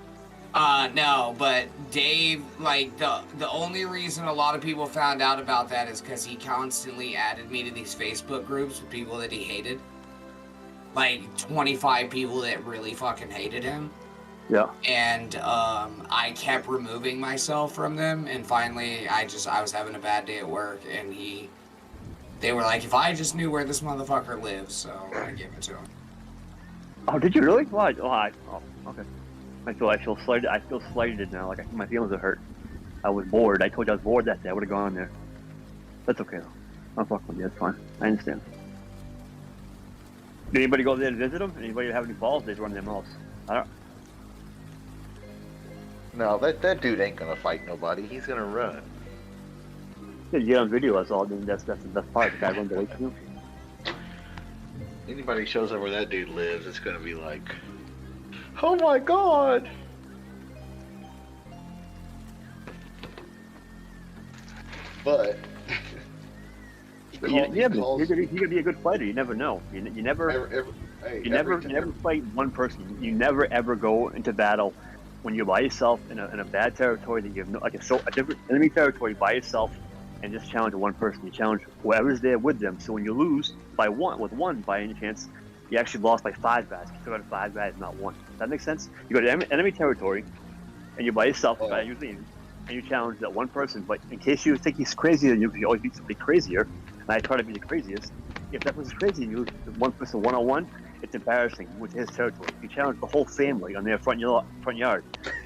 No, but Dave, like, the only reason a lot of people found out about that is because he constantly added me to these Facebook groups with people that he hated. Like, 25 people that really fucking hated him. Yeah. And, I kept removing myself from them, and finally, I was having a bad day at work, and they were like, if I just knew where this motherfucker lives, so I gave it to him. Oh, did you really? Why? Oh, okay. I feel slighted. I feel slighted now. Like my feelings are hurt. I was bored. I told you I was bored that day. I would have gone there. That's okay though. I'm fucking with you. That's fine. I understand. Did anybody go there to visit them? Anybody have any balls? They run their mouths. I don't. No, that dude ain't gonna fight nobody. He's gonna run. Yeah, you get on video. That's all. That's the best part. The guy runs away from you. Anybody shows up where that dude lives, it's gonna be like, oh my god! But he could be a good fighter. You never know. You never fight one person. You never ever go into battle when you're by yourself in a bad territory that you have no, like a different enemy territory by yourself, and just challenge one person. You challenge whoever's there with them. So when you lose by one by any chance, you actually lost by 5 guys. You still got 5 guys, not 1. Does that make sense? You go to enemy territory, and you're by yourself, usually, and you challenge that one person. But in case you think he's crazier than you, because you always beat somebody crazier, and I try to be the craziest, if that person's crazy, you one person one-on-one, it's embarrassing. You went to his territory. You challenge the whole family on their front yard.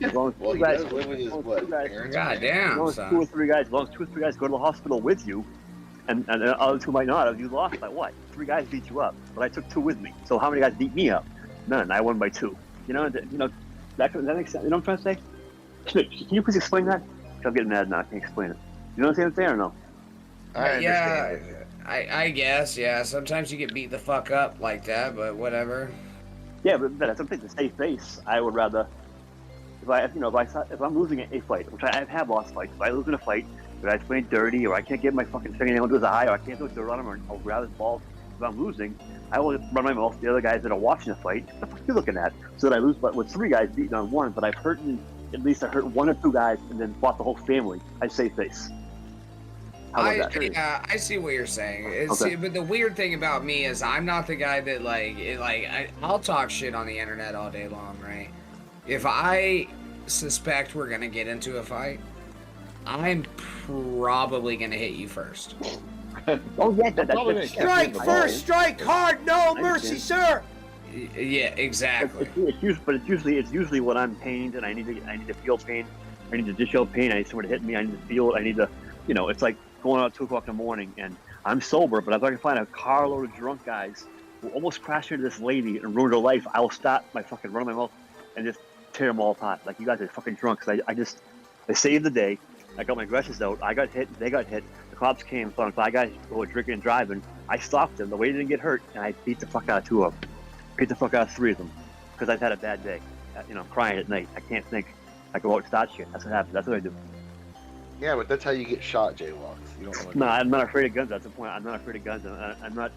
As long as Well, two he guys, does live with his what? Parents. God damn, as long as son. 2 or 3 guys, as long as 2 or 3 guys go to the hospital with you, and the other 2 might not, you lost by what? 3 guys beat you up, but I took 2 with me. So how many guys beat me up? None. I won by 2. You know, that makes sense. You know what I'm trying to say? Schmidt, can you please explain that? I'm getting mad now. I can't explain it. You know what I'm saying or no? I understand. Yeah, I guess, yeah. Sometimes you get beat the fuck up like that, but whatever. Yeah, but that's something to save face. I would rather, if I'm losing a fight, which I have lost fights, if I lose in a fight, if I playing dirty, or I can't get my fucking fingernail to his eye, or I can't throw dirt on him, or I'll grab his balls. If I'm losing, I will run my mouth to the other guys that are watching the fight. What the fuck are you looking at? So that I lose, but with 3 guys beating on 1, but I've hurt at least I hurt 1 or 2 guys, and then fought the whole family. I save face. Yeah, I see what you're saying. Okay. But the weird thing about me is I'm not the guy that I'll talk shit on the internet all day long, right? If I suspect we're gonna get into a fight, I'm probably gonna hit you first. Oh yeah, that's Strike first, strike hard, no mercy, sir. Yeah, exactly. It's usually when I'm pained and I need to feel pain. I need to dish out pain. I need someone to hit me. I need to feel it. I need to, it's like going out at 2 o'clock in the morning and I'm sober, but if I can find a carload of drunk guys who almost crashed into this lady and ruined her life, I will stop my fucking run my mouth and just tear them all apart. Like, you guys are fucking drunk. Cause I saved the day. I got my aggressions out. I got hit. They got hit. The cops came. Found 5 guys who were drinking and driving. I stopped them. The way they didn't get hurt, and I beat the fuck out of 2 of them. Beat the fuck out of 3 of them because I've had a bad day. I'm crying at night. I can't think. I go out and start shit. That's what happens. That's what I do. Yeah, but that's how you get shot, jaywalks. You don't want to. No, I'm not afraid of guns. That's the point. I'm not afraid of guns. I'm not.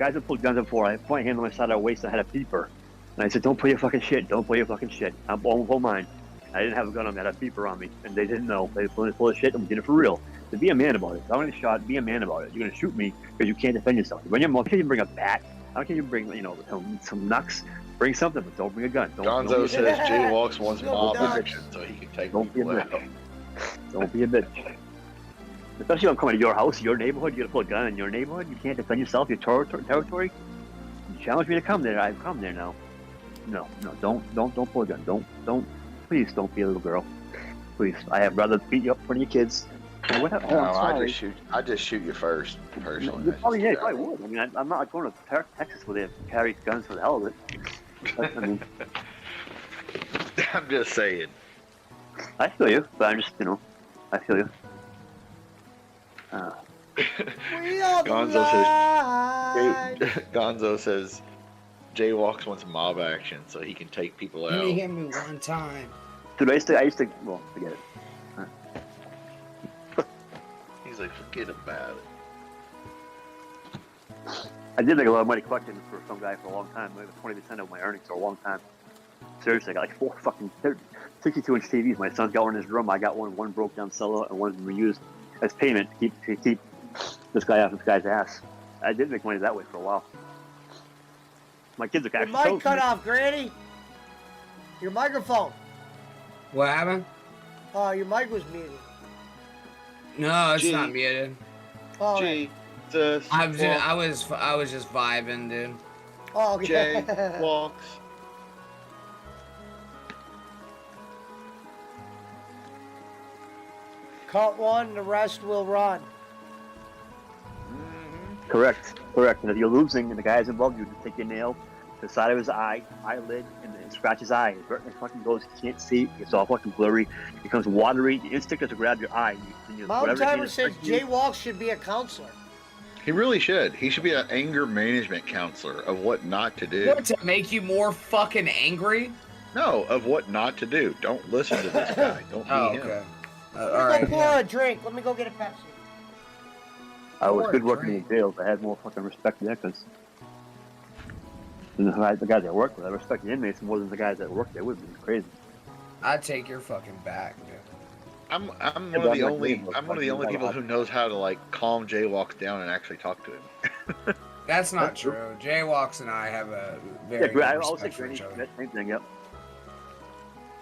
Guys have pulled guns before. I put my hand on my side of my waist. I had a beeper, and I said, "Don't pull your fucking shit. Don't pull your fucking shit." I'm all mine. I didn't have a gun on me. I had a beeper on me, and they didn't know. They were full of shit, and we did it for real. So be a man about it. If I want to get shot, be a man about it. You're gonna shoot me because you can't defend yourself. When you're, I don't care if you bring a bat. I don't care if you bring, some knucks. Bring something, but don't bring a gun. Gonzo says jaywalks wants mob action, so he can take people out. Don't be a bitch. Especially when I'm coming to your house, your neighborhood. You're gonna pull a gun in your neighborhood. You can't defend yourself. Your territory. You challenge me to come there. I've come there now. No, don't pull a gun. Don't. Please don't be a little girl. Please, I have rather beat you up in front of your kids. Whatever. No, I just shoot you first, personally. You probably would. I mean, I'm not going to Texas where they carry guns for the hell of it. I mean, I'm just saying. I feel you, but I'm just, I feel you. Gonzo says jaywalks wants mob action, so he can take people out. You hit me one time. Dude, I used to, well, forget it. He's like, forget about it. I did make a lot of money collecting for some guy for a long time. Maybe 20% of my earnings for a long time. Seriously, I got like 4 fucking 62-inch TVs. My son's got one in his room. I got one broke down cellular and one reused as payment to keep this guy off this guy's ass. I did make money that way for a while. My kids are actually. Your mic cut off, Granny. Your microphone. What happened? Oh, your mic was muted. No, it's not muted. Oh, Jesus. I was just vibing, dude. Oh, okay. Jaywalks. Cut one, the rest will run. Correct. And if you're losing and the guy's above you, just take your nail to the side of his eyelid, and scratch his eye. It fucking goes, you can't see, it's all fucking blurry, it becomes watery. The instinct is to grab your eye. Mountain Timer says jaywalks should be a counselor. He really should. He should be an anger management counselor of what not to do. What, to make you more fucking angry? No, of what not to do. Don't listen to this guy. Don't be him. All right. Pour a drink. Let me go get a Pepsi. I was good working in jails. I had more fucking respect there because the guys I worked with, I respect the inmates more than the guys that worked there with me. It's crazy. I'd take your fucking back, dude. I'm one of the only people who knows how to like calm jaywalks down and actually talk to him. That's not true. Jaywalks and I have a very good respect for each other. Same thing, yep.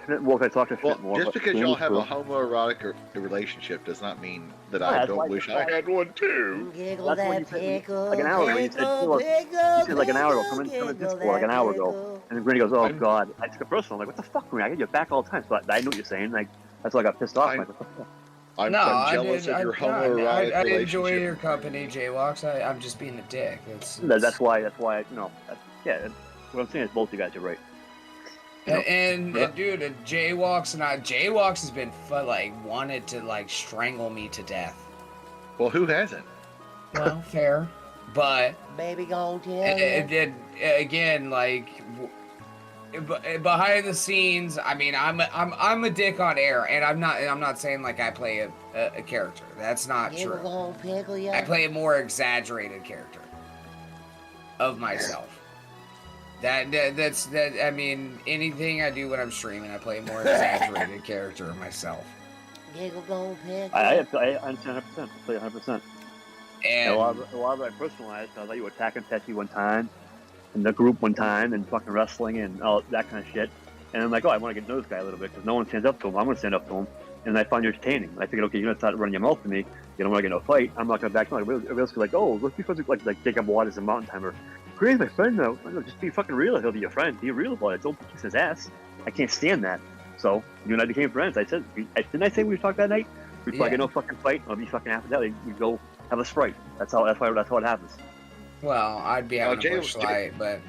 Well, if I talk to Schmidt more. Just but because Danny's y'all have cool. a homoerotic relationship does not mean that Yeah, I that's don't why- wish that's I why- had one too. Giggle That's what that you said pickle, like an hour ago. You said, you said like an hour ago. Come in Discord like an hour ago. And then Granny goes, "Oh God!" I took it personal. I'm like, "What the fuck, Granny? I get your back all the time." So I know what you're saying. Like that's why I got pissed off. Like, what the fuck? I'm I jealous did. of your I homoerotic enjoy relationship. your company, Jaywalks. I'm just being a dick. That's why. You know. What I'm saying is both you guys are right. You know? And dude, Jaywalks has been wanted to like strangle me to death. Well, who hasn't? Well, fair, but baby gon' tell then again, like behind the scenes, I mean, I'm a dick on air, and I'm not saying like I play a character. That's not Giggle true. gon' pickle ya. I play a more exaggerated character of myself. That's I mean, anything I do when I'm streaming, I play a more exaggerated character of myself. Giggle gon' pickle. I understand 100%. I play 100%. And a lot of it I personalized. I was like, you were attacking Petty one time, and the group one time, and fucking wrestling and all that kind of shit. And I'm like, oh, I want to get to know this guy a little bit because no one stands up to him. I'm going to stand up to him. And I found you entertaining. I figured, okay, you're going to start running your mouth to me. You don't want to get no fight. I'm not going to back down. Everybody else be like, oh, let's be friends with like Jacob Waters and Mountain Timer. Great, my friend, though. No, just be fucking real. He'll be your friend. Be real about it. Don't kiss his ass. I can't stand that. So you and I became friends. I said, didn't I say we talked that night? We probably get no fucking fight. I'll be fucking after that. We go have a sprite. That's how it happens. Well, I'd be having a bush light, but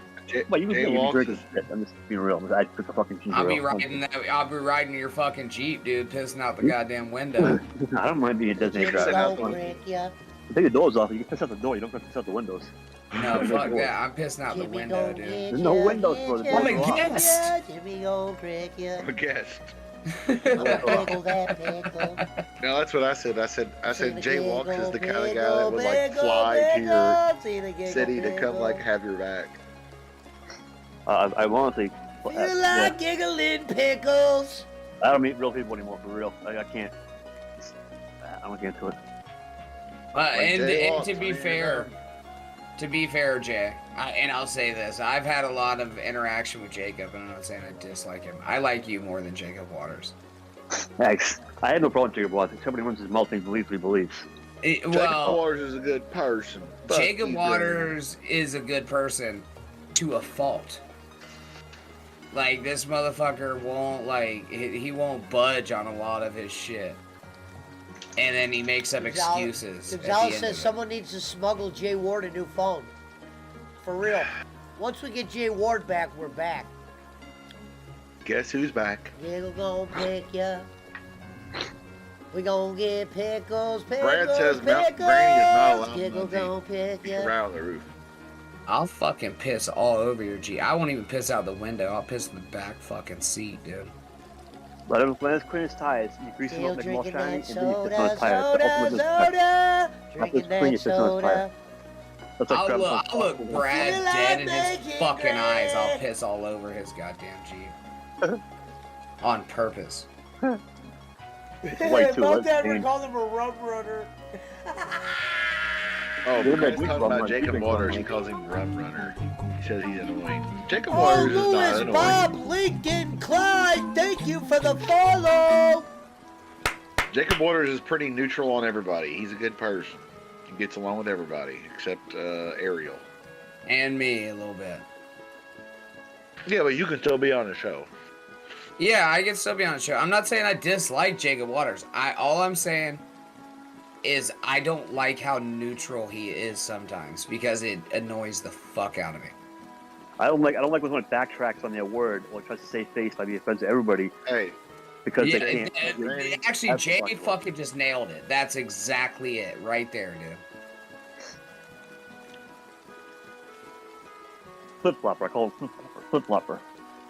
well, you can be drinking shit. I'm just being real. I took the fucking ginger I'll be ale. riding your fucking Jeep, dude, pissing out the goddamn window. I don't mind being a designated driver. Take the doors off. You can piss out the door. You don't have to piss out the windows. No, fuck that. I'm pissing out the window, dude. There's no windows for the I'm a guest. I'm a guest. Pickle No, that's what I said. I said Jay Walks is the kind of guy that would like fly to your city to come like have your back. I honestly. You like giggling pickles? I don't meet real people anymore, for real. I can't. I don't get into it. And to be fair, Jay, and I'll say this: I've had a lot of interaction with Jacob, and I'm not saying I dislike him. I like you more than Jacob Waters. Thanks. I had no problem with Jacob Waters. Somebody runs his mouth and believes what he believes. Jacob Waters is a good person. Jacob Waters is a good person to a fault. Like, this motherfucker won't, he won't budge on a lot of his shit. And then he makes up excuses. Gonzalez says someone needs to smuggle Jay Ward a new phone. For real. Once we get Jay Ward back, we're back. Guess who's back? Giggle gon' pick ya. We gon' get pickles, Brad says pickles. Granny is not allowed Giggle gon' pick ya. around on the roof. I'll fucking piss all over your Jeep. I won't even piss out the window. I'll piss in the back fucking seat, dude. Let him clean his tires. You grease them up, make them all shiny, and then you piss on his tires. Soda, drinking that soda. I'll look Brad dead in his fucking eyes. I'll piss all over his goddamn Jeep. On purpose. Bob Denver called him a rum runner. Oh, Brand's talking about Jacob Waters. He calls him Rum Runner. He says he's annoying. Jacob Waters is not Lewis, annoying. Bob, Lincoln, Clyde, thank you for the follow. Jacob Waters is pretty neutral on everybody. He's a good person. He gets along with everybody except Ariel. And me a little bit. Yeah, but you can still be on the show. Yeah, I can still be on the show. I'm not saying I dislike Jacob Waters. All I'm saying is I don't like how neutral he is sometimes because it annoys the fuck out of me. I don't like when someone backtracks on their word or tries to save face by being friends with everybody. Hey. Because they can't. Actually, Jay fucking just nailed it. That's exactly it, right there, dude. Flip flopper. I call him flip flopper.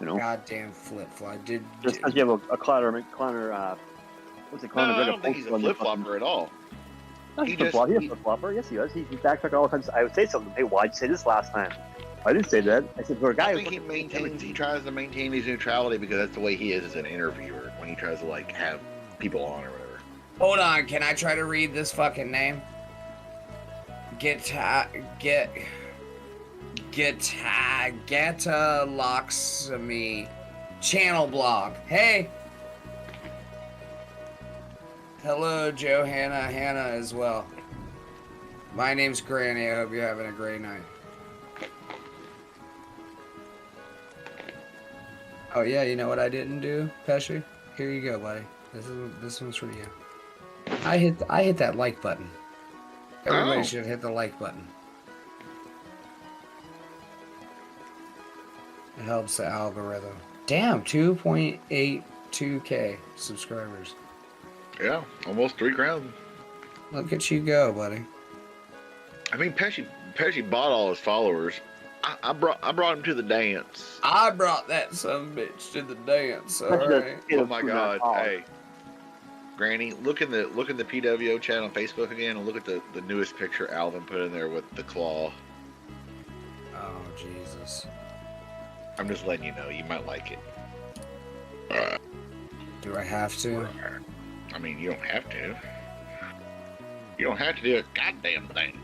You know. Goddamn flip flop, dude. Just because you have a cloner. What's it called? No, I don't think he's a flip flopper at all. No, he's a flip flopper. Yes, he does. He backtracked all the time. I would say something. Hey, why'd you say this last time? I didn't say that. I said for a guy. I think he tries to maintain his neutrality because that's the way he is as an interviewer when he tries to like have people on or whatever. Hold on, can I try to read this fucking name? Locksamy channel blog. Hey. Hello, Johanna, Hannah as well. My name's Granny. I hope you're having a great night. Oh yeah, you know what I didn't do, Pesci? Here you go, buddy. This one's for you. I hit that like button. Everybody should hit the like button. It helps the algorithm. Damn, 2.82K subscribers. Yeah, almost 3 crowns. Look at you go, buddy. I mean, Pesci bought all his followers. I brought him to the dance. I brought that son bitch to the dance. All right. Oh my God! Hey, Granny, look in the PWO chat on Facebook again, and look at the newest picture Alvin put in there with the claw. Oh Jesus! I'm just letting you know, you might like it. Do I have to? I mean, you don't have to. You don't have to do a goddamn thing.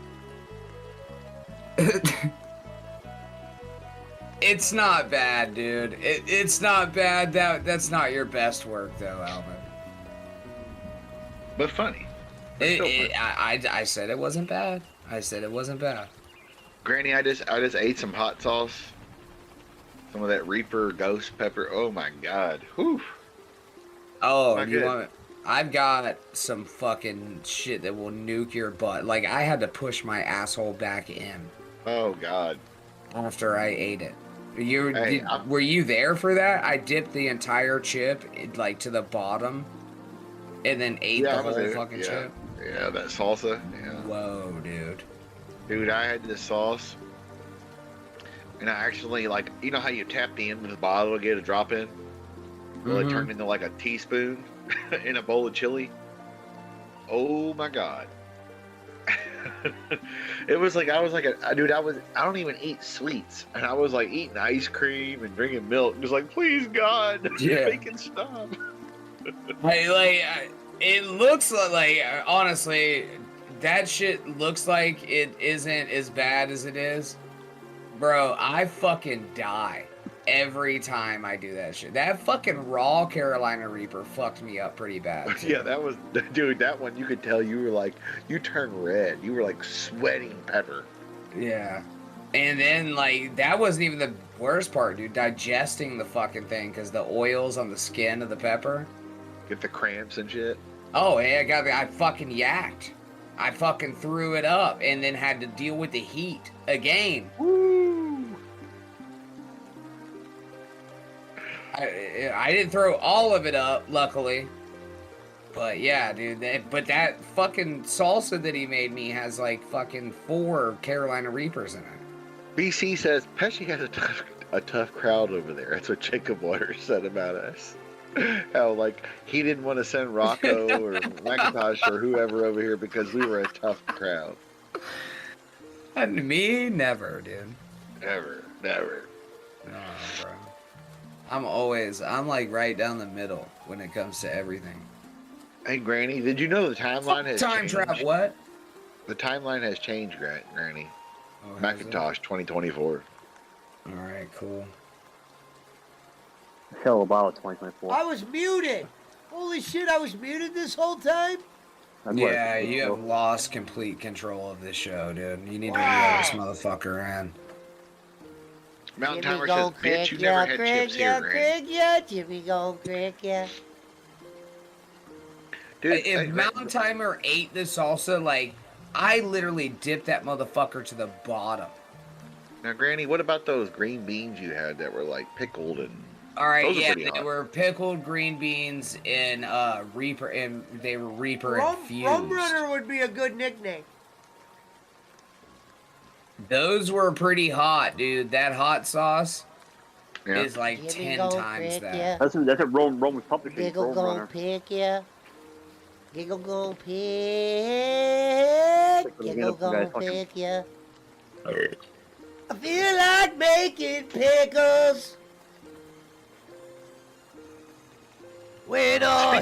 It's not bad, dude. It's not bad. That's not your best work, though, Alvin. But funny. I said it wasn't bad. I said it wasn't bad. Granny, I just ate some hot sauce. Some of that Reaper ghost pepper. Oh my God. Whew. Oh, you want it? I've got some fucking shit that will nuke your butt. Like, I had to push my asshole back in. Oh God. After I ate it. Were you there for that? I dipped the entire chip like to the bottom, and then ate the whole fucking chip. Yeah, that salsa. Yeah. Whoa, dude. Dude, I had this sauce, and I actually you know how you tap the end of the bottle to get a drop in? Well, it turned into like a teaspoon in a bowl of chili. Oh my God. It was like I don't even eat sweets, and I was like eating ice cream and drinking milk, just like, please God, make it stop. It looks like honestly, that shit looks like it isn't as bad as it is, bro. I fucking die every time I do that shit. That fucking raw Carolina Reaper fucked me up pretty bad too. Yeah, that was, dude, that one you could tell you were like, you turned red. You were like sweating pepper. Yeah. And then that wasn't even the worst part, dude. Digesting the fucking thing because the oils on the skin of the pepper. Get the cramps and shit. Oh, hey, I fucking yacked. I fucking threw it up and then had to deal with the heat again. Woo! I didn't throw all of it up, luckily. But yeah, dude. But that fucking salsa that he made me has like fucking 4 Carolina Reapers in it. BC says Pesci has a tough crowd over there. That's what Jacob Waters said about us. How he didn't want to send Rocco or McIntosh or whoever over here because we were a tough crowd. And me, never, dude. Never. No, bro. I'm like right down the middle when it comes to everything. Hey, Granny, did you know the timeline has changed? Time trap, what? The timeline has changed, Granny. Oh, Macintosh 2024. All right, cool. Hell about 2024. I was muted. Holy shit, I was muted this whole time? Yeah, you have lost complete control of this show, dude. You need to reel this motherfucker in. Mountain Timer says, bitch, you never had chips here, Granny. Jimmy go, Greg, yeah. Dude, if Mountain Timer ate the salsa, I literally dipped that motherfucker to the bottom. Now, Granny, what about those green beans you had that were pickled and? All right, yeah, they were pickled green beans in Reaper, and they were Reaper infused. Rum Runner would be a good nickname. Those were pretty hot, dude. That hot sauce is 10 times that. Yeah. That's a Rome Republic. Giggle go pig, yeah. Giggle go pig. Giggle go pig, yeah. I feel like making pickles. When all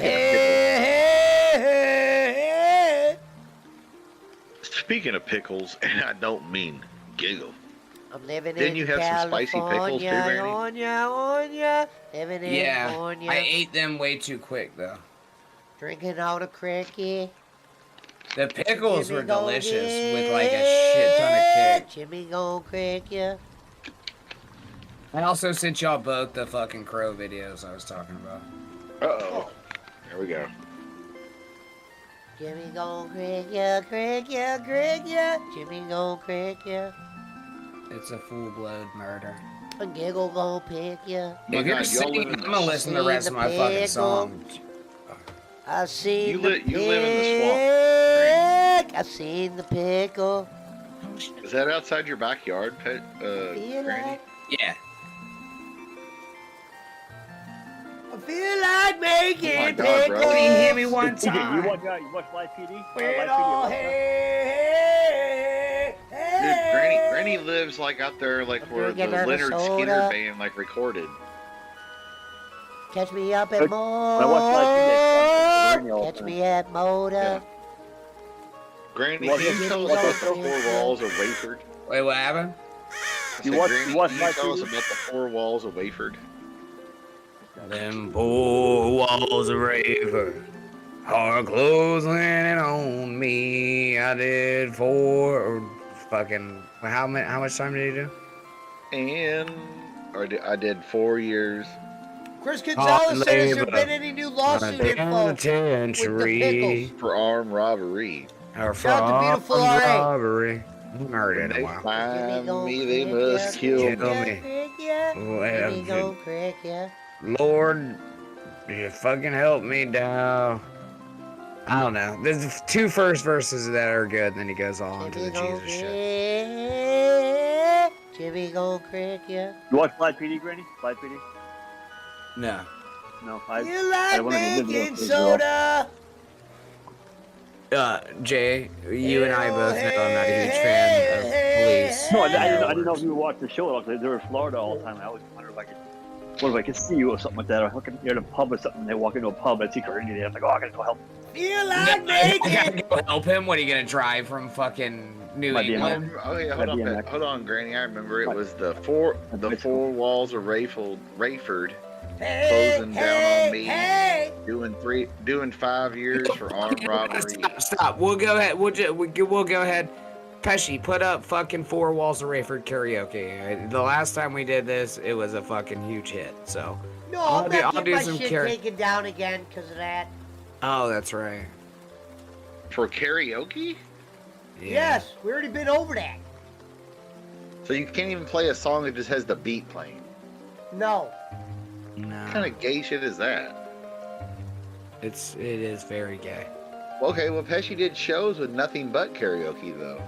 Speaking of pickles, and I don't mean giggle. I'm living Didn't in you have some spicy pickles too, California, Brandy? living in Yeah, California. I ate them way too quick though. Drinking out of cricket. The pickles Jimmy were gon' delicious get, with like a shit ton of kick. Jimmy gon' crick ya. I also sent y'all both the fucking crow videos I was talking about. Uh-oh. There we go. Jimmy gon' crick ya, crick ya, crick ya. Jimmy gon' crick ya. It's a full-blood murder. A giggle gon' pick ya. If you're singing, I'm gonna listen to the rest of my fucking song. I seen You the live in the swamp. I seen the pickle. Is that outside your backyard, Feel Granny? like, Yeah. I feel like making Oh my God, bro. pickles. Can you hear me one TJ, time? you watch Live PD? With all hey, Dude, Granny lives like out there, like I'm where the drinking Leonard soda. Skinner band like recorded. Catch me up at I watch Live PD. Catch me at Moda. Granny, What- can you tell us about the four walls of Wayford? Wait, what happened? I You said, watch- Granny, you watch can you my tell us TV? about the four walls of Wayford? Them poor walls of Raver are closing in on me. I did 4 or fucking how much time did you do? And I did 4 years. Chris Gonzalez said, has there labor. been any new lawsuit info with the Penitentiary pickles? For armed robbery. or Shout out to beautiful armed RA. robbery. I haven't heard it When in a they while. find me, they must kill Kill me. me. Jimmy gon' crick ya. Lord, you fucking help me down. I don't know. There's the 2 first verses that are good, and then he goes on to the Jesus shit. Jimmy gon' crick ya. You watch Live PD, Granny? Live PD? No. No, You I like wanna be making living with Israel. soda. Jay, you and I both know I'm not a huge fan of police. No, I didn't know if you would watch the show at all. 'Cause they were in Florida all the time. I always wondered if I could see you or something like that, or hooking you're in a pub or something. They walk into a pub, I see Granny there. I'm like, oh, I gotta go help. You I like making. gotta go help him. What are you gonna drive from fucking New Might be in England? Oh yeah, hold That'd be on, hold on, Granny. I remember it was the four walls of Rayford closing down on me, doing 5 years for armed robbery. Stop. We'll go ahead. We'll go ahead. Pesci, put up fucking 4 Walls of Rayford karaoke. The last time we did this, it was a fucking huge hit. So. No, I'll I'm do- not I'll getting do my some shit taken down again because of that. Oh, that's right. For karaoke? Yeah. Yes, we already been over that. So you can't even play a song that just has the beat playing. No. No. What kind of gay shit is that? It is very gay. Okay, well, Pesci did shows with nothing but karaoke, though.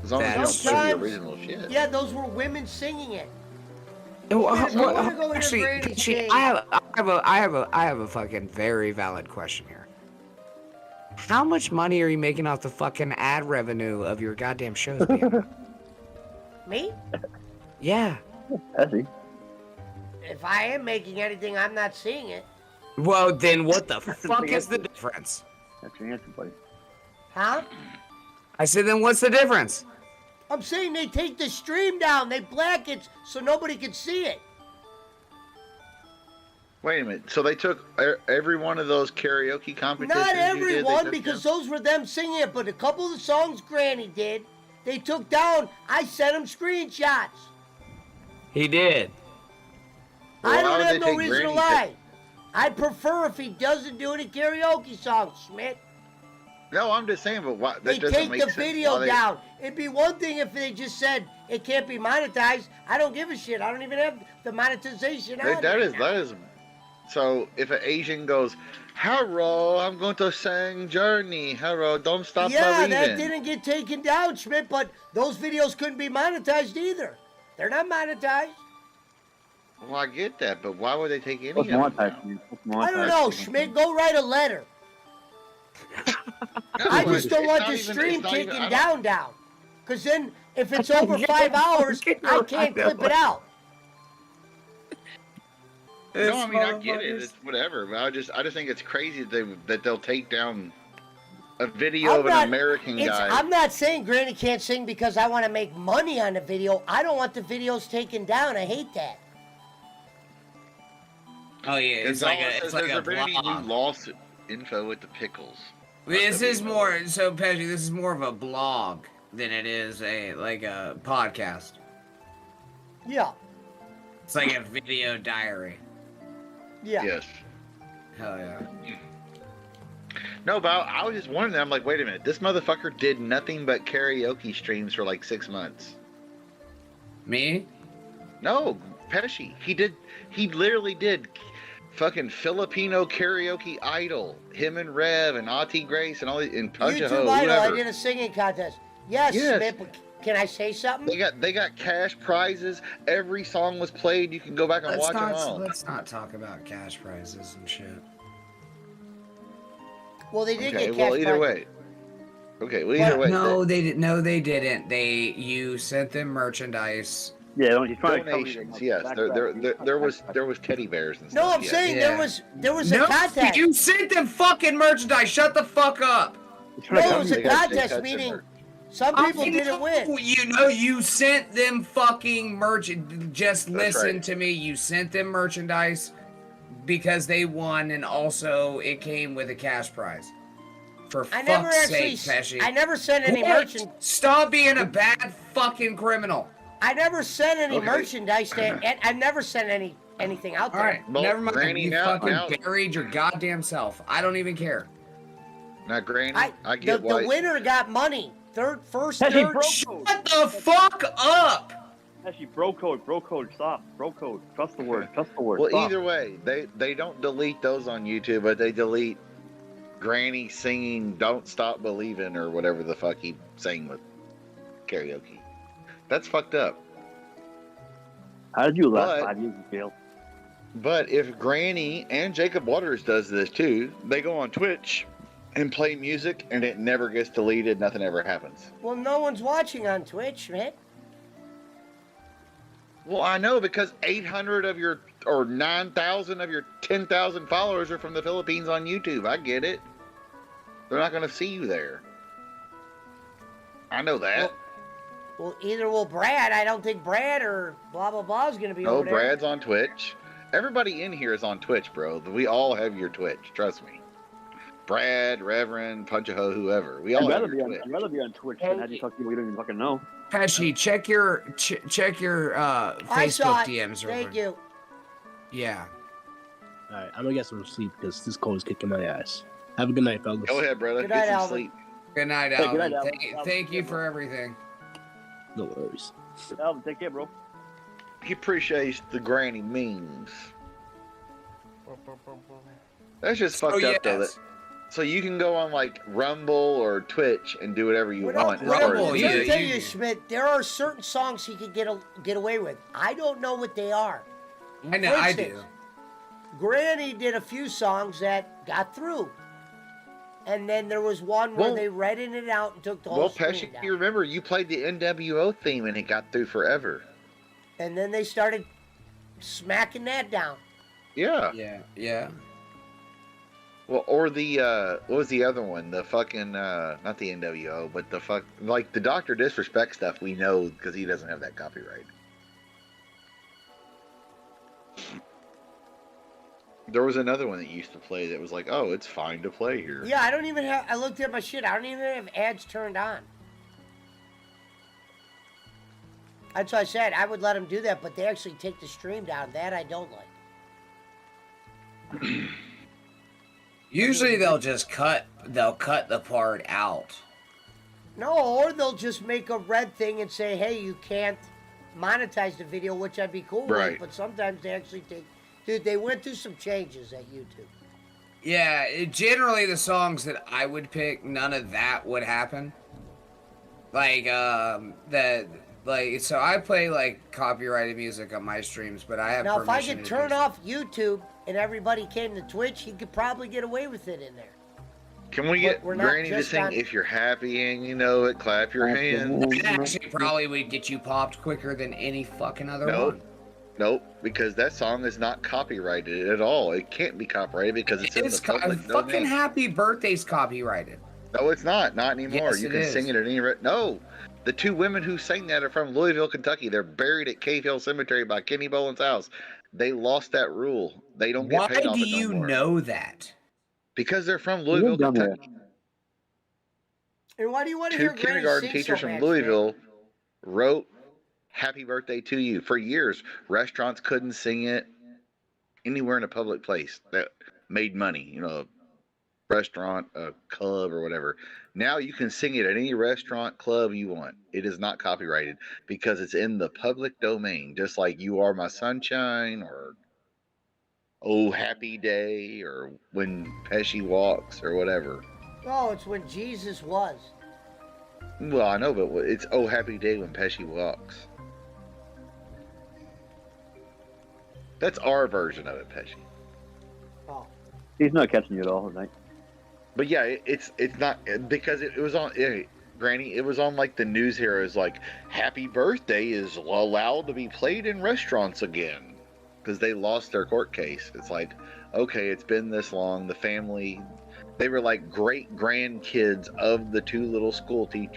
As long as you don't play the Sometimes- original shit. Yeah, those were women singing it. Actually, I have a fucking very valid question here. How much money are you making off the fucking ad revenue of your goddamn shows? Me? Yeah. Pesci. If I am making anything, I'm not seeing it. Well, then what the fuck is the difference? That's your answer, buddy. Huh? I said, then what's the difference? I'm saying they take the stream down. They black it so nobody can see it. Wait a minute. So they took every one of those karaoke competitions? Not you did, they everyone, took because down? those were them singing it, but a couple of the songs Granny did, they took down. I sent them screenshots. He did. Well, I why don't would have they no take reason to Granny lie. I'd prefer if he doesn't do any karaoke songs, Schmidt. No, I'm just saying, but why, that They doesn't take make the sense. video Why they- down. It'd be one thing if they just said it can't be monetized. I don't give a shit. I don't even have the monetization on That right now. is. So if an Asian goes, "Hello, I'm going to sing Journey. Hello, don't stop Yeah, believing." that didn't get taken down, Schmidt, but those videos couldn't be monetized either. They're not monetized. Well, I get that, but why would they take any What's of them monetized? down? I don't know, Schmidt. Go write a letter. I just don't want the stream taken down. Because then, if it's over 5 hours, I can't clip it out. No, I mean I get it. It's whatever. But I just think it's crazy that they'll take down a video of an American guy. I'm not saying Granny can't sing because I want to make money on the video. I don't want the videos taken down. I hate that. Oh yeah, it's like a any new blog. lawsuit info with the pickles. This is more so, Pesci. This is more of a blog than it is a podcast. Yeah. It's like a video diary. Yeah. Yes. Hell yeah. No, but I was just wondering. I'm like, wait a minute. This motherfucker did nothing but karaoke streams for like 6 months. Me? No, Pesci. He literally did fucking Filipino karaoke idol. Him and Rev and Auntie Grace and all these and Punch YouTube Idol. I did a singing contest. Yes, Smith, but can I say something? They got cash prizes. Every song was played. You can go back and watch them all. Let's not talk about cash prizes and shit. Well, they did Okay, get cash well, either prizes. way. Okay, well, either way. No, they didn't. No, they didn't. You sent them merchandise. Yeah, he's trying donations. to Yes, there was teddy bears and stuff. No, I'm yes. saying there was a contest. You sent them fucking merchandise. Shut the fuck up. No, it was a contest, meaning some people didn't win. You know, you sent them fucking merch. Just listen right. to me. You sent them merchandise because they won, and also it came with a cash prize. For fuck's sake, Pesci. I never sent any merchandise. Stop being a bad fucking criminal. I never sent any merchandise there, and I never sent anything out there. All right, Well, never mind. Granny, You now- fucking buried your goddamn self. I don't even care. Now, Granny, I get why. The winner got money. First, Pesci, third. bro Shut the fuck up! Pesci, bro code, stop. Bro code, trust the word, Well, stop. either way, they don't delete those on YouTube, but they delete Granny singing "Don't Stop Believing" or whatever the fuck he sang with karaoke. That's fucked up. How did you last 5 years in jail? But if Granny and Jacob Waters does this too, they go on Twitch and play music, and it never gets deleted. Nothing ever happens. Well, no one's watching on Twitch, man. Well, I know because 800 of your or 9,000 of your 10,000 followers are from the Philippines on YouTube. I get it. They're not going to see you there. I know that. Well, either will Brad. I don't think Brad or blah blah blah is going to be over there. Brad's on Twitch. Everybody in here is on Twitch, bro. We all have your Twitch. Trust me. Brad, Reverend, Punch-a-Ho, whoever. We all have your Twitch. I'd rather be on Twitch than have you talk to people you don't even fucking know. Pesci, check your I saw Facebook it. DMs. Thank you. Yeah. All right, I'm gonna get some sleep because this cold is kicking my ass. Have a good night, fellas. Go ahead, brother. Good Get night, some Alvin. sleep. Good night, Hey, good Alvin. night, Alvin. Thank you for everything. No worries. Alvin, take care, bro. He appreciates the granny memes. That's just fucked up, though. So you can go on like Rumble or Twitch and do whatever you want. Rumble, Let yeah, me tell you- you, Schmidt, there are certain songs he could get away with. I don't know what they are. I know, For I instance, do. Granny did a few songs that got through. And then there was one where Well- they read it out and took the whole Well, screen Pesci, down. you remember you played the NWO theme and it got through forever. And then they started smacking that down. Yeah. Yeah. Well, or the what was the other one? The fucking not the NWO, but the like the Dr. Disrespect stuff. We know because he doesn't have that copyright. There was another one that used to play that was like, oh, it's fine to play here. Yeah, I don't even have. I looked at my shit. I don't even have ads turned on. That's why I said I would let them do that, but they actually take the stream down. That I don't like. Usually they'll cut the part out. No, or they'll just make a red thing and say, hey, you can't monetize the video, which I'd be cool Right. with, but sometimes they actually take... Dude, they went through some changes at YouTube. Yeah, generally the songs that I would pick, none of that would happen. Like, so I play, like, copyrighted music on my streams, but I have Now, if I permission could to turn do so. off YouTube and everybody came to Twitch, he could probably get away with it in there. Can we get We're not Granny to just sing on- "If You're Happy and You Know It, Clap Your Hands"? That actually probably would get you popped quicker than any fucking other Nope. one. Nope, because that song is not copyrighted at all. It can't be copyrighted because it's in the It's public fucking domain. Happy Birthday's copyrighted. No, it's not. Not anymore. Yes, You it can is. sing it at any. No, the two women who sang that are from Louisville, Kentucky. They're buried at Cave Hill Cemetery by Kenny Boland's house. They lost that rule. They don't get Why paid off do it no you more know that? because they're from You Louisville, live down there. Kentucky. And why do you want to Two hear Granny kindergarten sing teachers so from bad, Louisville wrote "Happy Birthday to You" for years. Restaurants couldn't sing it anywhere in a public place that made money. You know, restaurant, a club, or whatever. Now you can sing it at any restaurant, club you want. It is not copyrighted because it's in the public domain, just like "You Are My Sunshine" or "Oh Happy Day" or "When Pesci Walks" or whatever. Oh, it's when Jesus was. Well, I know, but it's "Oh Happy Day when Pesci Walks." That's our version of it, Pesci. Oh. He's not catching you at all tonight. But yeah, it's not because it was on. Granny, it was on like the news heroes, like "Happy Birthday" is allowed to be played in restaurants again because they lost their court case. It's like, okay, it's been this long. The family, they were like great grandkids of the two little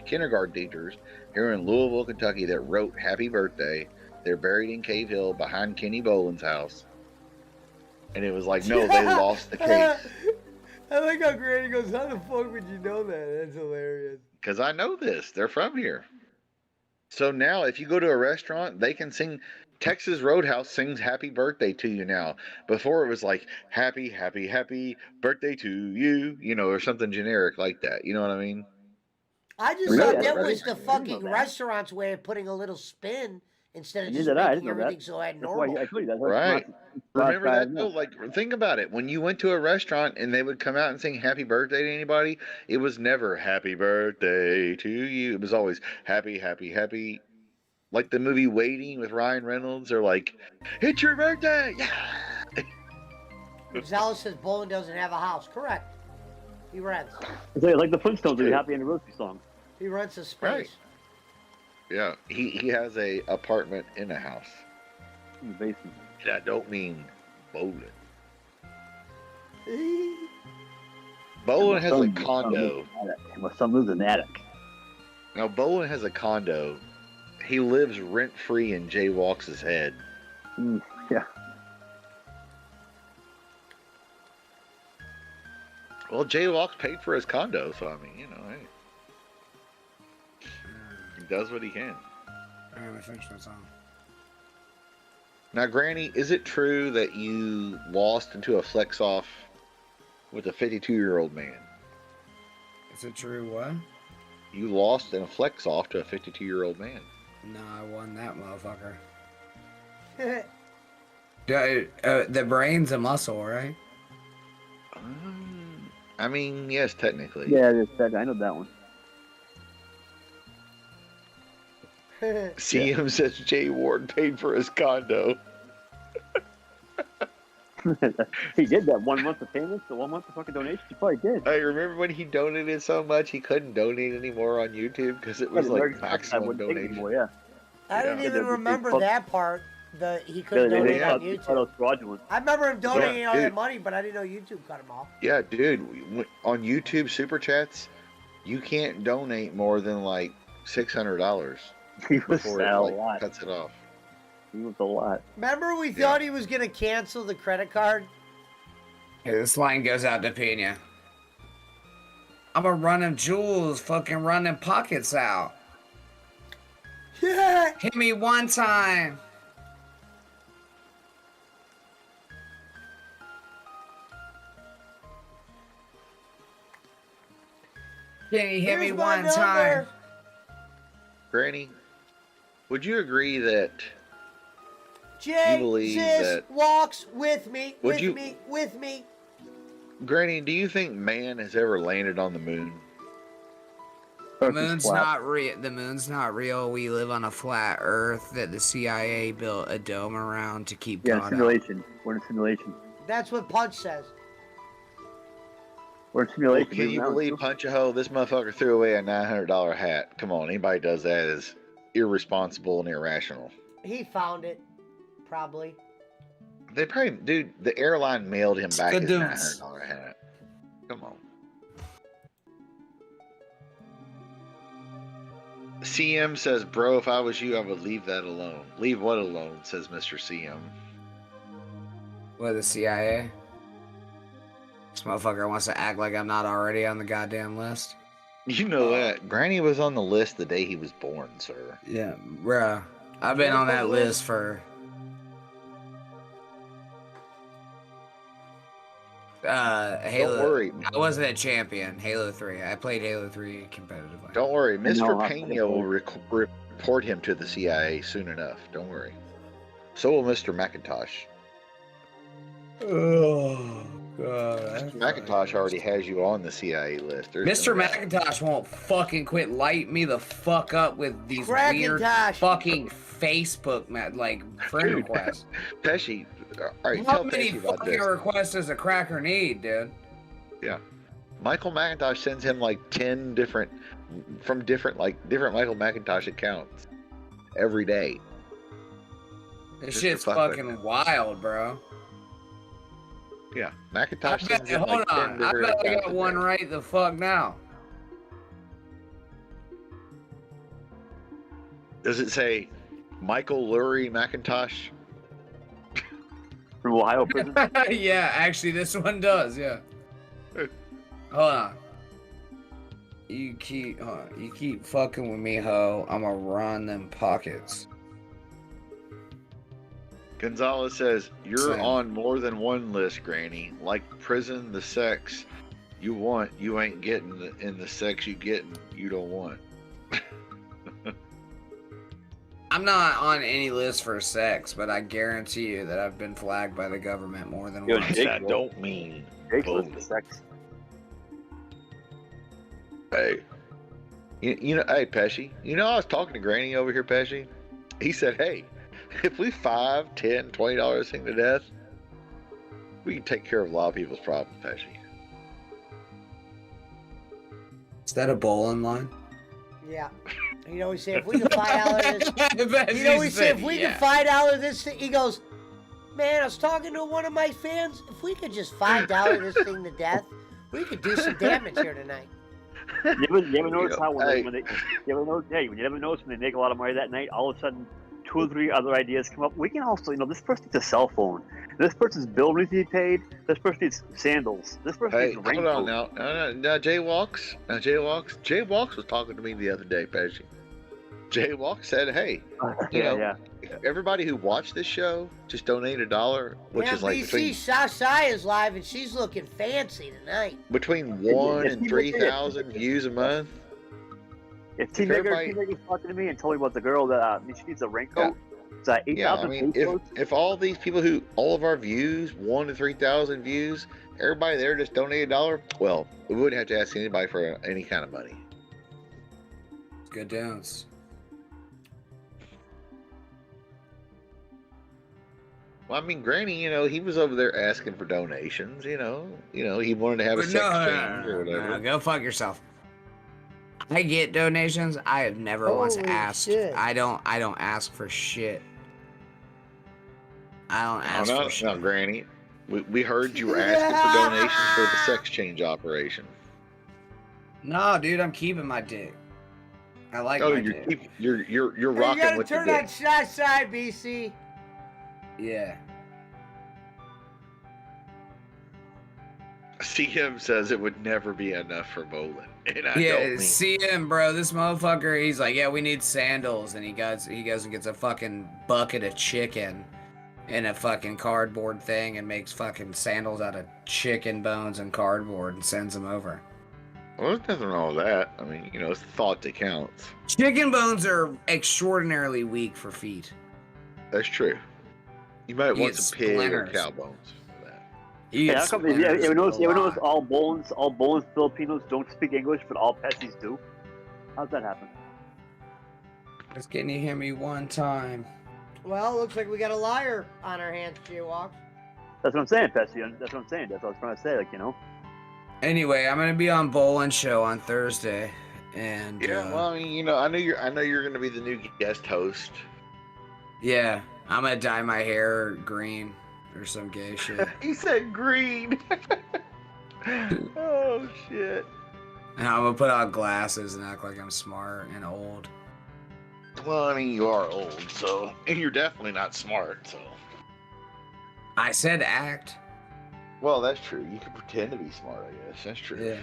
kindergarten teachers here in Louisville, Kentucky that wrote "Happy Birthday." They're buried in Cave Hill behind Kenny Boland's house. And it was like, no, they lost the case. I like how Granny goes, how the fuck would you know that? That's hilarious. Because I know this. They're from here. So now if you go to a restaurant, they can sing. Texas Roadhouse sings "Happy Birthday" to you now. Before it was like "Happy, happy, happy birthday to you," you know, or something generic like that. You know what I mean? I just Really? thought that Right. was the I didn't fucking know that. restauant's way of putting a little spin instead of Neither just did I. I making didn't know everything that. so That's why abnormal. I told you that. Right. Remember Last that though? Like, think about it. When you went to a restaurant and they would come out and sing "Happy Birthday" to anybody, it was never "Happy Birthday to you." It was always "Happy, happy, happy." Like the movie Waiting with Ryan Reynolds, or like, "It's your birthday!" Yeah. Gonzalez says Boland doesn't have a house. Correct. He rents. It's like the Flintstones, the Happy Anniversary song. He rents a space. Right. Yeah, he has a apartment in a house. In the basement. And I don't mean Boland. Boland has a condo. My son lives in the attic. Now Boland has a condo. He lives rent free in Jay Walks' head. Yeah. Well, Jay Walks paid for his condo, so I mean, you know, hey, he does what he can. I'm gonna finish my song. Now, Granny, is it true that you lost into a flex off with a 52-year-old man? Is it true? What? You lost in a flex off to a 52-year-old man. No, I won that motherfucker. The brain's a muscle, right? I mean, yes, technically. Yeah, I know that one. CM says Jay Ward paid for his condo. He did that 1 month of payments, the 1 month of fucking donations. He probably did. I remember when he donated so much he couldn't donate anymore on YouTube because it was like maximum donation. Yeah. I didn't Yeah. even They remember fucked- that part. He couldn't donate on thought it YouTube. was fraudulent. I remember him donating all dude. that money, but I didn't know YouTube cut him off. Yeah, dude, on YouTube Super Chats, you can't donate more than like $600 He was before it a like, lot. cuts it off. He was a lot. Remember we thought he was going to cancel the credit card? Hey, this line goes out to Pena. I'm a running jewels, fucking running pockets out. Yeah. Hit me one time. Can you hit me Here's my one time? number. Granny, would you agree that Jesus believe that- walks with me, Would with you- me, with me. Granny, do you think man has ever landed on the moon? The moon's not real. The moon's not real. We live on a flat Earth that the CIA built a dome around to keep Yeah, God out. simulation. We're in a simulation. That's what Punch says. We're in Well, simulation. can you believe, Punch a Hole, this motherfucker threw away a $900 hat? Come on, anybody does that is irresponsible and irrational. He found it, probably. They probably, dude, the airline mailed him back his Skadoons. $900 hat. Come on. CM says, "Bro, if I was you, I would leave that alone." Leave what alone? Says Mr. CM. What, the CIA? This motherfucker wants to act like I'm not already on the goddamn list. You know that Granny was on the list the day he was born, sir. Yeah, bruh. I've been on that list for Halo. Don't worry. I wasn't a champion. Halo 3. I played Halo 3 competitively. Don't worry. Mr. No, Pena will report him to the CIA soon enough. Don't worry. So will Mr. McIntosh. Oh, God. Mr. McIntosh already has you on the CIA list. Mr. McIntosh won't fucking quit lighting me the fuck up with these weird fucking Facebook friend requests. Pesci, all right, How tell many Pesci about fucking this. requests does a cracker need, dude? Yeah. Michael McIntosh sends him like 10 different different Michael McIntosh accounts every day. This Just shit's for fuck fucking wild, bro. Yeah, McIntosh sends him Hold like 10 on. I different bet I accounts got a one day. right the fuck now. Does it say Michael Lurie McIntosh? From Ohio prison? Yeah, actually, this one does, yeah. Hold on. You keep fucking with me, ho. I'ma run them pockets. Gonzalez says, "You're Same. on more than one list, Granny. Like prison, the sex you want, you ain't getting, and the sex you getting, you don't want." I'm not on any list for sex, but I guarantee you that I've been flagged by the government more than Yo, once. Jake, That don't mean Jake's both. list of sex. Hey, you know, hey Pesci. You know, I was talking to Granny over here, Pesci. He said, "Hey, if we $5, $10, $20 thing to death, we can take care of a lot of people's problems, Pesci." Is that a bowling line? Yeah. You know, we say if we can $5 this. You know, we say if we can $5 this thing. He goes, "Man, I was talking to one of my fans. If we could just $5 this thing to death, we could do some damage here tonight." You ever notice how when they you ever notice when they make a lot of money that night, all of a sudden 2 or 3 other ideas come up. We can also, this person needs a cell phone. This person's bill needs to be paid. This person needs sandals. This person Hey, needs a hold raincoat. on now. Jay Walks was talking to me the other day, Pesci. Jay Walks said, "Hey, everybody who watched this show just donate $1, which is like BC Sasai is live and she's looking fancy tonight. between 1 and 3,000 views a month." If T Maker's talking to me and told me about the girl that she needs a raincoat, it's like 8,000 Yeah, I mean, if all these people all of our views, 1 to 3,000 views, everybody there just donated $1, well, we wouldn't have to ask anybody for any kind of money. Good dance. Well, I mean, Granny, he was over there asking for donations. He wanted to have a sex change or whatever. No, go fuck yourself. I get donations. I have never once asked. Shit. I don't ask for shit. I don't ask for shit. No, Granny. We heard you were asking for donations for the sex change operation. No, dude, I'm keeping my dick. I like my dick. You're You rocking gotta with the turn dick. on Sasai, BC. Yeah. CM says it would never be enough for bowling. And I Yeah, don't mean see him, bro. This motherfucker, he's like, yeah, we need sandals, and he goes and gets a fucking bucket of chicken in a fucking cardboard thing and makes fucking sandals out of chicken bones and cardboard and sends them over. Well, there's nothing wrong with that. I mean, it's the thought that counts. Chicken bones are extraordinarily weak for feet. That's true. You might want get some pig or splinters. cow bones. You How come, you ever notice all Bowens Filipinos don't speak English, but all Pessis do? How's that happen? Just can you hear me one time? Well, looks like we got a liar on our hands, Jaywalk. That's what I'm saying, Pessi. That's what I'm saying. That's what I was trying to say, Anyway, I'm gonna be on Bowling Show on Thursday, and Yeah, well, I mean, I know you're gonna be the new guest host. yeah, I'm gonna dye my hair green or some gay shit. He said green. Oh shit. And I'm gonna put on glasses and act like I'm smart and old. Well, I mean, you are old, so and you're definitely not smart. So. I said act. Well, that's true. You can pretend to be smart, I guess. That's true. Yeah.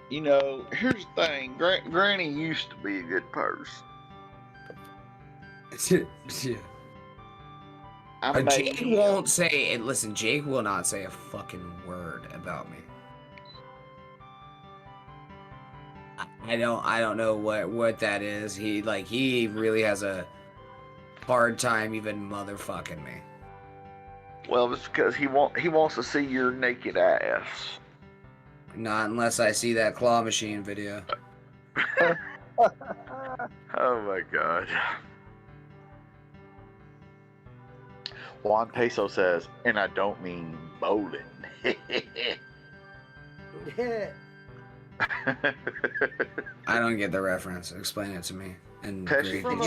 You know, here's the thing. Granny used to be a good person. Yeah. I Jake won't say. And listen, Jake will not say a fucking word about me. I don't know what that is. He really has a hard time even motherfucking me. Well, it's because he wants to see your naked ass. Not unless I see that claw machine video. Oh my god. Juan Peso says, and I don't mean bowling. I don't get the reference. Explain it to me. And Pesci, can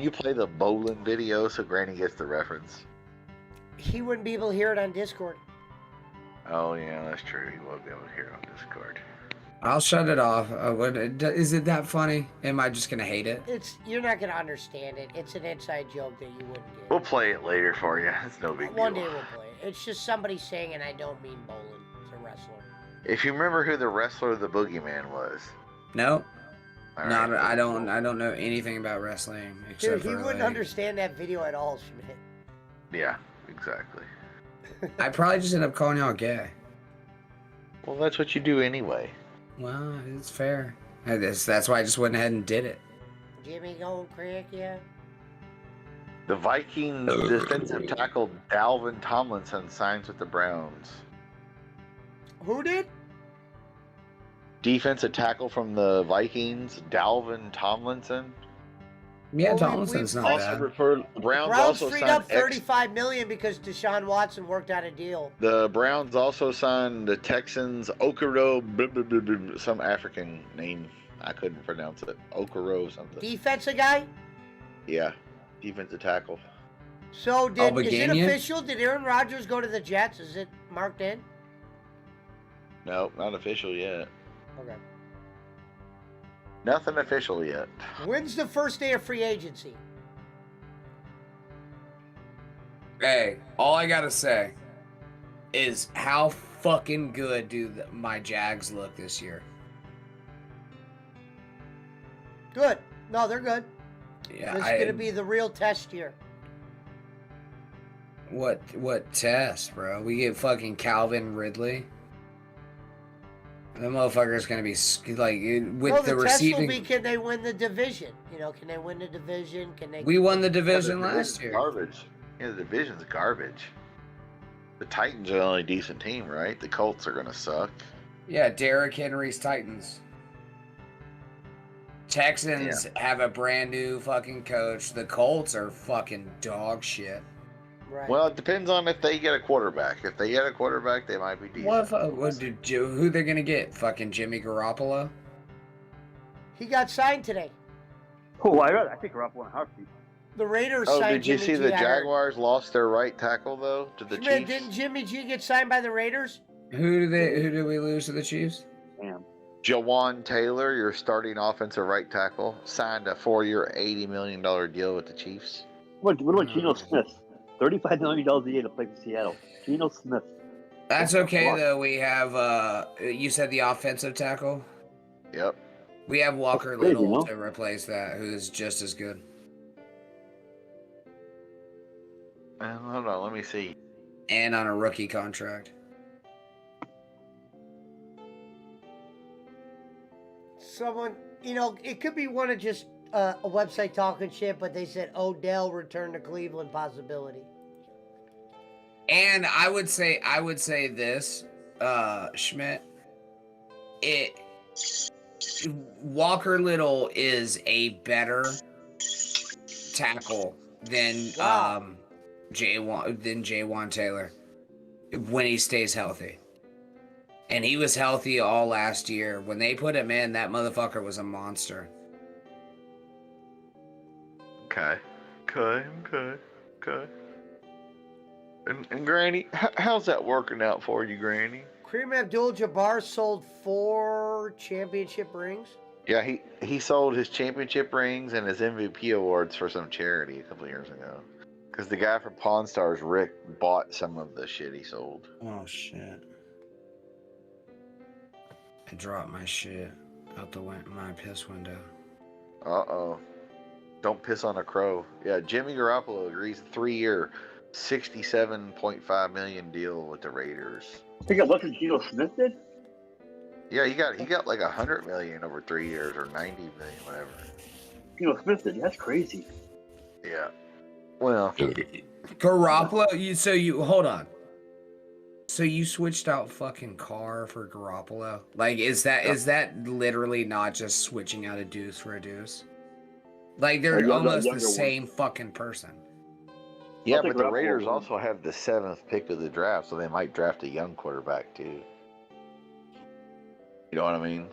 you play the bowling video so Granny gets the reference? He wouldn't be able to hear it on Discord. Oh yeah, that's true. He won't be able to hear it on Discord. I'll shut it off. Is it that funny? Am I just gonna hate it? You're not gonna understand it. It's an inside joke that you wouldn't get. We'll play it later for you. It's no big deal. One day we'll play it. It's just somebody saying, and I don't mean bowling. It's a wrestler. If you remember who the wrestler, the Boogeyman was. No. All Not. right. I don't know anything about wrestling except Dude, he for wouldn't understand that video at all, Schmidt. Yeah, exactly. I probably just end up calling y'all gay. Well, that's what you do anyway. Well, it's fair. That's why I just went ahead and did it. Jimmy going crack, yeah? The Vikings defensive tackle Dalvin Tomlinson signs with the Browns. Who did? Defensive tackle from the Vikings, Dalvin Tomlinson. Yeah, Well, Tomlinson's not bad. The Browns Browns also freed signed up $35 million because Deshaun Watson worked out a deal. The Browns also signed the Texans Okoro, some African name. I couldn't pronounce it. Okoro something. Defensive guy? Yeah, defensive tackle. So is it Albanian? official? Did Aaron Rodgers go to the Jets? Is it marked in? No, not official yet. Okay. Nothing official yet. When's the first day of free agency? Hey, all I gotta say is how fucking good do my Jags look this year? Good. No, they're good. Yeah, This is going to be the real test year. What test, bro? We get fucking Calvin Ridley. The motherfucker's gonna be like with the test receiving. will be, can they win the division? You know, can they win the division? Can they? We won the division last year. Garbage. Yeah, the division's garbage. The Titans are the only decent team, right? The Colts are gonna suck. Yeah, Derrick Henry's Titans. Texans have a brand new fucking coach. The Colts are fucking dog shit. Right. Well, it depends on if they get a quarterback. If they get a quarterback, they might be decent. Who they're gonna get? Fucking Jimmy Garoppolo? He got signed today. Oh, I think Garoppolo in a heartbeat. The Raiders Oh, signed did you Jimmy see G. the I heard. Jaguars lost their right tackle though to the Schmidt, Chiefs? didn't Jimmy G get signed by the Raiders? Who did we lose to the Chiefs? Damn. Jawan Taylor, your starting offensive right tackle, signed a 4-year, $80 million deal with the Chiefs. What about Geno Smith? $35 million a year to play for Seattle. Geno Smith. That's okay though. We have you said the offensive tackle? Yep. We have Walker Crazy, Little no? to replace that, who's just as good. Hold on, let me see. And on a rookie contract. Someone, it could be one of just a website talking shit, but they said Odell return to Cleveland possibility. And I would say this, Schmidt. Walker Little is a better tackle than Jawan Taylor when he stays healthy. And he was healthy all last year. When they put him in, that motherfucker was a monster. Okay. And Granny, how's that working out for you, Granny? Kareem Abdul-Jabbar sold 4 championship rings. Yeah, he sold his championship rings and his MVP awards for some charity a couple of years ago. Because the guy from Pawn Stars, Rick, bought some of the shit he sold. Oh shit! I dropped my shit out my piss window. Uh-oh. Don't piss on a crow. Yeah, Jimmy Garoppolo agrees 3-year, $67.5 million deal with the Raiders. I think it wasn't Geno Smith did. Yeah, he got like $100 million over 3 years, or $90 million, whatever. Geno Smith did. That's crazy. Yeah. Well, Garoppolo. Hold on. So you switched out fucking Carr for Garoppolo? Like, is that literally not just switching out a deuce for a deuce? Like, they're almost the same fucking person. Yeah, but the Raiders also have the 7th pick of the draft, so they might draft a young quarterback too. You know what I mean?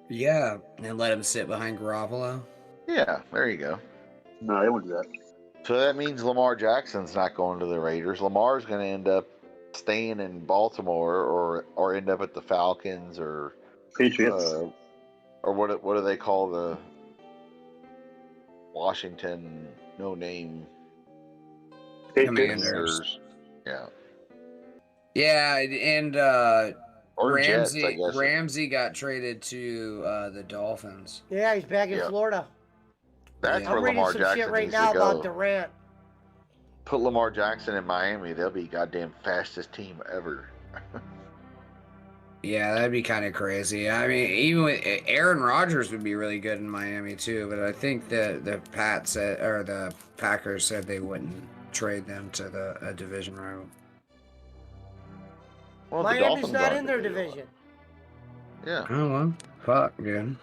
Yeah, and let him sit behind Garoppolo. Yeah, there you go. No, they won't do that. So that means Lamar Jackson's not going to the Raiders. Lamar's going to end up staying in Baltimore, or end up at the Falcons, or Patriots, or what do they call the Washington no-name Commanders? Yeah. Yeah, and Or Ramsey, Jets, I guess. Ramsey got traded to the Dolphins. Yeah, he's back in Florida. That's where I'm reading Lamar some Jackson shit right needs now to go. about Durant. Put Lamar Jackson in Miami, they'll be goddamn fastest team ever. Yeah, that'd be kind of crazy. I mean, even with Aaron Rodgers would be really good in Miami too, but I think the Packers said they wouldn't trade them to a division rival. Well, Miami's not in their division. Yeah. Oh well, fuck, dude.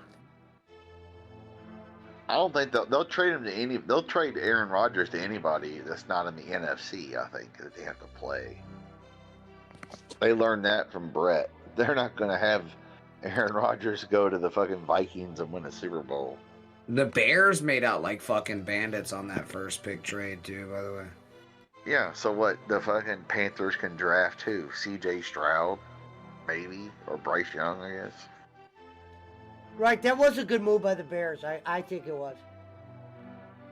I don't think they'll trade him to any. They'll trade Aaron Rodgers to anybody that's not in the NFC. I think that they have to play. They learned that from Brett. They're not going to have Aaron Rodgers go to the fucking Vikings and win a Super Bowl. The Bears made out like fucking bandits on that first pick trade too, by the way. Yeah. So what? The fucking Panthers can draft who? C.J. Stroud, maybe, or Bryce Young, I guess. Right, that was a good move by the Bears. I think it was.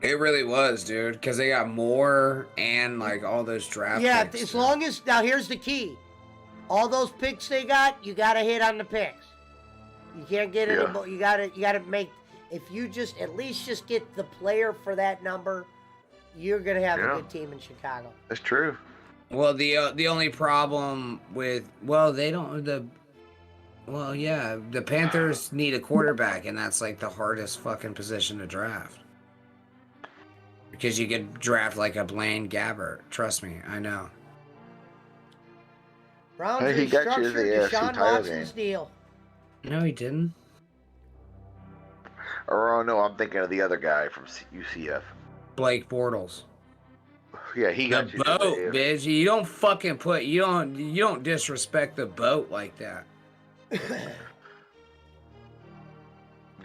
It really was, dude, because they got more and like all those draft picks. Yeah, as long as now here's the key. All those picks they got, you gotta hit on the picks. You can't get any more. You gotta make. If you just at least just get the player for that number, you're gonna have a good team in Chicago. That's true. Well, the only problem with the Panthers need a quarterback, and that's like the hardest fucking position to draft. Because you could draft like a Blaine Gabbert. Trust me, I know. Browns Hey, he got you restructured the AFC Deshaun title Watson's game. deal. No, he didn't. Or oh no, I'm thinking of the other guy from UCF. Blake Bortles. Yeah, he got The you boat, the bitch. You don't fucking you don't disrespect the boat like that.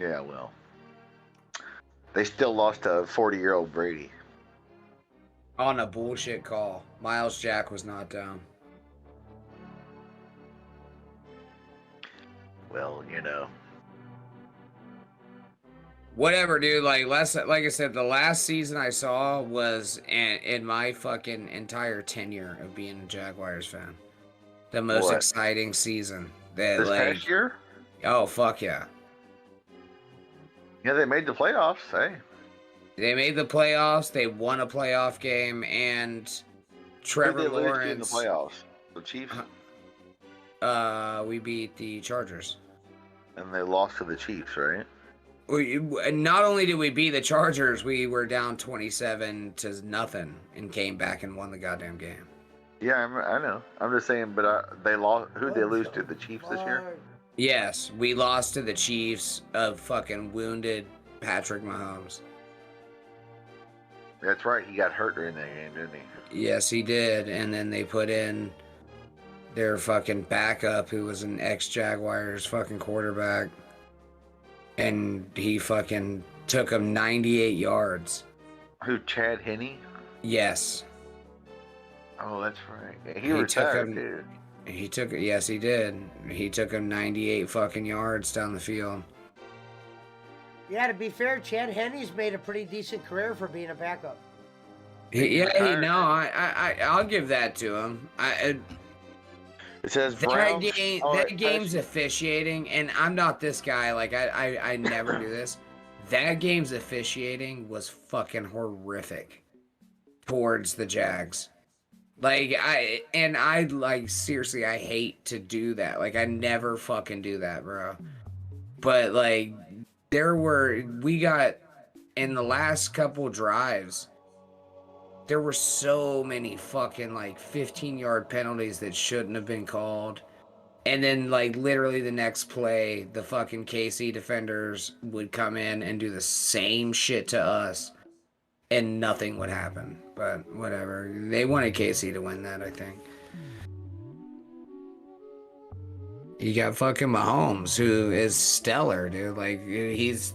Yeah, well, they still lost to 40-year-old Brady. On a bullshit call. Miles Jack was not down. Well, you know. Whatever, dude. Like I said, the last season I saw was in my fucking entire tenure of being a Jaguars fan. The most exciting season. This past year? Oh, fuck yeah. Yeah, they made the playoffs, hey. They made the playoffs. They won a playoff game, and Trevor Who did they lose to Lawrence in the playoffs? The Chiefs? We beat the Chargers. And they lost to the Chiefs, right? Not only did we beat the Chargers, we were down 27-0 and came back and won the goddamn game. Yeah, I know. I'm just saying, but they lost. Who'd they lose to? The Chiefs this year? Yes, we lost to the Chiefs of fucking wounded Patrick Mahomes. That's right. He got hurt during that game, didn't he? Yes, he did. And then they put in their fucking backup, who was an ex-Jaguars fucking quarterback. And he fucking took him 98 yards. Who, Chad Henne? Yes. Oh, that's right. He retired, dude. Yes, he did. He took him 98 fucking yards down the field. Yeah, to be fair, Chad Henney's made a pretty decent career for being a backup. I'll give that to him. It says Browns. That game's officiating, and I'm not this guy. Like I never do this. That game's officiating was fucking horrific towards the Jags. Like seriously, I hate to do that. Like I never fucking do that, bro. But like we got in the last couple drives, there were so many fucking like 15-yard penalties that shouldn't have been called. And then like literally the next play, the fucking KC defenders would come in and do the same shit to us and nothing would happen. But whatever. They wanted KC to win that, I think. You got fucking Mahomes, who is stellar, dude. Like he's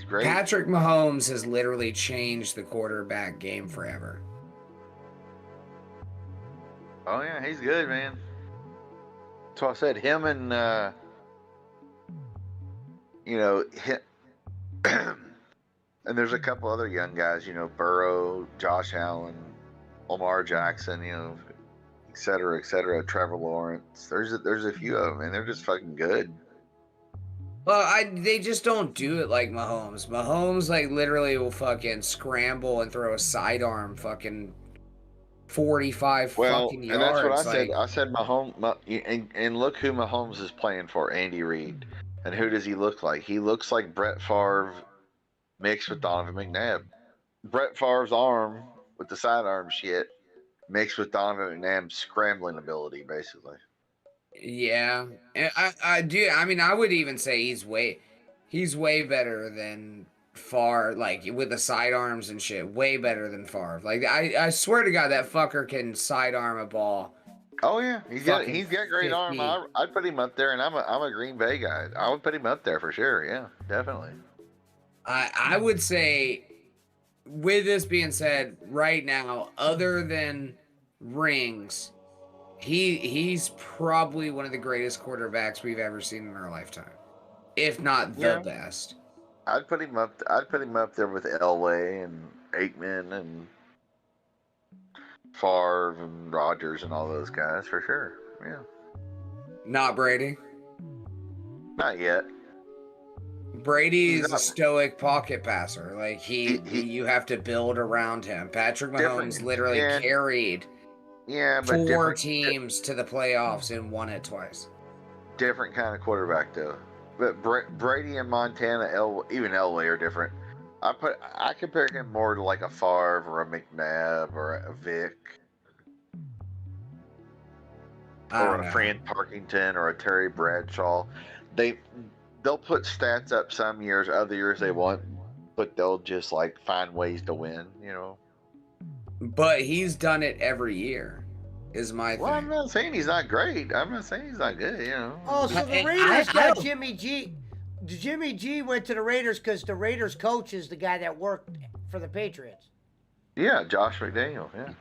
great. Patrick Mahomes has literally changed the quarterback game forever. Oh yeah, he's good, man. So I said him and and there's a couple other young guys, Burrow, Josh Allen, Lamar Jackson, et cetera, Trevor Lawrence. There's a few of them, and they're just fucking good. Well, they just don't do it like Mahomes. Mahomes, like, literally will fucking scramble and throw a sidearm fucking 45 fucking yards. And that's what I said. I said Mahomes, and look who Mahomes is playing for, Andy Reid. And who does he look like? He looks like Brett Favre mixed with Donovan McNabb. Brett Favre's arm with the sidearm shit mixed with Donovan McNabb's scrambling ability, basically. Yeah, and I do. I mean, I would even say he's way better than Favre, like with the sidearms and shit. Way better than Favre. Like I swear to God, that fucker can sidearm a ball. Oh yeah, he's got great 50. Arm. I'd put him up there, and I'm a Green Bay guy. I would put him up there for sure. Yeah, definitely. I would say, with this being said, right now, other than rings, he's probably one of the greatest quarterbacks we've ever seen in our lifetime, if not the best. I'd put him up there with Elway and Aikman and Favre and Rodgers and all those guys for sure. Yeah. Not Brady. Not yet. Brady's a stoic pocket passer. Like you have to build around him. Patrick Mahomes literally carried. Yeah, but 4 teams to the playoffs and won it twice. Different kind of quarterback, though. But Brady and Montana, even Elway are different. I compare him more to like a Favre or a McNabb or a Vic. Or a Fran Tarkington or a Terry Bradshaw. They'll put stats up some years, other years they won't, but they'll just like find ways to win, But he's done it every year, is my thing. Well, I'm not saying he's not great. I'm not saying he's not good, Oh, so the Raiders got Jimmy G. Jimmy G went to the Raiders because the Raiders coach is the guy that worked for the Patriots. Yeah, Josh McDaniel, yeah.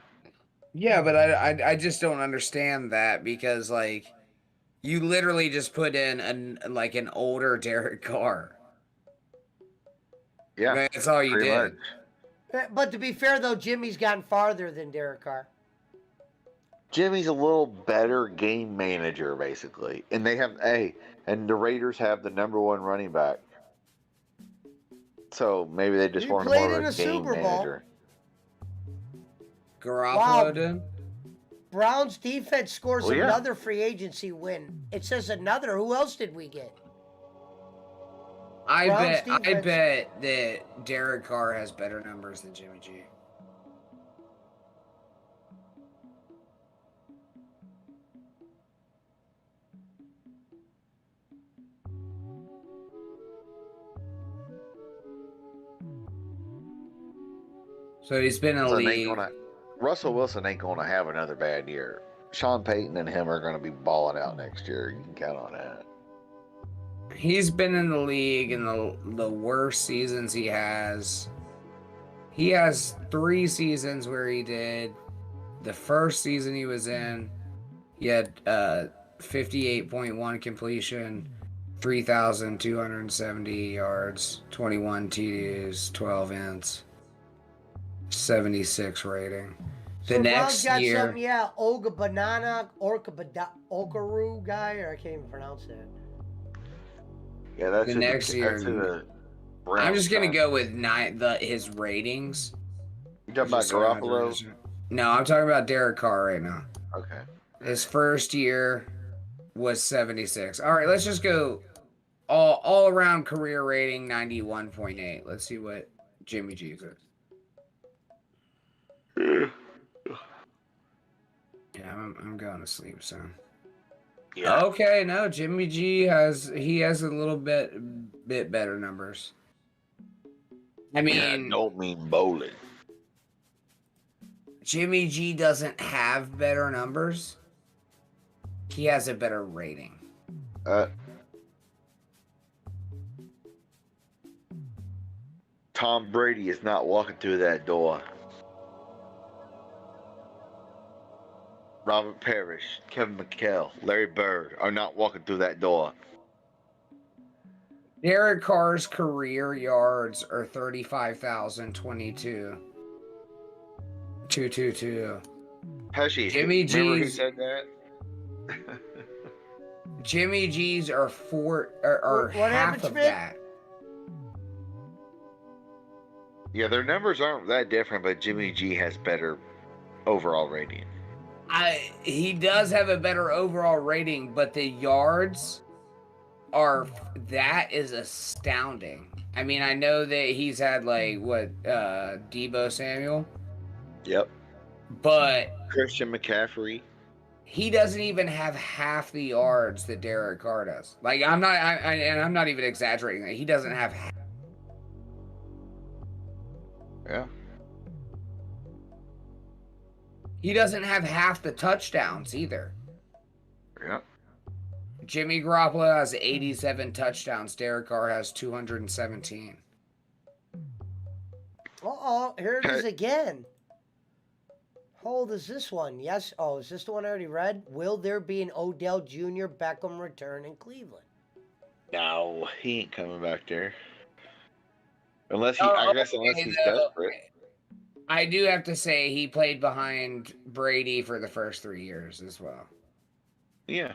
Yeah, but I just don't understand that because, like, you literally just put in an older Derek Carr. Yeah, that's all you did. Much. But to be fair, though, Jimmy's gotten farther than Derek Carr. Jimmy's a little better game manager, basically. And and the Raiders have the #1 running back. So maybe they just weren't more of a game manager. Garoppolo did? Browns defense scores another free agency win. It says another. Who else did we get? I bet that Derek Carr has better numbers than Jimmy G. So he's been in the league. Russell Wilson ain't going to have another bad year. Sean Payton and him are going to be balling out next year. You can count on that. He's been in the league in the worst seasons he has. He has 3 seasons where he did. The first season he was in, he had 58.1 completion. 3,270 yards, 21 TDs, 12 ends, 76 rating. The So Browns next got year, some, yeah, Olga Banana, Okaru guy, or I can't even pronounce that. Yeah, that's the who next that's year, who the I'm Browns just gonna signed. go with his ratings. You talking about Just so I have to Garoppolo? register. No, I'm talking about Derek Carr right now. Okay. His first year was 76. All right, let's just go all around career rating 91.8. Let's see what Jimmy G's is. Yeah, I'm going to sleep soon. Yeah. Okay, no, Jimmy G has a little bit better numbers. I mean, Yeah, don't mean bowling. Jimmy G doesn't have better numbers. He has a better rating. Tom Brady is not walking through that door. Robert Parrish, Kevin McHale, Larry Bird are not walking through that door. Derek Carr's career yards are 35,022. 222. Pesci, Jimmy remember who G's said that? Jimmy G's are What half happened, of Schmidt? that. Yeah, their numbers aren't that different, but Jimmy G has better overall rating. He does have a better overall rating, but the yards that is astounding. I mean, I know that he's had Deebo Samuel. Yep. But Christian McCaffrey. He doesn't even have half the yards that Derek Carr does. Like, I'm not even exaggerating that. He doesn't have half. Yeah. He doesn't have half the touchdowns either. Yeah. Jimmy Garoppolo has 87 touchdowns. Derek Carr has 217. Uh-oh, here it is again. How old is this one? Yes. Oh, is this the one I already read? Will there be an Odell Jr. Beckham return in Cleveland? No, he ain't coming back there. Unless he's desperate. I do have to say he played behind Brady for the first 3 years as well. Yeah.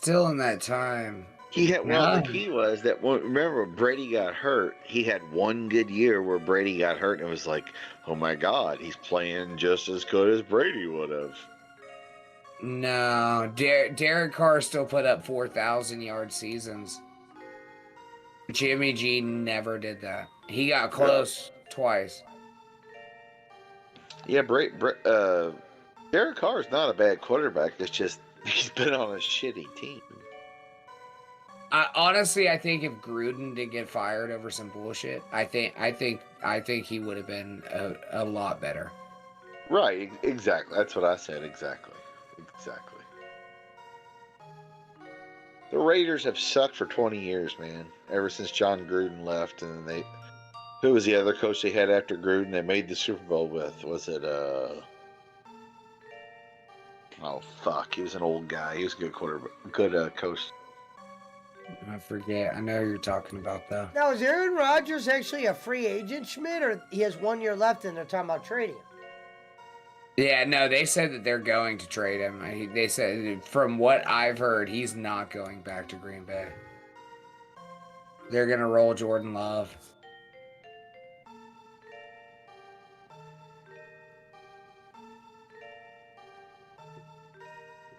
Still in that time. The key was that remember Brady got hurt. He had one good year where Brady got hurt, and it was like, oh my God, he's playing just as good as Brady would have. No, Derek Carr still put up 4,000-yard seasons. Jimmy G never did that. He got close twice. Yeah, Derek Carr is not a bad quarterback. It's just he's been on a shitty team. Honestly, I think if Gruden did get fired over some bullshit, I think he would have been a lot better. Right, exactly. That's what I said. Exactly. The Raiders have sucked for 20 years, man. Ever since John Gruden left, and then who was the other coach they had after Gruden? They made the Super Bowl with. Was it oh fuck, he was an old guy. He was a good quarterback, good coach. I forget. I know who you're talking about though. Now, is Aaron Rodgers actually a free agent, Schmidt, or he has 1 year left and they're talking about trading him? Yeah, no, they said that they're going to trade him. They said, from what I've heard, he's not going back to Green Bay. They're going to roll Jordan Love.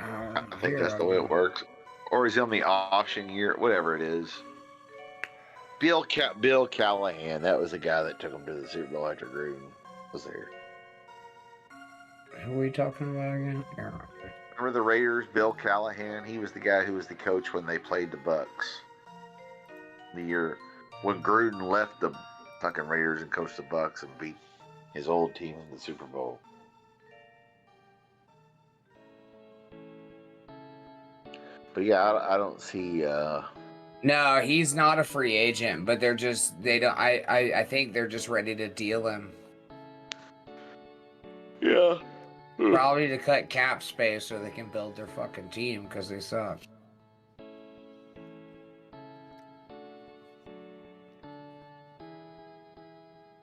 I think that's the way it works. Or he's on the option year, whatever it is. Bill Callahan, that was the guy that took him to the Super Bowl after Gruden was there. Who are we talking about again? Remember the Raiders, Bill Callahan? He was the guy who was the coach when they played the Bucks. The year when Gruden left the fucking Raiders and coached the Bucks and beat his old team in the Super Bowl. But yeah, I don't see. No, he's not a free agent, but I think they're just ready to deal him. Yeah. probably to cut cap space so they can build their fucking team because they suck.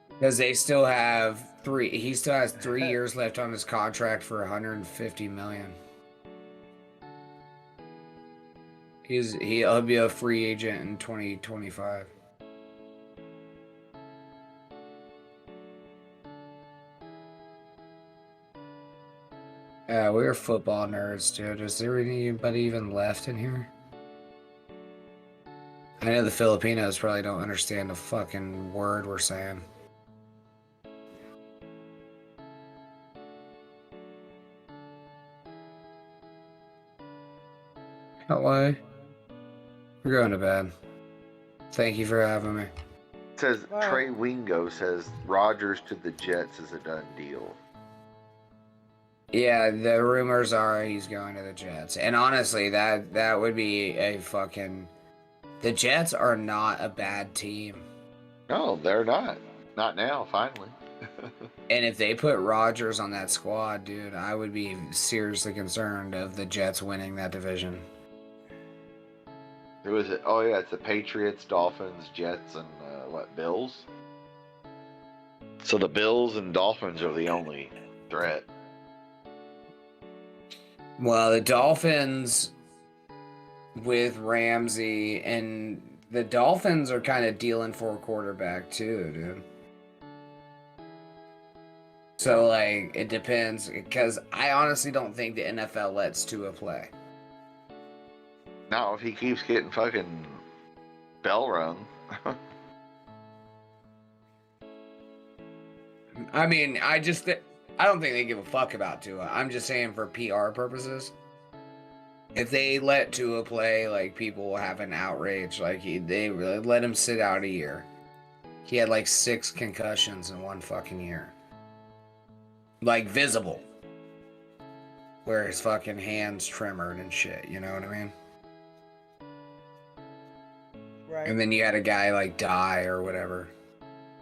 Because they still have he still has 3 years left on his contract for $150 million. He'll be a free agent in 2025. Yeah, we're football nerds, dude. Is there anybody even left in here? I know the Filipinos probably don't understand a fucking word we're saying. Hello. We're going to bed. Thank you for having me. It says Trey Wingo says Rodgers to the Jets is a done deal. Yeah, the rumors are he's going to the Jets. And honestly, that would be a fucking... The Jets are not a bad team. No, they're not. Not now, finally. And if they put Rodgers on that squad, dude, I would be seriously concerned of the Jets winning that division. Who is it? Oh, yeah, it's the Patriots, Dolphins, Jets, and Bills? So the Bills and Dolphins are the only threat. Well, the Dolphins with Ramsey, and the Dolphins are kind of dealing for a quarterback too, dude. So, like, it depends, because I honestly don't think the NFL lets Tua play. Not if he keeps getting fucking bell rung. I mean, I don't think they give a fuck about Tua. I'm just saying for PR purposes. If they let Tua play, like, people will have an outrage. Like, they let him sit out a year. He had, like, 6 concussions in 1 fucking year. Like, visible. Where his fucking hands trembled and shit, you know what I mean? Right. And then you had a guy, like, die or whatever.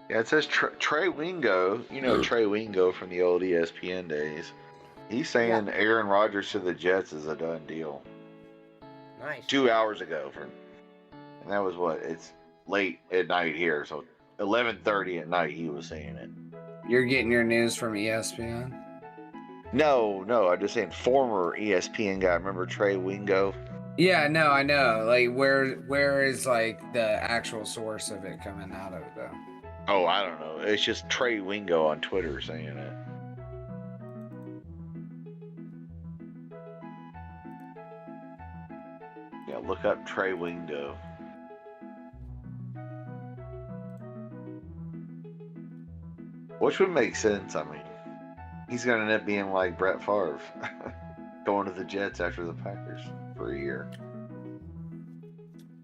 Yeah, it says Trey Wingo. You know Trey Wingo from the old ESPN days. He's saying Aaron Rodgers to the Jets is a done deal. Nice. 2 hours ago, and that was what? It's late at night here, so 11:30 at night he was saying it. You're getting your news from ESPN? No, I'm just saying former ESPN guy. Remember Trey Wingo? Yeah, no, I know. Like, where is, like, the actual source of it coming out of, though? Oh, I don't know. It's just Trey Wingo on Twitter saying it. Yeah, look up Trey Wingo. Which would make sense. I mean, he's going to end up being like Brett Favre, going to the Jets after the Packers for a year.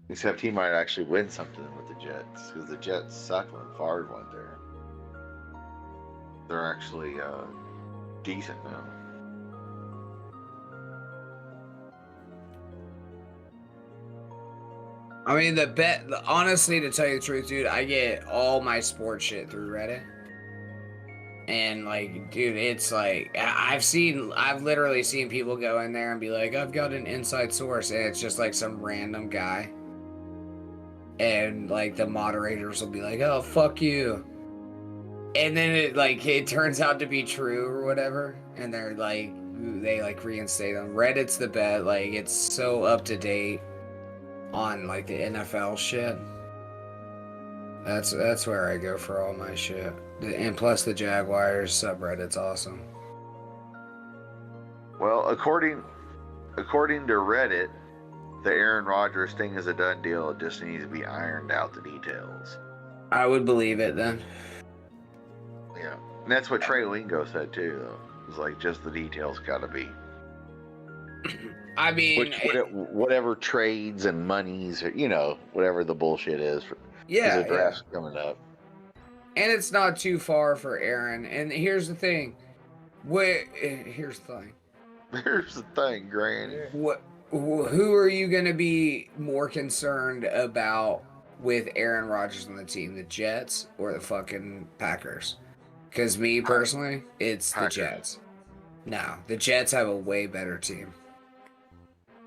Except he might actually win something with the Jets, because the Jets sucked when Favre went there. They're actually decent now. I mean, honestly, to tell you the truth, dude, I get all my sports shit through Reddit. And, like, dude, it's like, I've literally seen people go in there and be like, I've got an inside source, and it's just like some random guy. And, like, the moderators will be like, oh, fuck you. And then it turns out to be true or whatever. And they're like, they reinstate them. Reddit's the best. Like, it's so up to date on, like, the NFL shit. That's where I go for all my shit. And plus the Jaguars subreddit's awesome. Well, according to Reddit, the Aaron Rodgers thing is a done deal. It just needs to be ironed out, the details. I would believe it then. Yeah. And that's what Trey Wingo said too, though. It's like, just the details gotta be. I mean, whatever trades and monies, or, whatever the bullshit is. Yeah, the draft's coming up. And it's not too far for Aaron. And here's the thing. Here's the thing, Granny. Who are you going to be more concerned about with Aaron Rodgers on the team? The Jets or the fucking Packers? Because me, personally, it's Packers. The Jets. No, the Jets have a way better team.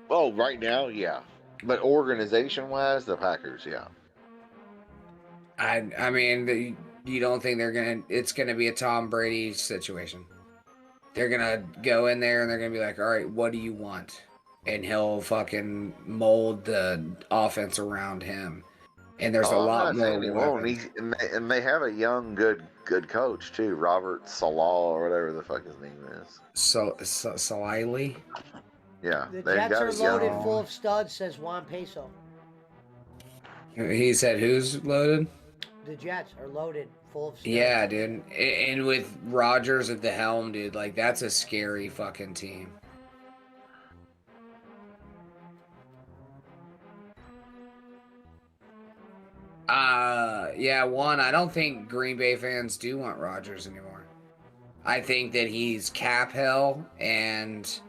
Well, right now, yeah. But organization-wise, the Packers, yeah. I mean, you don't think it's gonna be a Tom Brady situation? They're gonna go in there and they're gonna be like, all right, what do you want? And he'll fucking mold the offense around him. And there's a I'm lot not more saying he won't. weapons. And they have a young, good coach too, Robert Salah or whatever the fuck his name is. Salili? Yeah, The they've Jets got are a young. loaded full of studs, says Juan Peso. He said who's loaded? The Jets are loaded full of studs. Yeah, dude. And with Rodgers at the helm, dude, like that's a scary fucking team. Yeah, I don't think Green Bay fans do want Rodgers anymore. I think that he's cap hell and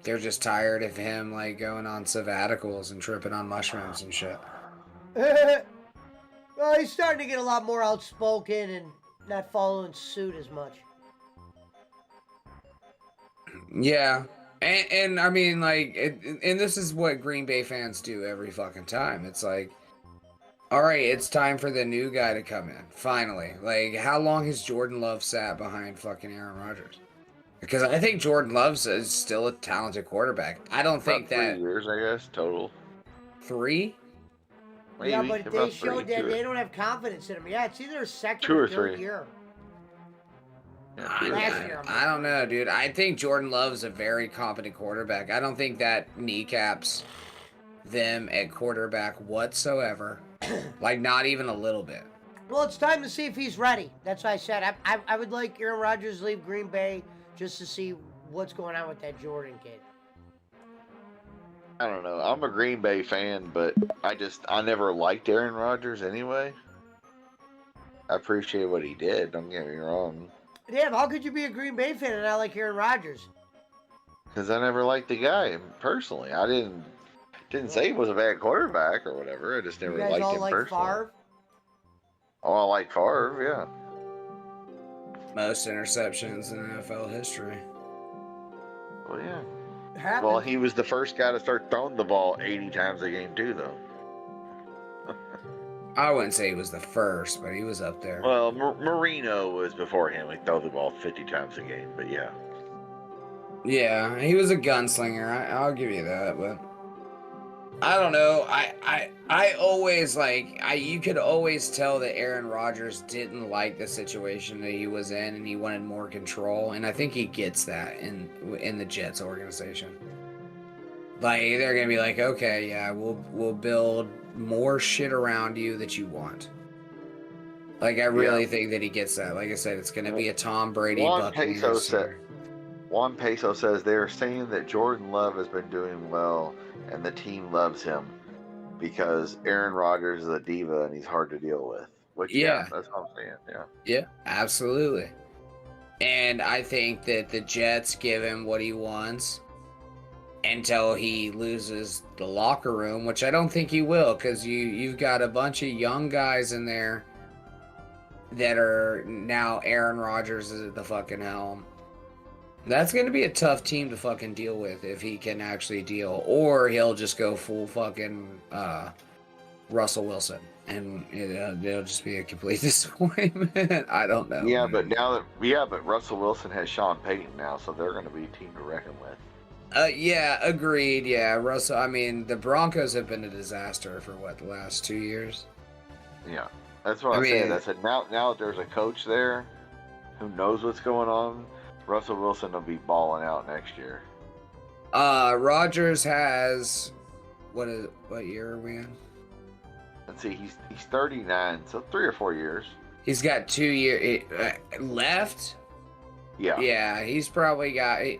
they're just tired of him like going on sabbaticals and tripping on mushrooms and shit. Well, he's starting to get a lot more outspoken and not following suit as much. Yeah. And I mean, like, and this is what Green Bay fans do every fucking time. It's like, all right, it's time for the new guy to come in. Finally. Like, how long has Jordan Love sat behind fucking Aaron Rodgers? Because I think Jordan Love is still a talented quarterback. I don't think about 3 that... years, I guess, total. 3? Maybe, yeah, but they about showed that they don't have confidence in him. Yeah, it's either a second or third year. I don't know, dude. I think Jordan Love's a very competent quarterback. I don't think that kneecaps them at quarterback whatsoever. Like, not even a little bit. Well, it's time to see if he's ready. That's why I said I would like Aaron Rodgers to leave Green Bay just to see what's going on with that Jordan kid. I don't know. I'm a Green Bay fan, but I never liked Aaron Rodgers anyway. I appreciate what he did. Don't get me wrong. Damn, how could you be a Green Bay fan and not like Aaron Rodgers? Because I never liked the guy personally. I didn't say he was a bad quarterback or whatever. I just never liked him personally. Favre? Oh, I like Favre, yeah. Most interceptions in NFL history. Well, yeah. Happened. Well, he was the first guy to start throwing the ball 80 times a game too, though. I wouldn't say he was the first, but he was up there. Well, Marino was before him. He threw the ball 50 times a game, but yeah. Yeah, he was a gunslinger. I'll give you that, but I don't know. I always you could always tell that Aaron Rodgers didn't like the situation that he was in, and he wanted more control. And I think he gets that in the Jets organization. Like they're gonna be like, okay, yeah, we'll build more shit around you that you want. Like I really think that he gets that. Like I said, it's gonna be a Tom Brady Buccaneers. Juan Peso says they're saying that Jordan Love has been doing well and the team loves him because Aaron Rodgers is a diva and he's hard to deal with. Which, yeah that's what I'm saying, yeah. Yeah, absolutely. And I think that the Jets give him what he wants until he loses the locker room, which I don't think he will, because you've got a bunch of young guys in there that are now Aaron Rodgers is at the fucking helm. That's going to be a tough team to fucking deal with if he can actually deal. Or he'll just go full fucking Russell Wilson. And it'll just be a complete disappointment. I don't know. Yeah, but but Russell Wilson has Sean Payton now, so they're going to be a team to reckon with. Yeah, agreed. Yeah, Russell. I mean, the Broncos have been a disaster for the last 2 years? Yeah, that's what I said. I said now that there's a coach there who knows what's going on, Russell Wilson will be balling out next year. Rodgers has what year are we in? Let's see, he's 39, so 3 or 4 years. He's got 2 years left. Yeah. Yeah, he's probably got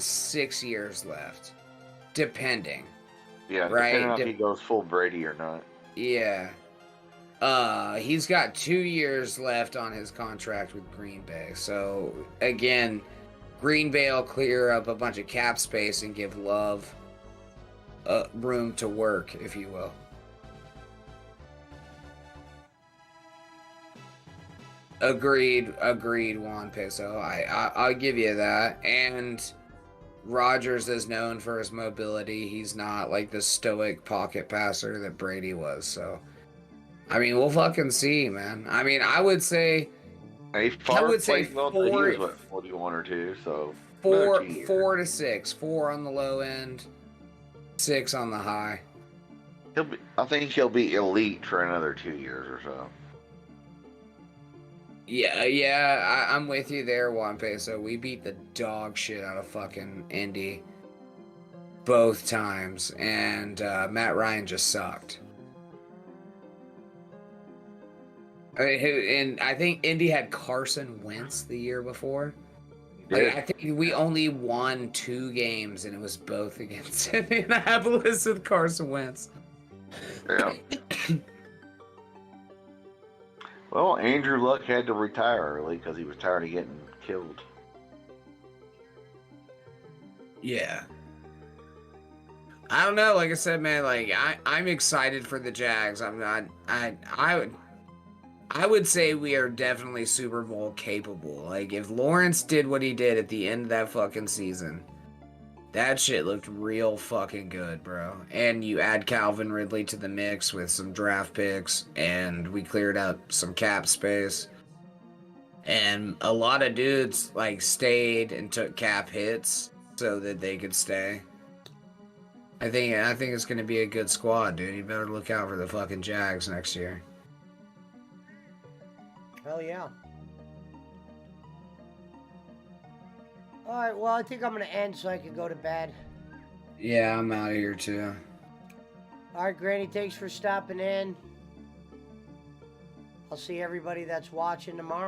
6 years left, depending. Yeah, right? Depending on if he goes full Brady or not. Yeah. He's got 2 years left on his contract with Green Bay. So, again, Green Bay will clear up a bunch of cap space and give Love room to work, if you will. Agreed, Juan Peso. I'll give you that. And Rodgers is known for his mobility. He's not like the stoic pocket passer that Brady was. So, I mean, we'll fucking see, man. I mean, I would say played well till he was 41 or 2. So another 2 years. 4 to 6, 4 on the low end, 6 on the high. I think he'll be elite for another 2 years or so. Yeah, I'm with you there, Juan Peso. We beat the dog shit out of fucking Indy both times, and Matt Ryan just sucked. And I think Indy had Carson Wentz the year before. Like, I think we only won 2 games, and it was both against Indianapolis with Carson Wentz. Yeah. Well, Andrew Luck had to retire early because he was tired of getting killed. Yeah. I don't know. Like I said, man, like I'm excited for the Jags. I'm not. I would say we are definitely Super Bowl capable. Like if Lawrence did what he did at the end of that fucking season, that shit looked real fucking good, bro. And you add Calvin Ridley to the mix with some draft picks, and we cleared up some cap space. And a lot of dudes like stayed and took cap hits so that they could stay. I think it's gonna be a good squad, dude. You better look out for the fucking Jags next year. Hell yeah. Alright, well, I think I'm going to end so I can go to bed. Yeah, I'm out of here too. Alright, Granny, thanks for stopping in. I'll see everybody that's watching tomorrow.